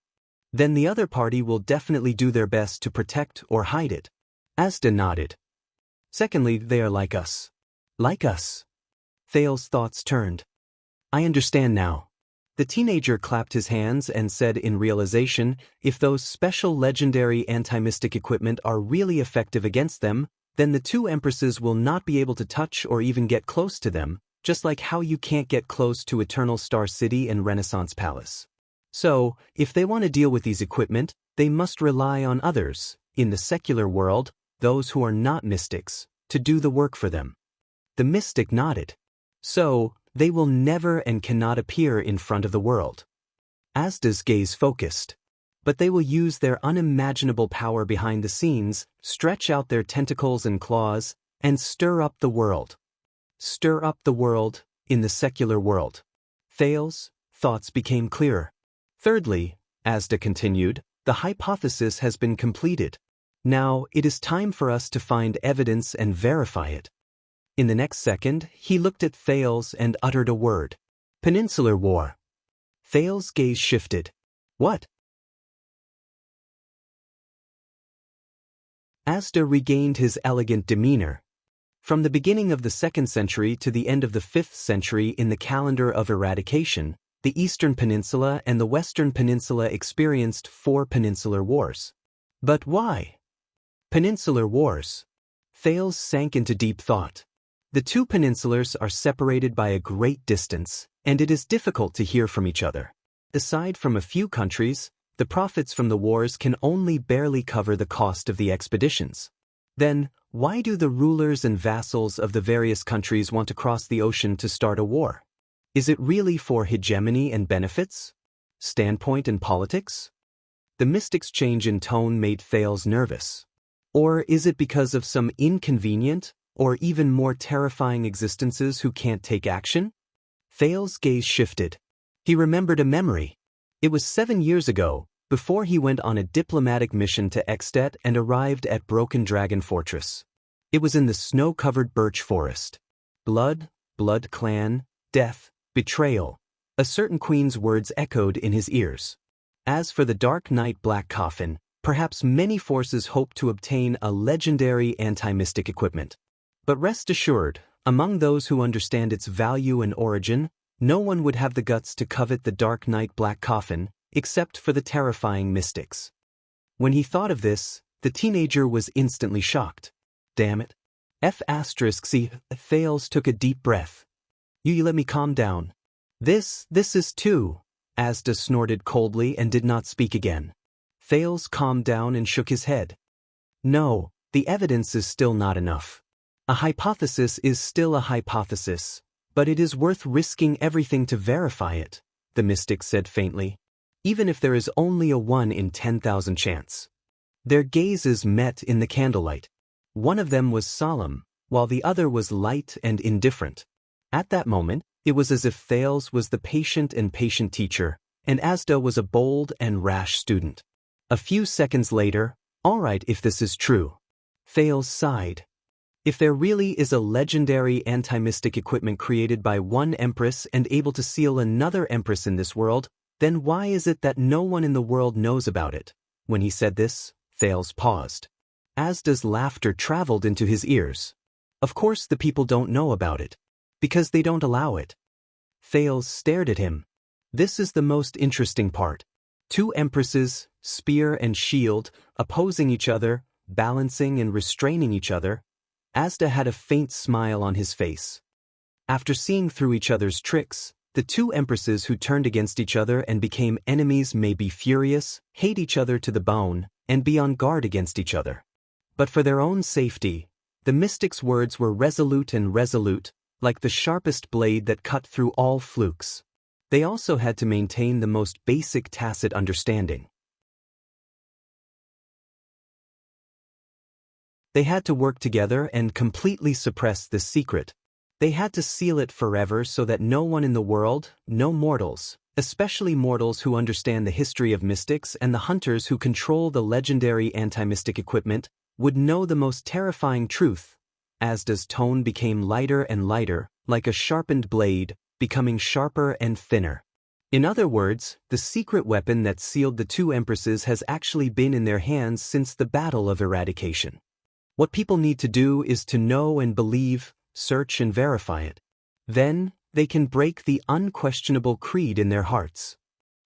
Then the other party will definitely do their best to protect or hide it. Asda nodded. Secondly, they are like us. Like us. Thales' thoughts turned. I understand now. The teenager clapped his hands and said in realization, if those special legendary anti-mystic equipment are really effective against them, then the two empresses will not be able to touch or even get close to them, just like how you can't get close to Eternal Star City and Renaissance Palace. So, if they want to deal with these equipment, they must rely on others, in the secular world, those who are not mystics, to do the work for them. The mystic nodded. So, they will never and cannot appear in front of the world. Asda's gaze focused. But they will use their unimaginable power behind the scenes, stretch out their tentacles and claws, and stir up the world. Stir up the world, in the secular world. Thales' thoughts became clearer. Thirdly, Asda continued, the hypothesis has been completed. Now, it is time for us to find evidence and verify it. In the next second, he looked at Thales and uttered a word. Peninsular War. Thales' gaze shifted. What? Asda regained his elegant demeanor. From the beginning of the 2nd century to the end of the 5th century in the calendar of eradication, the Eastern Peninsula and the Western Peninsula experienced 4 peninsular wars. But why? Peninsular Wars. Thales sank into deep thought. The two peninsulars are separated by a great distance, and it is difficult to hear from each other. Aside from a few countries, the profits from the wars can only barely cover the cost of the expeditions. Then, why do the rulers and vassals of the various countries want to cross the ocean to start a war? Is it really for hegemony and benefits? Standpoint in politics? The mystic's change in tone made Thales nervous. Or is it because of some inconvenient, or even more terrifying existences who can't take action? Thales' gaze shifted. He remembered a memory. It was 7 years ago, before he went on a diplomatic mission to Extet and arrived at Broken Dragon Fortress. It was in the snow-covered birch forest. Blood clan, death, betrayal. A certain queen's words echoed in his ears. As for the Dark Knight Black Coffin, perhaps many forces hoped to obtain a legendary anti-mystic equipment. But rest assured, among those who understand its value and origin, no one would have the guts to covet the Dark Knight Black Coffin, except for the terrifying mystics. When he thought of this, the teenager was instantly shocked. Damn it. Thales took a deep breath. You let me calm down. This is too. Asda snorted coldly and did not speak again. Thales calmed down and shook his head. No, the evidence is still not enough. A hypothesis is still a hypothesis, but it is worth risking everything to verify it, the mystic said faintly. Even if there is only a 1 in 10,000 chance. Their gazes met in the candlelight. One of them was solemn, while the other was light and indifferent. At that moment, it was as if Thales was the patient and patient teacher, and Asda was a bold and rash student. A few seconds later, all right if this is true. Thales sighed. If there really is a legendary anti-mystic equipment created by one empress and able to seal another empress in this world, then why is it that no one in the world knows about it? When he said this, Thales paused. Asda's laughter traveled into his ears. Of course the people don't know about it. Because they don't allow it. Thales stared at him. This is the most interesting part. Two empresses, spear and shield, opposing each other, balancing and restraining each other. Asda had a faint smile on his face. After seeing through each other's tricks, the two empresses who turned against each other and became enemies may be furious, hate each other to the bone, and be on guard against each other. But for their own safety, the mystic's words were resolute and resolute, like the sharpest blade that cut through all flukes. They also had to maintain the most basic tacit understanding. They had to work together and completely suppress this secret. They had to seal it forever so that no one in the world, no mortals, especially mortals who understand the history of mystics and the hunters who control the legendary anti-mystic equipment, would know the most terrifying truth. Asda's tone became lighter and lighter, like a sharpened blade, becoming sharper and thinner. In other words, the secret weapon that sealed the two empresses has actually been in their hands since the Battle of Eradication. What people need to do is to know and believe, search and verify it. Then, they can break the unquestionable creed in their hearts.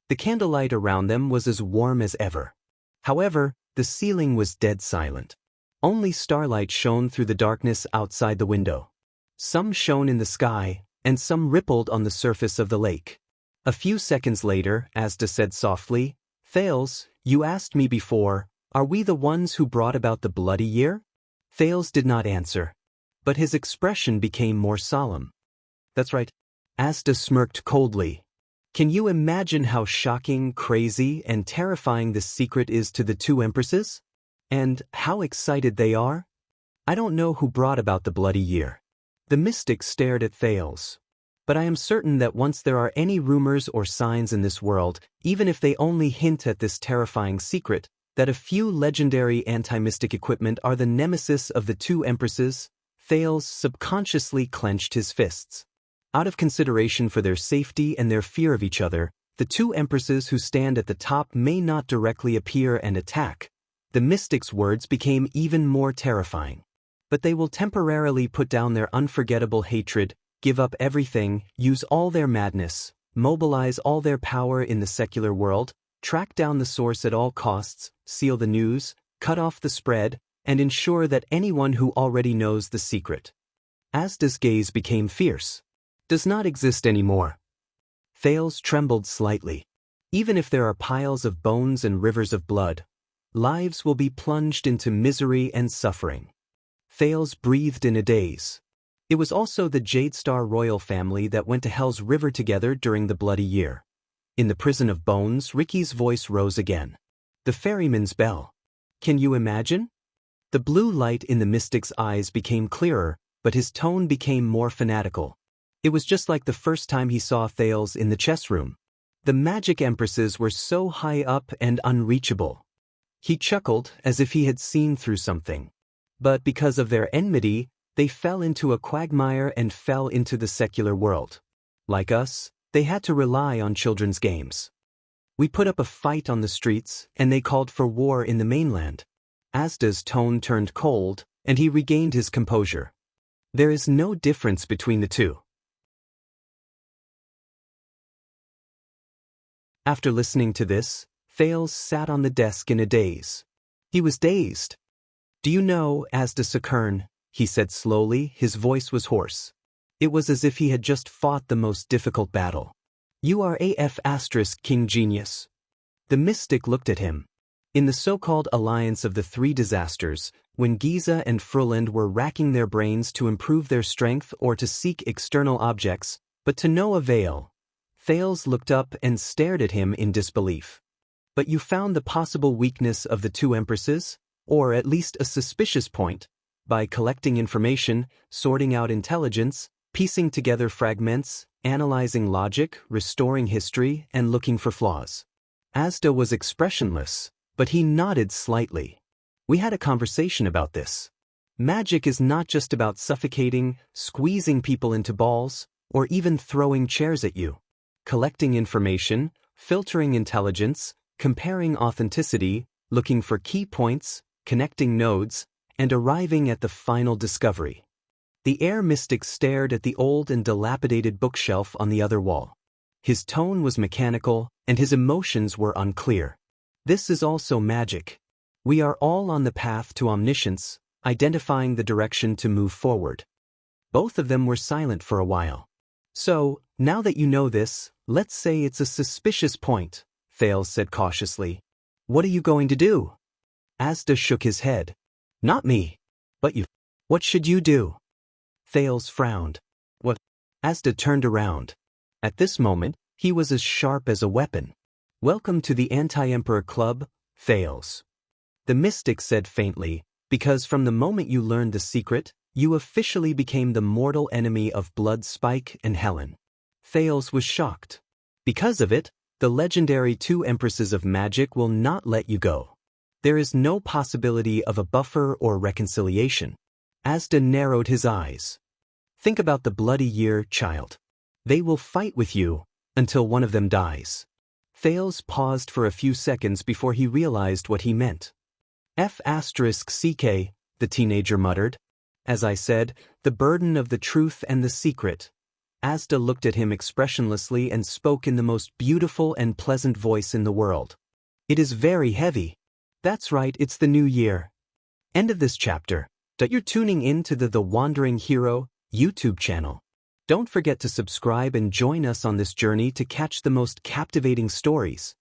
The candlelight around them was as warm as ever. However, the ceiling was dead silent. Only starlight shone through the darkness outside the window. Some shone in the sky, and some rippled on the surface of the lake. A few seconds later, Asda said softly, Thales, you asked me before, are we the ones who brought about the bloody year? Thales did not answer, but his expression became more solemn. That's right. Asda smirked coldly. Can you imagine how shocking, crazy, and terrifying this secret is to the two empresses? And how excited they are? I don't know who brought about the bloody year. The mystic stared at Thales. But I am certain that once there are any rumors or signs in this world, even if they only hint at this terrifying secret, that a few legendary anti-mystic equipment are the nemesis of the two empresses, Thales subconsciously clenched his fists. Out of consideration for their safety and their fear of each other, the two empresses who stand at the top may not directly appear and attack. The mystic's words became even more terrifying. But they will temporarily put down their unforgettable hatred, give up everything, use all their madness, mobilize all their power in the secular world, track down the source at all costs, seal the news, cut off the spread, and ensure that anyone who already knows the secret. Asda's gaze became fierce. Does not exist anymore. Thales trembled slightly. Even if there are piles of bones and rivers of blood, lives will be plunged into misery and suffering. Thales breathed in a daze. It was also the Jadestar royal family that went to Hell's River together during the Bloody Year. In the prison of bones, Ricky's voice rose again. The ferryman's bell. Can you imagine? The blue light in the mystic's eyes became clearer, but his tone became more fanatical. It was just like the first time he saw Thales in the chess room. The magic empresses were so high up and unreachable. He chuckled as if he had seen through something. But because of their enmity, they fell into a quagmire and fell into the secular world. Like us, they had to rely on children's games. We put up a fight on the streets, and they called for war in the mainland. Asda's tone turned cold, and he regained his composure. There is no difference between the two. After listening to this, Thales sat on the desk in a daze. He was dazed. Do you know, Asda Sakern, he said slowly, his voice was hoarse. It was as if he had just fought the most difficult battle. You are AF** King Genius. The mystic looked at him. In the so-called Alliance of the Three Disasters, when Giza and Fruland were racking their brains to improve their strength or to seek external objects, but to no avail, Thales looked up and stared at him in disbelief. But you found the possible weakness of the two empresses, or at least a suspicious point, by collecting information, sorting out intelligence, piecing together fragments, analyzing logic, restoring history, and looking for flaws. Asda was expressionless, but he nodded slightly. We had a conversation about this. Magic is not just about suffocating, squeezing people into balls, or even throwing chairs at you. Collecting information, filtering intelligence, comparing authenticity, looking for key points, connecting nodes, and arriving at the final discovery. The air mystic stared at the old and dilapidated bookshelf on the other wall. His tone was mechanical, and his emotions were unclear. This is also magic. We are all on the path to omniscience, identifying the direction to move forward. Both of them were silent for a while. So, now that you know this, let's say it's a suspicious point, Thales said cautiously. What are you going to do? Asda shook his head. Not me. But you. What should you do? Thales frowned. What? Asda turned around. At this moment, he was as sharp as a weapon. Welcome to the Anti-Emperor Club, Thales. The mystic said faintly, because from the moment you learned the secret, you officially became the mortal enemy of Blood Spike and Helen. Thales was shocked. Because of it, the legendary two empresses of magic will not let you go. There is no possibility of a buffer or reconciliation. Asda narrowed his eyes. Think about the Bloody Year, child. They will fight with you until one of them dies. Thales paused for a few seconds before he realized what he meant. F***CK, the teenager muttered. As I said, the burden of the truth and the secret. Asda looked at him expressionlessly and spoke in the most beautiful and pleasant voice in the world. It is very heavy. That's right, it's the new year. End of this chapter. You're tuning in to the Wandering Hero YouTube channel. Don't forget to subscribe and join us on this journey to catch the most captivating stories.